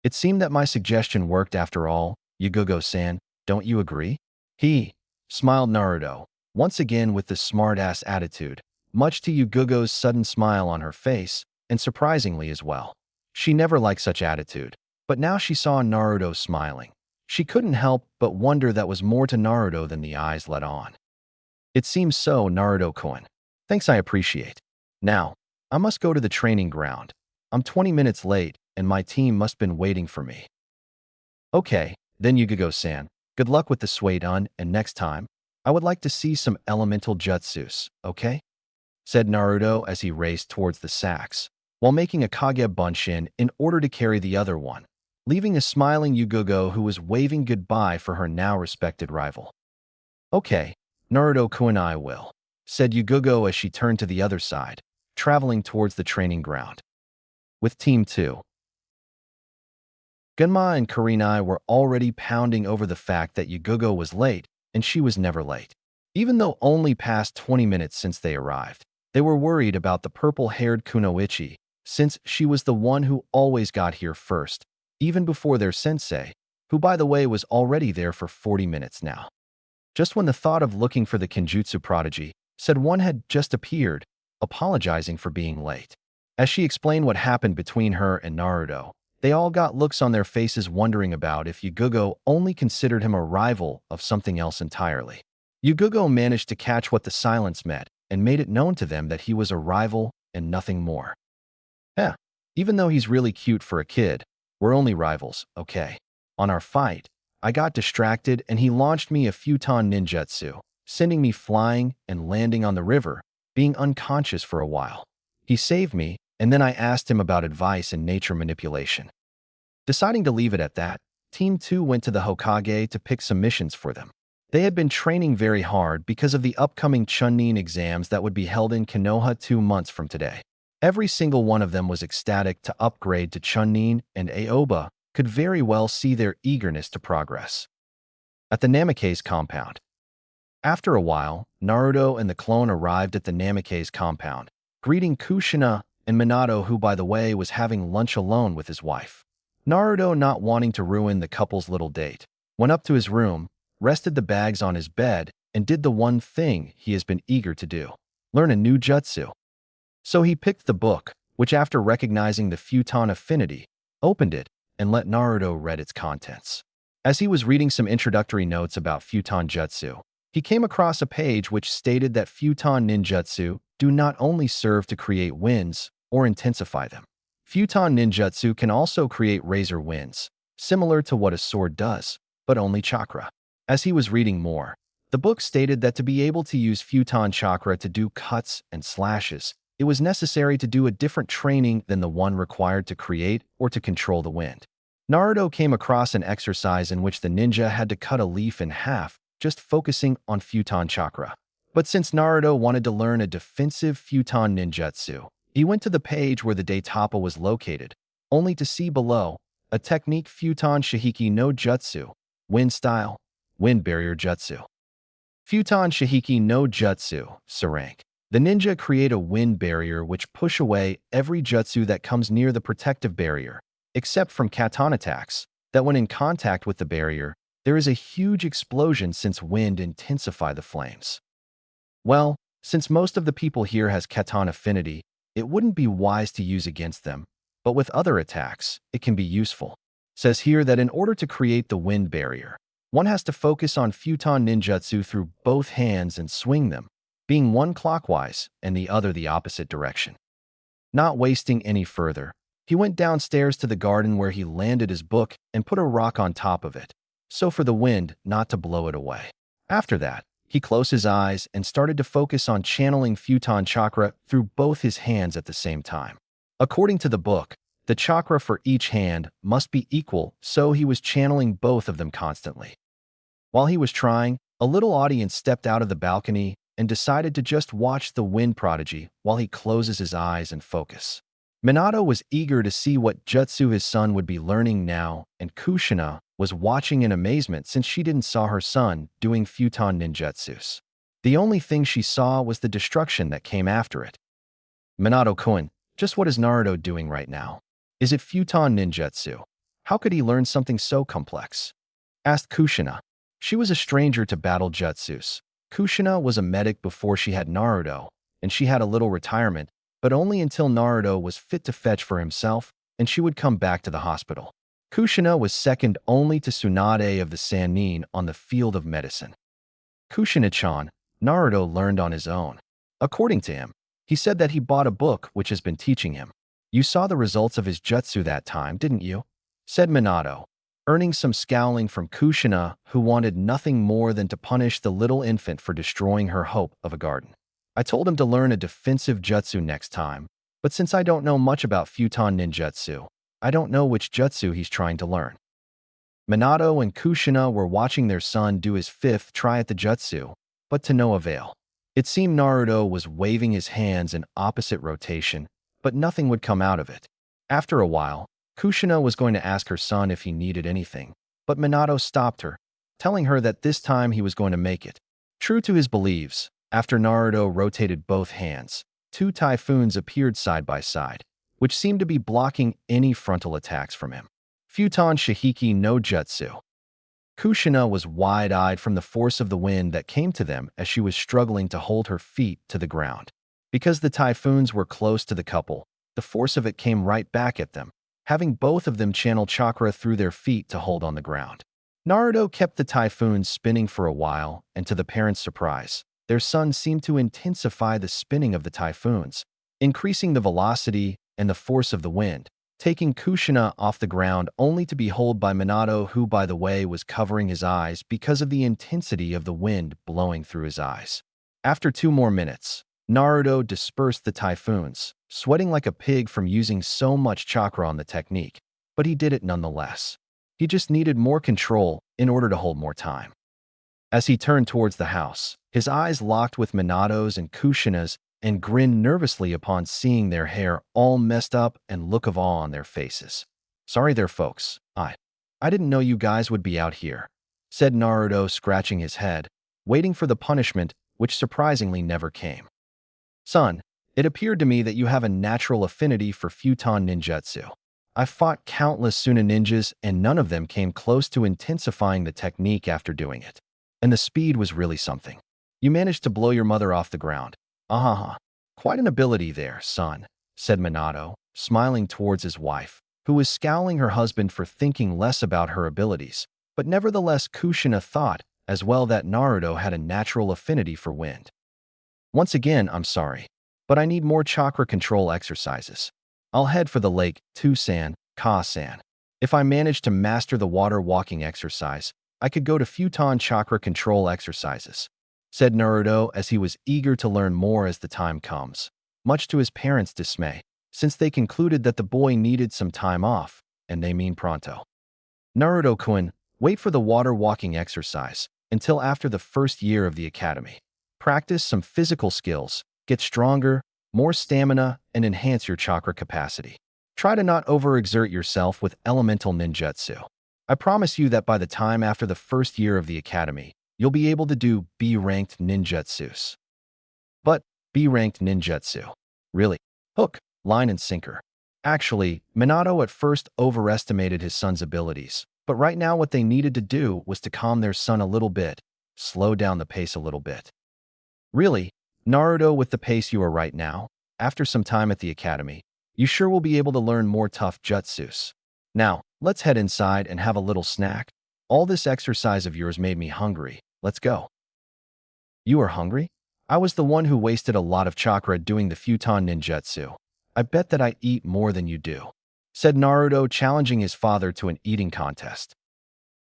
It seemed that my suggestion worked after all, Yugugo-san, don't you agree? He smiled Naruto, once again with the smart-ass attitude, much to Yugugo's sudden smile on her face, and surprisingly as well. She never liked such attitude, but now she saw Naruto smiling. She couldn't help but wonder that was more to Naruto than the eyes let on. It seems so, Naruto-kun. Thanks, I appreciate. Now, I must go to the training ground. I'm 20 minutes late, and my team must have been waiting for me. Okay, then Yugugo-san, good luck with the Sueton, and next time, I would like to see some elemental jutsus, okay? Said Naruto as he raced towards the sacks, while making a Kage Bunshin in order to carry the other one, leaving a smiling Yugugo who was waving goodbye for her now respected rival. Okay, Naruto-kun, I will, said Yugugo as she turned to the other side, traveling towards the training ground. With Team 2. Gunma and Kurenai were already pounding over the fact that Yugugo was late, and she was never late. Even though only past 20 minutes since they arrived, they were worried about the purple-haired Kunoichi, since she was the one who always got here first, even before their sensei, who by the way was already there for 40 minutes now. Just when the thought of looking for the Kenjutsu prodigy said one had just appeared, apologizing for being late. As she explained what happened between her and Naruto, they all got looks on their faces wondering about if Yugugo only considered him a rival of something else entirely. Yugugo managed to catch what the silence meant and made it known to them that he was a rival and nothing more. Even though he's really cute for a kid, we're only rivals, okay? On our fight, I got distracted and he launched me a futon ninjutsu, sending me flying and landing on the river, being unconscious for a while. He saved me, and then I asked him about advice in nature manipulation. Deciding to leave it at that, Team 2 went to the Hokage to pick some missions for them. They had been training very hard because of the upcoming Chunin exams that would be held in Konoha 2 months from today. Every single one of them was ecstatic to upgrade to Chunin, and Aoba could very well see their eagerness to progress. At the Namikaze compound. After a while, Naruto and the clone arrived at the Namikaze compound, greeting Kushina and Minato, who by the way was having lunch alone with his wife. Naruto, not wanting to ruin the couple's little date, went up to his room, rested the bags on his bed, and did the one thing he has been eager to do: learn a new jutsu. So he picked the book, which after recognizing the futon affinity, opened it and let Naruto read its contents. As he was reading some introductory notes about futon jutsu, he came across a page which stated that futon ninjutsu do not only serve to create winds or intensify them. Futon ninjutsu can also create razor winds, similar to what a sword does, but only chakra. As he was reading more, the book stated that to be able to use futon chakra to do cuts and slashes, it was necessary to do a different training than the one required to create or to control the wind. Naruto came across an exercise in which the ninja had to cut a leaf in half, just focusing on futon chakra. But since Naruto wanted to learn a defensive futon ninjutsu, he went to the page where the Daitapa was located, only to see below a technique futon shihiki no jutsu, wind style, wind barrier jutsu. Futon shihiki no jutsu, Sarank. The ninja create a wind barrier which push away every jutsu that comes near the protective barrier, except from katana attacks, that when in contact with the barrier, there is a huge explosion since wind intensify the flames. Well, since most of the people here has katana affinity, it wouldn't be wise to use against them, but with other attacks, it can be useful. Says here that in order to create the wind barrier, one has to focus on futon ninjutsu through both hands and swing them, being one clockwise and the other the opposite direction. Not wasting any further, he went downstairs to the garden where he landed his book and put a rock on top of it, so for the wind not to blow it away. After that, he closed his eyes and started to focus on channeling futon chakra through both his hands at the same time. According to the book, the chakra for each hand must be equal, so he was channeling both of them constantly. While he was trying, a little audience stepped out of the balcony and decided to just watch the wind prodigy while he closes his eyes and focus. Minato was eager to see what jutsu his son would be learning now, and Kushina was watching in amazement since she didn't saw her son doing futon ninjutsus. The only thing she saw was the destruction that came after it. Minato-kun, just what is Naruto doing right now? Is it futon ninjutsu? How could he learn something so complex? Asked Kushina. She was a stranger to battle jutsus. Kushina was a medic before she had Naruto, and she had a little retirement, but only until Naruto was fit to fetch for himself, and she would come back to the hospital. Kushina was second only to Tsunade of the Sannin on the field of medicine. Kushina-chan, Naruto learned on his own. According to him, he said that he bought a book which has been teaching him. You saw the results of his jutsu that time, didn't you? Said Minato, earning some scowling from Kushina, who wanted nothing more than to punish the little infant for destroying her hope of a garden. I told him to learn a defensive jutsu next time, but since I don't know much about futon ninjutsu, I don't know which jutsu he's trying to learn. Minato and Kushina were watching their son do his fifth try at the jutsu, but to no avail. It seemed Naruto was waving his hands in opposite rotation, but nothing would come out of it. After a while, Kushina was going to ask her son if he needed anything, but Minato stopped her, telling her that this time he was going to make it. True to his beliefs, after Naruto rotated both hands, two typhoons appeared side by side, which seemed to be blocking any frontal attacks from him. Futon Shihiki no Jutsu. Kushina was wide-eyed from the force of the wind that came to them as she was struggling to hold her feet to the ground. Because the typhoons were close to the couple, the force of it came right back at them, having both of them channel chakra through their feet to hold on the ground. Naruto kept the typhoons spinning for a while, and to the parents' surprise, their son seemed to intensify the spinning of the typhoons, increasing the velocity and the force of the wind, taking Kushina off the ground only to be held by Minato, who, by the way, was covering his eyes because of the intensity of the wind blowing through his eyes. After 2 more minutes, Naruto dispersed the typhoons, sweating like a pig from using so much chakra on the technique, but he did it nonetheless. He just needed more control in order to hold more time. As he turned towards the house, his eyes locked with Minato's and Kushina's and grinned nervously upon seeing their hair all messed up and look of awe on their faces. Sorry there, folks. I didn't know you guys would be out here, said Naruto, scratching his head, waiting for the punishment, which surprisingly never came. Son, it appeared to me that you have a natural affinity for futon ninjutsu. I fought countless Chunin ninjas and none of them came close to intensifying the technique after doing it. And the speed was really something. You managed to blow your mother off the ground. Ahaha. Quite an ability there, son, said Minato, smiling towards his wife, who was scowling her husband for thinking less about her abilities. But nevertheless, Kushina thought as well that Naruto had a natural affinity for wind. Once again, I'm sorry, but I need more chakra control exercises. I'll head for the lake, Tu-san, Ka-san. If I manage to master the water walking exercise, I could go to futon chakra control exercises, said Naruto as he was eager to learn more as the time comes, much to his parents' dismay, since they concluded that the boy needed some time off, and they mean pronto. Naruto-kun, wait for the water walking exercise until after the first year of the academy. Practice some physical skills, get stronger, more stamina, and enhance your chakra capacity. Try to not overexert yourself with elemental ninjutsu. I promise you that by the time after the first year of the academy, you'll be able to do B-ranked ninjutsus. But B-ranked ninjutsu? Really? Hook, line, and sinker. Actually, Minato at first overestimated his son's abilities, but right now what they needed to do was to calm their son a little bit, slow down the pace a little bit. Really, Naruto, with the pace you are right now, after some time at the academy, you sure will be able to learn more tough jutsus. Now, let's head inside and have a little snack. All this exercise of yours made me hungry. Let's go. You are hungry? I was the one who wasted a lot of chakra doing the futon ninjutsu. I bet that I eat more than you do, said Naruto, challenging his father to an eating contest.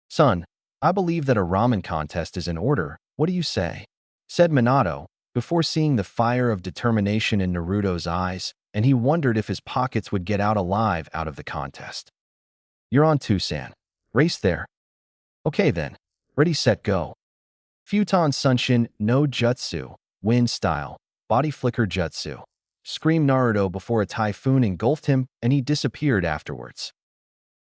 Son, I believe that a ramen contest is in order. What do you say? Said Minato, before seeing the fire of determination in Naruto's eyes, and he wondered if his pockets would get out alive out of the contest. You're on Tu-san. Race there. Okay then. Ready, set, go. Futon Sunshin no Jutsu, wind style, body flicker jutsu. Screamed Naruto before a typhoon engulfed him and he disappeared afterwards.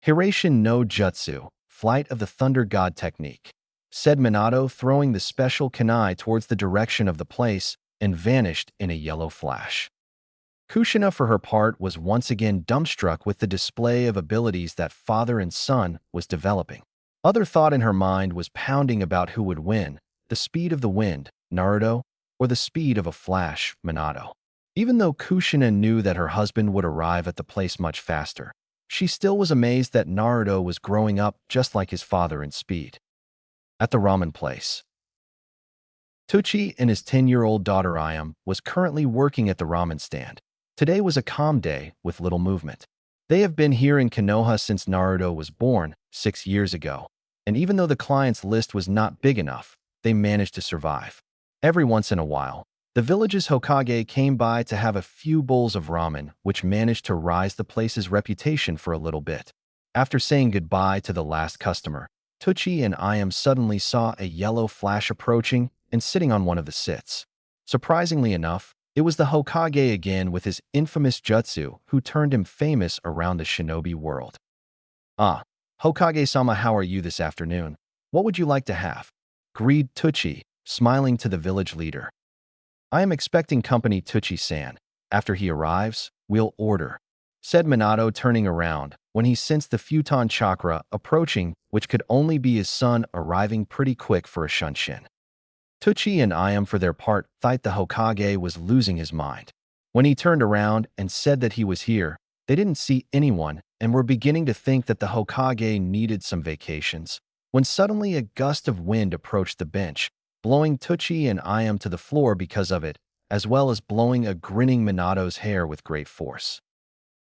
Hiraishin no Jutsu, flight of the thunder god technique, said Minato, throwing the special kunai towards the direction of the place and vanished in a yellow flash. Kushina, for her part, was once again dumbstruck with the display of abilities that father and son was developing. Other thought in her mind was pounding about who would win, the speed of the wind, Naruto, or the speed of a flash, Minato. Even though Kushina knew that her husband would arrive at the place much faster, she still was amazed that Naruto was growing up just like his father in speed. At the ramen place, Tucci and his 10-year-old daughter Ayam was currently working at the ramen stand. Today was a calm day with little movement. They have been here in Konoha since Naruto was born 6 years ago, and even though the clients' list was not big enough, they managed to survive. Every once in a while, the village's Hokage came by to have a few bowls of ramen, which managed to rise the place's reputation for a little bit. After saying goodbye to the last customer, Tucci and Ayam suddenly saw a yellow flash approaching and sitting on one of the sits. Surprisingly enough, it was the Hokage again with his infamous jutsu who turned him famous around the shinobi world. Ah, Hokage-sama, how are you this afternoon? What would you like to have? Greeted Tucci, smiling to the village leader. I am expecting company, Tucci-san. After he arrives, we'll order, said Minato, turning around when he sensed the futon chakra approaching, which could only be his son arriving pretty quick for a shunshin. Tucci and Ayam, for their part, thought the Hokage was losing his mind. When he turned around and said that he was here, they didn't see anyone and were beginning to think that the Hokage needed some vacations, when suddenly a gust of wind approached the bench, blowing Tucci and Ayam to the floor because of it, as well as blowing a grinning Minato's hair with great force.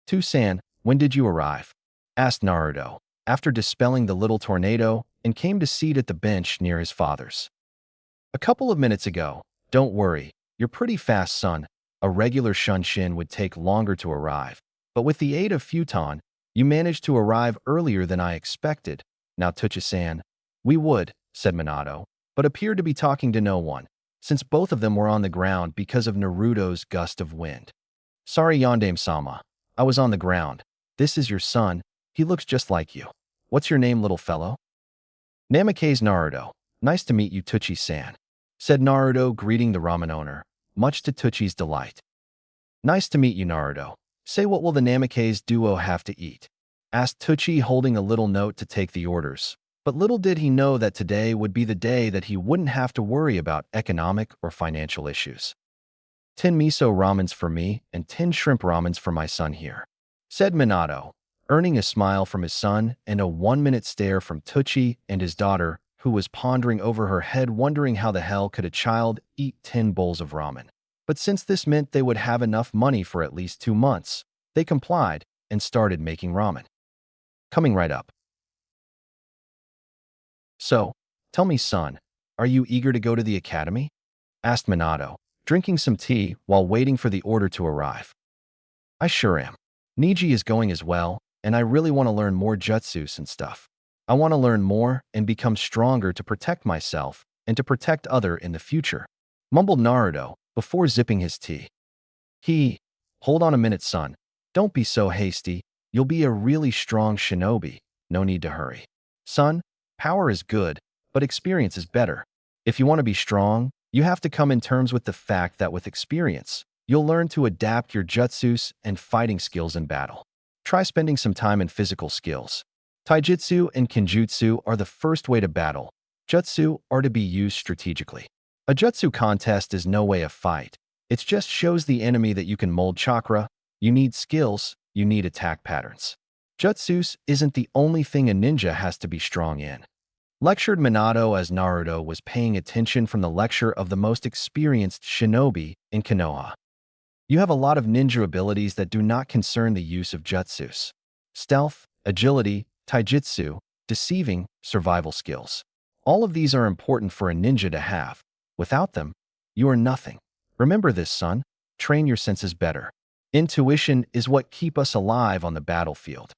Tu-san, when did you arrive? Asked Naruto, after dispelling the little tornado, and came to seat at the bench near his father's. A couple of minutes ago. Don't worry, you're pretty fast, son. A regular shunshin would take longer to arrive, but with the aid of futon, you managed to arrive earlier than I expected. Now, Tucci-san, we would, said Minato, but appeared to be talking to no one, since both of them were on the ground because of Naruto's gust of wind. Sorry, Yondaime-sama. I was on the ground. This is your son. He looks just like you. What's your name, little fellow? Namikaze Naruto. Nice to meet you, Tucci-san, said Naruto, greeting the ramen owner, much to Tucci's delight. Nice to meet you, Naruto. Say, what will the Namikaze duo have to eat? Asked Tucci, holding a little note to take the orders. But little did he know that today would be the day that he wouldn't have to worry about economic or financial issues. 10 miso ramens for me and 10 shrimp ramens for my son here, said Minato, earning a smile from his son and a 1-minute stare from Tucci and his daughter, who was pondering over her head wondering how the hell could a child eat 10 bowls of ramen. But since this meant they would have enough money for at least 2 months, they complied and started making ramen. Coming right up. So, tell me, son, are you eager to go to the academy? Asked Minato, drinking some tea while waiting for the order to arrive. I sure am. Niji is going as well, and I really want to learn more jutsus and stuff. I want to learn more and become stronger to protect myself and to protect other in the future, mumbled Naruto before zipping his tea. Hold on a minute, son. Don't be so hasty. You'll be a really strong shinobi. No need to hurry. Son, power is good, but experience is better. If you want to be strong, you have to come in terms with the fact that with experience, you'll learn to adapt your jutsus and fighting skills in battle. Try spending some time in physical skills. Taijutsu and Kenjutsu are the first way to battle. Jutsu are to be used strategically. A jutsu contest is no way a fight. It just shows the enemy that you can mold chakra. You need skills, you need attack patterns. Jutsus isn't the only thing a ninja has to be strong in. Lectured Minato as Naruto was paying attention from the lecture of the most experienced shinobi in Konoha. You have a lot of ninja abilities that do not concern the use of jutsus. Stealth, agility, taijutsu, deceiving, survival skills. All of these are important for a ninja to have. Without them, you are nothing. Remember this, son. Train your senses better. Intuition is what keeps us alive on the battlefield.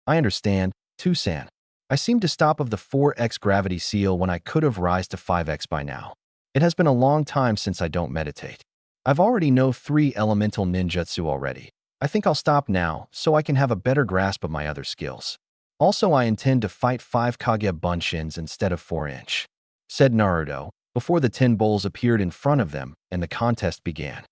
I understand, Tusan. I seem to stop of the 4x gravity seal when I could have rise to 5x by now. It has been a long time since I don't meditate. I've already know 3 elemental ninjutsu already. I think I'll stop now so I can have a better grasp of my other skills. Also, I intend to fight 5 Kage Bunshins instead of 4-inch, said Naruto, before the 10 bowls appeared in front of them and the contest began.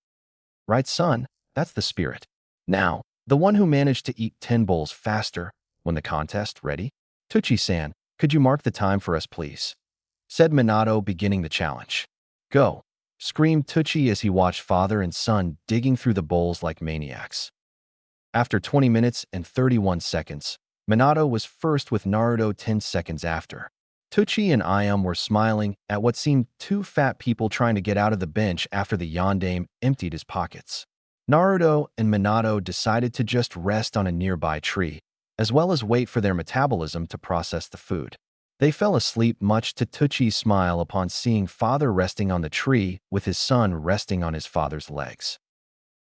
Right, son? That's the spirit. Now, the one who managed to eat 10 bowls faster when the contest ready? Tucci-san, could you mark the time for us, please? Said Minato, beginning the challenge. Go, screamed Tucci as he watched father and son digging through the bowls like maniacs. After 20 minutes and 31 seconds, Minato was first with Naruto 10 seconds after. Tucci and Ayam were smiling at what seemed 2 fat people trying to get out of the bench after the yondaime emptied his pockets. Naruto and Minato decided to just rest on a nearby tree, as well as wait for their metabolism to process the food. They fell asleep much to Tucci's smile upon seeing father resting on the tree with his son resting on his father's legs.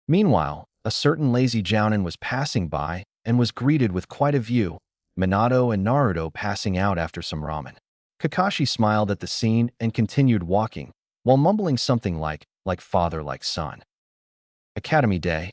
Meanwhile, a certain lazy jounin was passing by and was greeted with quite a view, Minato and Naruto passing out after some ramen. Kakashi smiled at the scene and continued walking, while mumbling something like father like son. Academy Day.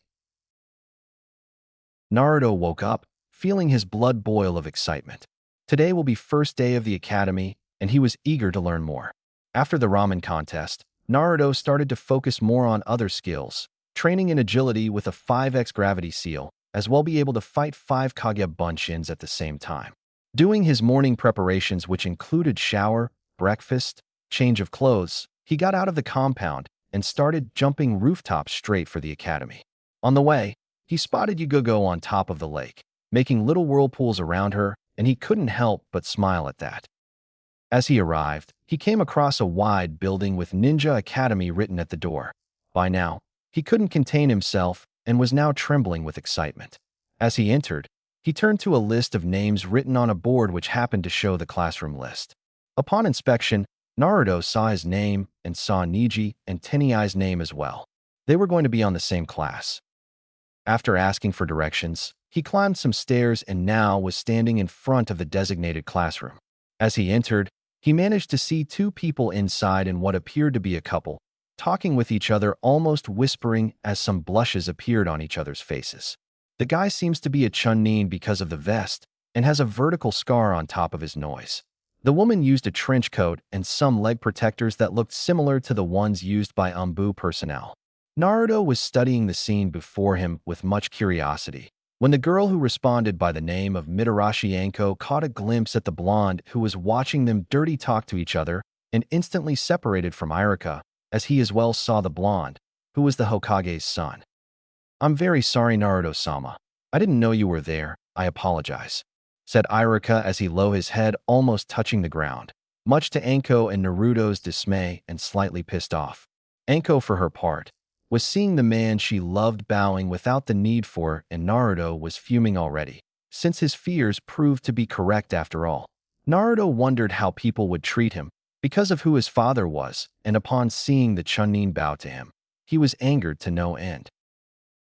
Naruto woke up, feeling his blood boil of excitement. Today will be first day of the academy, and he was eager to learn more. After the ramen contest, Naruto started to focus more on other skills, training in agility with a 5x gravity seal, as well be able to fight 5 Kage Bunshins at the same time. Doing his morning preparations, which included shower, breakfast, change of clothes, he got out of the compound and started jumping rooftops straight for the academy. On the way, he spotted Yugogo on top of the lake, making little whirlpools around her, and he couldn't help but smile at that. As he arrived, he came across a wide building with Ninja Academy written at the door. By now, he couldn't contain himself and was now trembling with excitement. As he entered, he turned to a list of names written on a board which happened to show the classroom list. Upon inspection, Naruto saw his name and saw Niji and Tenai's name as well. They were going to be on the same class. After asking for directions, he climbed some stairs and now was standing in front of the designated classroom. As he entered, he managed to see 2 people inside and what appeared to be a couple, talking with each other, almost whispering as some blushes appeared on each other's faces. The guy seems to be a Chunin because of the vest and has a vertical scar on top of his nose. The woman used a trench coat and some leg protectors that looked similar to the ones used by Umbu personnel. Naruto was studying the scene before him with much curiosity. When the girl who responded by the name of Mitarashi Anko caught a glimpse at the blonde who was watching them dirty talk to each other and instantly separated from Irika, as he as well saw the blonde, who was the Hokage's son. "I'm very sorry, Naruto-sama. I didn't know you were there. I apologize," said Irika as he lowered his head, almost touching the ground, much to Anko and Naruto's dismay and slightly pissed off. Anko, for her part, was seeing the man she loved bowing without the need for, and Naruto was fuming already, since his fears proved to be correct after all. Naruto wondered how people would treat him because of who his father was, and upon seeing the Chunin bow to him, he was angered to no end.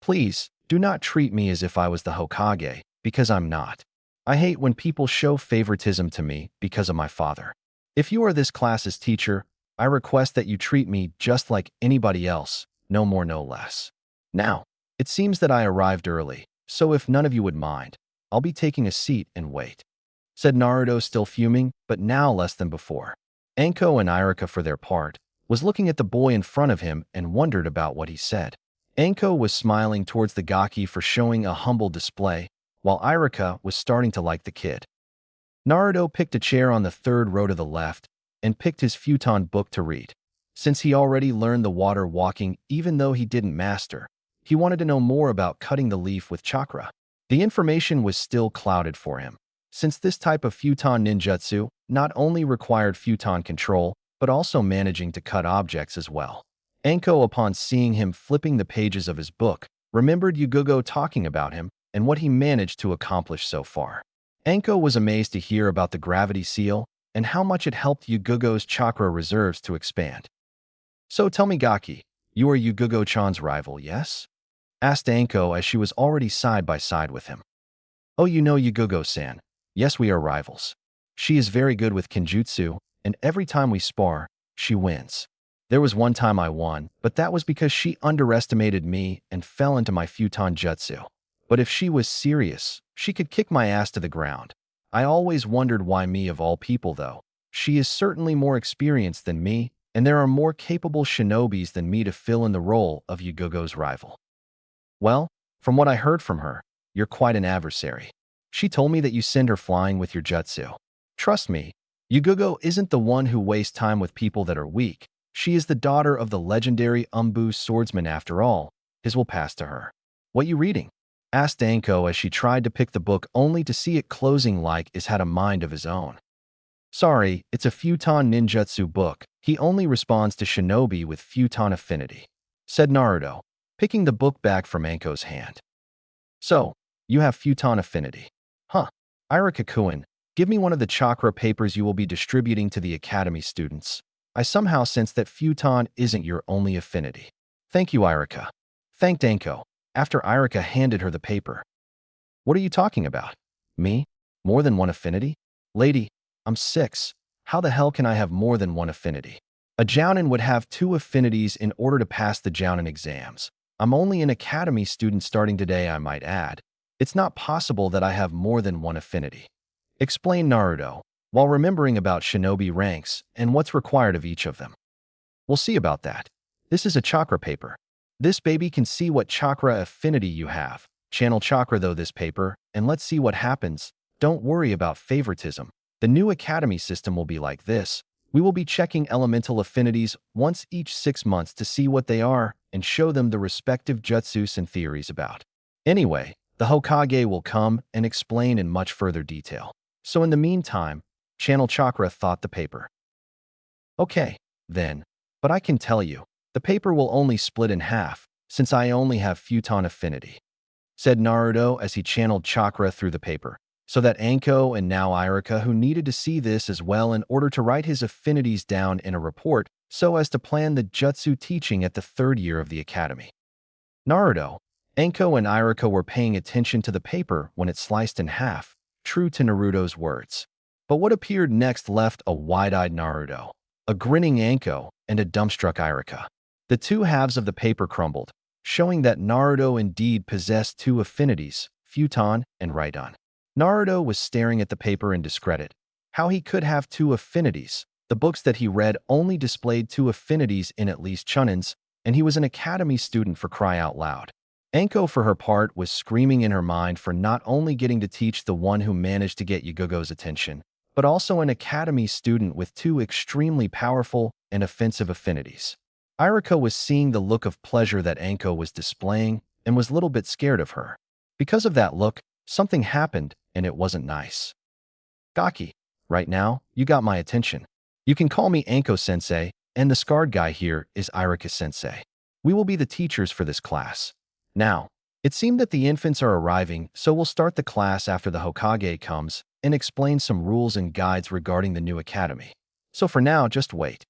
"Please, do not treat me as if I was the Hokage, because I'm not. I hate when people show favoritism to me because of my father. If you are this class's teacher, I request that you treat me just like anybody else, no more no less. Now, it seems that I arrived early, so if none of you would mind, I'll be taking a seat and wait," said Naruto, still fuming, but now less than before. Anko and Irika, for their part, was looking at the boy in front of him and wondered about what he said. Anko was smiling towards the Gaki for showing a humble display, while Irika was starting to like the kid. Naruto picked a chair on the third row to the left and picked his futon book to read. Since he already learned the water walking even though he didn't master, he wanted to know more about cutting the leaf with chakra. The information was still clouded for him, since this type of futon ninjutsu not only required futon control, but also managing to cut objects as well. Anko, upon seeing him flipping the pages of his book, remembered Yugogo talking about him and what he managed to accomplish so far. Anko was amazed to hear about the gravity seal and how much it helped Yugogo's chakra reserves to expand. "So tell me, Gaki, you are Yugogo-chan's rival, yes?" asked Anko as she was already side by side with him. "Oh, you know Yugogo-san. Yes, we are rivals. She is very good with Kenjutsu, and every time we spar, she wins. There was one time I won, but that was because she underestimated me and fell into my futon jutsu. But if she was serious, she could kick my ass to the ground. I always wondered why me of all people, though. She is certainly more experienced than me, and there are more capable shinobis than me to fill in the role of Yugogo's rival." "Well, from what I heard from her, you're quite an adversary. She told me that you send her flying with your jutsu. Trust me, Yugogo isn't the one who wastes time with people that are weak. She is the daughter of the legendary Umbu swordsman after all. His will pass to her." "What you reading?" asked Anko as she tried to pick the book only to see it closing like it had a mind of his own. "Sorry, it's a futon ninjutsu book. He only responds to shinobi with futon affinity," said Naruto, picking the book back from Anko's hand. "So, you have futon affinity. Huh. Irika-kun, give me one of the chakra papers you will be distributing to the academy students. I somehow sense that futon isn't your only affinity." "Thank you, Irika," thanked Anko, after Irika handed her the paper. "What are you talking about? Me? More than one affinity? Lady, I'm 6. How the hell can I have more than one affinity? A jounin would have 2 affinities in order to pass the jounin exams. I'm only an academy student starting today, I might add. It's not possible that I have more than one affinity," explained Naruto, while remembering about shinobi ranks and what's required of each of them. "We'll see about that. This is a chakra paper. This baby can see what chakra affinity you have. Channel chakra though this paper, and let's see what happens. Don't worry about favoritism. The new academy system will be like this. We will be checking elemental affinities once each 6 months to see what they are and show them the respective jutsus and theories about. Anyway, the Hokage will come and explain in much further detail. So in the meantime, Channel Chakra thought the paper. Okay, then, but I can tell you, the paper will only split in half, since I only have futon affinity," said Naruto as he channeled chakra through the paper, so that Anko and now Irika, who needed to see this as well in order to write his affinities down in a report so as to plan the jutsu teaching at the 3rd year of the academy. Naruto, Anko and Irika were paying attention to the paper when it sliced in half, true to Naruto's words. But what appeared next left a wide-eyed Naruto, a grinning Anko, and a dumbstruck Irika. The 2 halves of the paper crumbled, showing that Naruto indeed possessed 2 affinities, futon and Raidon. Naruto was staring at the paper in discredit. How he could have 2 affinities? The books that he read only displayed 2 affinities in at least Chunin's, and he was an academy student for cry out loud. Anko, for her part, was screaming in her mind for not only getting to teach the one who managed to get Yugogo's attention, but also an academy student with two extremely powerful and offensive affinities. Irika was seeing the look of pleasure that Anko was displaying and was a little bit scared of her. Because of that look, something happened and it wasn't nice. Gaki, right now, you got my attention. You can call me Anko-sensei, and the scarred guy here is Irika-sensei. We will be the teachers for this class. Now, it seemed that the infants are arriving, so we'll start the class after the Hokage comes and explain some rules and guides regarding the new academy. So for now, just wait.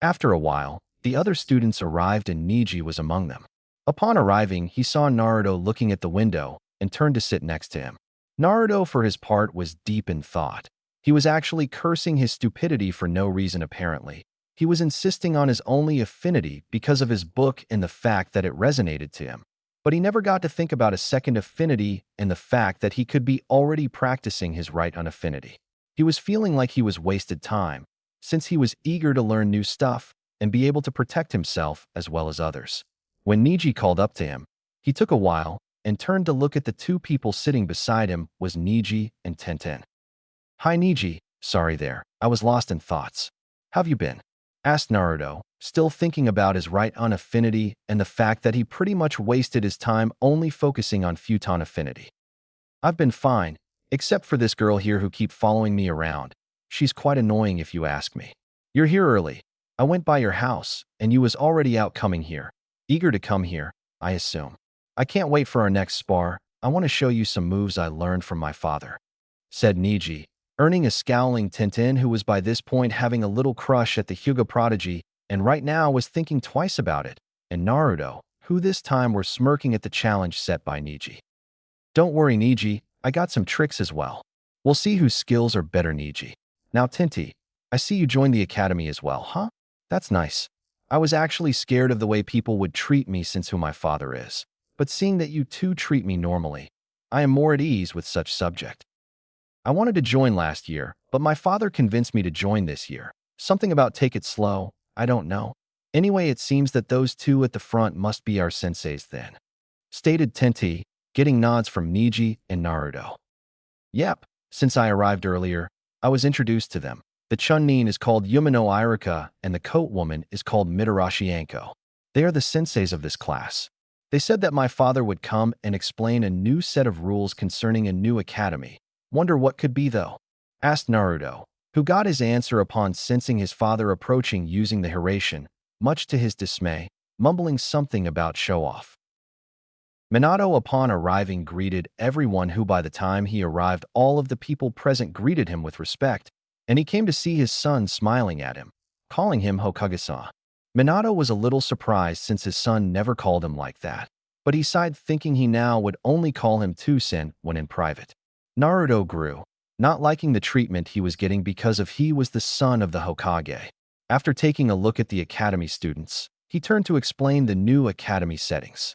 After a while, the other students arrived and Niji was among them. Upon arriving, he saw Naruto looking at the window and turned to sit next to him. Naruto, for his part, was deep in thought. He was actually cursing his stupidity for no reason apparently. He was insisting on his only affinity because of his book and the fact that it resonated to him. But he never got to think about a second affinity and the fact that he could be already practicing his right unaffinity. He was feeling like he was wasted time, since he was eager to learn new stuff and be able to protect himself as well as others. When Niji called up to him, he took a while and turned to look at the two people sitting beside him was Niji and Tenten. "Hi Niji, sorry there, I was lost in thoughts. How've you been?" asked Naruto, still thinking about his right unaffinity and the fact that he pretty much wasted his time only focusing on futon affinity. "I've been fine, except for this girl here who keep following me around. She's quite annoying if you ask me. You're here early. I went by your house, and you was already out coming here. Eager to come here, I assume. I can't wait for our next spar. I want to show you some moves I learned from my father," said Niji, earning a scowling Tenten who was by this point having a little crush at the Hyuga prodigy and right now was thinking twice about it, and Naruto, who this time were smirking at the challenge set by Niji. "Don't worry, Niji, I got some tricks as well. We'll see whose skills are better, Niji. Now, Tenti, I see you joined the academy as well, huh? That's nice. I was actually scared of the way people would treat me since who my father is. But seeing that you two treat me normally, I am more at ease with such subject. I wanted to join last year, but my father convinced me to join this year. Something about take it slow, I don't know. Anyway, it seems that those two at the front must be our senseis then," stated Tenti, getting nods from Niji and Naruto. "Yep, since I arrived earlier, I was introduced to them. The Chunin is called Yumino Irika and the coat woman is called Mitarashi Anko. They are the senseis of this class. They said that my father would come and explain a new set of rules concerning a new academy. Wonder what could be though?" asked Naruto, who got his answer upon sensing his father approaching using the Hiraition, much to his dismay, mumbling something about show-off. Minato, upon arriving, greeted everyone who by the time he arrived all of the people present greeted him with respect, and he came to see his son smiling at him, calling him Hokage-san. Minato was a little surprised since his son never called him like that, but he sighed thinking he now would only call him Two-sen when in private. Naruto grew, not liking the treatment he was getting because of he was the son of the Hokage. After taking a look at the academy students, he turned to explain the new academy settings.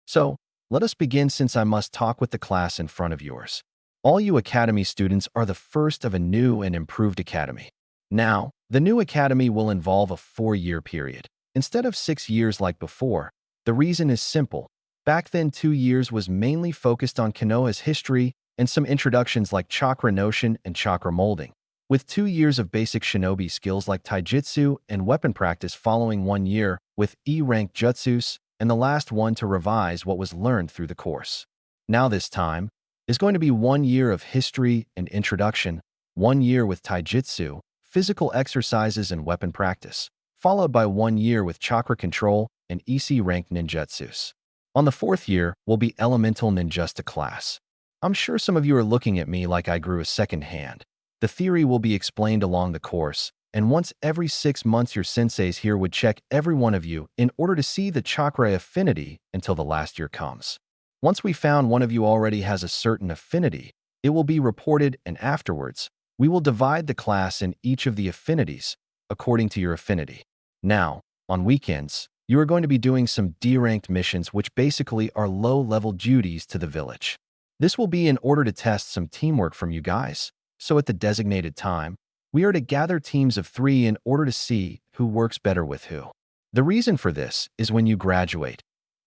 "So, let us begin since I must talk with the class in front of yours. All you academy students are the first of a new and improved academy. Now, the new academy will involve a 4-year period, instead of 6 years like before. The reason is simple. Back then 2 years was mainly focused on Konoha's history and some introductions like chakra notion and chakra molding, with 2 years of basic shinobi skills like taijutsu and weapon practice following 1 year with E-rank jutsus, and the last one to revise what was learned through the course. Now this time is going to be 1 year of history and introduction, 1 year with taijutsu, physical exercises and weapon practice, followed by 1 year with chakra control and EC-rank ninjutsus. On the 4th year will be elemental ninjusta class. I'm sure some of you are looking at me like I grew a second hand. The theory will be explained along the course, and once every 6 months your senseis here would check every one of you in order to see the chakra affinity until the last year comes. Once we found one of you already has a certain affinity, it will be reported, and afterwards, we will divide the class in each of the affinities according to your affinity. Now, on weekends, you are going to be doing some D-ranked missions which basically are low-level duties to the village. This will be in order to test some teamwork from you guys, so at the designated time, we are to gather teams of 3 in order to see who works better with who. The reason for this is when you graduate,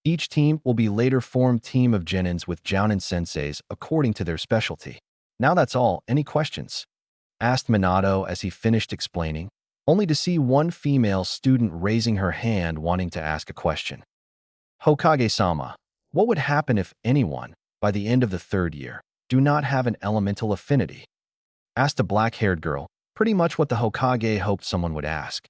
Each team will be later formed team of genins with jounin senseis according to their specialty. Now that's all. Any questions? Asked Minato as he finished explaining, only to see one female student raising her hand wanting to ask a question. Hokage-sama, what would happen if anyone, by the end of the third year, do not have an elemental affinity? Asked a black-haired girl, pretty much what the Hokage hoped someone would ask.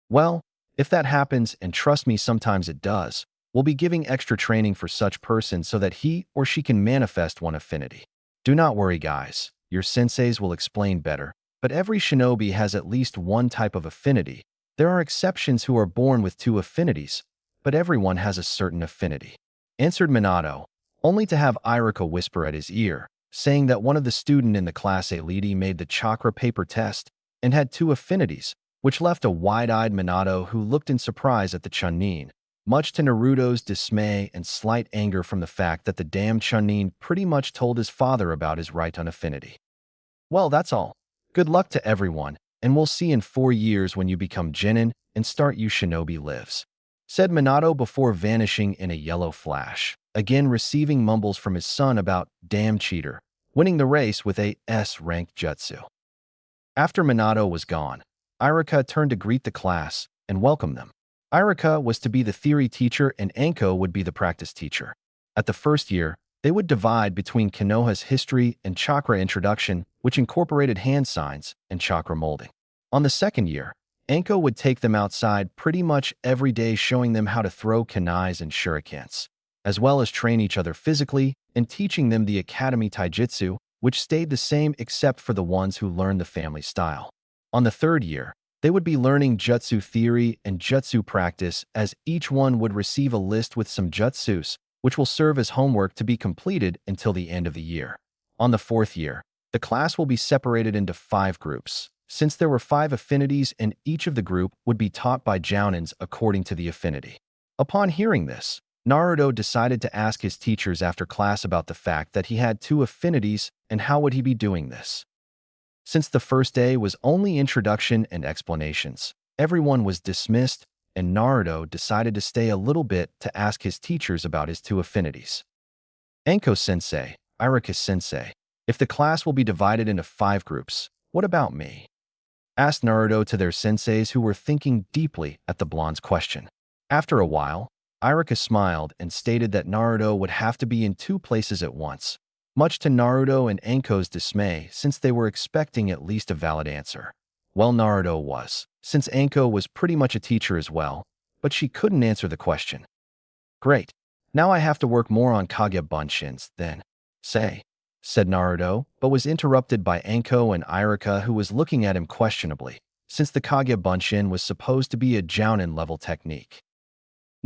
Well, if that happens, and trust me, sometimes it does, we'll be giving extra training for such person so that he or she can manifest one affinity. Do not worry, guys. Your senseis will explain better, but every shinobi has at least one type of affinity. There are exceptions who are born with two affinities, but everyone has a certain affinity. Answered Minato, only to have Iruka whisper at his ear, saying that one of the student in the class A-Lady made the chakra paper test and had two affinities, which left a wide-eyed Minato who looked in surprise at the Chunin, much to Naruto's dismay and slight anger from the fact that the damn Chunin pretty much told his father about his right on affinity. Well, that's all. Good luck to everyone, and we'll see in 4 years when you become genin and start you shinobi lives, said Minato before vanishing in a yellow flash, again receiving mumbles from his son about damn cheater, winning the race with a S-ranked jutsu. After Minato was gone, Iruka turned to greet the class and welcome them. Iruka was to be the theory teacher and Anko would be the practice teacher. At the first year, they would divide between Konoha's history and chakra introduction, which incorporated hand signs and chakra molding. On the second year, Anko would take them outside pretty much every day, showing them how to throw kunais and shurikens, as well as train each other physically and teaching them the academy taijutsu, which stayed the same except for the ones who learned the family style. On the third year, they would be learning jutsu theory and jutsu practice, as each one would receive a list with some jutsus, which will serve as homework to be completed until the end of the year. On the fourth year, the class will be separated into 5 groups, since there were 5 affinities and each of the group would be taught by jounins according to the affinity. Upon hearing this, Naruto decided to ask his teachers after class about the fact that he had 2 affinities and how would he be doing this. Since the first day was only introduction and explanations, everyone was dismissed, and Naruto decided to stay a little bit to ask his teachers about his 2 affinities. Anko-sensei, Iruka-sensei, if the class will be divided into 5 groups, what about me? Asked Naruto to their senseis who were thinking deeply at the blonde's question. After a while, Iruka smiled and stated that Naruto would have to be in 2 places at once, much to Naruto and Anko's dismay since they were expecting at least a valid answer. Well, Naruto was, since Anko was pretty much a teacher as well, but she couldn't answer the question. Great. Now I have to work more on Kage Bunshins, then. Said Naruto, but was interrupted by Anko and Iruka, who was looking at him questionably, since the Kage Bunshin was supposed to be a jounin-level technique.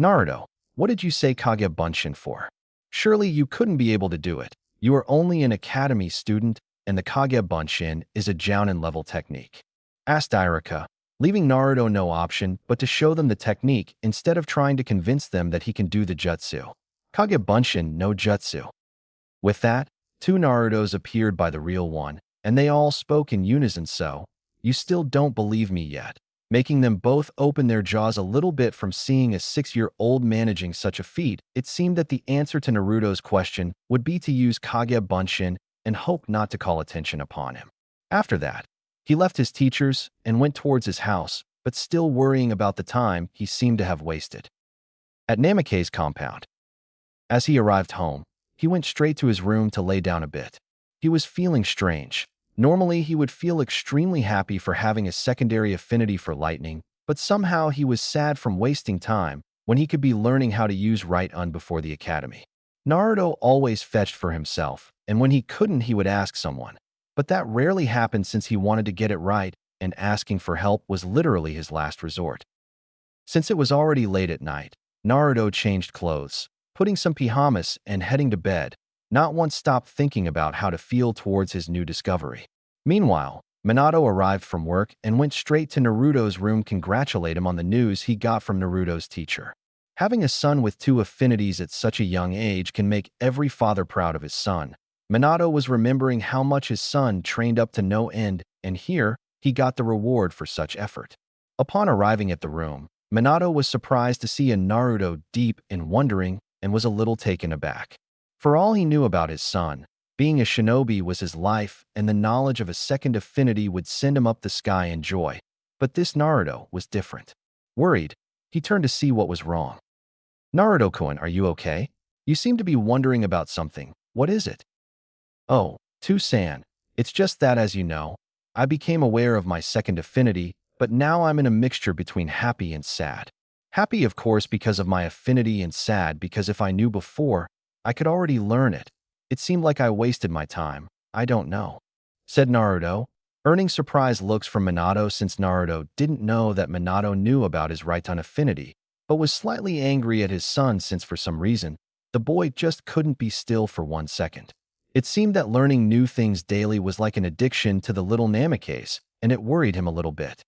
Naruto, what did you say Kage Bunshin for? Surely you couldn't be able to do it. You are only an academy student, and the Kage Bunshin is a jounin-level technique. Asked Iruka, leaving Naruto no option but to show them the technique instead of trying to convince them that he can do the jutsu. Kage Bunshin no jutsu. With that, 2 Narutos appeared by the real one, and they all spoke in unison. So, you still don't believe me yet, making them both open their jaws a little bit from seeing a 6-year-old managing such a feat. It seemed that the answer to Naruto's question would be to use Kage Bunshin and hope not to call attention upon him. After that, he left his teachers and went towards his house, but still worrying about the time he seemed to have wasted. At Namake's compound. As he arrived home, he went straight to his room to lay down a bit. He was feeling strange. Normally, he would feel extremely happy for having a secondary affinity for lightning, but somehow he was sad from wasting time when he could be learning how to use right-un before the academy. Naruto always fetched for himself, and when he couldn't, he would ask someone. But that rarely happened since he wanted to get it right, and asking for help was literally his last resort. Since it was already late at night, Naruto changed clothes, putting some pajamas and heading to bed, not once stopped thinking about how to feel towards his new discovery. Meanwhile, Minato arrived from work and went straight to Naruto's room to congratulate him on the news he got from Naruto's teacher. Having a son with 2 affinities at such a young age can make every father proud of his son. Minato was remembering how much his son trained up to no end, and here, he got the reward for such effort. Upon arriving at the room, Minato was surprised to see a Naruto deep in wondering and was a little taken aback. For all he knew about his son, being a shinobi was his life and the knowledge of a second affinity would send him up the sky in joy. But this Naruto was different. Worried, he turned to see what was wrong. Naruto-kun, are you okay? You seem to be wondering about something. What is it? Oh, Tusan, it's just that as you know, I became aware of my second affinity, but now I'm in a mixture between happy and sad. Happy, of course, because of my affinity and sad because if I knew before, I could already learn it. It seemed like I wasted my time. I don't know, said Naruto, earning surprised looks from Minato since Naruto didn't know that Minato knew about his Raiton affinity, but was slightly angry at his son since for some reason, the boy just couldn't be still for 1 second. It seemed that learning new things daily was like an addiction to the little Namikaze, and it worried him a little bit.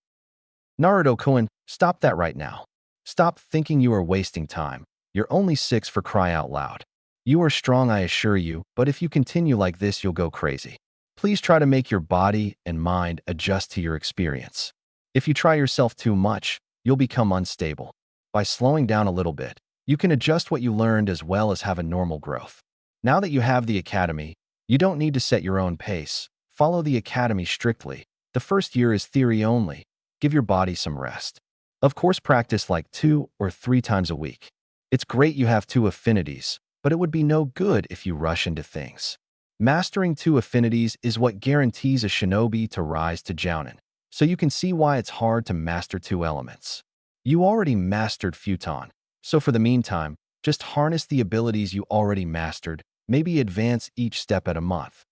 Naruto-kun, stop that right now. Stop thinking you are wasting time. You're only 6 for cry out loud. You are strong, I assure you, but if you continue like this, you'll go crazy. Please try to make your body and mind adjust to your experience. If you try yourself too much, you'll become unstable. By slowing down a little bit, you can adjust what you learned as well as have a normal growth. Now that you have the academy, you don't need to set your own pace. Follow the academy strictly. The first year is theory only. Give your body some rest. Of course, practice like 2 or 3 times a week. It's great you have 2 affinities, but it would be no good if you rush into things. Mastering 2 affinities is what guarantees a shinobi to rise to Jounin, so you can see why it's hard to master 2 elements. You already mastered Futon, so for the meantime, just harness the abilities you already mastered, maybe advance each step at a month.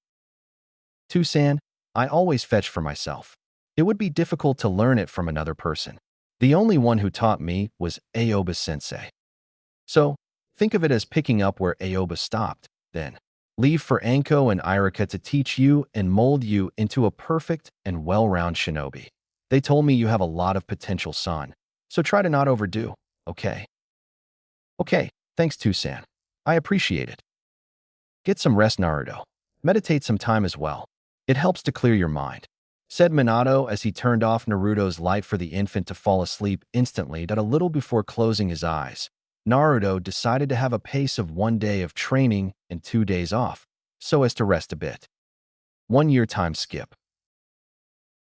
Tusan, I always fetch for myself. It would be difficult to learn it from another person. The only one who taught me was Aoba-sensei. So, think of it as picking up where Aoba stopped, then leave for Anko and Irika to teach you and mold you into a perfect and well-rounded shinobi. They told me you have a lot of potential, son, so try to not overdo, okay? Okay, thanks Tusan. I appreciate it. Get some rest, Naruto. Meditate some time as well. It helps to clear your mind, said Minato as he turned off Naruto's light for the infant to fall asleep instantly. That a little before closing his eyes, Naruto decided to have a pace of 1 day of training and 2 days off, so as to rest a bit. 1 year time skip.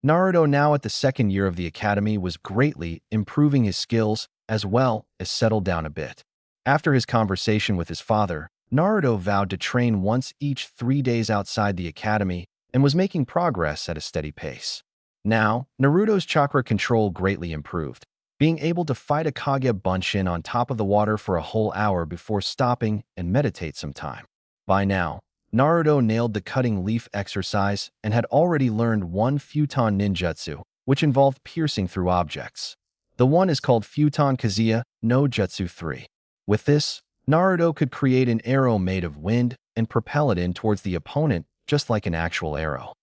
Naruto, now at the 2nd year of the academy, was greatly improving his skills as well as settled down a bit. After his conversation with his father, Naruto vowed to train once each 3 days outside the academy and was making progress at a steady pace. Now, Naruto's chakra control greatly improved, being able to fight a Kage Bunshin on top of the water for a whole hour before stopping and meditate some time. By now, Naruto nailed the cutting leaf exercise and had already learned 1 Futon ninjutsu, which involved piercing through objects. The one is called Futon Kazuya no Jutsu 3. With this, Naruto could create an arrow made of wind and propel it in towards the opponent just like an actual arrow.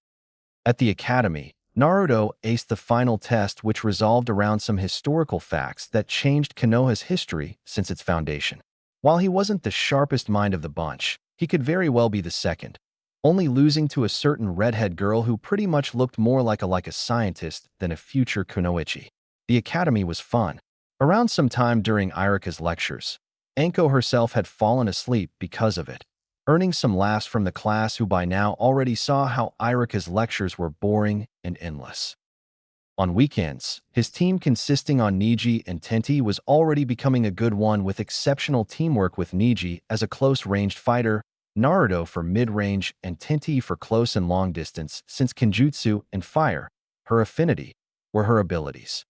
At the academy, Naruto aced the final test, which resolved around some historical facts that changed Konoha's history since its foundation. While he wasn't the sharpest mind of the bunch, he could very well be the second, only losing to a certain redhead girl who pretty much looked more like a scientist than a future kunoichi. The academy was fun. Around some time during Irika's lectures, Anko herself had fallen asleep because of it, earning some laughs from the class who by now already saw how Irika's lectures were boring and endless. On weekends, his team consisting on Neji and Tenti was already becoming a good one with exceptional teamwork with Neji as a close-ranged fighter, Naruto for mid-range and Tenti for close and long distance since Kenjutsu and fire, her affinity, were her abilities.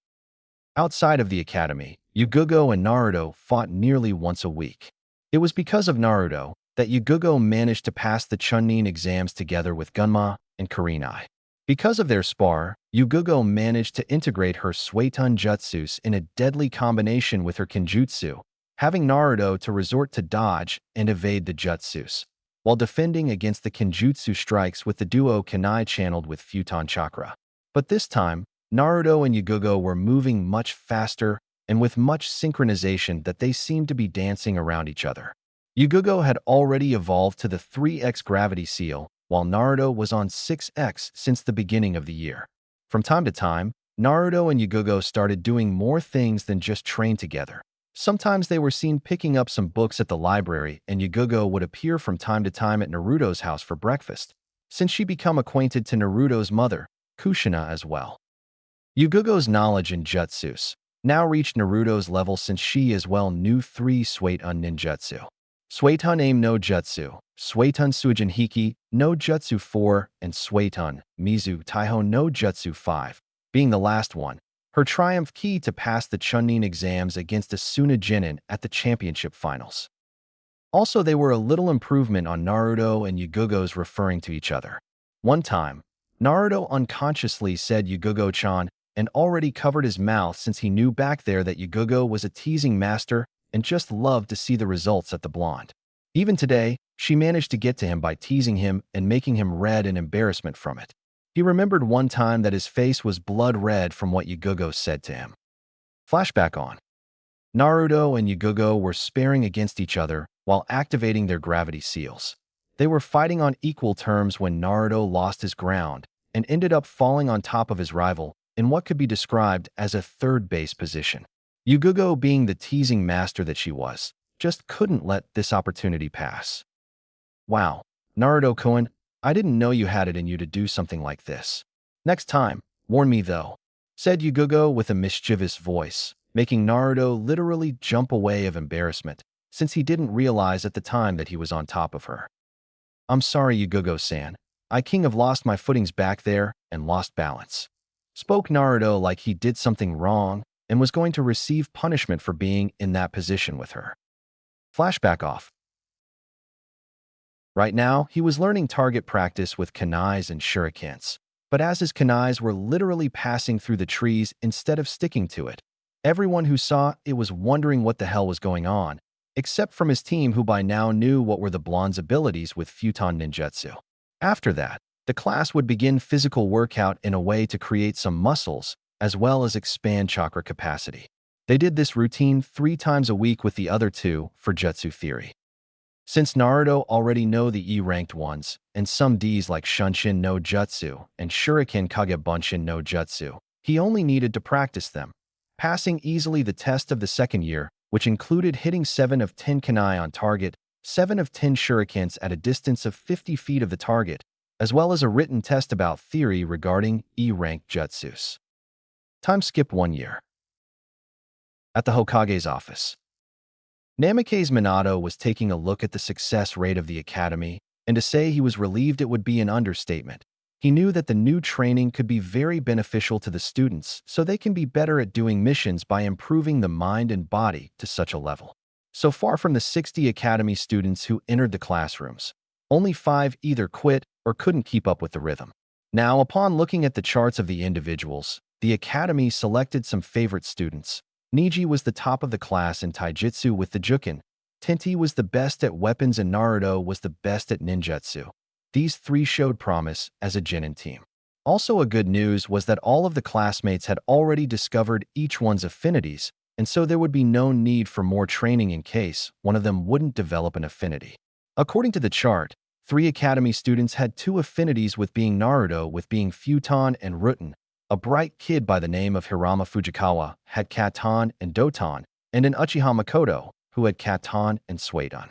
Outside of the academy, Yugugo and Naruto fought nearly once a week. It was because of Naruto that Yugugo managed to pass the Chunin exams together with Gunma and Kurenai. Because of their spar, Yugugo managed to integrate her Suiton Jutsus in a deadly combination with her Kenjutsu, having Naruto to resort to dodge and evade the Jutsus, while defending against the Kenjutsu strikes with the duo Kunai channeled with Futon Chakra. But this time, Naruto and Yugugo were moving much faster and with much synchronization that they seemed to be dancing around each other. Yugugo had already evolved to the 3x gravity seal, while Naruto was on 6x since the beginning of the year. From time to time, Naruto and Yugogo started doing more things than just train together. Sometimes they were seen picking up some books at the library, and Yugogo would appear from time to time at Naruto's house for breakfast, since she became acquainted to Naruto's mother, Kushina, as well. Yugogo's knowledge in jutsus now reached Naruto's level since she as well knew three Suiton ninjutsu. Suiton Aim no Jutsu, Suiton Suijin Hiki no Jutsu 4, and Suiton Mizu Taiho no Jutsu 5, being the last one, her triumph key to pass the Chunin exams against Asuna Jinin at the championship finals. Also, they were a little improvement on Naruto and Yugogo's referring to each other. One time, Naruto unconsciously said Yugogo-chan and already covered his mouth since he knew back there that Yugogo was a teasing master and just loved to see the results at the blonde. Even today, she managed to get to him by teasing him and making him red in embarrassment from it. He remembered one time that his face was blood red from what Yugogo said to him. Flashback on. Naruto and Yugogo were sparring against each other while activating their gravity seals. They were fighting on equal terms when Naruto lost his ground and ended up falling on top of his rival in what could be described as a third base position. Yugogo, being the teasing master that she was, just couldn't let this opportunity pass. Wow, Naruto-kun, I didn't know you had it in you to do something like this. Next time, warn me though, said Yugogo with a mischievous voice, making Naruto literally jump away of embarrassment, since he didn't realize at the time that he was on top of her. I'm sorry, Yugogo-san. I king have lost my footings back there and lost balance. Spoke Naruto like he did something wrong and was going to receive punishment for being in that position with her. Flashback off. Right now, he was learning target practice with kunais and shurikens, but as his kunais were literally passing through the trees instead of sticking to it, everyone who saw it was wondering what the hell was going on, except from his team who by now knew what were the blonde's abilities with Futon Ninjutsu. After that, the class would begin physical workout in a way to create some muscles, as well as expand chakra capacity. They did this routine 3 times a week with the other 2 for jutsu theory. Since Naruto already know the E-ranked ones, and some Ds like Shunshin no Jutsu and Shuriken Kage Bunshin no Jutsu, he only needed to practice them, passing easily the test of the second year, which included hitting 7 of 10 kunai on target, 7 of 10 shurikens at a distance of 50 feet of the target, as well as a written test about theory regarding E-ranked jutsus. Time skip 1 year. At the Hokage's office. Namake's Minato was taking a look at the success rate of the academy, and to say he was relieved it would be an understatement. He knew that the new training could be very beneficial to the students so they can be better at doing missions by improving the mind and body to such a level. So far from the 60 academy students who entered the classrooms, only 5 either quit or couldn't keep up with the rhythm. Now, upon looking at the charts of the individuals, the academy selected some favorite students. Niji was the top of the class in taijutsu with the Juken, Tenti was the best at weapons, and Naruto was the best at ninjutsu. These 3 showed promise as a genin team. Also, a good news was that all of the classmates had already discovered each one's affinities, and so there would be no need for more training in case one of them wouldn't develop an affinity. According to the chart, 3 academy students had 2 affinities with being Naruto with being Futon and Rutan. A bright kid by the name of Hirama Fujikawa had Katon and Doton, and an Uchiha Makoto who had Katon and Suiton.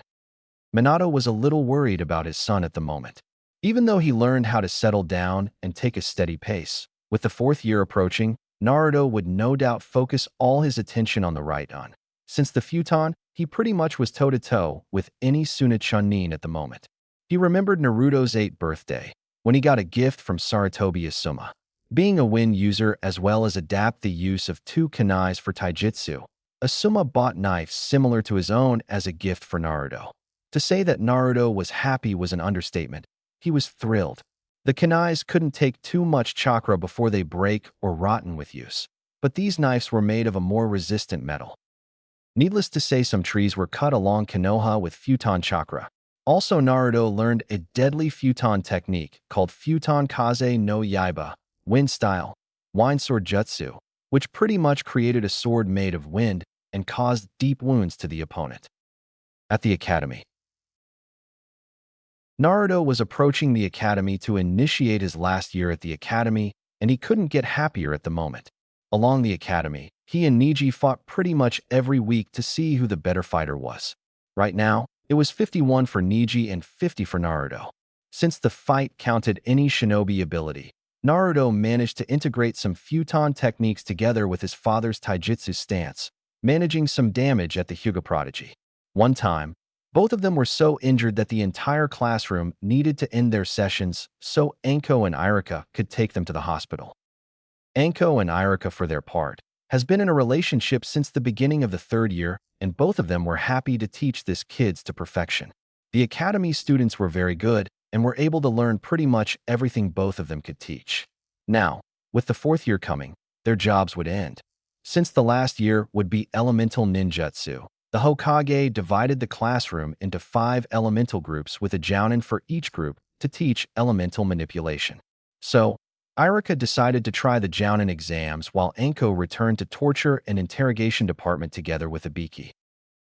Minato was a little worried about his son at the moment. Even though he learned how to settle down and take a steady pace, with the 4th year approaching, Naruto would no doubt focus all his attention on the Raiton. Since the Futon, he pretty much was toe-to-toe with any Suna Chunin at the moment. He remembered Naruto's 8th birthday, when he got a gift from Sarutobi Asuma. Being a Win user as well as adapt the use of 2 kunais for taijutsu, Asuma bought knives similar to his own as a gift for Naruto. To say that Naruto was happy was an understatement. He was thrilled. The kunais couldn't take too much chakra before they break or rotten with use, but these knives were made of a more resistant metal. Needless to say, some trees were cut along Konoha with Futon chakra. Also, Naruto learned a deadly Futon technique called Futon Kaze no Yaiba, wind style, wind sword jutsu, which pretty much created a sword made of wind and caused deep wounds to the opponent. At the academy. Naruto was approaching the academy to initiate his last year at the academy, and he couldn't get happier at the moment. Along the academy, he and Niji fought pretty much every week to see who the better fighter was. Right now, it was 51 for Niji and 50 for Naruto. Since the fight counted any shinobi ability, Naruto managed to integrate some futon techniques together with his father's taijutsu stance, managing some damage at the Hyuga prodigy. One time, both of them were so injured that the entire classroom needed to end their sessions so Anko and Irika could take them to the hospital. Anko and Irika, for their part, has been in a relationship since the beginning of the third year, and both of them were happy to teach this kids to perfection. The academy students were very good and were able to learn pretty much everything both of them could teach. Now, with the fourth year coming, their jobs would end. Since the last year would be elemental ninjutsu, the Hokage divided the classroom into 5 elemental groups with a jounin for each group to teach elemental manipulation. So, Irika decided to try the Chunin exams while Anko returned to torture and interrogation department together with Ibiki.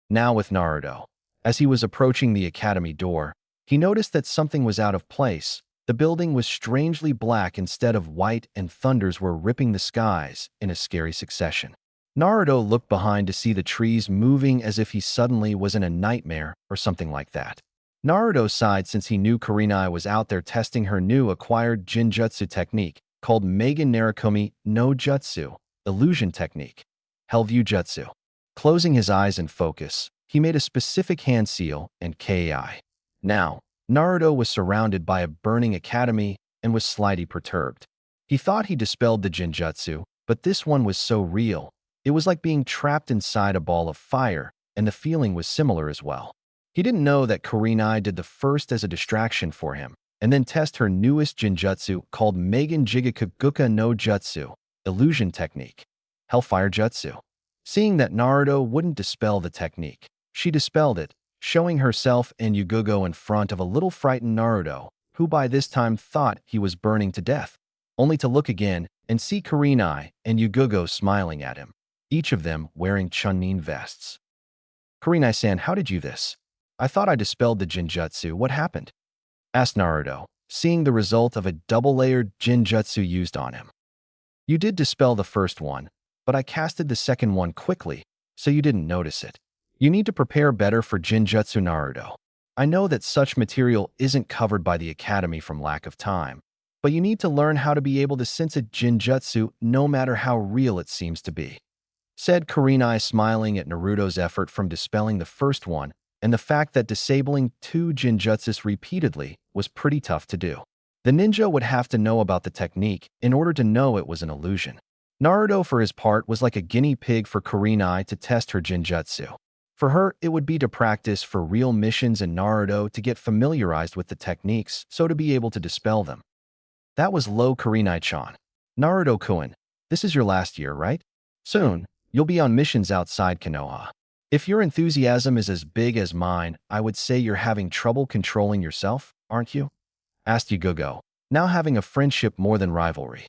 Now with Naruto, as he was approaching the academy door, he noticed that something was out of place. The building was strangely black instead of white, and thunders were ripping the skies in a scary succession. Naruto looked behind to see the trees moving as if he suddenly was in a nightmare or something like that. Naruto sighed since he knew Kurenai was out there testing her new acquired Jinjutsu technique called Meigen Narikomi no Jutsu, illusion technique, Hellview Jutsu. Closing his eyes in focus, he made a specific hand seal and KI. Now, Naruto was surrounded by a burning academy and was slightly perturbed. He thought he dispelled the Jinjutsu, but this one was so real. It was like being trapped inside a ball of fire, and the feeling was similar as well. He didn't know that Kurenai did the first as a distraction for him, and then test her newest Jinjutsu called Meigen Jigakuguka no Jutsu, illusion technique, Hellfire Jutsu. Seeing that Naruto wouldn't dispel the technique, she dispelled it, showing herself and Yugugo in front of a little frightened Naruto, who by this time thought he was burning to death, only to look again and see Kurenai and Yugugo smiling at him, each of them wearing Chunin vests. Kurenai-san, how did you this? I thought I dispelled the Jinjutsu. What happened? Asked Naruto, seeing the result of a double-layered Jinjutsu used on him. You did dispel the first one, but I casted the second one quickly, so you didn't notice it. You need to prepare better for Jinjutsu, Naruto. I know that such material isn't covered by the academy from lack of time, but you need to learn how to be able to sense a Jinjutsu no matter how real it seems to be. Said Kurenai, smiling at Naruto's effort from dispelling the first one and the fact that disabling 2 Jinjutsus repeatedly was pretty tough to do. The ninja would have to know about the technique in order to know it was an illusion. Naruto, for his part, was like a guinea pig for Kurenai to test her Jinjutsu. For her, it would be to practice for real missions and Naruto to get familiarized with the techniques so to be able to dispel them. That was low, Kurenai-chan. Naruto-kun, this is your last year, right? Soon, you'll be on missions outside Konoha. If your enthusiasm is as big as mine, I would say you're having trouble controlling yourself, aren't you? Asked Yugugo, now having a friendship more than rivalry.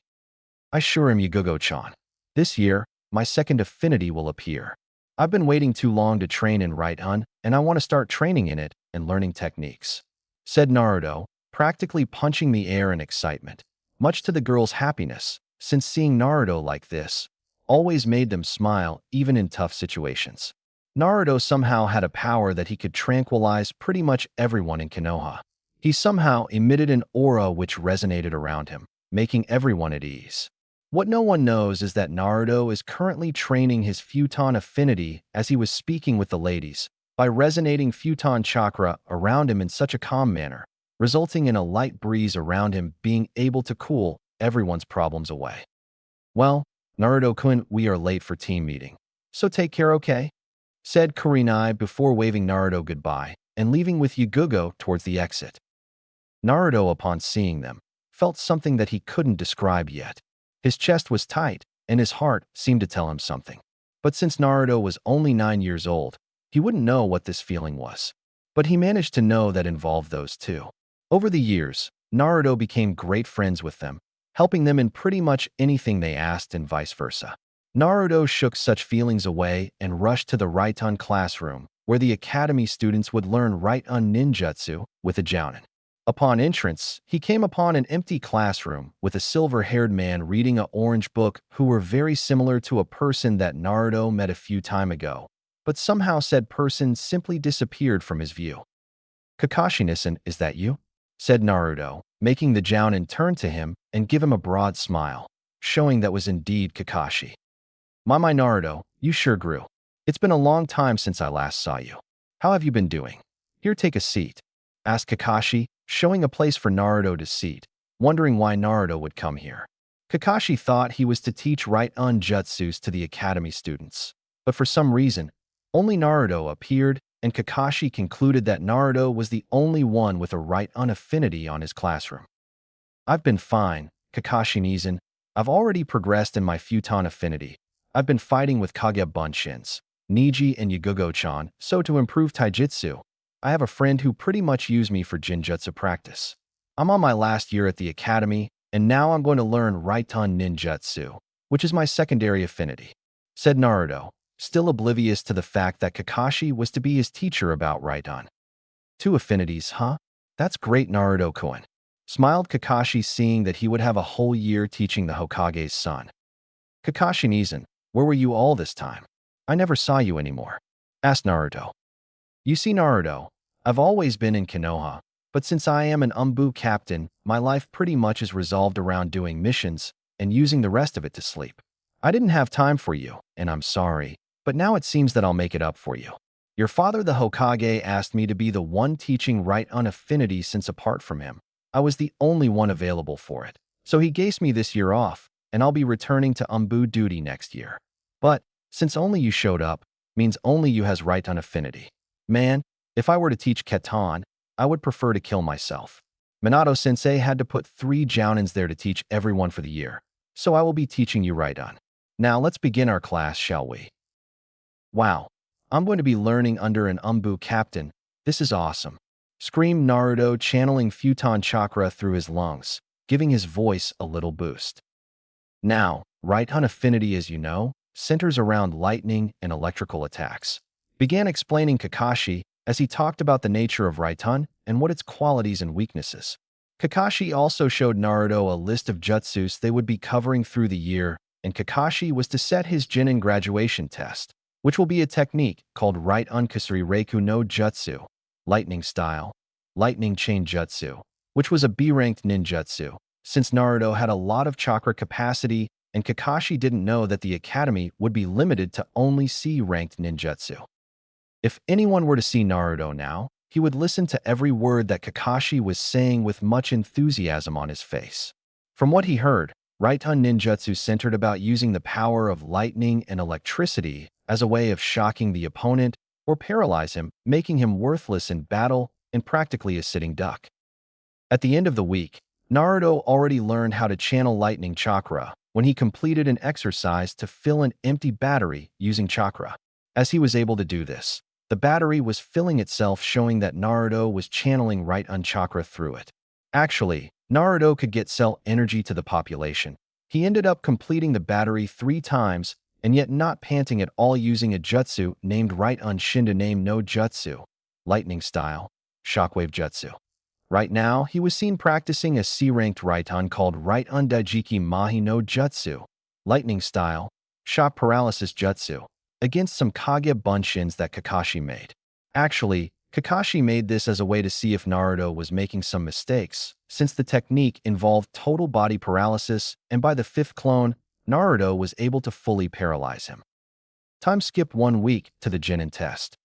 I sure am, Yugugo-chan. This year, my second affinity will appear. I've been waiting too long to train in Right-Un, and I want to start training in it and learning techniques. Said Naruto, practically punching the air in excitement, much to the girls' happiness, since seeing Naruto like this always made them smile even in tough situations. Naruto somehow had a power that he could tranquilize pretty much everyone in Konoha. He somehow emitted an aura which resonated around him, making everyone at ease. What no one knows is that Naruto is currently training his futon affinity as he was speaking with the ladies, by resonating futon chakra around him in such a calm manner, resulting in a light breeze around him being able to cool everyone's problems away. Well, Naruto-kun, we are late for team meeting, so take care, okay? Said Kurenai before waving Naruto goodbye and leaving with Yugugo towards the exit. Naruto, upon seeing them, felt something that he couldn't describe yet. His chest was tight, and his heart seemed to tell him something. But since Naruto was only 9 years old, he wouldn't know what this feeling was. But he managed to know that involved those two. Over the years, Naruto became great friends with them, helping them in pretty much anything they asked and vice versa. Naruto shook such feelings away and rushed to the Right-Un classroom, where the academy students would learn Right-Un ninjutsu with a jounin. Upon entrance, he came upon an empty classroom with a silver-haired man reading an orange book who were very similar to a person that Naruto met a few time ago, but somehow said person simply disappeared from his view. Kakashi-san, is that you? Said Naruto, making the Jounin turn to him and give him a broad smile, showing that was indeed Kakashi. My Naruto, you sure grew. It's been a long time since I last saw you. How have you been doing? Here, take a seat, asked Kakashi, showing a place for Naruto to seat, wondering why Naruto would come here. Kakashi thought he was to teach right-on jutsus to the academy students, but for some reason, only Naruto appeared, and Kakashi concluded that Naruto was the only one with a right-on affinity on his classroom. I've been fine, Kakashi-san. I've already progressed in my futon affinity. I've been fighting with Kage Bunshins, Niji and Yagugo-chan, so to improve taijutsu, I have a friend who pretty much used me for ninjutsu practice. I'm on my last year at the academy, and now I'm going to learn Raiton ninjutsu, which is my secondary affinity, said Naruto, still oblivious to the fact that Kakashi was to be his teacher about Raiton. 2 affinities, huh? That's great, Naruto-kun. Smiled Kakashi, seeing that he would have a whole year teaching the Hokage's son. Kakashi-san, where were you all this time? I never saw you anymore, asked Naruto. You see, Naruto, I've always been in Konoha, but since I am an Umbu captain, my life pretty much is resolved around doing missions and using the rest of it to sleep. I didn't have time for you, and I'm sorry, but now it seems that I'll make it up for you. Your father, the Hokage, asked me to be the one teaching right-on affinity since apart from him, I was the only one available for it. So he gave me this year off, and I'll be returning to Umbu duty next year. But, since only you showed up, means only you has right-on affinity. Man, if I were to teach Keton, I would prefer to kill myself. Minato-sensei had to put 3 Jounins there to teach everyone for the year, so I will be teaching you right-on. Now let's begin our class, shall we? Wow, I'm going to be learning under an Umbu captain. This is awesome, screamed Naruto, channeling futon chakra through his lungs, giving his voice a little boost. Now, right-on affinity, as you know, centers around lightning and electrical attacks, began explaining Kakashi as he talked about the nature of Raiton and what its qualities and weaknesses. Kakashi also showed Naruto a list of jutsus they would be covering through the year, and Kakashi was to set his Chunin graduation test, which will be a technique called Right-on Kusuri Reiku no Jutsu, lightning style, lightning chain jutsu, which was a B-ranked ninjutsu, since Naruto had a lot of chakra capacity and Kakashi didn't know that the academy would be limited to only C-ranked ninjutsu. If anyone were to see Naruto now, he would listen to every word that Kakashi was saying with much enthusiasm on his face. From what he heard, Raiton ninjutsu centered about using the power of lightning and electricity as a way of shocking the opponent or paralyze him, making him worthless in battle and practically a sitting duck. At the end of the week, Naruto already learned how to channel lightning chakra when he completed an exercise to fill an empty battery using chakra. As he was able to do this, the battery was filling itself, showing that Naruto was channeling right-on chakra through it. Actually, Naruto could get cell energy to the population. He ended up completing the battery 3 times, and yet not panting at all, using a jutsu named right-on Shindiname no Jutsu, lightning style, shockwave jutsu. Right now, he was seen practicing a C-ranked right-on called right-on Daijiki Mahi no Jutsu, lightning style, shock paralysis jutsu, against some Kage Bunshins that Kakashi made. Actually, Kakashi made this as a way to see if Naruto was making some mistakes, since the technique involved total body paralysis, and by the 5th clone, Naruto was able to fully paralyze him. Time skipped 1 week to the Chunin test.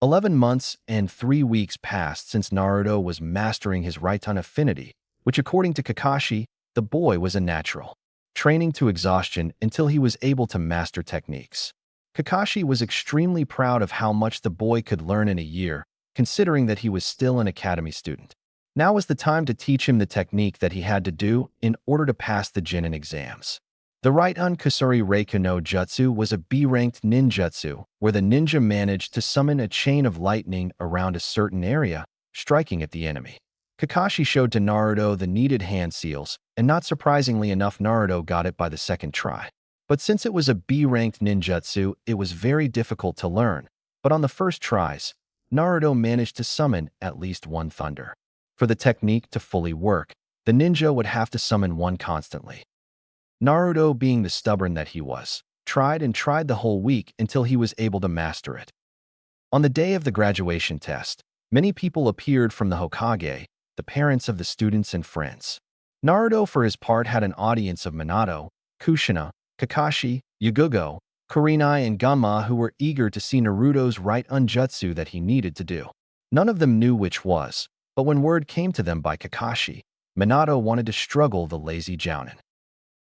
11 months and 3 weeks passed since Naruto was mastering his Raiton affinity, which according to Kakashi, the boy was a natural, training to exhaustion until he was able to master techniques. Kakashi was extremely proud of how much the boy could learn in a year, considering that he was still an academy student. Now was the time to teach him the technique that he had to do in order to pass the Chunin exams. The Right-on Kusuri Reiku no Jutsu was a B-ranked ninjutsu, where the ninja managed to summon a chain of lightning around a certain area, striking at the enemy. Kakashi showed to Naruto the needed hand seals, and not surprisingly enough, Naruto got it by the 2nd try. But since it was a B-ranked ninjutsu, it was very difficult to learn. But on the first tries, Naruto managed to summon at least 1 thunder. For the technique to fully work, the ninja would have to summon one constantly. Naruto, being the stubborn that he was, tried and tried the whole week until he was able to master it. On the day of the graduation test, many people appeared from the Hokage, the parents of the students and friends. Naruto, for his part, had an audience of Minato, Kushina, Kakashi, Yugugo, Kurenai, and Ganma, who were eager to see Naruto's right unjutsu that he needed to do. None of them knew which was, but when word came to them by Kakashi, Minato wanted to struggle the lazy jounin.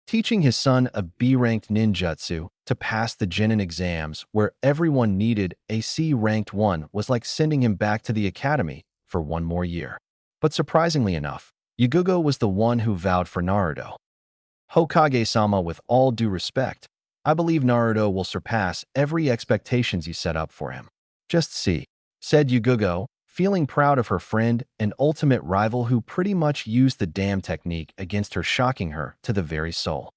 Teaching his son a B-ranked ninjutsu to pass the Chunin exams where everyone needed a C-ranked one was like sending him back to the academy for one more year. But surprisingly enough, Yugugo was the one who vowed for Naruto. Hokage-sama, with all due respect, I believe Naruto will surpass every expectations you set up for him. Just see, said Yugugo, feeling proud of her friend and ultimate rival who pretty much used the damn technique against her, shocking her to the very soul.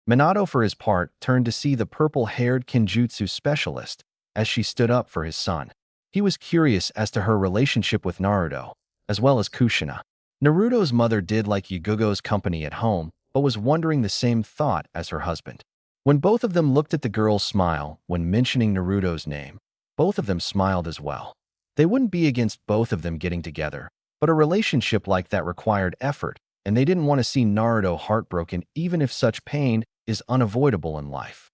Minato, for his part, turned to see the purple-haired Kenjutsu specialist as she stood up for his son. He was curious as to her relationship with Naruto, as well as Kushina. Naruto's mother did like Yugugo's company at home, but was wondering the same thought as her husband. When both of them looked at the girl's smile when mentioning Naruto's name, both of them smiled as well. They wouldn't be against both of them getting together, but a relationship like that required effort, and they didn't want to see Naruto heartbroken even if such pain is unavoidable in life.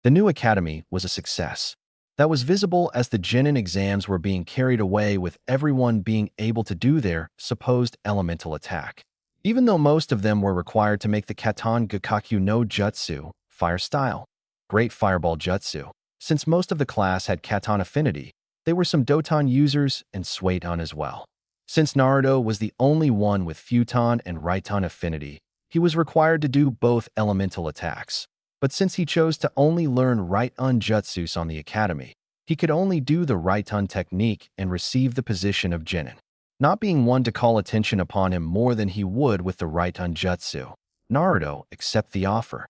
The new academy was a success. That was visible as the Chunin exams were being carried away, with everyone being able to do their supposed elemental attack. Even though most of them were required to make the Katan Gakkaku no Jutsu, Fire Style, Great Fireball Jutsu. Since most of the class had Katan affinity, they were some Doton users and Suiton as well. Since Naruto was the only one with Futon and Raiton affinity, he was required to do both elemental attacks. But since he chose to only learn Raiton Jutsus on the academy, he could only do the Raiton technique and receive the position of Chunin. Not being one to call attention upon him more than he would with the Raiton Jutsu, Naruto accepted the offer.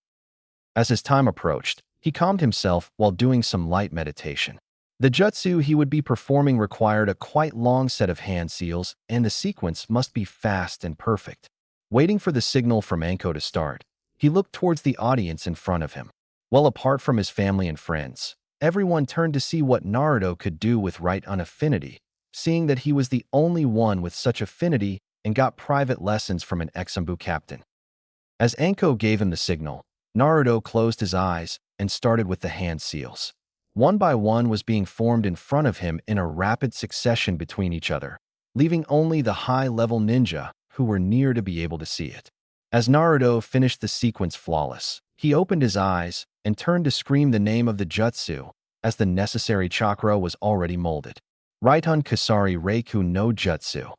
As his time approached, he calmed himself while doing some light meditation. The jutsu he would be performing required a quite long set of hand seals, and the sequence must be fast and perfect. Waiting for the signal from Anko to start, he looked towards the audience in front of him. Well, apart from his family and friends, everyone turned to see what Naruto could do with Raiton affinity, seeing that he was the only one with such affinity and got private lessons from an Exambu captain. As Anko gave him the signal, Naruto closed his eyes and started with the hand seals. One by one was being formed in front of him in a rapid succession between each other, leaving only the high-level ninja who were near to be able to see it. As Naruto finished the sequence flawless, he opened his eyes and turned to scream the name of the jutsu, as the necessary chakra was already molded. Raiton Kasari Reiku no Jutsu.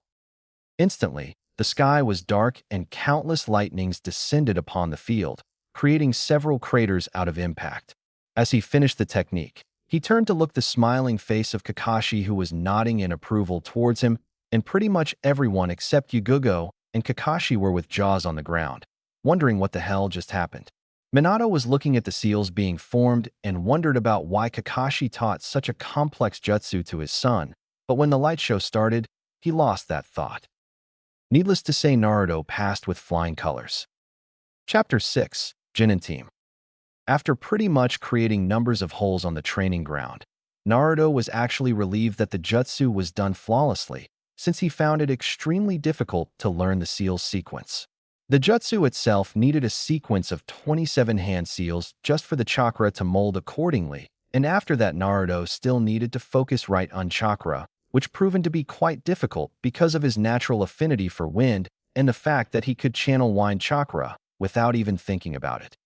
Instantly, the sky was dark and countless lightnings descended upon the field, creating several craters out of impact. As he finished the technique, he turned to look the smiling face of Kakashi, who was nodding in approval towards him, and pretty much everyone except Yugugo and Kakashi were with jaws on the ground, wondering what the hell just happened. Minato was looking at the seals being formed and wondered about why Kakashi taught such a complex jutsu to his son, but when the light show started, he lost that thought. Needless to say, Naruto passed with flying colors. Chapter 6, Chunin Team. After pretty much creating numbers of holes on the training ground, Naruto was actually relieved that the jutsu was done flawlessly, since he found it extremely difficult to learn the seals sequence. The jutsu itself needed a sequence of 27 hand seals just for the chakra to mold accordingly, and after that Naruto still needed to focus right on chakra, which proven to be quite difficult because of his natural affinity for wind and the fact that he could channel wind chakra without even thinking about it.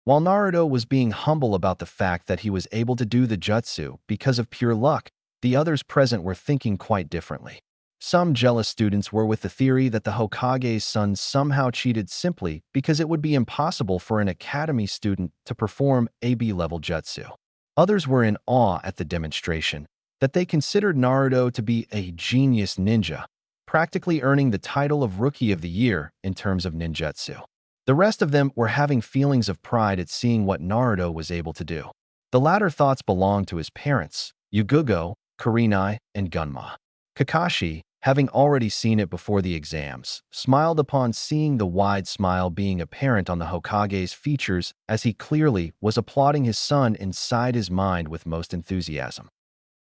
While Naruto was being humble about the fact that he was able to do the jutsu because of pure luck, the others present were thinking quite differently. Some jealous students were with the theory that the Hokage's son somehow cheated simply because it would be impossible for an academy student to perform AB-level jutsu. Others were in awe at the demonstration, that they considered Naruto to be a genius ninja, practically earning the title of Rookie of the Year in terms of ninjutsu. The rest of them were having feelings of pride at seeing what Naruto was able to do. The latter thoughts belonged to his parents, Yugugo, Kurenai, and Ganma. Kakashi, having already seen it before the exams, smiled upon seeing the wide smile being apparent on the Hokage's features as he clearly was applauding his son inside his mind with most enthusiasm.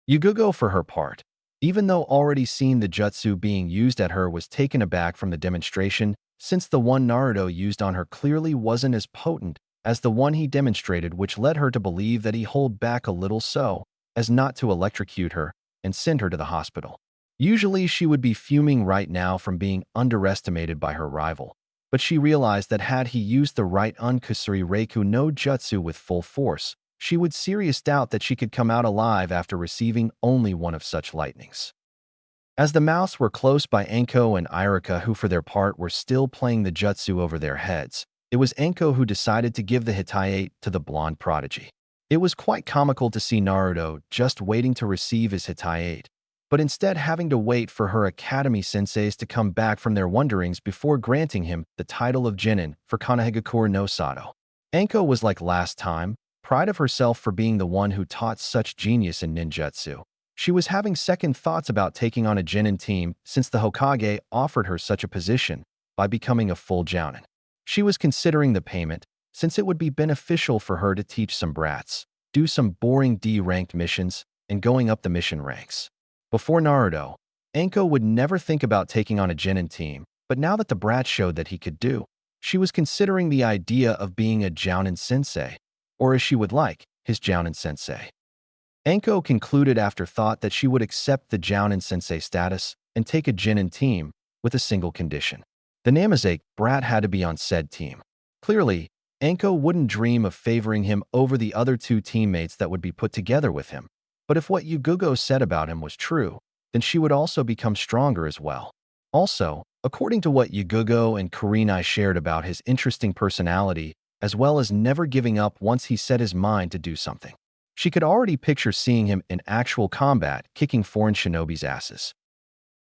Yugugo, for her part, even though already seeing the jutsu being used at her, was taken aback from the demonstration, since the one Naruto used on her clearly wasn't as potent as the one he demonstrated, which led her to believe that he held back a little so as not to electrocute her and send her to the hospital. Usually she would be fuming right now from being underestimated by her rival, but she realized that had he used the right Unkusuri Reiku no Jutsu with full force, she would serious doubt that she could come out alive after receiving only one of such lightnings. As the mouths were close by Anko and Irika, who for their part were still playing the jutsu over their heads, it was Anko who decided to give the Hitayate to the blonde prodigy. It was quite comical to see Naruto just waiting to receive his Hitayate, but instead having to wait for her academy senseis to come back from their wanderings before granting him the title of Genin for Konohagakure no Sato. Anko was like last time, pride of herself for being the one who taught such genius in ninjutsu. She was having second thoughts about taking on a Genin team since the Hokage offered her such a position by becoming a full jounin. She was considering the payment, since it would be beneficial for her to teach some brats, do some boring D-ranked missions, and going up the mission ranks. Before Naruto, Anko would never think about taking on a Genin team, but now that the brat showed that he could do, she was considering the idea of being a Jounin sensei, or as she would like, his Jounin sensei. Anko concluded after thought that she would accept the Jounin sensei status and take a Genin team with a single condition. The Namazake brat had to be on said team. Clearly, Anko wouldn't dream of favoring him over the other two teammates that would be put together with him. But if what Yugugo said about him was true, then she would also become stronger as well. Also, according to what Yugugo and Kurenai shared about his interesting personality, as well as never giving up once he set his mind to do something, she could already picture seeing him in actual combat kicking foreign shinobi's asses.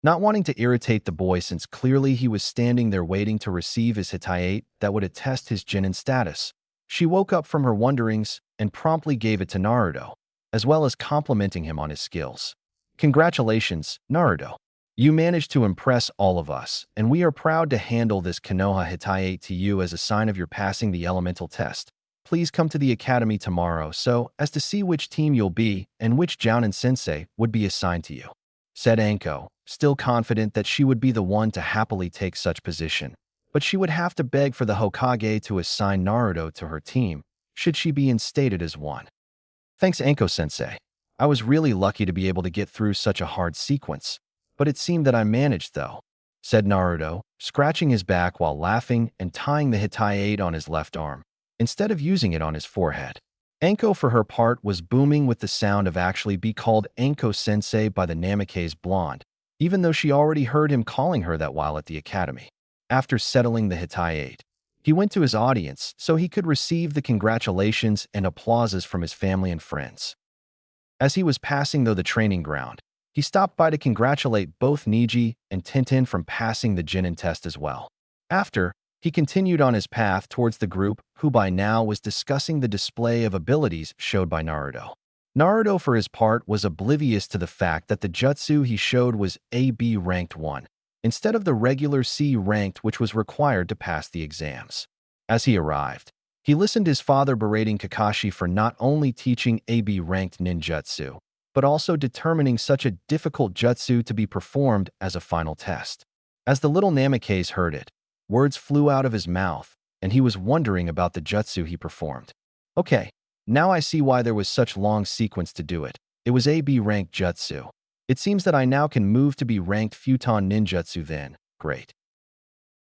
Not wanting to irritate the boy since clearly he was standing there waiting to receive his Hitayate that would attest his Genin status, she woke up from her wonderings and promptly gave it to Naruto, as well as complimenting him on his skills. Congratulations, Naruto. You managed to impress all of us, and we are proud to handle this Konoha Hitayate to you as a sign of your passing the elemental test. Please come to the academy tomorrow so as to see which team you'll be and which Jounin sensei would be assigned to you, said Anko, still confident that she would be the one to happily take such position. But she would have to beg for the Hokage to assign Naruto to her team, should she be instated as one. Thanks, Anko-sensei. I was really lucky to be able to get through such a hard sequence, but it seemed that I managed though, said Naruto, scratching his back while laughing and tying the Hitayate on his left arm, instead of using it on his forehead. Anko, for her part, was booming with the sound of actually be called Anko-sensei by the Namake's blonde, even though she already heard him calling her that while at the academy. After settling the Hitayate, he went to his audience so he could receive the congratulations and applauses from his family and friends. As he was passing the training ground, he stopped by to congratulate both Niji and Tintin from passing the Genin test as well. After, he continued on his path towards the group, who by now was discussing the display of abilities showed by Naruto. Naruto, for his part, was oblivious to the fact that the jutsu he showed was AB ranked 1, instead of the regular C ranked which was required to pass the exams. As he arrived, he listened his father berating Kakashi for not only teaching AB ranked ninjutsu, but also determining such a difficult jutsu to be performed as a final test. As the little Namakes heard it, words flew out of his mouth, and he was wondering about the jutsu he performed. Okay, now I see why there was such long sequence to do it. It was AB ranked jutsu. It seems that I now can move to be ranked futon ninjutsu then. Great.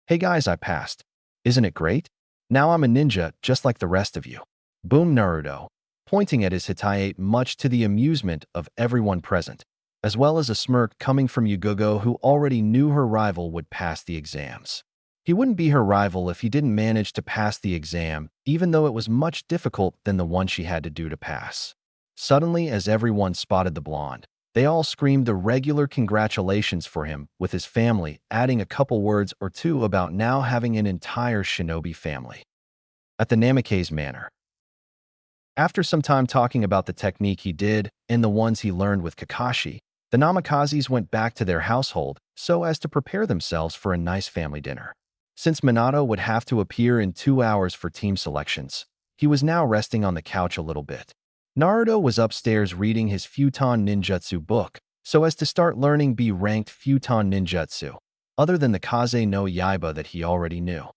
Hey guys, I passed. Isn't it great? Now I'm a ninja just like the rest of you. Boom, Naruto, pointing at his Hitayate much to the amusement of everyone present, as well as a smirk coming from Yugugo, who already knew her rival would pass the exams. He wouldn't be her rival if he didn't manage to pass the exam, even though it was much difficult than the one she had to do to pass. Suddenly, as everyone spotted the blonde, they all screamed the regular congratulations for him, with his family adding a couple words or two about now having an entire shinobi family. At the Namake's manor. After some time talking about the technique he did and the ones he learned with Kakashi, The Namakazes went back to their household so as to prepare themselves for a nice family dinner. Since Minato would have to appear in 2 hours for team selections, he was now resting on the couch a little bit. Naruto was upstairs reading his Futon Ninjutsu book so as to start learning B-ranked Futon Ninjutsu, other than the Kaze no Yaiba that he already knew.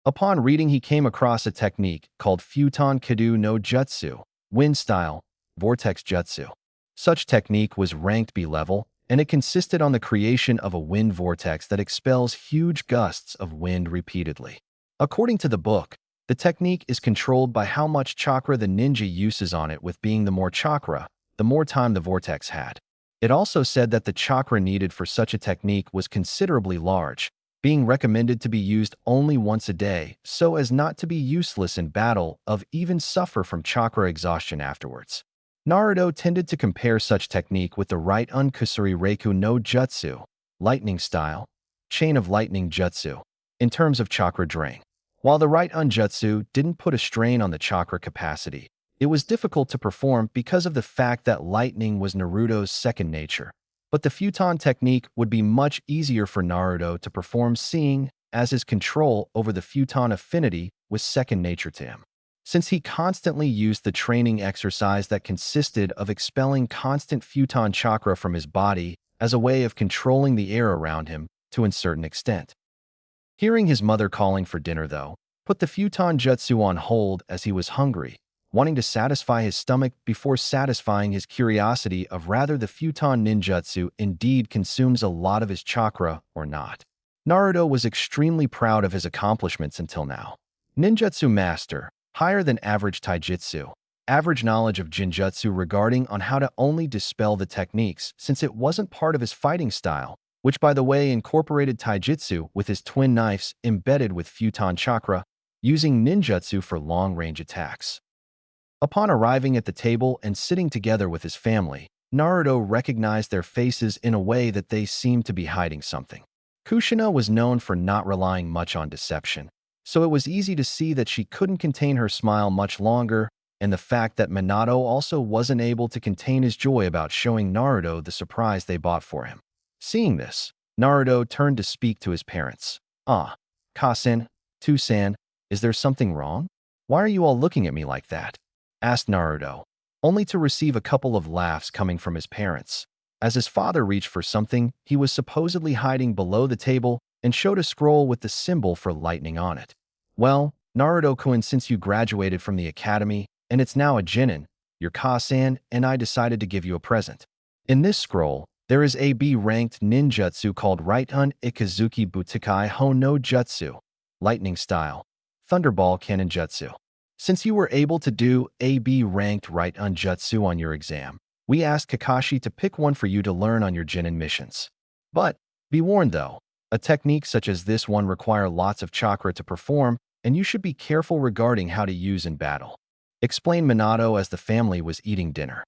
Upon reading, he came across a technique called Futon Kadu no Jutsu, Wind Style, Vortex Jutsu. Such technique was ranked B level, and it consisted on the creation of a wind vortex that expels huge gusts of wind repeatedly. According to the book, the technique is controlled by how much chakra the ninja uses on it, with being the more chakra, the more time the vortex had. It also said that the chakra needed for such a technique was considerably large, being recommended to be used only once a day so as not to be useless in battle or even suffer from chakra exhaustion afterwards. Naruto tended to compare such technique with the right Kusuri Reiku no Jutsu, lightning style, chain of lightning jutsu, in terms of chakra drain. While the right Jutsu didn't put a strain on the chakra capacity, it was difficult to perform because of the fact that lightning was Naruto's second nature. But the Futon technique would be much easier for Naruto to perform, seeing as his control over the Futon affinity was second nature to him. Since he constantly used the training exercise that consisted of expelling constant Futon chakra from his body as a way of controlling the air around him to a certain extent. Hearing his mother calling for dinner, though, put the Futon Jutsu on hold as he was hungry, wanting to satisfy his stomach before satisfying his curiosity of whether the Futon Ninjutsu indeed consumes a lot of his chakra or not. Naruto was extremely proud of his accomplishments until now. Ninjutsu Master, higher than average taijutsu, average knowledge of jinjutsu regarding on how to only dispel the techniques since it wasn't part of his fighting style, which by the way incorporated taijutsu with his twin knives embedded with Futon chakra, using ninjutsu for long-range attacks. Upon arriving at the table and sitting together with his family, Naruto recognized their faces in a way that they seemed to be hiding something. Kushina was known for not relying much on deception, so it was easy to see that she couldn't contain her smile much longer, and the fact that Minato also wasn't able to contain his joy about showing Naruto the surprise they bought for him. Seeing this, Naruto turned to speak to his parents. "Ah, Kasen, Tusan, is there something wrong? Why are you all looking at me like that?" asked Naruto, only to receive a couple of laughs coming from his parents. As his father reached for something he was supposedly hiding below the table and showed a scroll with the symbol for lightning on it. "Well, Naruto-kun, since you graduated from the academy and it's now a Chunin, your Kasan and I decided to give you a present. In this scroll, there is a B-ranked ninjutsu called Raitun Ikazuki Butakai Ho no Jutsu, lightning style, Thunderball Cannon Jutsu. Since you were able to do a B-ranked Raitun Jutsu on your exam, we asked Kakashi to pick one for you to learn on your Chunin missions. But, be warned though, a technique such as this one require lots of chakra to perform, and you should be careful regarding how to use in battle," explained Minato as the family was eating dinner.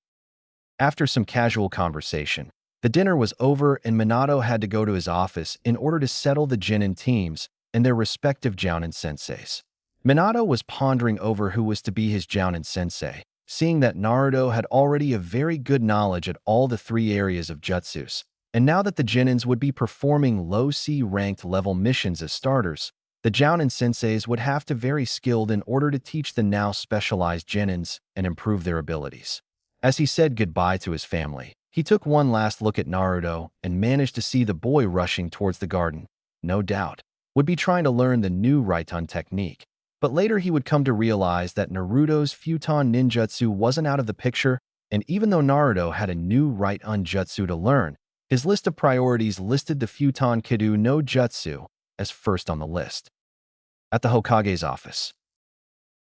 After some casual conversation, the dinner was over and Minato had to go to his office in order to settle the Chunin teams and their respective Jounin senseis. Minato was pondering over who was to be his Jounin sensei, seeing that Naruto had already a very good knowledge at all the three areas of jutsus, and now that the Jounins would be performing low C-ranked level missions as starters, the Jounin senseis would have to be very skilled in order to teach the now specialized Jounins and improve their abilities. As he said goodbye to his family, he took one last look at Naruto and managed to see the boy rushing towards the garden. No doubt, would be trying to learn the new Raitun technique. But later he would come to realize that Naruto's Futon Ninjutsu wasn't out of the picture, and even though Naruto had a new Raitun Jutsu to learn, his list of priorities listed the Futon Kadu no Jutsu as first on the list. At the Hokage's office.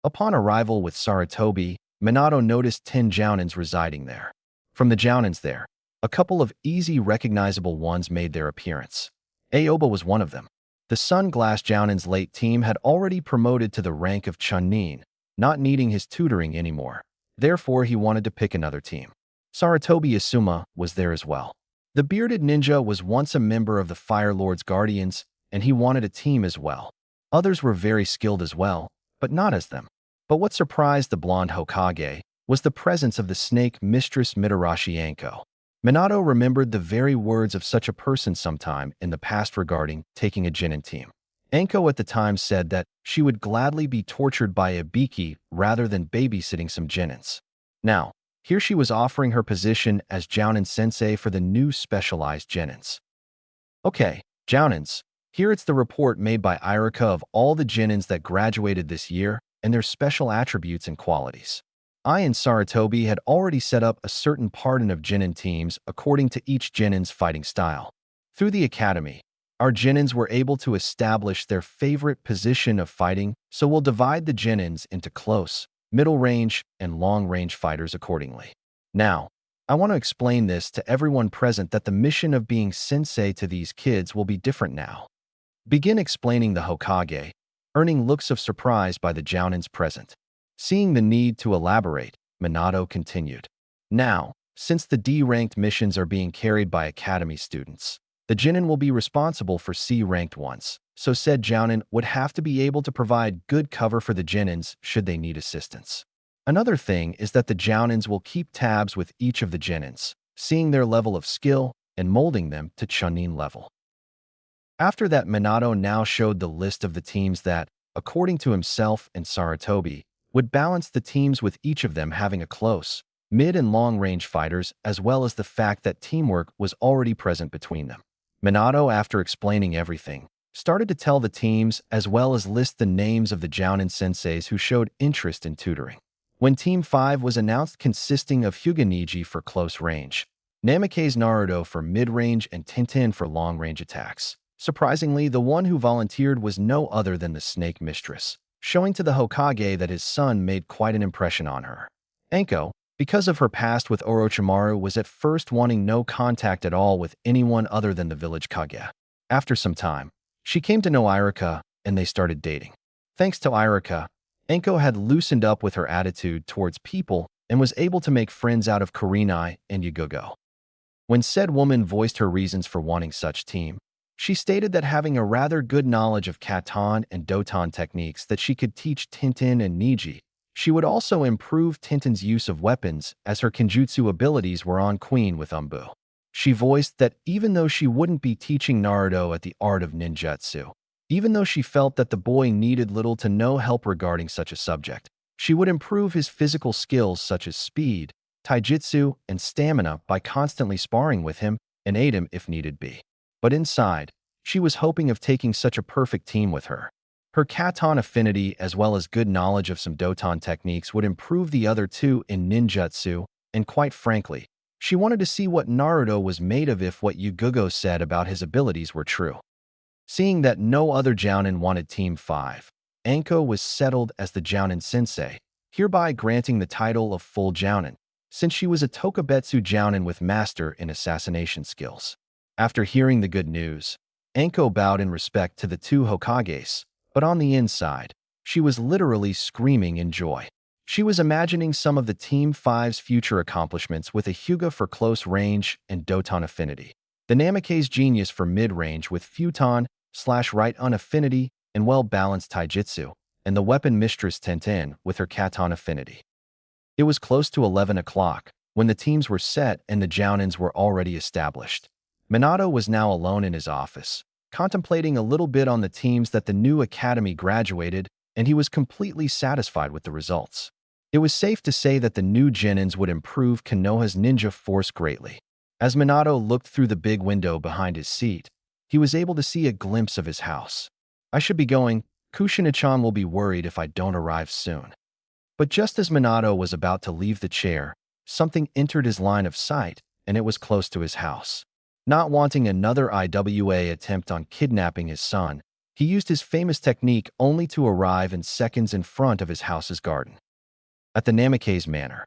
Upon arrival with Sarutobi, Minato noticed 10 Jounins residing there. From the Jounins there, a couple of easy recognizable ones made their appearance. Aoba was one of them. The Sunglass Jounin's late team had already promoted to the rank of Chunin, not needing his tutoring anymore. Therefore, he wanted to pick another team. Sarutobi Asuma was there as well. The bearded ninja was once a member of the Fire Lord's Guardians, and he wanted a team as well. Others were very skilled as well, but not as them. But what surprised the blonde Hokage was the presence of the snake mistress Mitarashi Anko. Minato remembered the very words of such a person sometime in the past regarding taking a Chunin team. Anko at the time said that she would gladly be tortured by a Biki rather than babysitting some Chunins. Now, here she was offering her position as Jounin sensei for the new specialized Chunins. Okay, Jounins, here it's the report made by Irika of all the Chunins that graduated this year and their special attributes and qualities. I and Saratobi had already set up a certain pardon of Chunin teams according to each Chunin's fighting style. Through the academy, our Chunins were able to establish their favorite position of fighting, so we'll divide the Chunins into close, middle range, and long range fighters accordingly. Now, I want to explain this to everyone present that the mission of being sensei to these kids will be different now. Begin explaining the Hokage, earning looks of surprise by the Jounins present. Seeing the need to elaborate, Minato continued. Now, since the D-ranked missions are being carried by academy students, the Chunin will be responsible for C-ranked ones, so said Jounin would have to be able to provide good cover for the Chunins should they need assistance. Another thing is that the Jounins will keep tabs with each of the Chunins, seeing their level of skill and molding them to Chunin level. After that, Minato now showed the list of the teams that, according to himself and Saratobi, would balance the teams with each of them having a close, mid and long-range fighters as well as the fact that teamwork was already present between them. Minato, after explaining everything, started to tell the teams as well as list the names of the Jounin senseis who showed interest in tutoring. When Team 5 was announced consisting of Hyuga for close range, Namikaze Naruto for mid-range and Tintin for long-range attacks. Surprisingly, the one who volunteered was no other than the Snake Mistress, showing to the Hokage that his son made quite an impression on her. Anko, because of her past with Orochimaru, was at first wanting no contact at all with anyone other than the village Kage. After some time, she came to know Irika, and they started dating. Thanks to Irika, Anko had loosened up with her attitude towards people and was able to make friends out of Kurenai and Yugogo. When said woman voiced her reasons for wanting such team, she stated that having a rather good knowledge of Katan and Doton techniques that she could teach Tintin and Niji. She would also improve Tintin's use of weapons as her Kenjutsu abilities were on queen with Umbu. She voiced that even though she wouldn't be teaching Naruto at the art of ninjutsu, even though she felt that the boy needed little to no help regarding such a subject, she would improve his physical skills such as speed, taijutsu, and stamina by constantly sparring with him and aid him if needed be. But inside, she was hoping of taking such a perfect team with her. Her Katan affinity as well as good knowledge of some Doton techniques would improve the other two in ninjutsu, and quite frankly, she wanted to see what Naruto was made of if what Yugogo said about his abilities were true. Seeing that no other Jounin wanted Team 5, Anko was settled as the Jounin sensei, hereby granting the title of full Jounin, since she was a Tokubetsu Jounin with master in assassination skills. After hearing the good news, Anko bowed in respect to the two Hokages, but on the inside, she was literally screaming in joy. She was imagining some of the Team 5's future accomplishments with a Hyuga for close range and Doton affinity, the Namikaze genius for mid-range with Futon/right-on affinity and well-balanced taijutsu, and the weapon mistress Tintin with her Katan affinity. It was close to 11 o'clock when the teams were set and the Jounins were already established. Minato was now alone in his office, contemplating a little bit on the teams that the new academy graduated, and he was completely satisfied with the results. It was safe to say that the new Jounins would improve Konoha's ninja force greatly. As Minato looked through the big window behind his seat, he was able to see a glimpse of his house. I should be going. Kushina-chan will be worried if I don't arrive soon. But just as Minato was about to leave the chair, something entered his line of sight, and it was close to his house. Not wanting another IWA attempt on kidnapping his son, he used his famous technique only to arrive in seconds in front of his house's garden. At the Namikaze Manor,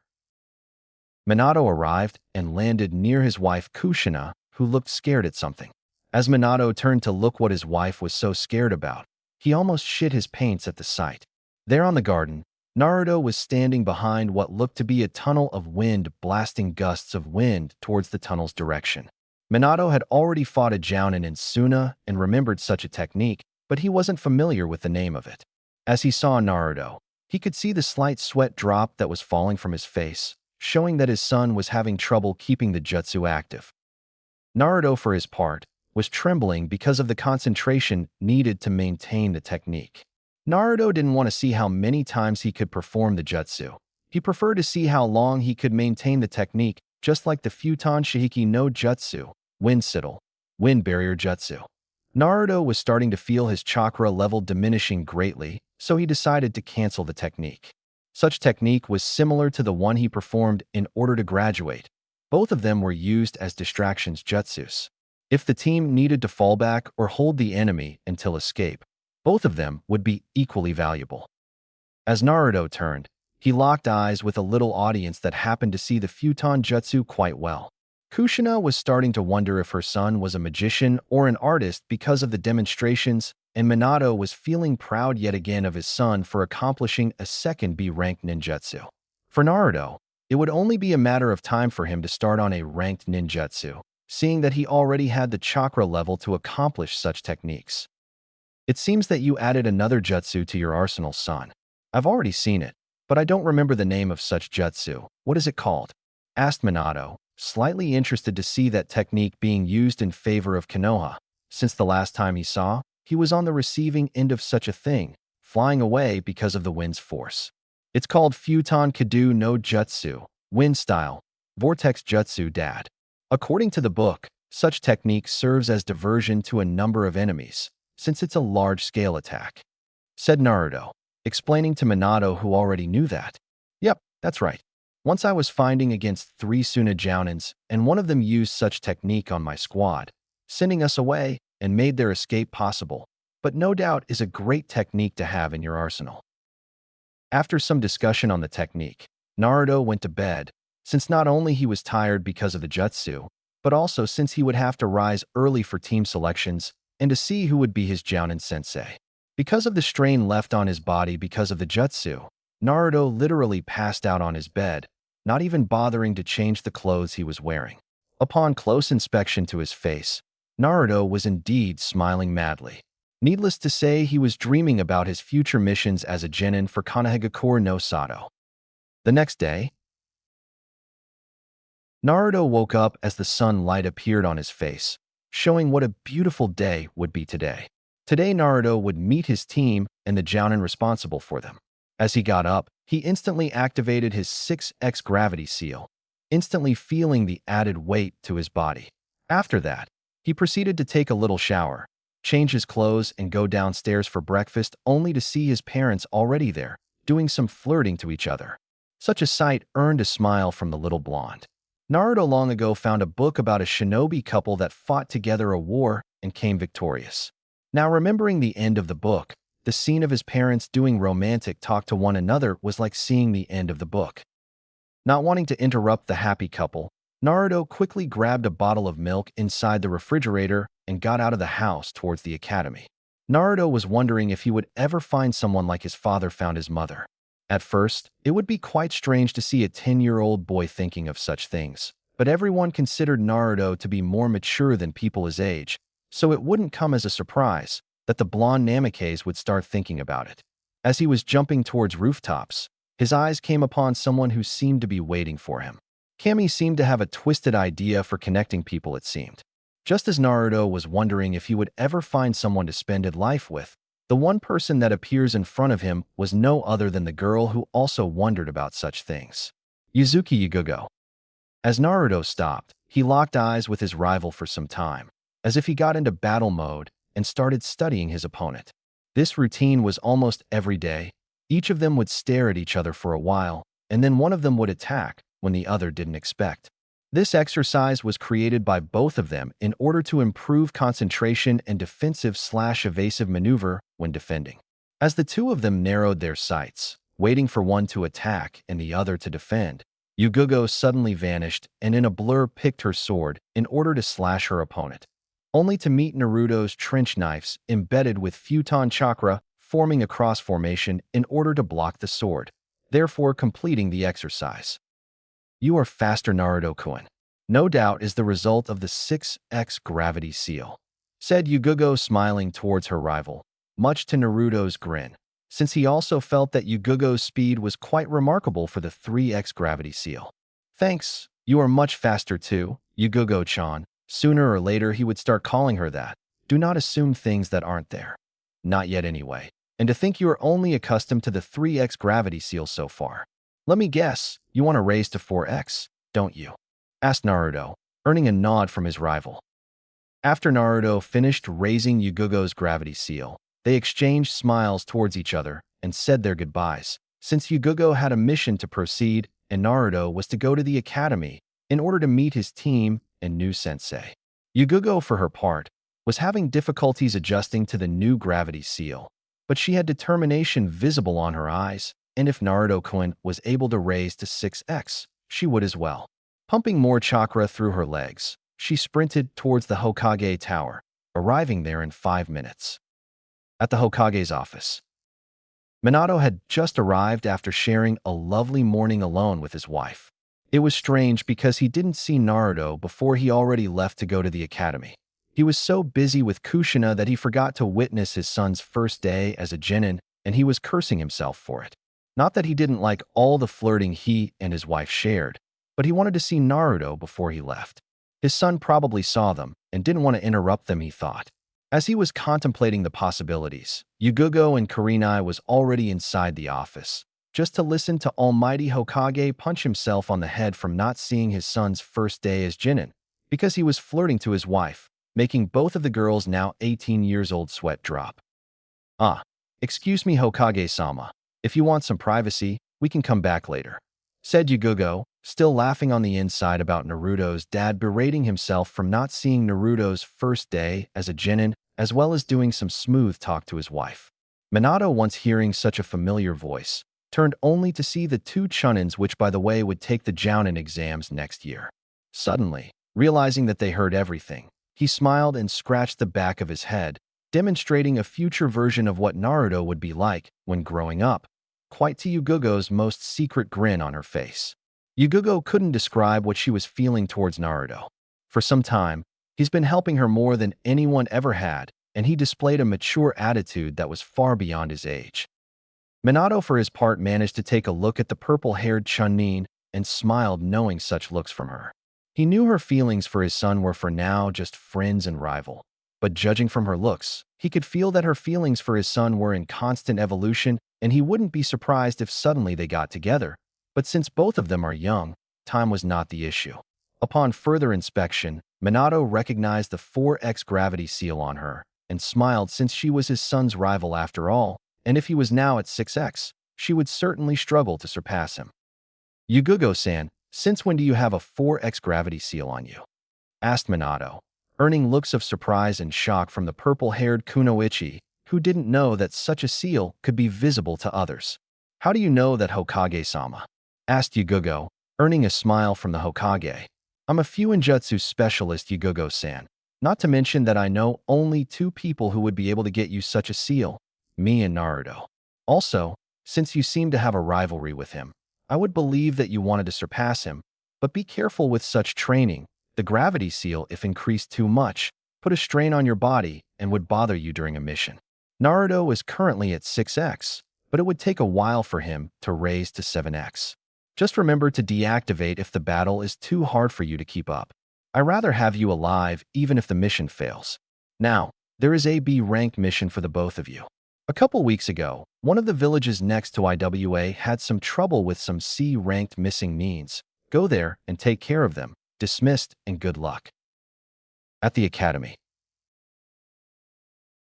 Minato arrived and landed near his wife Kushina, who looked scared at something. As Minato turned to look what his wife was so scared about, he almost shit his pants at the sight. There on the garden, Naruto was standing behind what looked to be a tunnel of wind, blasting gusts of wind towards the tunnel's direction. Minato had already fought a Jounin in Suna and remembered such a technique, but he wasn't familiar with the name of it. As he saw Naruto, he could see the slight sweat drop that was falling from his face, showing that his son was having trouble keeping the jutsu active. Naruto, for his part, was trembling because of the concentration needed to maintain the technique. Naruto didn't want to see how many times he could perform the jutsu. He preferred to see how long he could maintain the technique, just like the Futon Shihiki no Jutsu, Wind Siddle, Wind Barrier Jutsu. Naruto was starting to feel his chakra level diminishing greatly, so he decided to cancel the technique. Such technique was similar to the one he performed in order to graduate. Both of them were used as distractions jutsus. If the team needed to fall back or hold the enemy until escape, both of them would be equally valuable. As Naruto turned, he locked eyes with a little audience that happened to see the Futon Jutsu quite well. Kushina was starting to wonder if her son was a magician or an artist because of the demonstrations, and Minato was feeling proud yet again of his son for accomplishing a second B-ranked ninjutsu. For Naruto, it would only be a matter of time for him to start on a ranked ninjutsu, seeing that he already had the chakra level to accomplish such techniques. It seems that you added another jutsu to your arsenal, son. I've already seen it, but I don't remember the name of such jutsu. What is it called? Asked Minato, slightly interested to see that technique being used in favor of Konoha. Since the last time he saw, he was on the receiving end of such a thing, flying away because of the wind's force. It's called Futon Kadu no Jutsu, Wind Style, Vortex Jutsu Dad. According to the book, such technique serves as diversion to a number of enemies, since it's a large-scale attack, said Naruto, explaining to Minato, who already knew that. Yep, that's right. Once I was fighting against 3 Suna Jounins, and one of them used such technique on my squad, sending us away and made their escape possible, but no doubt is a great technique to have in your arsenal. After some discussion on the technique, Naruto went to bed, since not only he was tired because of the jutsu, but also since he would have to rise early for team selections and to see who would be his Jounin sensei. Because of the strain left on his body because of the jutsu, Naruto literally passed out on his bed, not even bothering to change the clothes he was wearing. Upon close inspection to his face, Naruto was indeed smiling madly. Needless to say, he was dreaming about his future missions as a genin for Konohagakure no Sato. The next day, Naruto woke up as the sunlight appeared on his face, showing what a beautiful day would be today. Today, Naruto would meet his team and the Jounin responsible for them. As he got up, he instantly activated his 6x gravity seal, instantly feeling the added weight to his body. After that, he proceeded to take a little shower, change his clothes, and go downstairs for breakfast, only to see his parents already there, doing some flirting to each other. Such a sight earned a smile from the little blonde. Naruto long ago found a book about a shinobi couple that fought together a war and came victorious. Now, remembering the end of the book, the scene of his parents doing romantic talk to one another was like seeing the end of the book. Not wanting to interrupt the happy couple, Naruto quickly grabbed a bottle of milk inside the refrigerator and got out of the house towards the academy. Naruto was wondering if he would ever find someone like his father found his mother. At first, it would be quite strange to see a 10-year-old boy thinking of such things, but everyone considered Naruto to be more mature than people his age, so it wouldn't come as a surprise that the blonde Namikaze would start thinking about it. As he was jumping towards rooftops, his eyes came upon someone who seemed to be waiting for him. Kami seemed to have a twisted idea for connecting people, it seemed. Just as Naruto was wondering if he would ever find someone to spend his life with, the one person that appears in front of him was no other than the girl who also wondered about such things. Yuzuki Yugugo. As Naruto stopped, he locked eyes with his rival for some time, as if he got into battle mode and started studying his opponent. This routine was almost every day. Each of them would stare at each other for a while, and then one of them would attack when the other didn't expect. This exercise was created by both of them in order to improve concentration and defensive/evasive maneuver when defending. As the two of them narrowed their sights, waiting for one to attack and the other to defend, Yugugo suddenly vanished and in a blur picked her sword in order to slash her opponent, only to meet Naruto's trench knives embedded with Futon chakra forming a cross formation in order to block the sword, therefore completing the exercise. You are faster, Naruto-kun. No doubt is the result of the 6x gravity seal, said Yugugo, smiling towards her rival, much to Naruto's grin, since he also felt that Yugugo's speed was quite remarkable for the 3x gravity seal. Thanks, you are much faster too, Yugogo-chan. Sooner or later he would start calling her that. Do not assume things that aren't there. Not yet anyway. And to think you are only accustomed to the 3x gravity seal so far. Let me guess, you want to raise to 4x, don't you? Asked Naruto, earning a nod from his rival. After Naruto finished raising Yugogo's gravity seal, they exchanged smiles towards each other and said their goodbyes, since Yugogo had a mission to proceed and Naruto was to go to the academy in order to meet his team and new sensei. Yugogo, for her part, was having difficulties adjusting to the new gravity seal, but she had determination visible on her eyes, and if Naruto-kun was able to raise to 6x, she would as well. Pumping more chakra through her legs, she sprinted towards the Hokage Tower, arriving there in 5 minutes. At the Hokage's office, Minato had just arrived after sharing a lovely morning alone with his wife. It was strange because he didn't see Naruto before he already left to go to the academy. He was so busy with Kushina that he forgot to witness his son's first day as a genin, and he was cursing himself for it. Not that he didn't like all the flirting he and his wife shared, but he wanted to see Naruto before he left. His son probably saw them and didn't want to interrupt them, he thought. As he was contemplating the possibilities, Yugogo and Kurenai was already inside the office, just to listen to Almighty Hokage punch himself on the head from not seeing his son's first day as genin, because he was flirting to his wife, making both of the girls now 18 years old sweat drop. Excuse me, Hokage-sama. If you want some privacy, we can come back later, said Yugogo, still laughing on the inside about Naruto's dad berating himself from not seeing Naruto's first day as a genin, as well as doing some smooth talk to his wife. Minato, once hearing such a familiar voice, turned only to see the 2 Chunins, which by the way would take the Chunin exams next year. Suddenly, realizing that they heard everything, he smiled and scratched the back of his head, demonstrating a future version of what Naruto would be like when growing up, quite to Yugogo's most secret grin on her face. Yugogo couldn't describe what she was feeling towards Naruto. For some time, he's been helping her more than anyone ever had, and he displayed a mature attitude that was far beyond his age. Minato, for his part, managed to take a look at the purple-haired Chunin and smiled, knowing such looks from her. He knew her feelings for his son were for now just friends and rival, but judging from her looks, he could feel that her feelings for his son were in constant evolution, and he wouldn't be surprised if suddenly they got together. But since both of them are young, time was not the issue. Upon further inspection, Minato recognized the 4x gravity seal on her and smiled, since she was his son's rival after all, and if he was now at 6x, she would certainly struggle to surpass him. Yugogo-san, since when do you have a 4x gravity seal on you? Asked Minato, earning looks of surprise and shock from the purple-haired Kunoichi, who didn't know that such a seal could be visible to others. How do you know that, Hokage-sama? Asked Yugogo, earning a smile from the Hokage. I'm a Fuinjutsu specialist, Yugogo-san. Not to mention that I know only 2 people who would be able to get you such a seal, me and Naruto. Also, since you seem to have a rivalry with him, I would believe that you wanted to surpass him, but be careful with such training. The gravity seal, if increased too much, put a strain on your body and would bother you during a mission. Naruto is currently at 6x, but it would take a while for him to raise to 7x. Just remember to deactivate if the battle is too hard for you to keep up. I'd rather have you alive even if the mission fails. Now, there is a B-ranked mission for the both of you. A couple weeks ago, one of the villages next to IWA had some trouble with some C-ranked missing means. Go there and take care of them. Dismissed, and good luck. At the academy.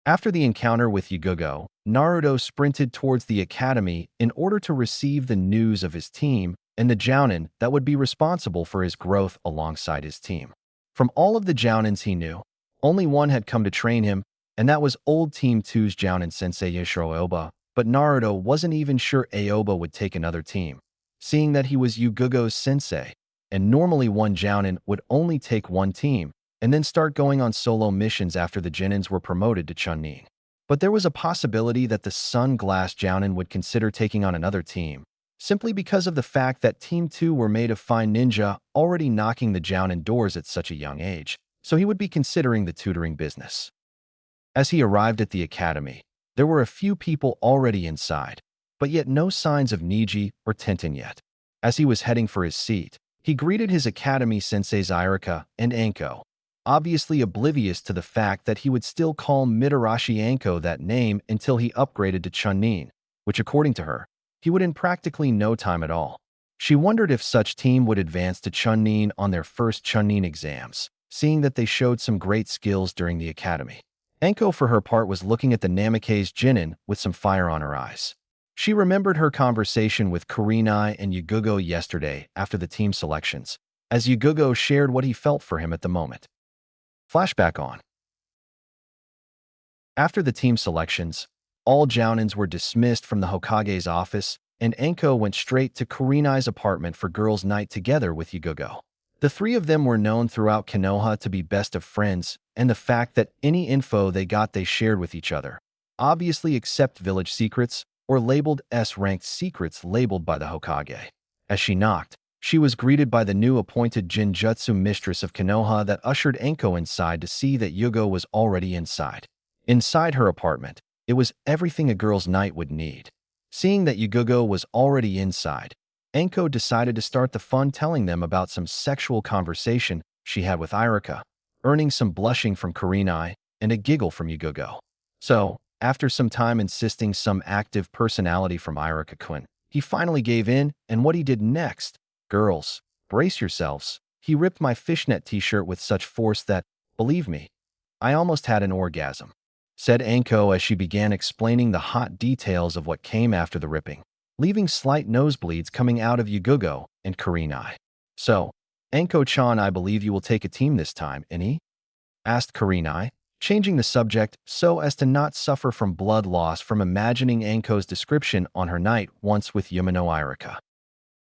After the encounter with Yugogo, Naruto sprinted towards the academy in order to receive the news of his team and the Jounin that would be responsible for his growth alongside his team. From all of the Jounins he knew, only one had come to train him, and that was old Team 2's Jounin Sensei Yashiro Aoba, but Naruto wasn't even sure Aoba would take another team, seeing that he was Yugogo's sensei, and normally one Jounin would only take one team, and then start going on solo missions after the Genins were promoted to Chunin. But there was a possibility that the Sunglass Jounin would consider taking on another team, simply because of the fact that Team 2 were made of fine ninja, already knocking the Jounin doors at such a young age, so he would be considering the tutoring business. As he arrived at the academy, there were a few people already inside, but yet no signs of Niji or Tenten yet. As he was heading for his seat, He greeted his academy senseis Irika and Anko, obviously oblivious to the fact that he would still call Mitarashi Anko that name until he upgraded to Chunin, which according to her, he would in practically no time at all. She wondered if such team would advance to Chunin on their first Chunin exams, seeing that they showed some great skills during the academy. Anko, for her part, was looking at the Namikaze Jinin with some fire on her eyes. She remembered her conversation with Kurenai and Yugugo yesterday after the team selections, as Yugugo shared what he felt for him at the moment. Flashback on. After the team selections, all Jounins were dismissed from the Hokage's office, and Anko went straight to Kurenai's apartment for girls' night together with Yugugo. The three of them were known throughout Konoha to be best of friends, and the fact that any info they got they shared with each other, obviously except village secrets, or labeled S-ranked secrets labeled by the Hokage. As she knocked, she was greeted by the new appointed Jinjutsu mistress of Konoha that ushered Anko inside to see that Yugo was already inside. Inside her apartment, it was everything a girl's night would need. Seeing that Yugugo was already inside, Anko decided to start the fun telling them about some sexual conversation she had with Irika, earning some blushing from Kurenai and a giggle from Yugugo. So, after some time insisting some active personality from Irika-kun, he finally gave in, and what he did next, girls, brace yourselves, he ripped my fishnet t-shirt with such force that, believe me, I almost had an orgasm, said Anko as she began explaining the hot details of what came after the ripping, leaving slight nosebleeds coming out of Yugugo and Kurenai. So, Anko-chan, I believe you will take a team this time, any? Asked Kurenai, changing the subject so as to not suffer from blood loss from imagining Anko's description on her night once with Yumino Irika.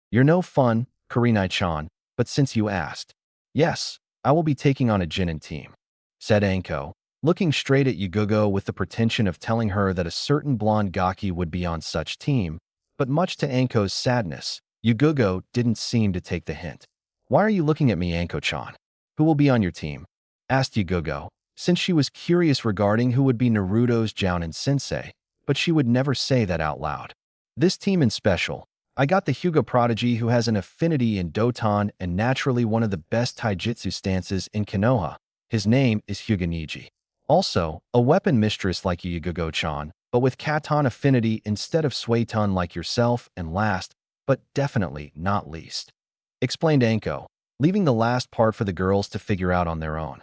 You're no fun, Kurenai-chan, but since you asked, yes, I will be taking on a Jinin team, said Anko, looking straight at Yugugo with the pretension of telling her that a certain blonde gaki would be on such team, but much to Anko's sadness, Yugugo didn't seem to take the hint. Why are you looking at me, Anko-chan? Who will be on your team? Asked Yugugo, since she was curious regarding who would be Naruto's Jounin sensei, but she would never say that out loud. This team in special, I got the Hyuga prodigy who has an affinity in Doton and naturally one of the best taijutsu stances in Konoha. His name is Hyuga Niji. Also, a weapon mistress like Yugugo-chan, but with Katon affinity instead of Suiton like yourself, and last, but definitely not least, explained Anko, leaving the last part for the girls to figure out on their own.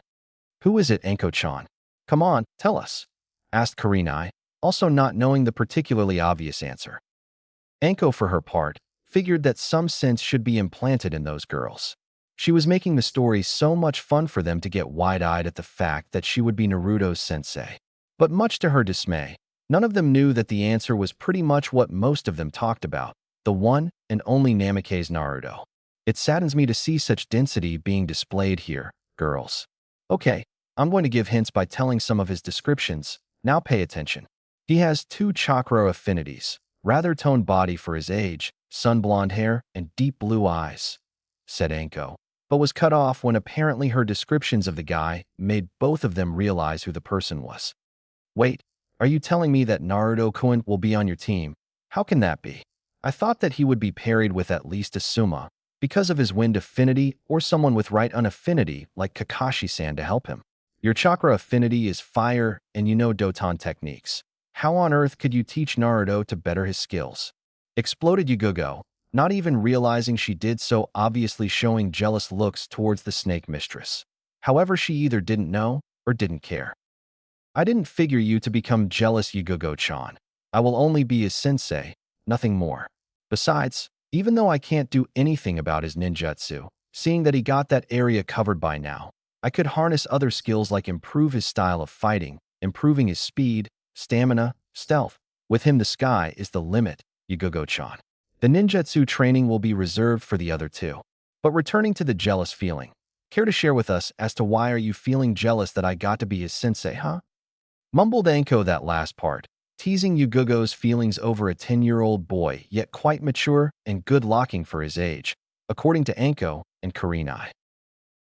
Who is it, Anko-chan? Come on, tell us, asked Kurenai, also not knowing the particularly obvious answer. Anko, for her part, figured that some sense should be implanted in those girls. She was making the story so much fun for them to get wide-eyed at the fact that she would be Naruto's sensei. But much to her dismay, none of them knew that the answer was pretty much what most of them talked about, the one and only Namikaze Naruto. It saddens me to see such density being displayed here, girls. Okay, I'm going to give hints by telling some of his descriptions. Now pay attention. He has 2 chakra affinities, rather toned body for his age, sun-blonde hair, and deep blue eyes, said Anko, but was cut off when apparently her descriptions of the guy made both of them realize who the person was. Wait, are you telling me that Naruto-kun will be on your team? How can that be? I thought that he would be paired with at least a Suma, because of his wind affinity or someone with right unaffinity like Kakashi-san to help him. Your chakra affinity is fire and you know Doton techniques. How on earth could you teach Naruto to better his skills? Exploded Yugugo, not even realizing she did so, obviously showing jealous looks towards the snake mistress. However, she either didn't know or didn't care. I didn't figure you to become jealous, Yugugo-chan. I will only be his sensei, nothing more. Besides, even though I can't do anything about his ninjutsu, seeing that he got that area covered by now, I could harness other skills like improve his style of fighting, improving his speed, stamina, stealth. With him the sky is the limit, Yugugo-chan. The ninjutsu training will be reserved for the other two. But returning to the jealous feeling, care to share with us as to why are you feeling jealous that I got to be his sensei, huh? Mumbled Anko that last part, teasing Yugugo's feelings over a 10-year-old boy, yet quite mature and good-looking for his age, according to Anko and Kurenai.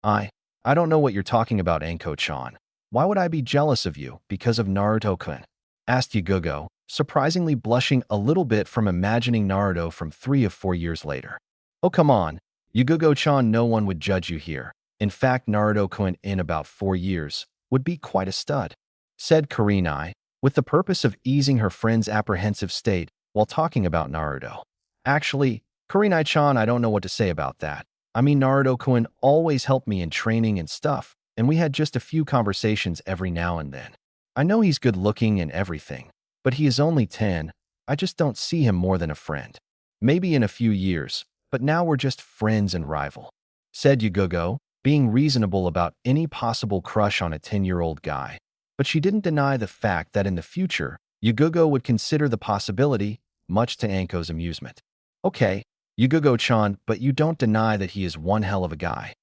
I don't know what you're talking about, Anko-chan. Why would I be jealous of you because of Naruto-kun? Asked Yugugo, surprisingly blushing a little bit from imagining Naruto from 3 or 4 years later. Oh, come on, Yugugo-chan, no one would judge you here. In fact, Naruto-kun in about 4 years would be quite a stud, said Kurenai, with the purpose of easing her friend's apprehensive state while talking about Naruto. Actually, Kurenai-chan, I don't know what to say about that. I mean, Naruto-kun always helped me in training and stuff, and we had just a few conversations every now and then. I know he's good looking and everything, but he is only 10. I just don't see him more than a friend. Maybe in a few years, but now we're just friends and rival, said Yugugo, being reasonable about any possible crush on a 10-year-old guy. But she didn't deny the fact that in the future, Yugugo would consider the possibility, much to Anko's amusement. Okay, Yugugo-chan, but you don't deny that he is one hell of a guy.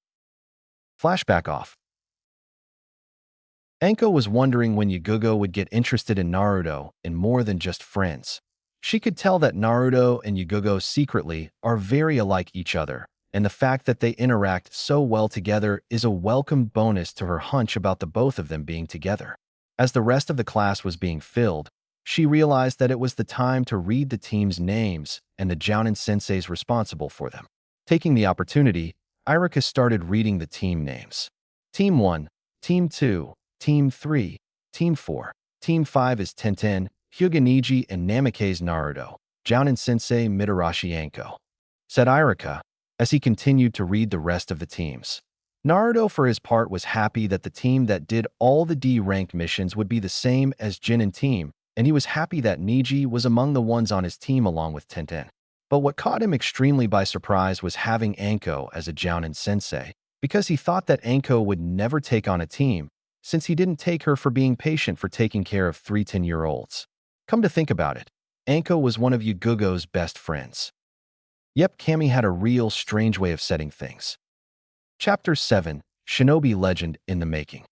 Flashback off. Anko was wondering when Yugugo would get interested in Naruto in more than just friends. She could tell that Naruto and Yugugo secretly are very alike each other, and the fact that they interact so well together is a welcome bonus to her hunch about the both of them being together. As the rest of the class was being filled, she realized that it was the time to read the team's names and the Jounin senseis responsible for them. Taking the opportunity, Irika started reading the team names. Team 1, Team 2, Team 3, Team 4, Team 5 is Tenten, Hyuga Neji, and Namikaze Naruto, Jounin sensei Mitarashi Anko, said Irika, as he continued to read the rest of the teams. Naruto, for his part, was happy that the team that did all the D-ranked missions would be the same as Jounin team, and he was happy that Neji was among the ones on his team along with Tenten. But what caught him extremely by surprise was having Anko as a Jounin sensei, because he thought that Anko would never take on a team, since he didn't take her for being patient for taking care of 3 10-year-olds. Come to think about it, Anko was one of Yugugo's best friends. Yep, Kami had a real strange way of setting things. Chapter 7, Shinobi Legend in the Making.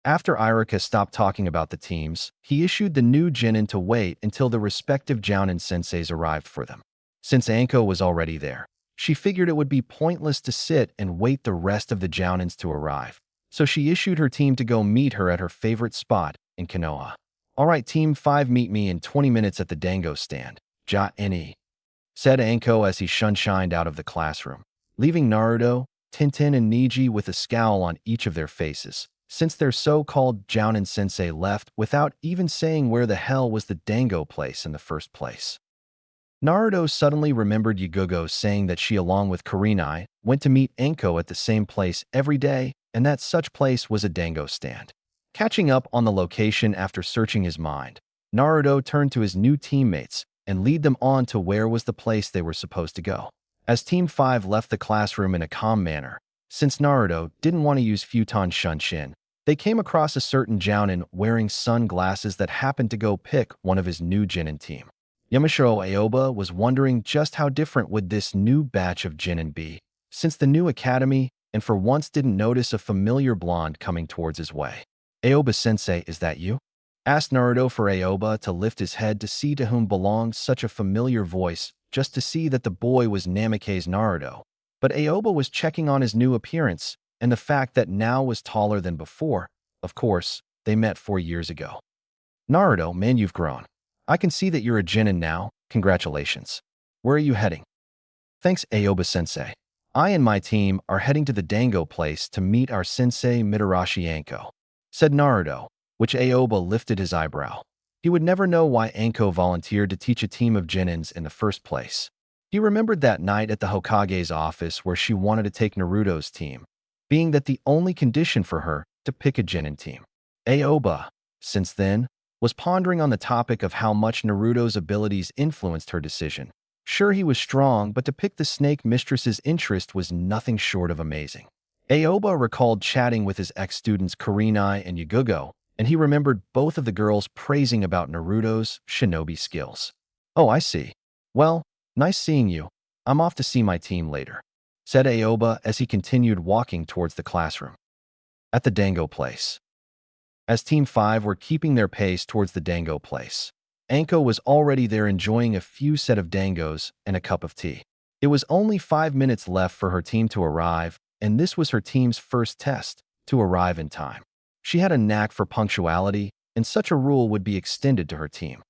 After Irika stopped talking about the teams, he issued the new Jounin to wait until the respective Jounin senseis arrived for them. Since Anko was already there, she figured it would be pointless to sit and wait the rest of the Jounins to arrive, so she issued her team to go meet her at her favorite spot in Konoha. Alright, Team 5, meet me in 20 minutes at the Dango stand, Ja-ni, said Anko as he shunshined out of the classroom, leaving Naruto, Tenten, and Neji with a scowl on each of their faces, since their so-called Jounin sensei left without even saying where the hell was the Dango place in the first place. Naruto suddenly remembered Yugugo saying that she, along with Kurenai, went to meet Anko at the same place every day, and that such place was a Dango stand. Catching up on the location after searching his mind, Naruto turned to his new teammates and lead them on to where was the place they were supposed to go. As Team 5 left the classroom in a calm manner, since Naruto didn't want to use futon shunshin, they came across a certain Jounin wearing sunglasses that happened to go pick one of his new Jounin team. Yamashiro Aoba was wondering just how different would this new batch of Jounin be, since the new academy, and for once didn't notice a familiar blonde coming towards his way. Aoba-sensei, is that you? Asked Naruto for Aoba to lift his head to see to whom belonged such a familiar voice, just to see that the boy was Namikaze Naruto. But Aoba was checking on his new appearance, and the fact that now was taller than before. Of course, they met 4 years ago. Naruto, man, you've grown. I can see that you're a Jounin now. Congratulations. Where are you heading? Thanks, Aoba-sensei. I and my team are heading to the Dango place to meet our sensei Mitarashi Anko, said Naruto, which Aoba lifted his eyebrow. He would never know why Anko volunteered to teach a team of Jounins in the first place. He remembered that night at the Hokage's office where she wanted to take Naruto's team, being that the only condition for her to pick a Jounin team. Aoba, since then, was pondering on the topic of how much Naruto's abilities influenced her decision. Sure, he was strong, but to pick the snake mistress's interest was nothing short of amazing. Aoba recalled chatting with his ex-students Kurenai and Yugugo, and he remembered both of the girls praising about Naruto's shinobi skills. Oh, I see. Well, nice seeing you. I'm off to see my team later, said Aoba as he continued walking towards the classroom. At the Dango place. As Team 5 were keeping their pace towards the Dango place, Anko was already there enjoying a few set of dangos and a cup of tea. It was only 5 minutes left for her team to arrive, and this was her team's first test, to arrive in time. She had a knack for punctuality, and such a rule would be extended to her team.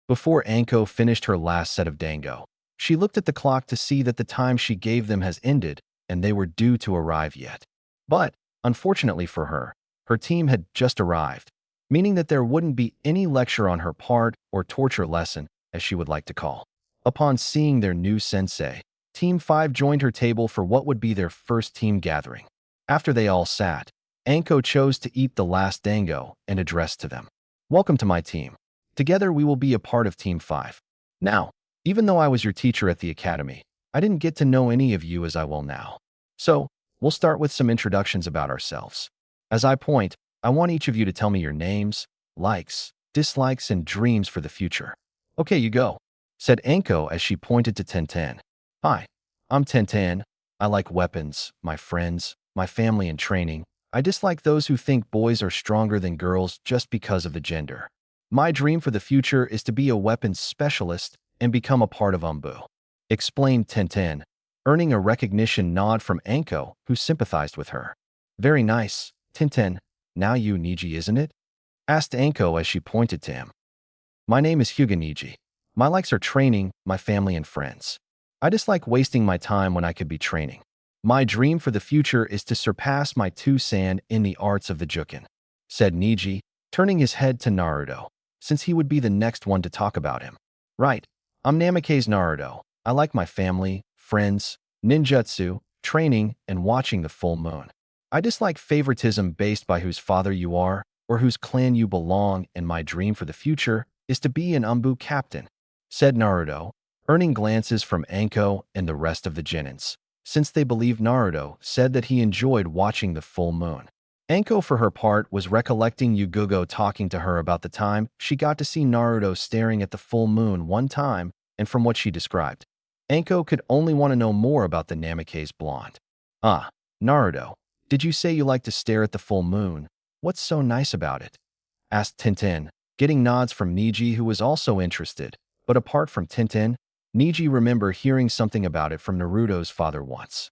Before Anko finished her last set of dango, She looked at the clock to see that the time she gave them has ended and they were due to arrive yet. But, unfortunately for her team had just arrived, meaning that there wouldn't be any lecture on her part or torture lesson, as she would like to call. Upon seeing their new sensei, Team 5 joined her table for what would be their first team gathering. After they all sat, Anko chose to eat the last dango and addressed to them. Welcome to my team. Together we will be a part of Team 5. Now, even though I was your teacher at the academy, I didn't get to know any of you as I will now. So, we'll start with some introductions about ourselves. As I point, I want each of you to tell me your names, likes, dislikes, and dreams for the future. Okay, you go, said Anko as she pointed to Tenten. Hi, I'm Tenten. I like weapons, my friends, my family, and training. I dislike those who think boys are stronger than girls just because of the gender. My dream for the future is to be a weapons specialist and become a part of Umbu, explained Tenten, earning a recognition nod from Anko, who sympathized with her. Very nice, Tenten. Now you, Niji, isn't it? Asked Anko as she pointed to him. My name is Hyuga Niji. My likes are training, my family, and friends. I dislike wasting my time when I could be training. My dream for the future is to surpass my Two-san in the arts of the Juken, said Niji, turning his head to Naruto, since he would be the next one to talk about him. Right, I'm Namake's Naruto. I like my family, friends, ninjutsu, training, and watching the full moon. I dislike favoritism based by whose father you are or whose clan you belong, and my dream for the future is to be an Umbu captain, said Naruto, earning glances from Anko and the rest of the Genins, since they believed Naruto said that he enjoyed watching the full moon. Anko, for her part, was recollecting Yugugo talking to her about the time she got to see Naruto staring at the full moon one time, and from what she described, Anko could only want to know more about the Namake's blonde. Ah, Naruto, did you say you like to stare at the full moon? What's so nice about it? Asked Tintin, getting nods from Niji, who was also interested. But apart from Tintin, Niji remembered hearing something about it from Naruto's father once.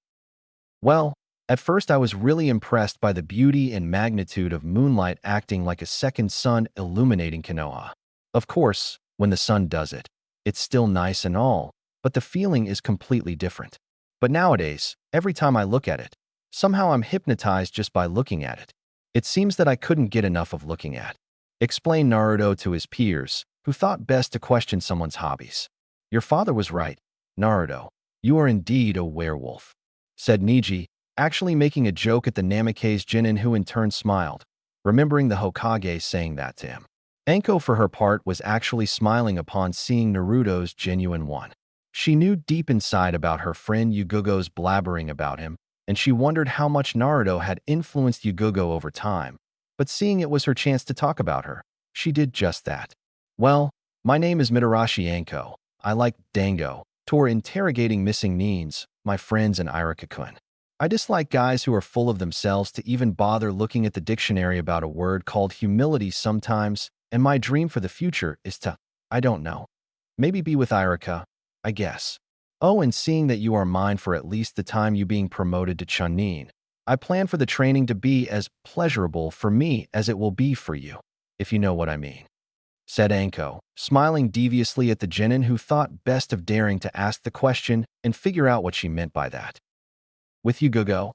Well, at first I was really impressed by the beauty and magnitude of moonlight acting like a second sun illuminating Konoha. Of course, when the sun does it, it's still nice and all, but the feeling is completely different. But nowadays, every time I look at it, somehow I'm hypnotized just by looking at it. It seems that I couldn't get enough of looking at. Explained Naruto to his peers, who thought best to question someone's hobbies. Your father was right, Naruto. You are indeed a werewolf, said Niji, actually making a joke at the Namake's Genin, who in turn smiled, remembering the Hokage saying that to him. Anko, for her part, was actually smiling upon seeing Naruto's genuine one. She knew deep inside about her friend Yugugo's blabbering about him, and she wondered how much Naruto had influenced Yugugo over time. But seeing it was her chance to talk about her, she did just that. Well, my name is Mitarashi Anko. I like dango, Tor interrogating missing neens, my friends, and Irika-kun. I dislike guys who are full of themselves to even bother looking at the dictionary about a word called humility sometimes, and my dream for the future is to, I don't know, maybe be with Irika, I guess. Oh, and seeing that you are mine for at least the time you being promoted to Chunin, I plan for the training to be as pleasurable for me as it will be for you, if you know what I mean, said Anko, smiling deviously at the genin, who thought best of daring to ask the question and figure out what she meant by that. With Yugugo?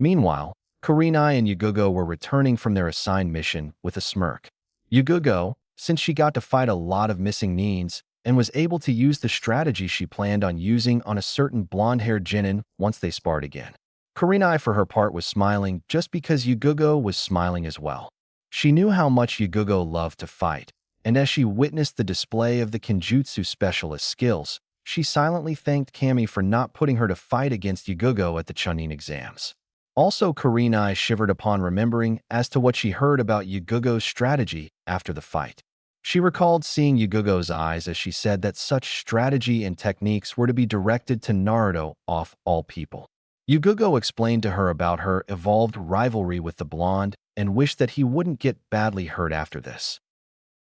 Meanwhile, Kurenai and Yugugo were returning from their assigned mission with a smirk. Yugugo, since she got to fight a lot of missing neens, and was able to use the strategy she planned on using on a certain blonde-haired genin once they sparred again. Kurenai, for her part, was smiling just because Yugugo was smiling as well. She knew how much Yugugo loved to fight, and as she witnessed the display of the Kenjutsu specialist skills, she silently thanked Kami for not putting her to fight against Yugugo at the Chunin exams. Also, Kurenai shivered upon remembering as to what she heard about Yugugo's strategy after the fight. She recalled seeing Yugugo's eyes as she said that such strategy and techniques were to be directed to Naruto off all people. Yugugo explained to her about her evolved rivalry with the blonde and wished that he wouldn't get badly hurt after this.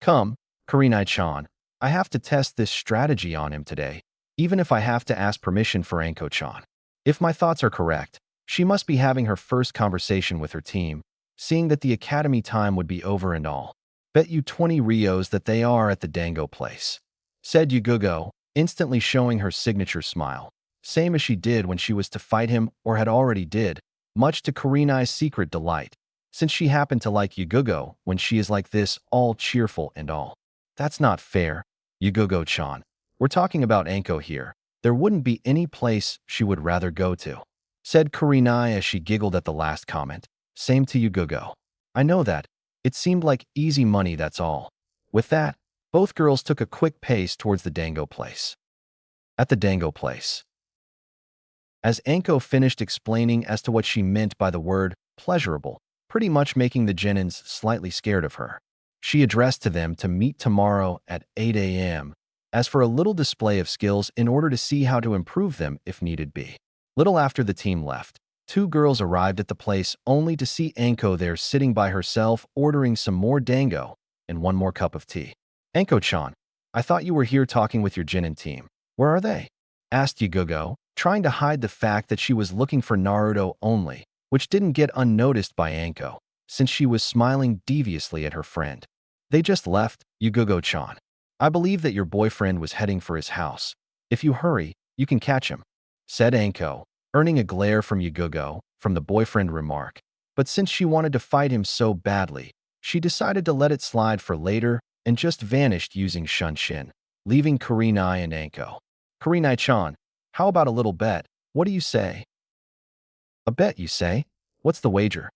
Come, Kurenai-chan, I have to test this strategy on him today, even if I have to ask permission for Anko-chan. If my thoughts are correct, she must be having her first conversation with her team, seeing that the academy time would be over and all. Bet you 20 Rios that they are at the Dango place, said Yugugo, instantly showing her signature smile. Same as she did when she was to fight him or had already did, much to Kurenai's secret delight, since she happened to like Yugugo when she is like this, all cheerful and all. That's not fair, Yugugo-chan. We're talking about Anko here. There wouldn't be any place she would rather go to, said Kurenai as she giggled at the last comment. Same to Yugugo. I know that. It seemed like easy money, that's all. With that, both girls took a quick pace towards the Dango place. At the Dango place. As Anko finished explaining as to what she meant by the word pleasurable, pretty much making the Genins slightly scared of her, she addressed to them to meet tomorrow at 8 a.m. as for a little display of skills in order to see how to improve them if needed be. Little after the team left, two girls arrived at the place only to see Anko there sitting by herself ordering some more dango and one more cup of tea. Anko-chan, I thought you were here talking with your Genin team. Where are they? Asked Yugugo, trying to hide the fact that she was looking for Naruto only, which didn't get unnoticed by Anko, since she was smiling deviously at her friend. They just left, Yugugo-chan. I believe that your boyfriend was heading for his house. If you hurry, you can catch him, said Anko, earning a glare from Yugugo from the boyfriend remark. But since she wanted to fight him so badly, she decided to let it slide for later and just vanished using Shunshin, leaving Kurenai and Anko. Kurenai-chan, how about a little bet? What do you say? A bet, you say? What's the wager?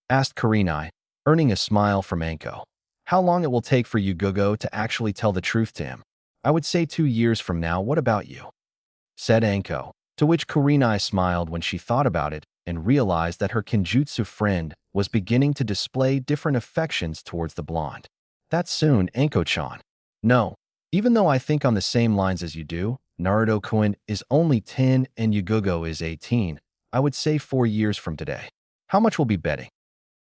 Asked Kurenai, earning a smile from Anko. How long it will take for Yugugo to actually tell the truth to him? I would say 2 years from now. What about you? Said Anko, to which Kurenai smiled when she thought about it and realized that her Kenjutsu friend was beginning to display different affections towards the blonde. That's soon, Anko-chan. No, even though I think on the same lines as you do, Naruto-kun is only 10 and Yugugo is 18, I would say 4 years from today. How much will be betting?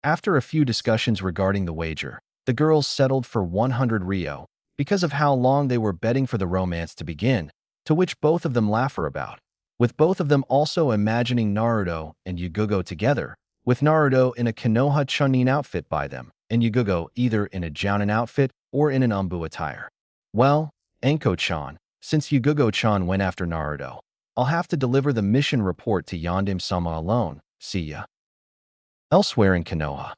After a few discussions regarding the wager, the girls settled for 100 Ryo because of how long they were betting for the romance to begin, to which both of them laugh about, with both of them also imagining Naruto and Yugugo together, with Naruto in a Konoha Chunin outfit by them, and Yugugo either in a Jounin outfit or in an Umbu attire. Well, Anko-chan, since Yugugo-chan went after Naruto, I'll have to deliver the mission report to Yondim-sama alone. See ya. Elsewhere in Konoha.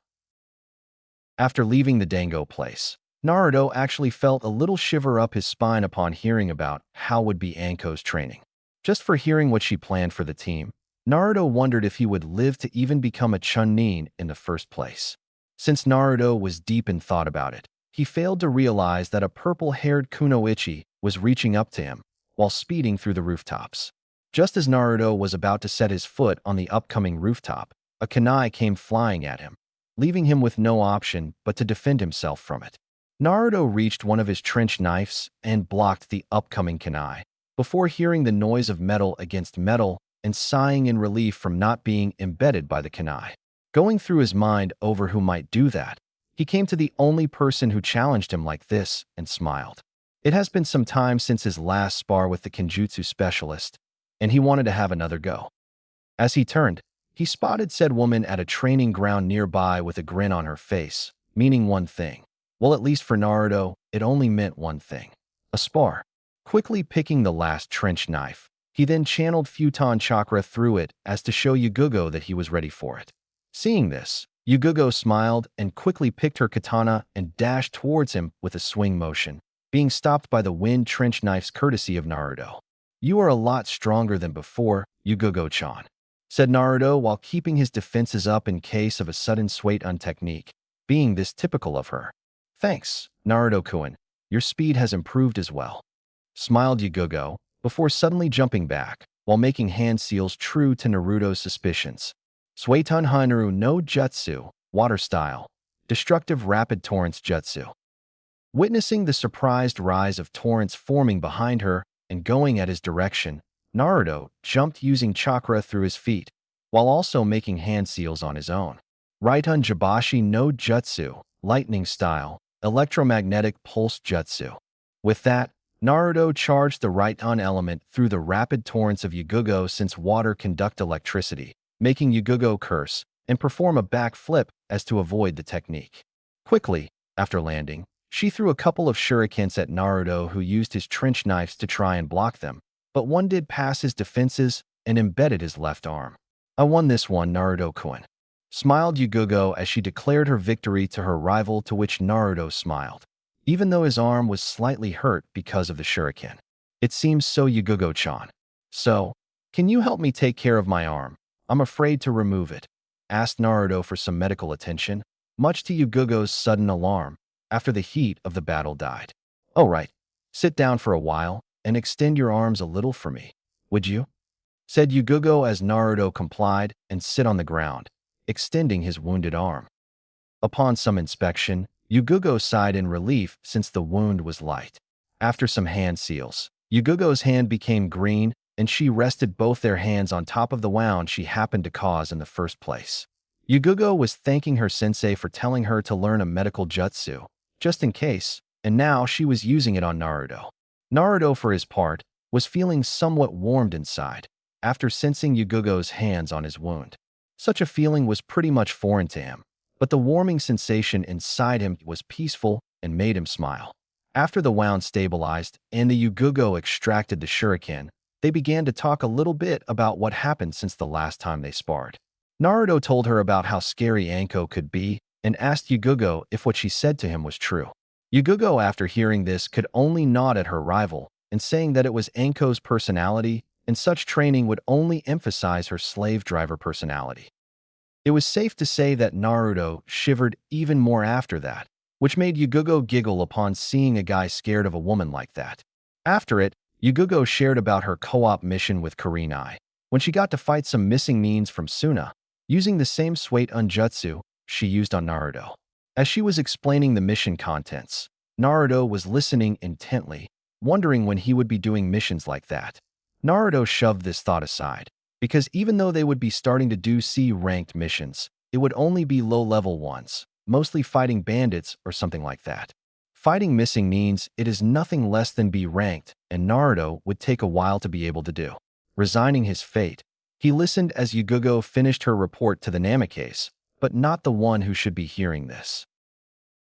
After leaving the Dango place, Naruto actually felt a little shiver up his spine upon hearing about how would be Anko's training. Just for hearing what she planned for the team, Naruto wondered if he would live to even become a Chunin in the first place. Since Naruto was deep in thought about it, he failed to realize that a purple-haired Kunoichi was reaching up to him while speeding through the rooftops. Just as Naruto was about to set his foot on the upcoming rooftop, a kunai came flying at him, leaving him with no option but to defend himself from it. Naruto reached one of his trench knives and blocked the upcoming kunai, before hearing the noise of metal against metal and sighing in relief from not being embedded by the kunai. Going through his mind over who might do that, he came to the only person who challenged him like this and smiled. It has been some time since his last spar with the Kenjutsu specialist, and he wanted to have another go. As he turned, he spotted said woman at a training ground nearby with a grin on her face, meaning one thing. Well, at least for Naruto, it only meant one thing. A spar. Quickly picking the last trench knife, he then channeled Futon chakra through it as to show Yugugo that he was ready for it. Seeing this, Yugugo smiled and quickly picked her katana and dashed towards him with a swing motion, being stopped by the wind trench knife's courtesy of Naruto. You are a lot stronger than before, Yugugo-chan, said Naruto while keeping his defenses up in case of a sudden swait-on technique, being this typical of her. Thanks, Naruto-kun, your speed has improved as well, smiled Yugugo, before suddenly jumping back, while making hand seals true to Naruto's suspicions. Suiton Hanaru no Jutsu, Water Style, Destructive Rapid Torrents Jutsu. Witnessing the surprised rise of torrents forming behind her and going at his direction, Naruto jumped using chakra through his feet, while also making hand seals on his own. Raiton Jibashi no Jutsu, Lightning Style, Electromagnetic Pulse Jutsu. With that, Naruto charged the Raiton element through the rapid torrents of Yugugo since water conduct electricity, making Yugugo curse and perform a backflip as to avoid the technique. Quickly, after landing, She threw a couple of shurikens at Naruto, who used his trench knives to try and block them, but one did pass his defenses and embedded his left arm. "I won this one, Naruto-kun," smiled Yugugo as she declared her victory to her rival, to which Naruto smiled, even though his arm was slightly hurt because of the shuriken. "It seems so, Yugugo-chan. So, can you help me take care of my arm? I'm afraid to remove it," asked Naruto for some medical attention, much to Yugugo's sudden alarm after the heat of the battle died. "All right, sit down for a while and extend your arms a little for me, would you?" said Yugugo as Naruto complied and sit on the ground, extending his wounded arm. Upon some inspection, Yugugo sighed in relief since the wound was light. After some hand seals, Yugugo's hand became green and she rested both their hands on top of the wound she happened to cause in the first place. Yugugo was thanking her sensei for telling her to learn a medical jutsu, just in case, and now she was using it on Naruto. Naruto, for his part, was feeling somewhat warmed inside after sensing Yugugo's hands on his wound. Such a feeling was pretty much foreign to him, but the warming sensation inside him was peaceful and made him smile. After the wound stabilized and the Yugugo extracted the shuriken, they began to talk a little bit about what happened since the last time they sparred. Naruto told her about how scary Anko could be and asked Yugugo if what she said to him was true. Yugugo, after hearing this, could only nod at her rival and saying that it was Anko's personality and such training would only emphasize her slave driver personality. It was safe to say that Naruto shivered even more after that, which made Yugugo giggle upon seeing a guy scared of a woman like that. After it, Yugugo shared about her co-op mission with Kurenai, when she got to fight some missing means from Suna, using the same Swate Unjutsu she used on Naruto. As she was explaining the mission contents, Naruto was listening intently, wondering when he would be doing missions like that. Naruto shoved this thought aside, because even though they would be starting to do C-ranked missions, it would only be low-level ones, mostly fighting bandits or something like that. Fighting missing means it is nothing less than B-ranked, and Naruto would take a while to be able to do. Resigning his fate, he listened as Yugugo finished her report to the Namikaze, but not the one who should be hearing this.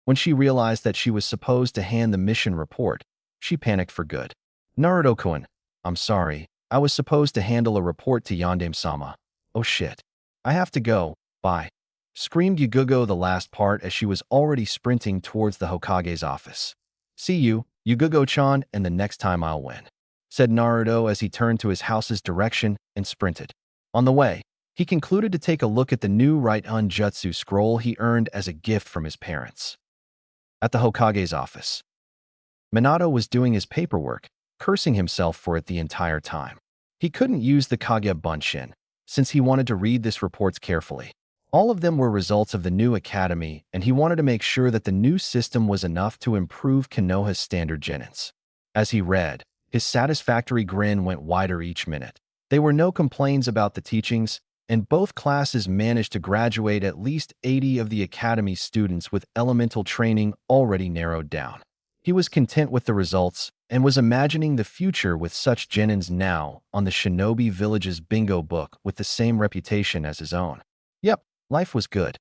When she realized that she was supposed to hand the mission report, she panicked for good. "Naruto-kun, I'm sorry, I was supposed to handle a report to Yandame-sama. Oh shit. I have to go, bye," screamed Yugugo the last part as she was already sprinting towards the Hokage's office. "See you, Yugugo-chan, and the next time I'll win," said Naruto as he turned to his house's direction and sprinted. On the way, he concluded to take a look at the new Right Unjutsu scroll he earned as a gift from his parents. At the Hokage's office, Minato was doing his paperwork, cursing himself for it the entire time. He couldn't use the Kage Bunshin, since he wanted to read this reports carefully. All of them were results of the new academy, and he wanted to make sure that the new system was enough to improve Konoha's standard genins. As he read, his satisfactory grin went wider each minute. There were no complaints about the teachings, and both classes managed to graduate at least 80 of the academy's students with elemental training already narrowed down. He was content with the results and was imagining the future with such genins now on the Shinobi Village's bingo book with the same reputation as his own. Yep, life was good.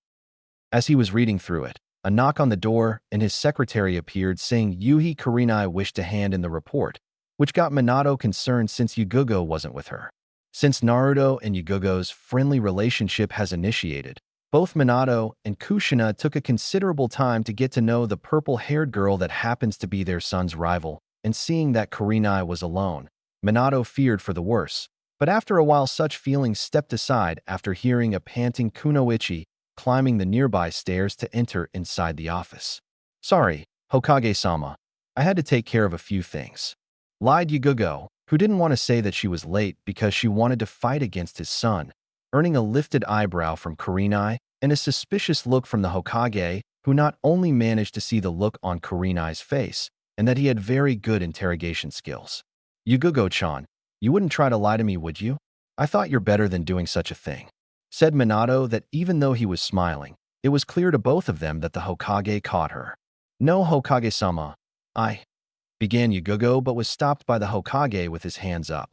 As he was reading through it, a knock on the door and his secretary appeared saying Yuhi Kurenai wished to hand in the report, which got Minato concerned since Yugugo wasn't with her. Since Naruto and Yugugo's friendly relationship has initiated, both Minato and Kushina took a considerable time to get to know the purple-haired girl that happens to be their son's rival, and seeing that Kurenai was alone, Minato feared for the worse. But after a while such feelings stepped aside after hearing a panting Kunoichi climbing the nearby stairs to enter inside the office. "Sorry, Hokage-sama. I had to take care of a few things," lied Yugugo, who didn't want to say that she was late because she wanted to fight against his son, earning a lifted eyebrow from Kurenai and a suspicious look from the Hokage, who not only managed to see the look on Kurenai's face, and that he had very good interrogation skills. "Yugugo-chan, you wouldn't try to lie to me, would you? I thought you're better than doing such a thing," said Minato. That even though he was smiling, it was clear to both of them that the Hokage caught her. "No, Hokage-sama. I," began Yugugo, but was stopped by the Hokage with his hands up.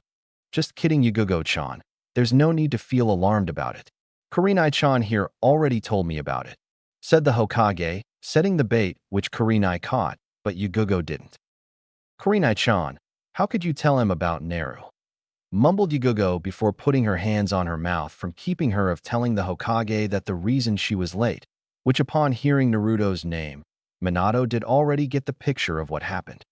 "Just kidding, Yugugo-chan. There's no need to feel alarmed about it. Kurenai-chan here already told me about it," said the Hokage, setting the bait, which Kurenai caught, but Yugogo didn't. Kurenai-chan, how could you tell him about Naru? Mumbled Yugogo before putting her hands on her mouth from keeping her of telling the Hokage that the reason she was late, which upon hearing Naruto's name, Minato did already get the picture of what happened.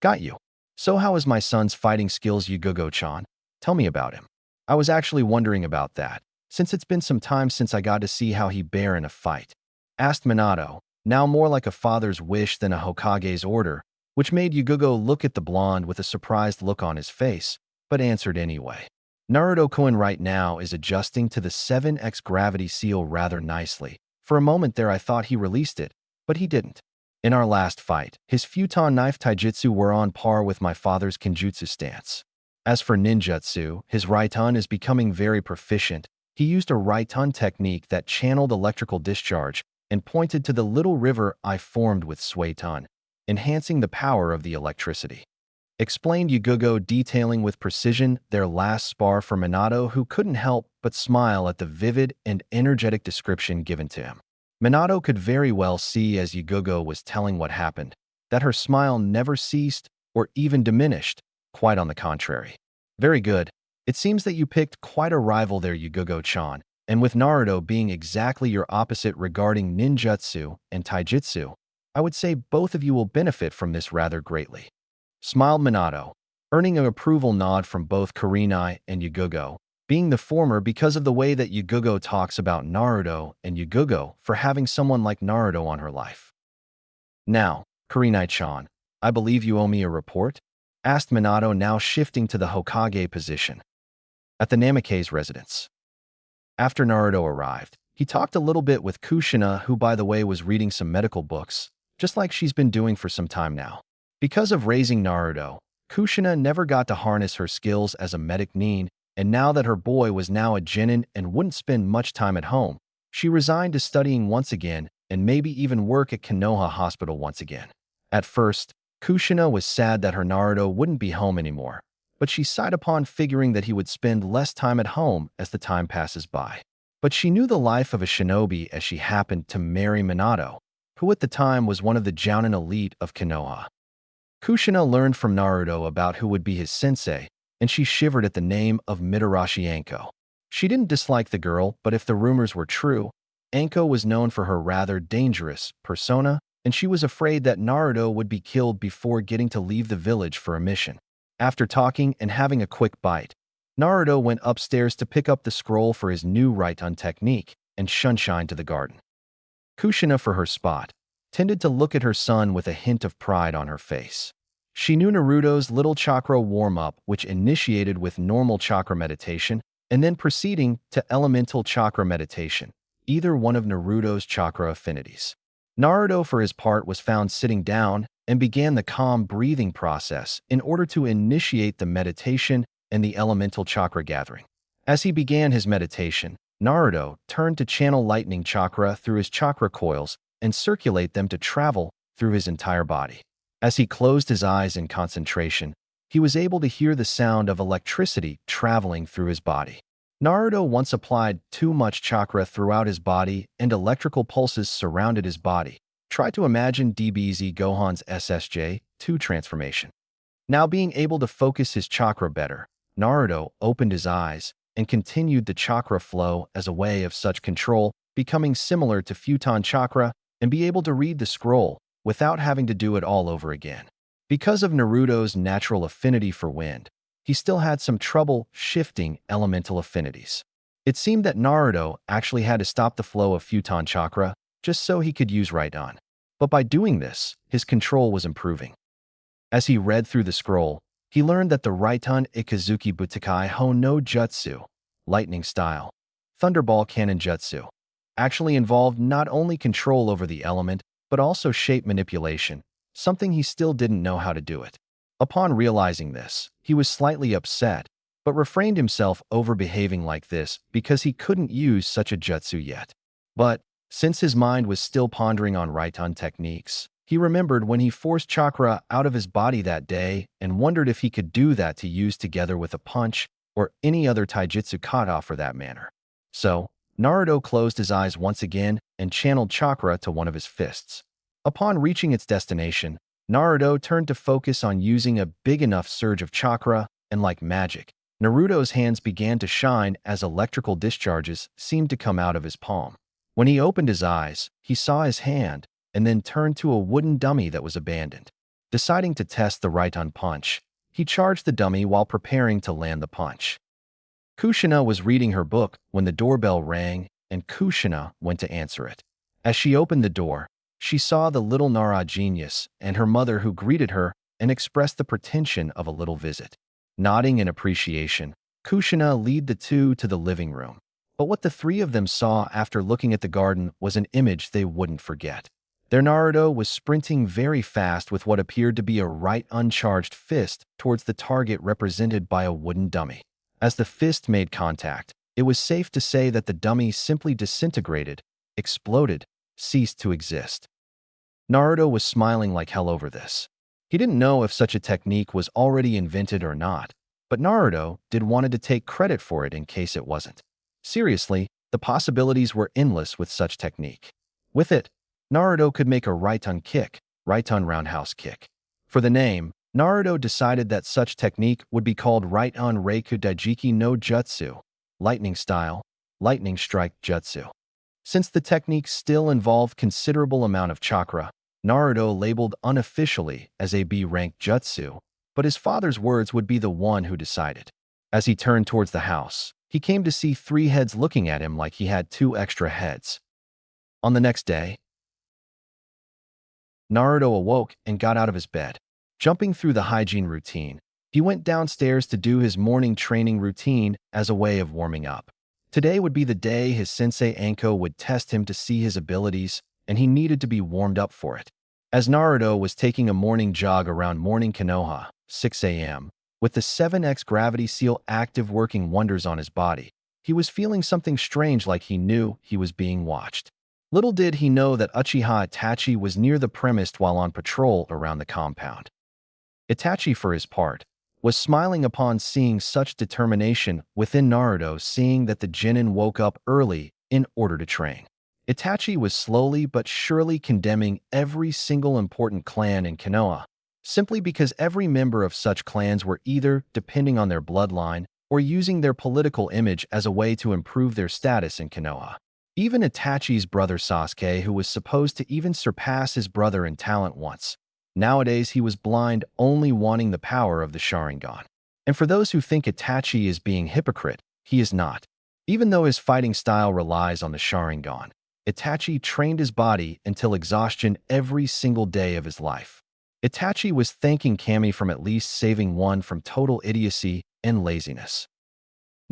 Got you. So how is my son's fighting skills, Yugogo-chan? Tell me about him. I was actually wondering about that, since it's been some time since I got to see how he bear in a fight. Asked Minato, now more like a father's wish than a Hokage's order, which made Yugogo look at the blonde with a surprised look on his face, but answered anyway. Naruto-kun right now is adjusting to the 7x gravity seal rather nicely. For a moment there I thought he released it, but he didn't. In our last fight, his futon knife taijutsu were on par with my father's kenjutsu stance. As for ninjutsu, his Raiton is becoming very proficient. He used a Raiton technique that channeled electrical discharge and pointed to the little river I formed with Suiton, enhancing the power of the electricity. Explained Yugogo, detailing with precision their last spar for Minato, who couldn't help but smile at the vivid and energetic description given to him. Minato could very well see as Yugogo was telling what happened, that her smile never ceased or even diminished, quite on the contrary. Very good. It seems that you picked quite a rival there, Yugogo-chan, and with Naruto being exactly your opposite regarding ninjutsu and taijutsu, I would say both of you will benefit from this rather greatly. Smiled Minato, earning an approval nod from both Kurenai and Yugogo, being the former because of the way that Yugogo talks about Naruto and Yugogo for having someone like Naruto on her life. Now, Kurenai-chan, I believe you owe me a report? Asked Minato, now shifting to the Hokage position. At the Namake's residence. After Naruto arrived, he talked a little bit with Kushina, who by the way was reading some medical books, just like she's been doing for some time now. Because of raising Naruto, Kushina never got to harness her skills as a medic nin, and now that her boy was now a genin and wouldn't spend much time at home, she resigned to studying once again and maybe even work at Konoha Hospital once again. At first, Kushina was sad that her Naruto wouldn't be home anymore, but she sighed upon figuring that he would spend less time at home as the time passes by. But she knew the life of a shinobi as she happened to marry Minato, who at the time was one of the Jounin elite of Konoha. Kushina learned from Naruto about who would be his sensei, and she shivered at the name of Mitarashi Anko. She didn't dislike the girl, but if the rumors were true, Anko was known for her rather dangerous persona, and she was afraid that Naruto would be killed before getting to leave the village for a mission. After talking and having a quick bite, Naruto went upstairs to pick up the scroll for his new Raiton technique and shunshine to the garden. Kushina, for her spot, tended to look at her son with a hint of pride on her face. She knew Naruto's little chakra warm-up, which initiated with normal chakra meditation and then proceeding to elemental chakra meditation, either one of Naruto's chakra affinities. Naruto, for his part, was found sitting down and began the calm breathing process in order to initiate the meditation and the elemental chakra gathering. As he began his meditation, Naruto turned to channel lightning chakra through his chakra coils and circulate them to travel through his entire body. As he closed his eyes in concentration, he was able to hear the sound of electricity traveling through his body. Naruto once applied too much chakra throughout his body and electrical pulses surrounded his body. Try to imagine DBZ Gohan's SSJ-2 transformation. Now being able to focus his chakra better, Naruto opened his eyes and continued the chakra flow as a way of such control, becoming similar to Futon chakra and be able to read the scroll without having to do it all over again. Because of Naruto's natural affinity for wind, he still had some trouble shifting elemental affinities. It seemed that Naruto actually had to stop the flow of Futon chakra just so he could use Raiton. But by doing this, his control was improving. As he read through the scroll, he learned that the Raiton Ikazuki Butakai Ho no Jutsu, lightning style, Thunderball Cannon Jutsu, actually involved not only control over the element, but also shape manipulation, something he still didn't know how to do it. Upon realizing this, he was slightly upset, but refrained himself over behaving like this because he couldn't use such a jutsu yet. But, since his mind was still pondering on Raiton techniques, he remembered when he forced chakra out of his body that day and wondered if he could do that to use together with a punch or any other taijutsu kata for that manner. So, Naruto closed his eyes once again and channeled chakra to one of his fists. Upon reaching its destination, Naruto turned to focus on using a big enough surge of chakra, and like magic, Naruto's hands began to shine as electrical discharges seemed to come out of his palm. When he opened his eyes, he saw his hand, and then turned to a wooden dummy that was abandoned. Deciding to test the right-on punch, he charged the dummy while preparing to land the punch. Kushina was reading her book when the doorbell rang, and Kushina went to answer it. As she opened the door, she saw the little Nara genius and her mother, who greeted her and expressed the pretension of a little visit. Nodding in appreciation, Kushina led the two to the living room. But what the three of them saw after looking at the garden was an image they wouldn't forget. Their Naruto was sprinting very fast with what appeared to be a right uncharged fist towards the target represented by a wooden dummy. As the fist made contact, it was safe to say that the dummy simply disintegrated, exploded, ceased to exist. Naruto was smiling like hell over this. He didn't know if such a technique was already invented or not, but Naruto did wanted to take credit for it in case it wasn't. Seriously, the possibilities were endless with such technique. With it, Naruto could make a right-on kick, right-on roundhouse kick. For the name, Naruto decided that such technique would be called right-on Reiku Daijiki no Jutsu, lightning style, lightning strike jutsu. Since the technique still involved considerable amount of chakra, Naruto labeled unofficially as a B-rank jutsu, but his father's words would be the one who decided. As he turned towards the house, he came to see three heads looking at him like he had two extra heads. On the next day, Naruto awoke and got out of his bed. Jumping through the hygiene routine, he went downstairs to do his morning training routine as a way of warming up. Today would be the day his sensei Anko would test him to see his abilities, and he needed to be warmed up for it. As Naruto was taking a morning jog around morning Konoha, 6 a.m., with the 7x gravity seal active working wonders on his body, he was feeling something strange, like he knew he was being watched. Little did he know that Uchiha Itachi was near the premise while on patrol around the compound. Itachi, for his part, was smiling upon seeing such determination within Naruto, seeing that the genin woke up early in order to train. Itachi was slowly but surely condemning every single important clan in Konoha, simply because every member of such clans were either depending on their bloodline or using their political image as a way to improve their status in Konoha. Even Itachi's brother Sasuke, who was supposed to even surpass his brother in talent once, nowadays he was blind, only wanting the power of the Sharingan. And for those who think Itachi is being hypocrite, he is not. Even though his fighting style relies on the Sharingan, Itachi trained his body until exhaustion every single day of his life. Itachi was thanking Kami from at least saving one from total idiocy and laziness.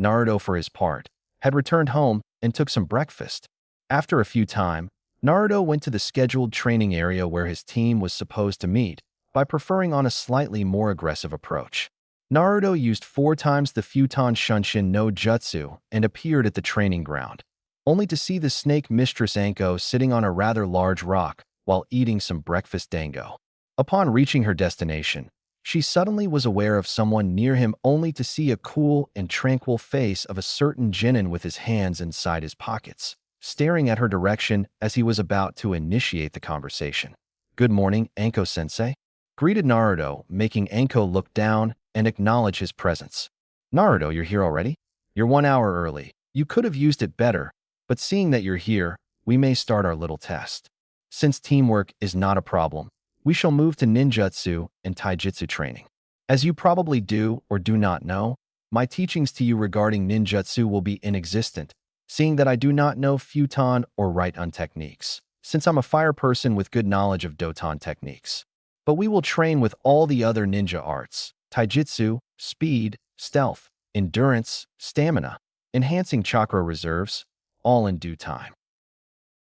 Naruto, for his part, had returned home and took some breakfast. After a few time, Naruto went to the scheduled training area where his team was supposed to meet, by preferring on a slightly more aggressive approach. Naruto used 4 times the Futon Shunshin no Jutsu and appeared at the training ground, only to see the snake mistress Anko sitting on a rather large rock while eating some breakfast dango. Upon reaching her destination, she suddenly was aware of someone near him, only to see a cool and tranquil face of a certain genin with his hands inside his pockets, staring at her direction as he was about to initiate the conversation. "Good morning, Anko-sensei," greeted Naruto, making Anko look down and acknowledge his presence. "Naruto, you're here already? You're 1 hour early. You could have used it better, but seeing that you're here, we may start our little test. Since teamwork is not a problem, we shall move to ninjutsu and taijutsu training. As you probably do or do not know, my teachings to you regarding ninjutsu will be inexistent, seeing that I do not know futon or right-on techniques, since I'm a fire person with good knowledge of doton techniques. But we will train with all the other ninja arts, taijutsu, speed, stealth, endurance, stamina, enhancing chakra reserves, all in due time."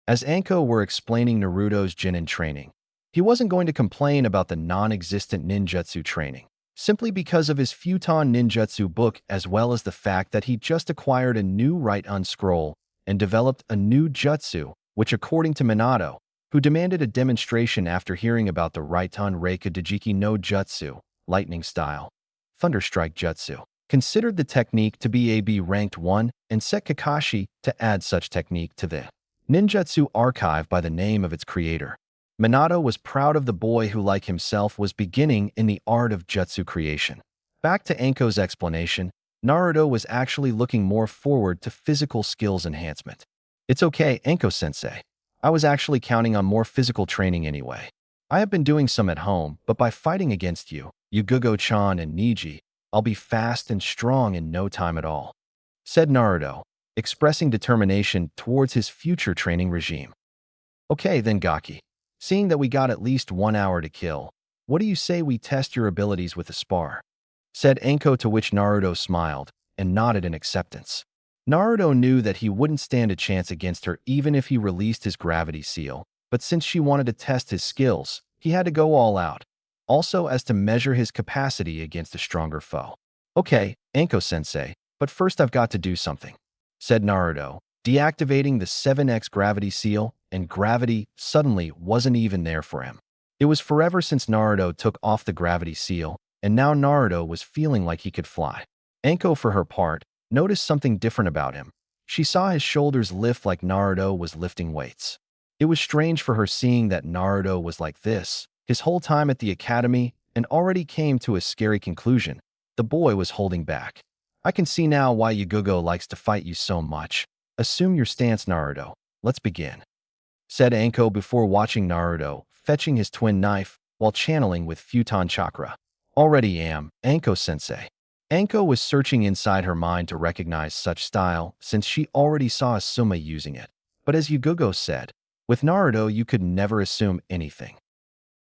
As Anko were explaining Naruto's genin training, he wasn't going to complain about the non-existent ninjutsu training, simply because of his Futon Ninjutsu book, as well as the fact that he just acquired a new right-on scroll and developed a new jutsu, which, according to Minato, who demanded a demonstration after hearing about the right-on Reika Dajiki no Jutsu, lightning style, thunderstrike jutsu, considered the technique to be a B-ranked one and set Kakashi to add such technique to the ninjutsu archive by the name of its creator. Minato was proud of the boy who, like himself, was beginning in the art of jutsu creation. Back to Anko's explanation, Naruto was actually looking more forward to physical skills enhancement. It's okay, Anko-sensei. I was actually counting on more physical training anyway. I have been doing some at home, but by fighting against you, Yugugo-chan and Niji, I'll be fast and strong in no time at all, said Naruto, expressing determination towards his future training regime. Okay then, Gaki. Seeing that we got at least 1 hour to kill, what do you say we test your abilities with a spar? Said Anko, to which Naruto smiled and nodded in acceptance. Naruto knew that he wouldn't stand a chance against her even if he released his gravity seal, but since she wanted to test his skills, he had to go all out, also as to measure his capacity against a stronger foe. Okay, Anko-sensei, but first I've got to do something, said Naruto, deactivating the 7x gravity seal, and gravity suddenly wasn't even there for him. It was forever since Naruto took off the gravity seal, and now Naruto was feeling like he could fly. Anko, for her part, noticed something different about him. She saw his shoulders lift like Naruto was lifting weights. It was strange for her seeing that Naruto was like this his whole time at the academy, and already came to a scary conclusion. The boy was holding back. I can see now why Yugugo likes to fight you so much. Assume your stance, Naruto. Let's begin, said Anko before watching Naruto fetching his twin knife while channeling with Futon Chakra. Already am, Anko-sensei. Anko was searching inside her mind to recognize such style since she already saw Asuma using it. But as Yugugo said, with Naruto you could never assume anything.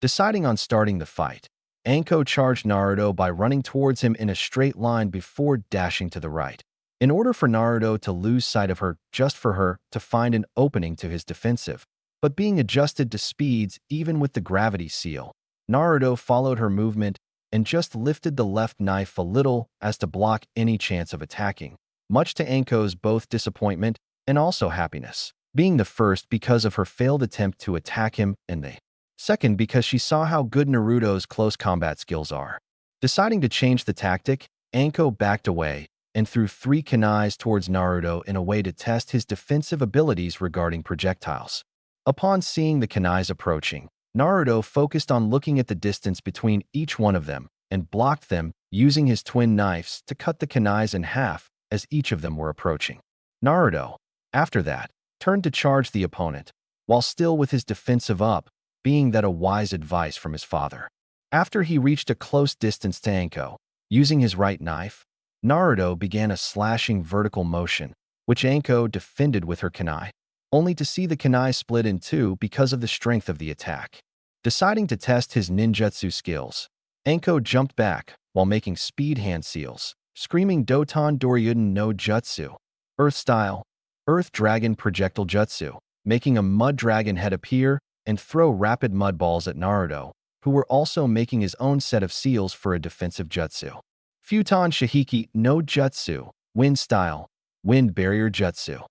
Deciding on starting the fight, Anko charged Naruto by running towards him in a straight line before dashing to the right. In order for Naruto to lose sight of her, just for her to find an opening to his defensive, but being adjusted to speeds even with the gravity seal, Naruto followed her movement and just lifted the left knife a little as to block any chance of attacking, much to Anko's both disappointment and also happiness, being the first because of her failed attempt to attack him and the second because she saw how good Naruto's close combat skills are. Deciding to change the tactic, Anko backed away and threw 3 kunais towards Naruto in a way to test his defensive abilities regarding projectiles. Upon seeing the kunais approaching, Naruto focused on looking at the distance between each one of them and blocked them using his twin knives to cut the kunais in half as each of them were approaching. Naruto, after that, turned to charge the opponent, while still with his defensive up, being that a wise advice from his father. After he reached a close distance to Anko, using his right knife, Naruto began a slashing vertical motion, which Anko defended with her kunai, only to see the kunai split in two because of the strength of the attack. Deciding to test his ninjutsu skills, Anko jumped back while making speed hand seals, screaming Doton Doryuden no Jutsu, Earth Style, Earth Dragon Projectile Jutsu, making a mud dragon head appear and throw rapid mud balls at Naruto, who were also making his own set of seals for a defensive jutsu. Futon Shihiki no Jutsu, Wind Style, Wind Barrier Jutsu.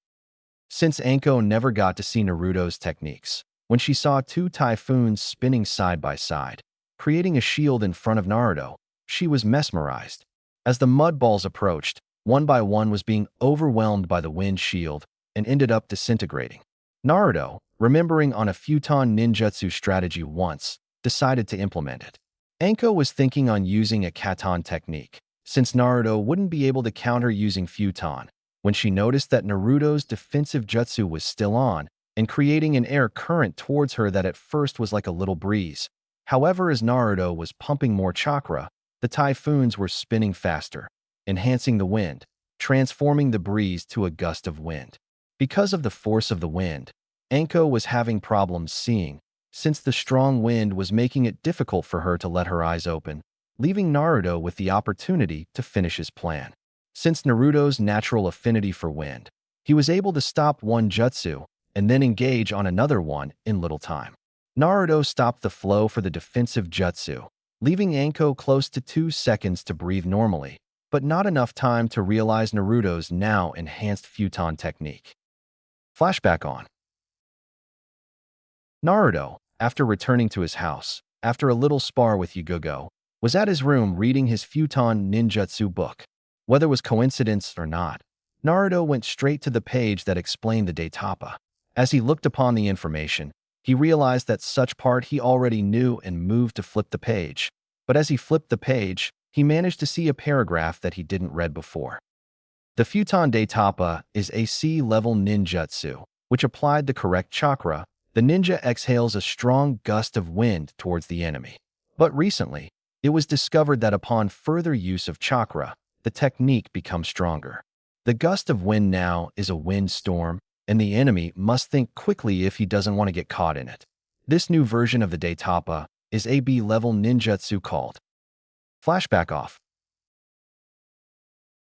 Since Anko never got to see Naruto's techniques, when she saw 2 typhoons spinning side by side, creating a shield in front of Naruto, she was mesmerized. As the mud balls approached, one by one was being overwhelmed by the wind shield and ended up disintegrating. Naruto, remembering on a Futon ninjutsu strategy once, decided to implement it. Anko was thinking on using a Katon technique, since Naruto wouldn't be able to counter using Futon, when she noticed that Naruto's defensive jutsu was still on and creating an air current towards her that at first was like a little breeze. However, as Naruto was pumping more chakra, the typhoons were spinning faster, enhancing the wind, transforming the breeze to a gust of wind. Because of the force of the wind, Anko was having problems seeing, since the strong wind was making it difficult for her to let her eyes open, leaving Naruto with the opportunity to finish his plan. Since Naruto's natural affinity for wind, he was able to stop one jutsu and then engage on another one in little time. Naruto stopped the flow for the defensive jutsu, leaving Anko close to 2 seconds to breathe normally, but not enough time to realize Naruto's now enhanced Futon technique. Flashback on. Naruto, after returning to his house, after a little spar with Yugugo, was at his room reading his Futon ninjutsu book. Whether it was coincidence or not, Naruto went straight to the page that explained the Daitapa. As he looked upon the information, He realized that such part he already knew and moved to flip the page. But as he flipped the page, he managed to see a paragraph that he didn't read before. The Futon de Tapa is a C-level ninjutsu, which applied the correct chakra. The ninja exhales a strong gust of wind towards the enemy. But recently, it was discovered that upon further use of chakra, the technique becomes stronger. The gust of wind now is a wind storm, and the enemy must think quickly if he doesn't want to get caught in it. This new version of the de Tapa is a B-level ninjutsu called Flashback Off.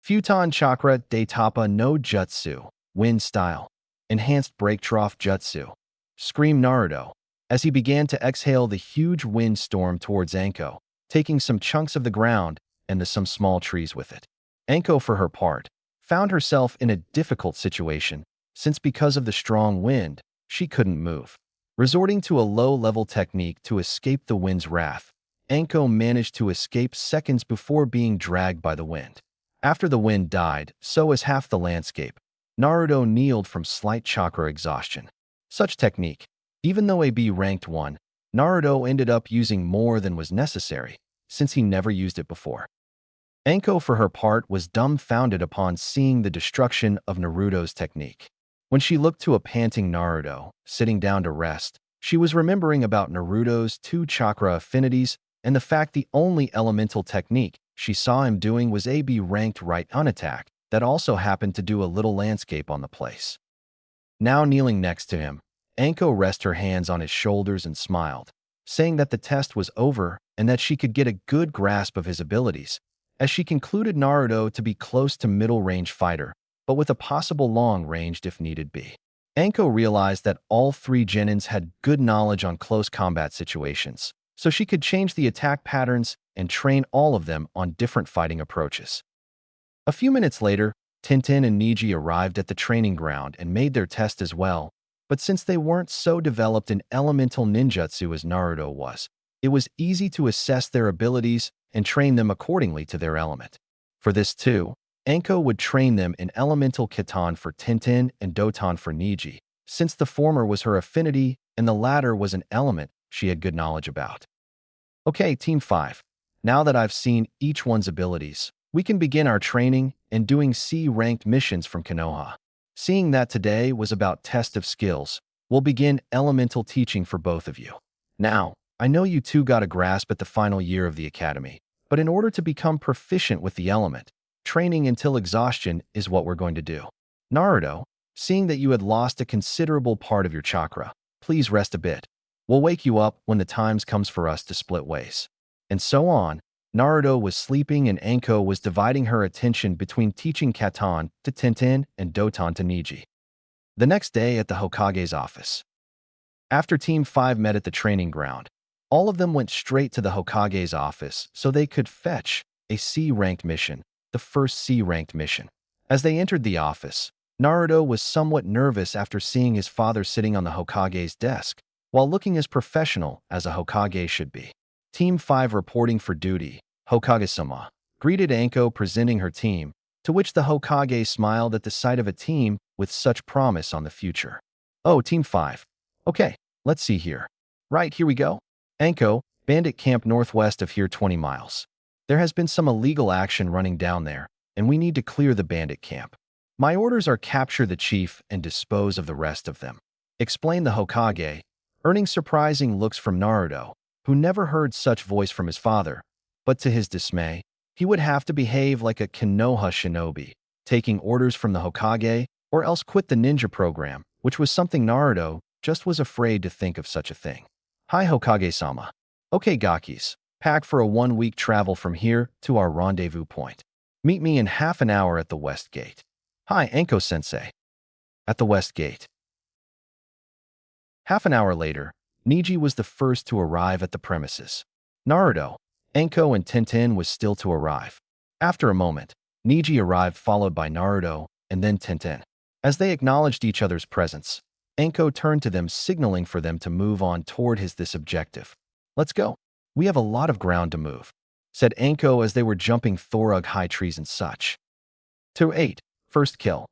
Futon Chakra de Tapa no Jutsu, Wind Style, Enhanced Break Trough Jutsu, screamed Naruto, as he began to exhale the huge wind storm towards Anko, taking some chunks of the ground and some small trees with it. Anko, for her part, found herself in a difficult situation, since because of the strong wind, she couldn't move. Resorting to a low-level technique to escape the wind's wrath, Anko managed to escape seconds before being dragged by the wind. After the wind died, so as half the landscape, Naruto kneeled from slight chakra exhaustion. Such technique, even though a B ranked one, Naruto ended up using more than was necessary, since he never used it before. Anko, for her part, was dumbfounded upon seeing the destruction of Naruto's technique. When she looked to a panting Naruto, sitting down to rest, she was remembering about Naruto's 2 chakra affinities and the fact the only elemental technique she saw him doing was a B ranked right unattack that also happened to do a little landscape on the place. Now kneeling next to him, Anko rested her hands on his shoulders and smiled, saying that the test was over and that she could get a good grasp of his abilities, as she concluded Naruto to be close to middle-range fighter, but with a possible long-range if needed be. Anko realized that all 3 genins had good knowledge on close combat situations, so she could change the attack patterns and train all of them on different fighting approaches. A few minutes later, Tintin and Niji arrived at the training ground and made their test as well, but since they weren't so developed in elemental ninjutsu as Naruto was, it was easy to assess their abilities and train them accordingly to their element. For this too, Anko would train them in elemental Kitan for Tintin and Doton for Niji, since the former was her affinity and the latter was an element she had good knowledge about. Okay, Team 5. Now that I've seen each one's abilities, we can begin our training and doing C-ranked missions from Konoha. Seeing that today was about test of skills, we'll begin elemental teaching for both of you. Now, I know you two got a grasp at the final year of the academy, but in order to become proficient with the element, training until exhaustion is what we're going to do. Naruto, seeing that you had lost a considerable part of your chakra, please rest a bit. We'll wake you up when the time comes for us to split ways. And so on. Naruto was sleeping and Anko was dividing her attention between teaching Katan to Tintin and Doton to Niji. The next day at the Hokage's office. After Team 5 met at the training ground, all of them went straight to the Hokage's office so they could fetch a C-ranked mission, the first C-ranked mission. As they entered the office, Naruto was somewhat nervous after seeing his father sitting on the Hokage's desk, while looking as professional as a Hokage should be. Team 5 reporting for duty, Hokage-sama, greeted Anko presenting her team, to which the Hokage smiled at the sight of a team with such promise on the future. Oh, Team 5. Okay, let's see here. Right, here we go. Anko, bandit camp northwest of here 20 miles. There has been some illegal action running down there, and we need to clear the bandit camp. My orders are capture the chief and dispose of the rest of them, explained the Hokage, earning surprising looks from Naruto, who never heard such voice from his father, but to his dismay, he would have to behave like a Konoha shinobi, taking orders from the Hokage, or else quit the ninja program, which was something Naruto just was afraid to think of such a thing. Hi Hokage-sama. Okay Gakis, pack for a 1-week travel from here to our rendezvous point. Meet me in half an hour at the West Gate. Hi Anko-sensei. At the West Gate. Half an hour later, Niji was the first to arrive at the premises. Naruto, Anko and Tintin was still to arrive. After a moment, Niji arrived followed by Naruto and then Tintin. As they acknowledged each other's presence, Anko turned to them signaling for them to move on toward this objective. Let's go. We have a lot of ground to move, said Anko as they were jumping Thorug high trees and such. 2-8, first kill.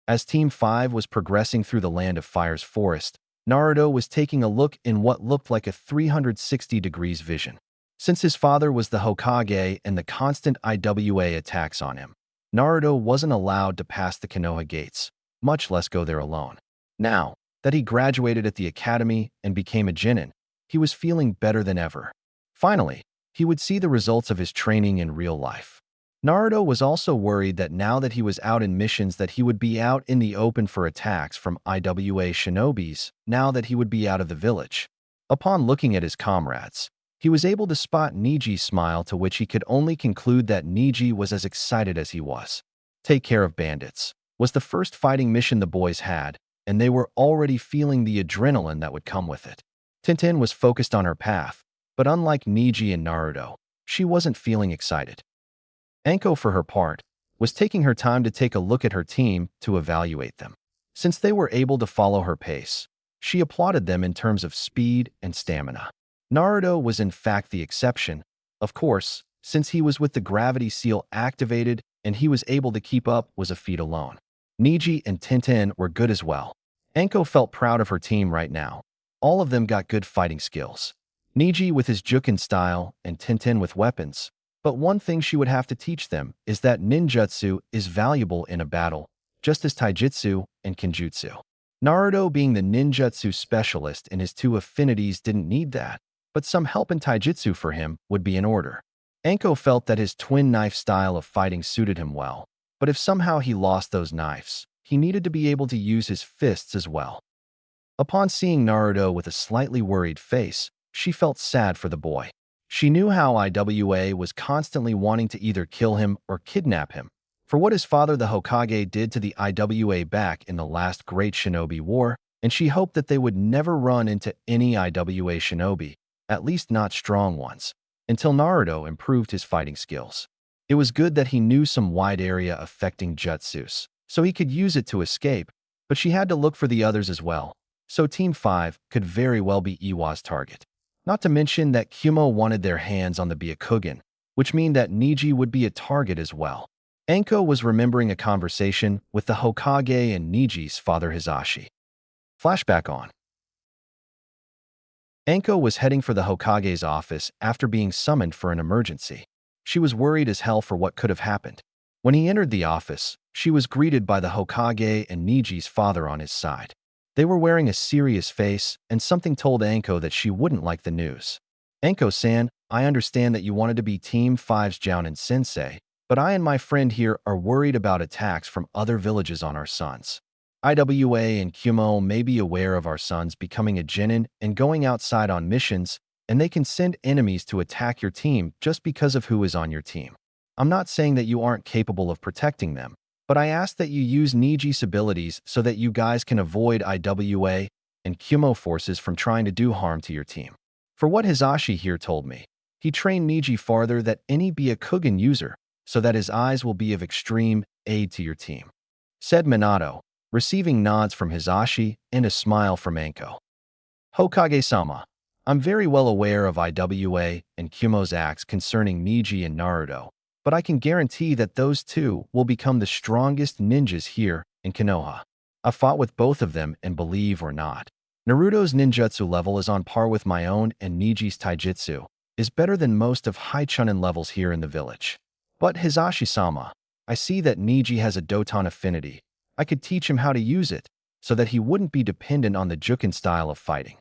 As Team 5 was progressing through the Land of Fire's forest, Naruto was taking a look in what looked like a 360 degrees vision. Since his father was the Hokage and the constant IWA attacks on him, Naruto wasn't allowed to pass the Konoha gates, much less go there alone. Now that he graduated at the academy and became a Chunin, he was feeling better than ever. Finally, he would see the results of his training in real life. Naruto was also worried that now that he was out in missions that he would be out in the open for attacks from IWA shinobis, now that he would be out of the village. Upon looking at his comrades, he was able to spot Niji's smile, to which he could only conclude that Niji was as excited as he was. Take care of bandits was the first fighting mission the boys had, and they were already feeling the adrenaline that would come with it. Tintin was focused on her path, but unlike Niji and Naruto, she wasn't feeling excited. Anko, for her part, was taking her time to take a look at her team to evaluate them. Since they were able to follow her pace, she applauded them in terms of speed and stamina. Naruto was in fact the exception, of course, since he was with the gravity seal activated and he was able to keep up was a feat alone. Niji and Tintin were good as well. Anko felt proud of her team right now. All of them got good fighting skills. Niji with his Jukin style and Tintin with weapons. But one thing she would have to teach them is that ninjutsu is valuable in a battle, just as taijutsu and kenjutsu. Naruto, being the ninjutsu specialist in his two affinities, didn't need that, but some help in taijutsu for him would be in order. Anko felt that his twin knife style of fighting suited him well, but if somehow he lost those knives, he needed to be able to use his fists as well. Upon seeing Naruto with a slightly worried face, she felt sad for the boy. She knew how IWA was constantly wanting to either kill him or kidnap him, for what his father the Hokage did to the IWA back in the last Great Shinobi War, and she hoped that they would never run into any IWA shinobi, at least not strong ones, until Naruto improved his fighting skills. It was good that he knew some wide area affecting jutsus, so he could use it to escape, but she had to look for the others as well, so Team 5 could very well be Iwa's target. Not to mention that Kumo wanted their hands on the Byakugan, which meant that Niji would be a target as well. Anko was remembering a conversation with the Hokage and Niji's father Hisashi. Flashback on. Anko was heading for the Hokage's office after being summoned for an emergency. She was worried as hell for what could have happened. When he entered the office, she was greeted by the Hokage and Niji's father on his side. They were wearing a serious face, and something told Anko that she wouldn't like the news. Anko-san, I understand that you wanted to be Team 5's Jounin Sensei, but I and my friend here are worried about attacks from other villages on our sons. IWA and Kumo may be aware of our sons becoming a Chunin and going outside on missions, and they can send enemies to attack your team just because of who is on your team. I'm not saying that you aren't capable of protecting them, but I ask that you use Niji's abilities so that you guys can avoid IWA and Kumo forces from trying to do harm to your team. For what Hisashi here told me, he trained Niji farther than any Byakugan user, so that his eyes will be of extreme aid to your team. Said Minato, receiving nods from Hisashi and a smile from Anko. Hokage-sama, I'm very well aware of IWA and Kumo's acts concerning Niji and Naruto, but I can guarantee that those two will become the strongest ninjas here in Konoha. I fought with both of them, and believe or not, Naruto's ninjutsu level is on par with my own, and Niji's taijutsu is better than most of high Chunin levels here in the village. But Hisashi-sama, I see that Niji has a Doton affinity. I could teach him how to use it, so that he wouldn't be dependent on the Jukin style of fighting.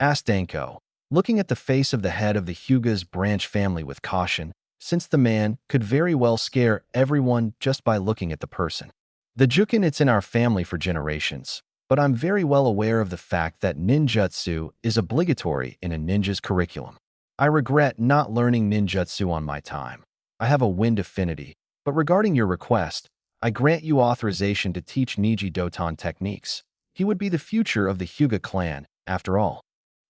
Asked Anko, looking at the face of the head of the Hyuga's branch family with caution, since the man could very well scare everyone just by looking at the person. The Jukin, it's in our family for generations, but I'm very well aware of the fact that ninjutsu is obligatory in a ninja's curriculum. I regret not learning ninjutsu on my time. I have a wind affinity, but regarding your request, I grant you authorization to teach Niji Doton techniques. He would be the future of the Hyuga clan, after all.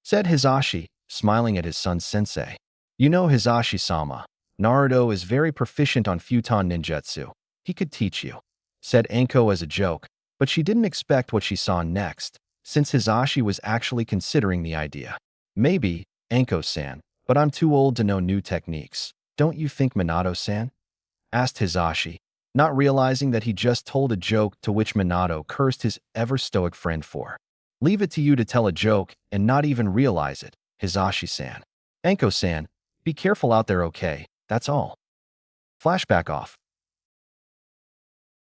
Said Hisashi, smiling at his son's sensei. You know, Hisashi-sama, Naruto is very proficient on futon ninjutsu. He could teach you. Said Anko as a joke, but she didn't expect what she saw next, since Hisashi was actually considering the idea. Maybe, Anko-san, but I'm too old to know new techniques. Don't you think, Minato-san? Asked Hisashi, not realizing that he just told a joke to which Minato cursed his ever-stoic friend for. Leave it to you to tell a joke and not even realize it, Hisashi-san. Anko-san, be careful out there, okay? That's all. Flashback off.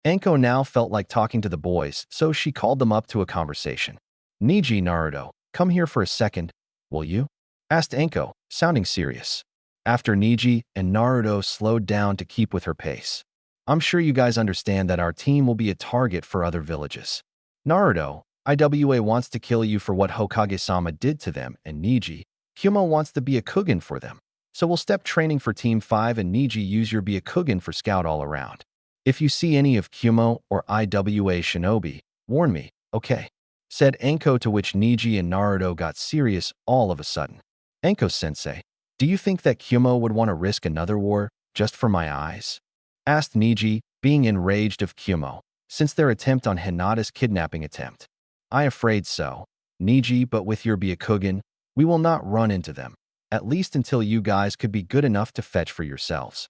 Anko now felt like talking to the boys, so she called them up to a conversation. Niji, Naruto, come here for a second, will you? Asked Anko, sounding serious. After Niji and Naruto slowed down to keep with her pace. I'm sure you guys understand that our team will be a target for other villages. Naruto, IWA wants to kill you for what Hokage-sama did to them, and Niji, Kumo wants to be a Kugen for them. So we'll step training for Team 5 and Niji use your be a Kugen for scout all around. If you see any of Kumo or IWA shinobi, warn me, okay? Said Anko, to which Niji and Naruto got serious all of a sudden. Anko-sensei, do you think that Kumo would want to risk another war just for my eyes? Asked Niji, being enraged of Kumo, since their attempt on Hinata's kidnapping attempt. I afraid so, Niji, but with your Byakugan, we will not run into them, at least until you guys could be good enough to fetch for yourselves.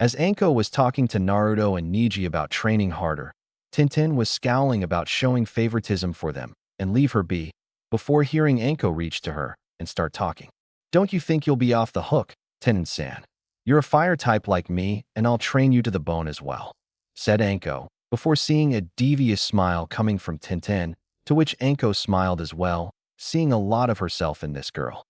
As Anko was talking to Naruto and Niji about training harder, Tintin was scowling about showing favoritism for them and leave her be, before hearing Anko reach to her and start talking. Don't you think you'll be off the hook, Tintin-san? You're a fire type like me, and I'll train you to the bone as well, said Anko, before seeing a devious smile coming from Tintin, to which Anko smiled as well, seeing a lot of herself in this girl.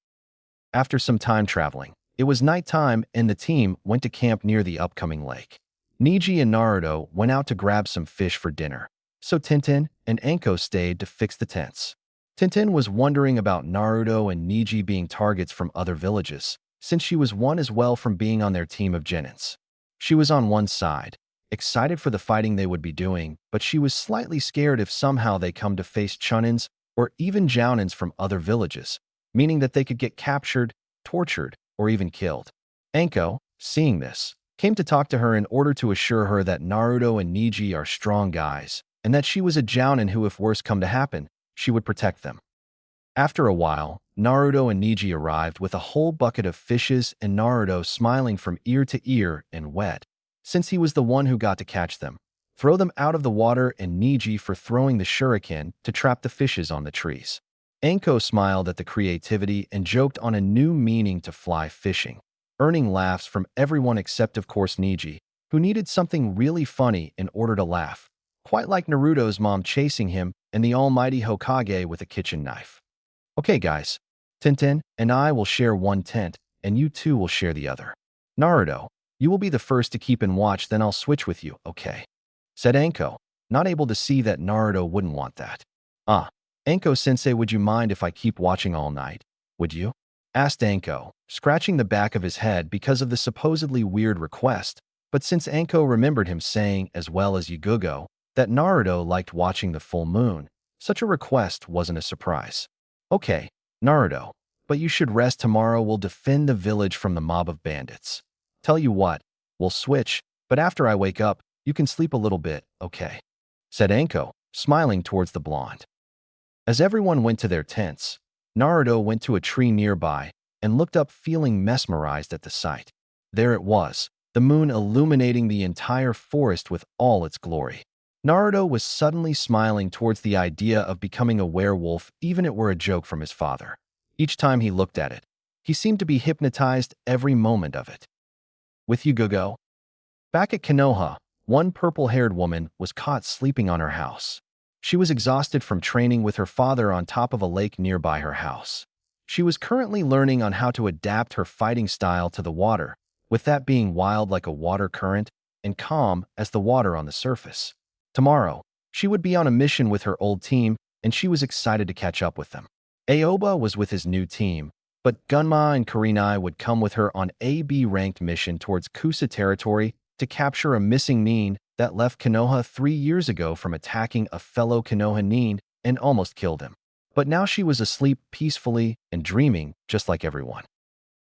After some time traveling, it was nighttime and the team went to camp near the upcoming lake. Niji and Naruto went out to grab some fish for dinner, so Tintin and Anko stayed to fix the tents. Tintin was wondering about Naruto and Niji being targets from other villages, since she was one as well from being on their team of Genins. She was on one side, excited for the fighting they would be doing, but she was slightly scared if somehow they come to face Chunins or even Jounins from other villages, meaning that they could get captured, tortured, or even killed. Anko, seeing this, came to talk to her in order to assure her that Naruto and Niji are strong guys, and that she was a Jounin who, if worse come to happen, she would protect them. After a while, Naruto and Niji arrived with a whole bucket of fishes, and Naruto smiling from ear to ear and wet, since he was the one who got to catch them, throw them out of the water, and Niji for throwing the shuriken to trap the fishes on the trees. Anko smiled at the creativity and joked on a new meaning to fly fishing, earning laughs from everyone except of course Niji, who needed something really funny in order to laugh, quite like Naruto's mom chasing him and the almighty Hokage with a kitchen knife. Okay guys, Tintin and I will share one tent, and you two will share the other. Naruto, you will be the first to keep in watch, then I'll switch with you, okay? Said Anko, not able to see that Naruto wouldn't want that. Anko-sensei, would you mind if I keep watching all night? Would you? Asked Anko, scratching the back of his head because of the supposedly weird request, but since Anko remembered him saying, as well as Yugugo, that Naruto liked watching the full moon, such a request wasn't a surprise. Okay, Naruto, but you should rest. Tomorrow we'll defend the village from the mob of bandits. Tell you what, we'll switch, but after I wake up, you can sleep a little bit, okay? Said Anko, smiling towards the blonde. As everyone went to their tents, Naruto went to a tree nearby and looked up, feeling mesmerized at the sight. There it was, the moon illuminating the entire forest with all its glory. Naruto was suddenly smiling towards the idea of becoming a werewolf, even it were a joke from his father. Each time he looked at it, he seemed to be hypnotized every moment of it. With Yugugo, back at Konoha, one purple-haired woman was caught sleeping on her house. She was exhausted from training with her father on top of a lake nearby her house. She was currently learning on how to adapt her fighting style to the water, with that being wild like a water current and calm as the water on the surface. Tomorrow, she would be on a mission with her old team, and she was excited to catch up with them. Aoba was with his new team, but Gunma and Kurenai would come with her on a B-ranked mission towards Kusa territory to capture a missing nin that left Konoha 3 years ago from attacking a fellow Konoha nin and almost killed him. But now she was asleep peacefully and dreaming just like everyone.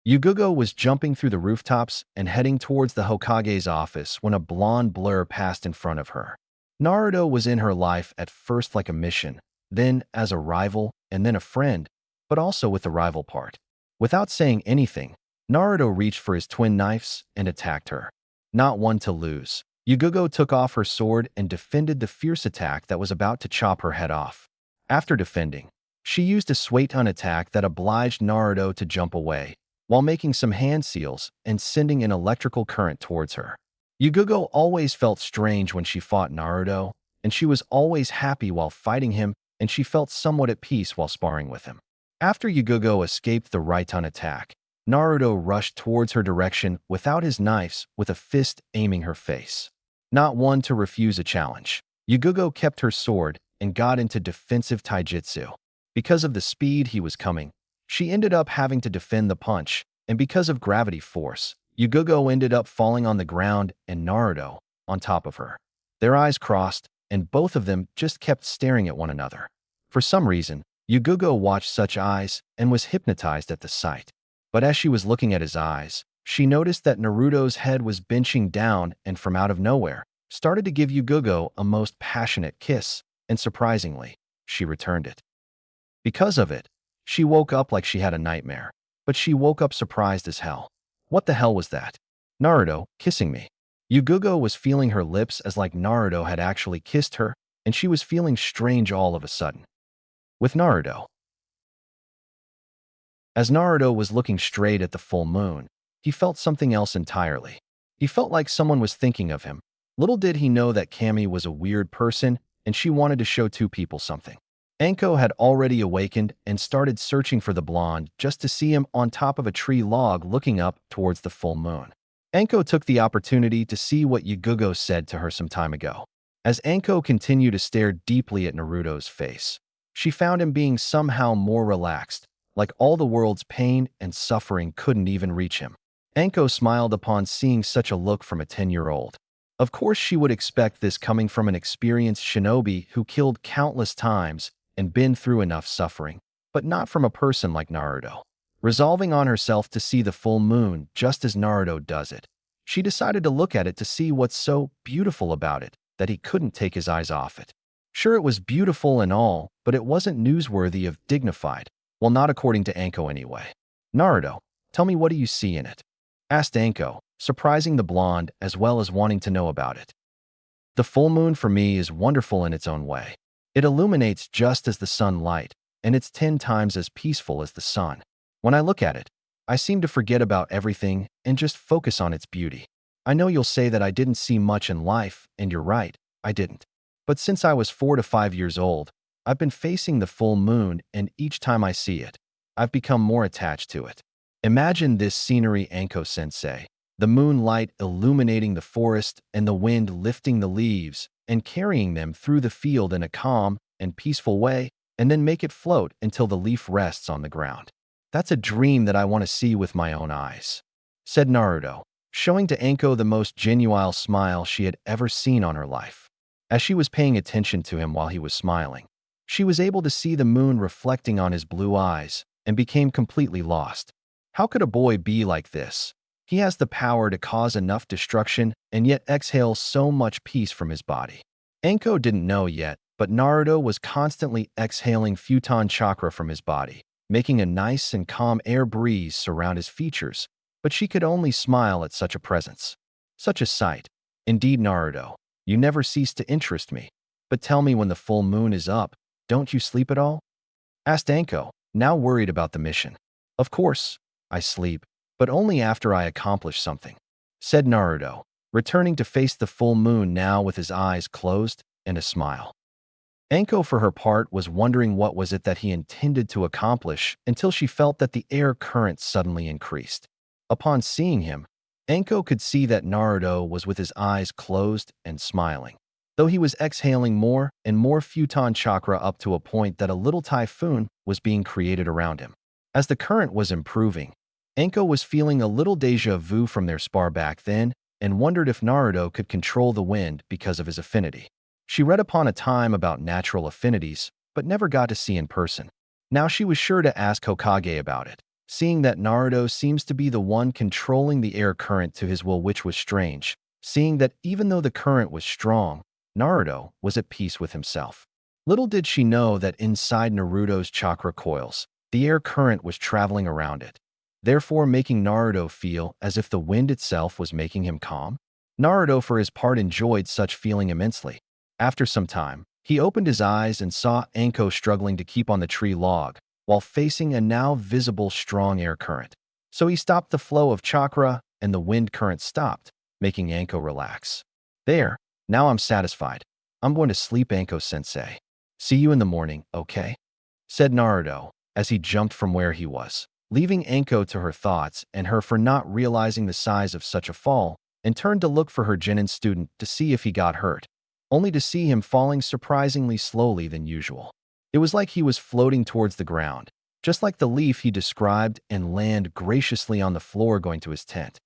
Yugugo was jumping through the rooftops and heading towards the Hokage's office when a blonde blur passed in front of her. Naruto was in her life at first like a mission, then as a rival, and then a friend, but also with the rival part. Without saying anything, Naruto reached for his twin knives and attacked her. Not one to lose, Yugugo took off her sword and defended the fierce attack that was about to chop her head off. After defending, she used a Suiton attack that obliged Naruto to jump away, while making some hand seals and sending an electrical current towards her. Yugugo always felt strange when she fought Naruto, and she was always happy while fighting him, and she felt somewhat at peace while sparring with him. After Yugugo escaped the Raiton attack, Naruto rushed towards her direction without his knives, with a fist aiming her face. Not one to refuse a challenge, Yugugo kept her sword and got into defensive taijutsu. Because of the speed he was coming, she ended up having to defend the punch, and because of gravity force, Yugugo ended up falling on the ground and Naruto on top of her. Their eyes crossed, and both of them just kept staring at one another. For some reason, Yugugo watched such eyes and was hypnotized at the sight. But as she was looking at his eyes, she noticed that Naruto's head was benching down and from out of nowhere, started to give Yugugo a most passionate kiss, and surprisingly, she returned it. Because of it, she woke up like she had a nightmare, but she woke up surprised as hell. What the hell was that? Naruto, kissing me. Yugugo was feeling her lips as like Naruto had actually kissed her, and she was feeling strange all of a sudden. With Naruto. As Naruto was looking straight at the full moon, he felt something else entirely. He felt like someone was thinking of him. Little did he know that Kami was a weird person, and she wanted to show two people something. Anko had already awakened and started searching for the blonde just to see him on top of a tree log looking up towards the full moon. Anko took the opportunity to see what Yugugo said to her some time ago. As Anko continued to stare deeply at Naruto's face, she found him being somehow more relaxed, like all the world's pain and suffering couldn't even reach him. Anko smiled upon seeing such a look from a 10-year-old. Of course she would expect this coming from an experienced shinobi who killed countless times and been through enough suffering, but not from a person like Naruto. Resolving on herself to see the full moon just as Naruto does it, she decided to look at it to see what's so beautiful about it that he couldn't take his eyes off it. Sure, it was beautiful and all, but it wasn't newsworthy of dignified, well, not according to Anko anyway. Naruto, tell me, what do you see in it? Asked Anko, surprising the blonde as well as wanting to know about it. The full moon for me is wonderful in its own way. It illuminates just as the sun light, and it's 10 times as peaceful as the sun. When I look at it, I seem to forget about everything and just focus on its beauty. I know you'll say that I didn't see much in life, and you're right, I didn't. But since I was 4 to 5 years old, I've been facing the full moon, and each time I see it, I've become more attached to it. Imagine this scenery, Anko-sensei. The moonlight illuminating the forest and the wind lifting the leaves and carrying them through the field in a calm and peaceful way, and then make it float until the leaf rests on the ground. That's a dream that I want to see with my own eyes, said Naruto, showing to Anko the most genuine smile she had ever seen on her life. As she was paying attention to him while he was smiling, she was able to see the moon reflecting on his blue eyes and became completely lost. How could a boy be like this? He has the power to cause enough destruction and yet exhale so much peace from his body. Anko didn't know yet, but Naruto was constantly exhaling Futon chakra from his body, making a nice and calm air breeze surround his features, but she could only smile at such a presence. Such a sight. Indeed, Naruto, you never cease to interest me. But tell me, when the full moon is up, don't you sleep at all? Asked Anko, now worried about the mission. Of course, I sleep, but only after I accomplish something, said Naruto, returning to face the full moon now with his eyes closed and a smile. Anko, for her part, was wondering what was it that he intended to accomplish until she felt that the air current suddenly increased. Upon seeing him, Anko could see that Naruto was with his eyes closed and smiling, though he was exhaling more and more Futon chakra up to a point that a little typhoon was being created around him. As the current was improving, Anko was feeling a little déjà vu from their spar back then and wondered if Naruto could control the wind because of his affinity. She read upon a time about natural affinities, but never got to see in person. Now she was sure to ask Hokage about it, seeing that Naruto seems to be the one controlling the air current to his will, which was strange, seeing that even though the current was strong, Naruto was at peace with himself. Little did she know that inside Naruto's chakra coils, the air current was traveling around it, therefore making Naruto feel as if the wind itself was making him calm. Naruto, for his part, enjoyed such feeling immensely. After some time, He opened his eyes and saw Anko struggling to keep on the tree log while facing a now visible strong air current. So he stopped the flow of chakra and the wind current stopped, making Anko relax. There, now I'm satisfied. I'm going to sleep, Anko-sensei. See you in the morning, okay? Said Naruto as he jumped from where he was, leaving Anko to her thoughts and her for not realizing the size of such a fall, and turned to look for her Chunin student to see if he got hurt, only to see him falling surprisingly slowly than usual. It was like he was floating towards the ground, just like the leaf he described, and land graciously on the floor going to his tent.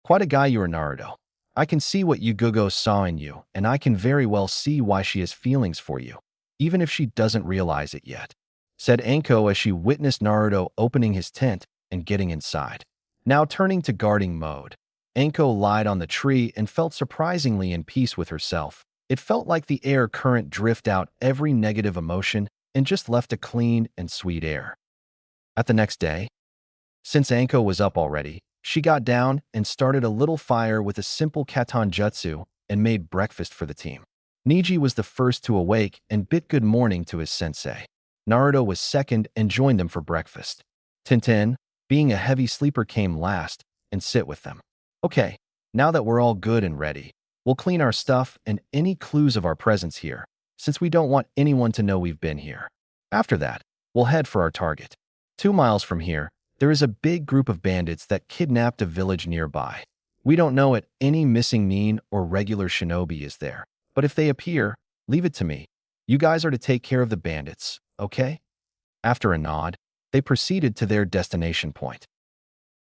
Quite a guy you are, Naruto. I can see what Yugugo saw in you, and I can very well see why she has feelings for you, even if she doesn't realize it yet, said Anko as she witnessed Naruto opening his tent and getting inside. Now turning to guarding mode, Anko lied on the tree and felt surprisingly in peace with herself. It felt like the air current drift out every negative emotion and just left a clean and sweet air. At the next day, since Anko was up already, she got down and started a little fire with a simple katan jutsu and made breakfast for the team. Niji was the first to awake and bid good morning to his sensei. Naruto was second and joined them for breakfast. Tintin, being a heavy sleeper, came last and sit with them. Okay, now that we're all good and ready, we'll clean our stuff and any clues of our presence here, since we don't want anyone to know we've been here. After that, we'll head for our target. 2 miles from here, there is a big group of bandits that kidnapped a village nearby. We don't know if any missing nin or regular shinobi is there, but if they appear, leave it to me. You guys are to take care of the bandits, okay? After a nod, they proceeded to their destination point.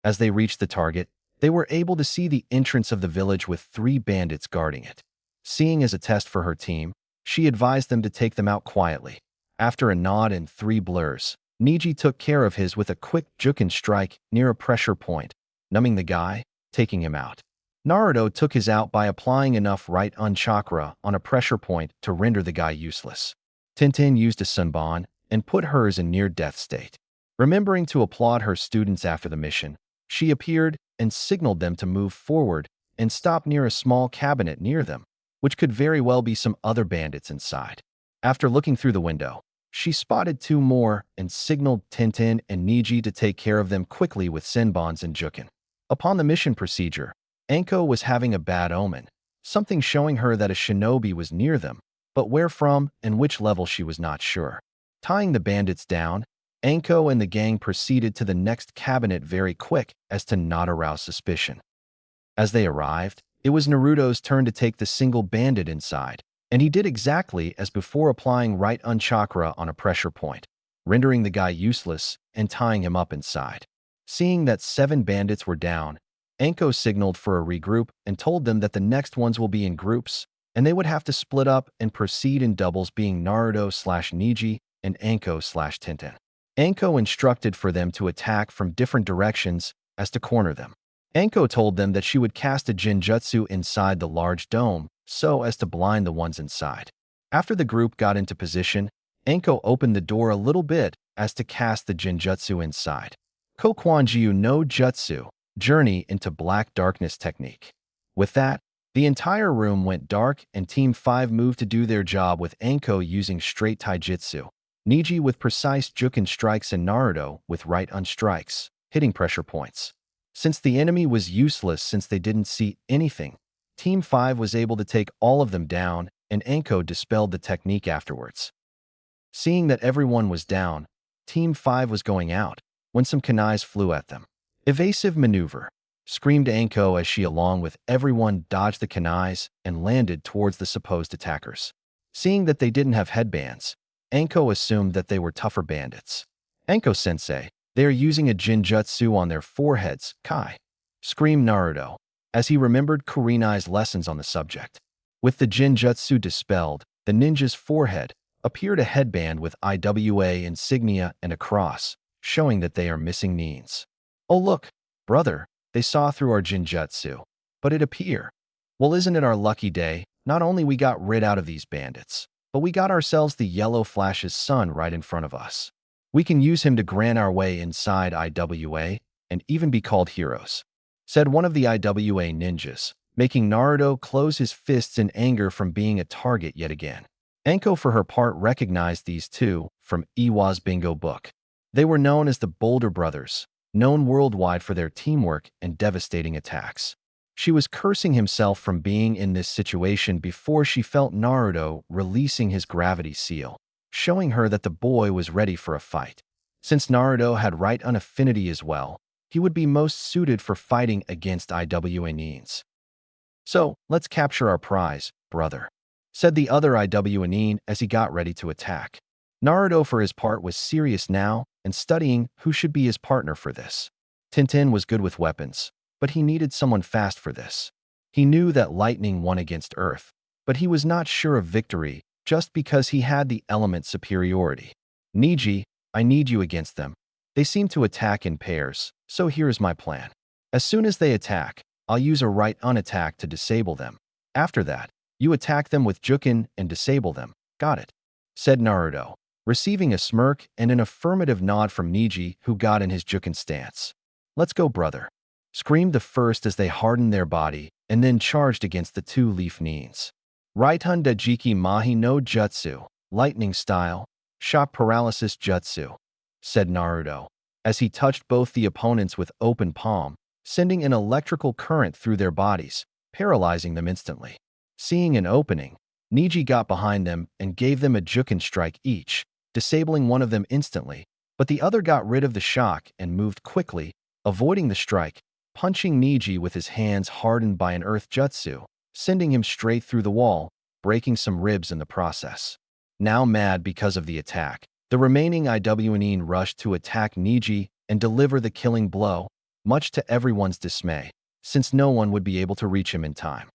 As they reached the target, they were able to see the entrance of the village with 3 bandits guarding it. Seeing as a test for her team, she advised them to take them out quietly. After a nod and 3 blurs, Niji took care of his with a quick jukin strike near a pressure point, numbing the guy, taking him out. Naruto took his out by applying enough right-un chakra on a pressure point to render the guy useless. Tintin used a sunban and put hers in near-death state. Remembering to applaud her students after the mission, she appeared and signaled them to move forward and stop near a small cabinet near them, which could very well be some other bandits inside. After looking through the window, she spotted 2 more and signaled Tintin and Niji to take care of them quickly with senbons and jukin. Upon the mission procedure, Anko was having a bad omen, something showing her that a shinobi was near them, but where from and which level she was not sure. Tying the bandits down, Anko and the gang proceeded to the next cabinet very quick as to not arouse suspicion. As they arrived, it was Naruto's turn to take the single bandit inside, and he did exactly as before, applying right-un chakra on a pressure point, rendering the guy useless and tying him up inside. Seeing that 7 bandits were down, Anko signaled for a regroup and told them that the next ones will be in groups, and they would have to split up and proceed in doubles, being Naruto/Niji and Anko/Tintin. Anko instructed for them to attack from different directions as to corner them. Anko told them that she would cast a jinjutsu inside the large dome so as to blind the ones inside. After the group got into position, Anko opened the door a little bit as to cast the jinjutsu inside. Kokwanjiu no Jutsu, Journey into Black Darkness technique. With that, the entire room went dark and Team 5 moved to do their job, with Anko using straight taijutsu, Niji with precise jukin strikes, and Naruto with right-un strikes, hitting pressure points. Since the enemy was useless since they didn't see anything, Team 5 was able to take all of them down, and Anko dispelled the technique afterwards. Seeing that everyone was down, Team 5 was going out when some kunais flew at them. Evasive maneuver, screamed Anko as she, along with everyone, dodged the kunais and landed towards the supposed attackers. Seeing that they didn't have headbands, Anko assumed that they were tougher bandits. Anko-sensei, they are using a jinjutsu on their foreheads, Kai, screamed Naruto, as he remembered Kurenai's lessons on the subject. With the jinjutsu dispelled, the ninja's forehead appeared a headband with IWA insignia and a cross, showing that they are missing nins. Oh look, brother, they saw through our jinjutsu. But it appear. Well, isn't it our lucky day? Not only we got rid out of these bandits, but we got ourselves the yellow flash's son right in front of us. We can use him to grant our way inside IWA and even be called heroes, said one of the IWA ninjas, making Naruto close his fists in anger from being a target yet again. Anko, for her part, recognized these two from Iwa's bingo book. They were known as the Boulder Brothers, known worldwide for their teamwork and devastating attacks. She was cursing himself from being in this situation before she felt Naruto releasing his gravity seal, showing her that the boy was ready for a fight. Since Naruto had right-un affinity as well, he would be most suited for fighting against Iwanins. "So, let's capture our prize, brother," said the other Iwanin as he got ready to attack. Naruto, for his part, was serious now and studying who should be his partner for this. Tintin was good with weapons, but he needed someone fast for this. He knew that lightning won against earth, but he was not sure of victory just because he had the element superiority. "Niji, I need you against them. They seem to attack in pairs, so here is my plan. As soon as they attack, I'll use a right-un attack to disable them. After that, you attack them with Jukin and disable them. Got it?" said Naruto, receiving a smirk and an affirmative nod from Niji, who got in his Jukin stance. "Let's go, brother," screamed the first as they hardened their body and then charged against the two leaf nins. "Right-un Dajiki Mahi no Jutsu, lightning style, shock paralysis jutsu," said Naruto, as he touched both the opponents with open palm, sending an electrical current through their bodies, paralyzing them instantly. Seeing an opening, Niji got behind them and gave them a Jukin strike each, disabling one of them instantly, but the other got rid of the shock and moved quickly, avoiding the strike, punching Niji with his hands hardened by an earth jutsu, sending him straight through the wall, breaking some ribs in the process. Now mad because of the attack, the remaining Iwanin rushed to attack Niji and deliver the killing blow, much to everyone's dismay, since no one would be able to reach him in time.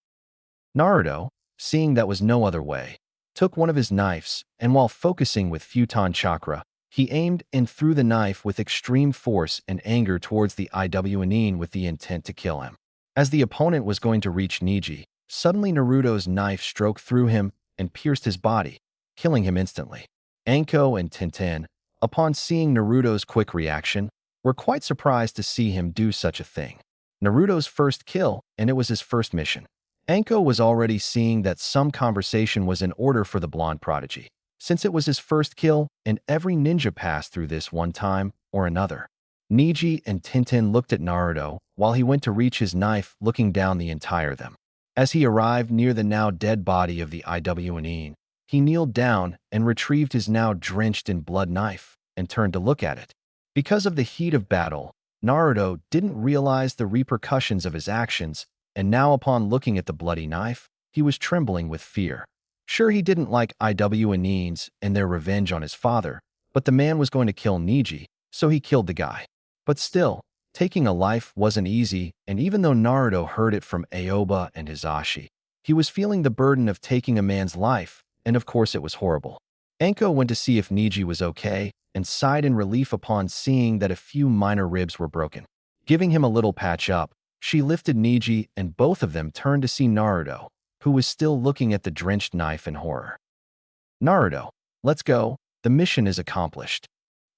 Naruto, seeing that was no other way, took one of his knives, and while focusing with Futon Chakra, he aimed and threw the knife with extreme force and anger towards the Iwanin with the intent to kill him. As the opponent was going to reach Niji, suddenly Naruto's knife stroked through him and pierced his body, killing him instantly. Anko and Tintin, upon seeing Naruto's quick reaction, were quite surprised to see him do such a thing. Naruto's first kill, and it was his first mission. Anko was already seeing that some conversation was in order for the blonde prodigy, since it was his first kill and every ninja passed through this one time or another. Niji and Tintin looked at Naruto while he went to reach his knife, looking down the entire them. As he arrived near the now dead body of the Iwanin, he kneeled down and retrieved his now drenched in blood knife and turned to look at it. Because of the heat of battle, Naruto didn't realize the repercussions of his actions, and now upon looking at the bloody knife, he was trembling with fear. Sure, he didn't like Iwanins and their revenge on his father, but the man was going to kill Niji, so he killed the guy. But still, taking a life wasn't easy, and even though Naruto heard it from Aoba and Hisashi, he was feeling the burden of taking a man's life, and of course it was horrible. Anko went to see if Niji was okay, and sighed in relief upon seeing that a few minor ribs were broken. Giving him a little patch up, she lifted Niji and both of them turned to see Naruto, who was still looking at the drenched knife in horror. "Naruto, let's go, the mission is accomplished,"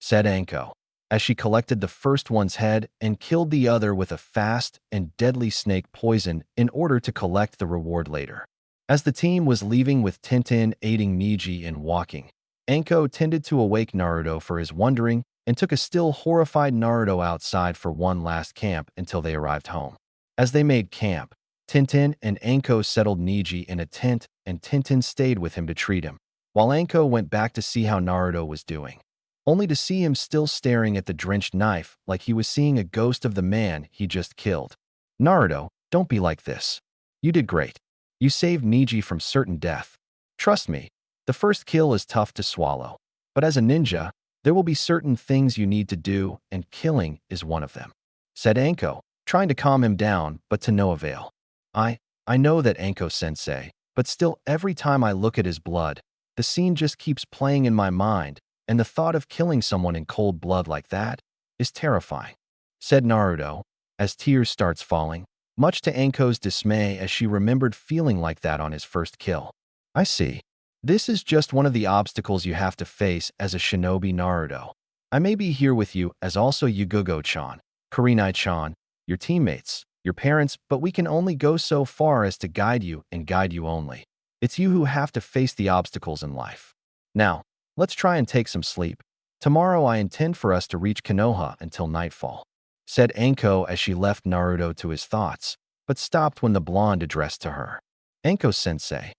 said Anko, as she collected the first one's head and killed the other with a fast and deadly snake poison in order to collect the reward later. As the team was leaving with Tintin aiding Niji in walking, Anko tended to awake Naruto for his wondering and took a still horrified Naruto outside for one last camp until they arrived home. As they made camp, Tintin and Anko settled Niji in a tent and Tintin stayed with him to treat him, while Anko went back to see how Naruto was doing, only to see him still staring at the drenched knife like he was seeing a ghost of the man he just killed. "Naruto, don't be like this. You did great. You saved Niji from certain death. Trust me, the first kill is tough to swallow, but as a ninja, there will be certain things you need to do, and killing is one of them," said Anko, trying to calm him down, but to no avail. I know that, Anko-sensei, but still every time I look at his blood, the scene just keeps playing in my mind, and the thought of killing someone in cold blood like that is terrifying," said Naruto, as tears starts falling, much to Anko's dismay as she remembered feeling like that on his first kill. "I see. This is just one of the obstacles you have to face as a shinobi, Naruto. I may be here with you as also Yugogo-chan, Kurenai-chan, your teammates, your parents, but we can only go so far as to guide you and guide you only," It's you who have to face the obstacles in life. Now, let's try and take some sleep. Tomorrow I intend for us to reach Konoha until nightfall," said Anko as she left Naruto to his thoughts, but stopped when the blonde addressed to her. "Anko-sensei."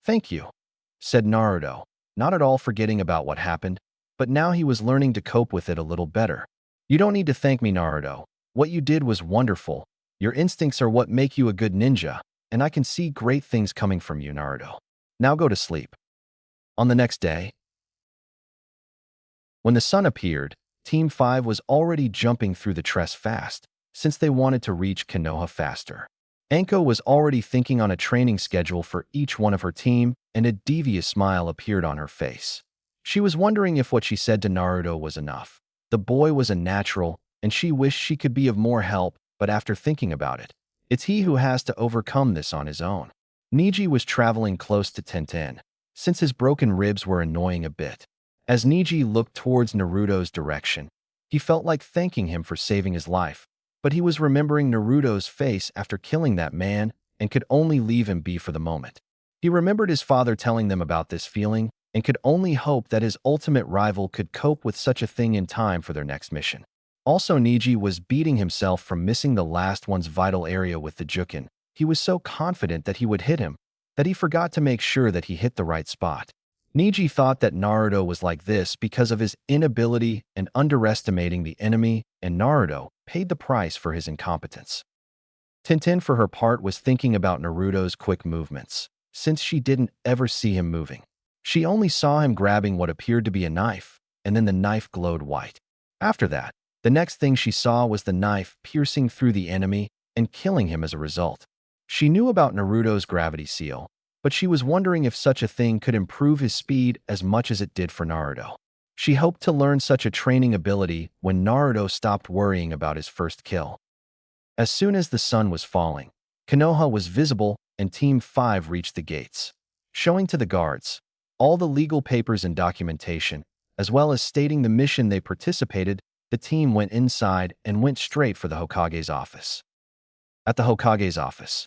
"Thank you," said Naruto, not at all forgetting about what happened, but now he was learning to cope with it a little better. "You don't need to thank me, Naruto. What you did was wonderful. Your instincts are what make you a good ninja, and I can see great things coming from you, Naruto. Now go to sleep." On the next day, when the sun appeared, Team 5 was already jumping through the tress fast, since they wanted to reach Konoha faster. Anko was already thinking on a training schedule for each one of her team, and a devious smile appeared on her face. She was wondering if what she said to Naruto was enough. The boy was a natural, and she wished she could be of more help, but after thinking about it, it's he who has to overcome this on his own. Niji was traveling close to Tenten, since his broken ribs were annoying a bit. As Niji looked towards Naruto's direction, he felt like thanking him for saving his life, but he was remembering Naruto's face after killing that man and could only leave him be for the moment. He remembered his father telling them about this feeling and could only hope that his ultimate rival could cope with such a thing in time for their next mission. Also, Niji was beating himself from missing the last one's vital area with the Jukin. He was so confident that he would hit him that he forgot to make sure that he hit the right spot. Niji thought that Naruto was like this because of his inability and underestimating the enemy, and Naruto paid the price for his incompetence. Tenten, for her part, was thinking about Naruto's quick movements, since she didn't ever see him moving. She only saw him grabbing what appeared to be a knife, and then the knife glowed white. After that, the next thing she saw was the knife piercing through the enemy and killing him as a result. She knew about Naruto's gravity seal, but she was wondering if such a thing could improve his speed as much as it did for Naruto. She hoped to learn such a training ability when Naruto stopped worrying about his first kill. As soon as the sun was falling, Konoha was visible and Team 5 reached the gates. Showing to the guards all the legal papers and documentation, as well as stating the mission they participated, the team went inside and went straight for the Hokage's office. At the Hokage's office,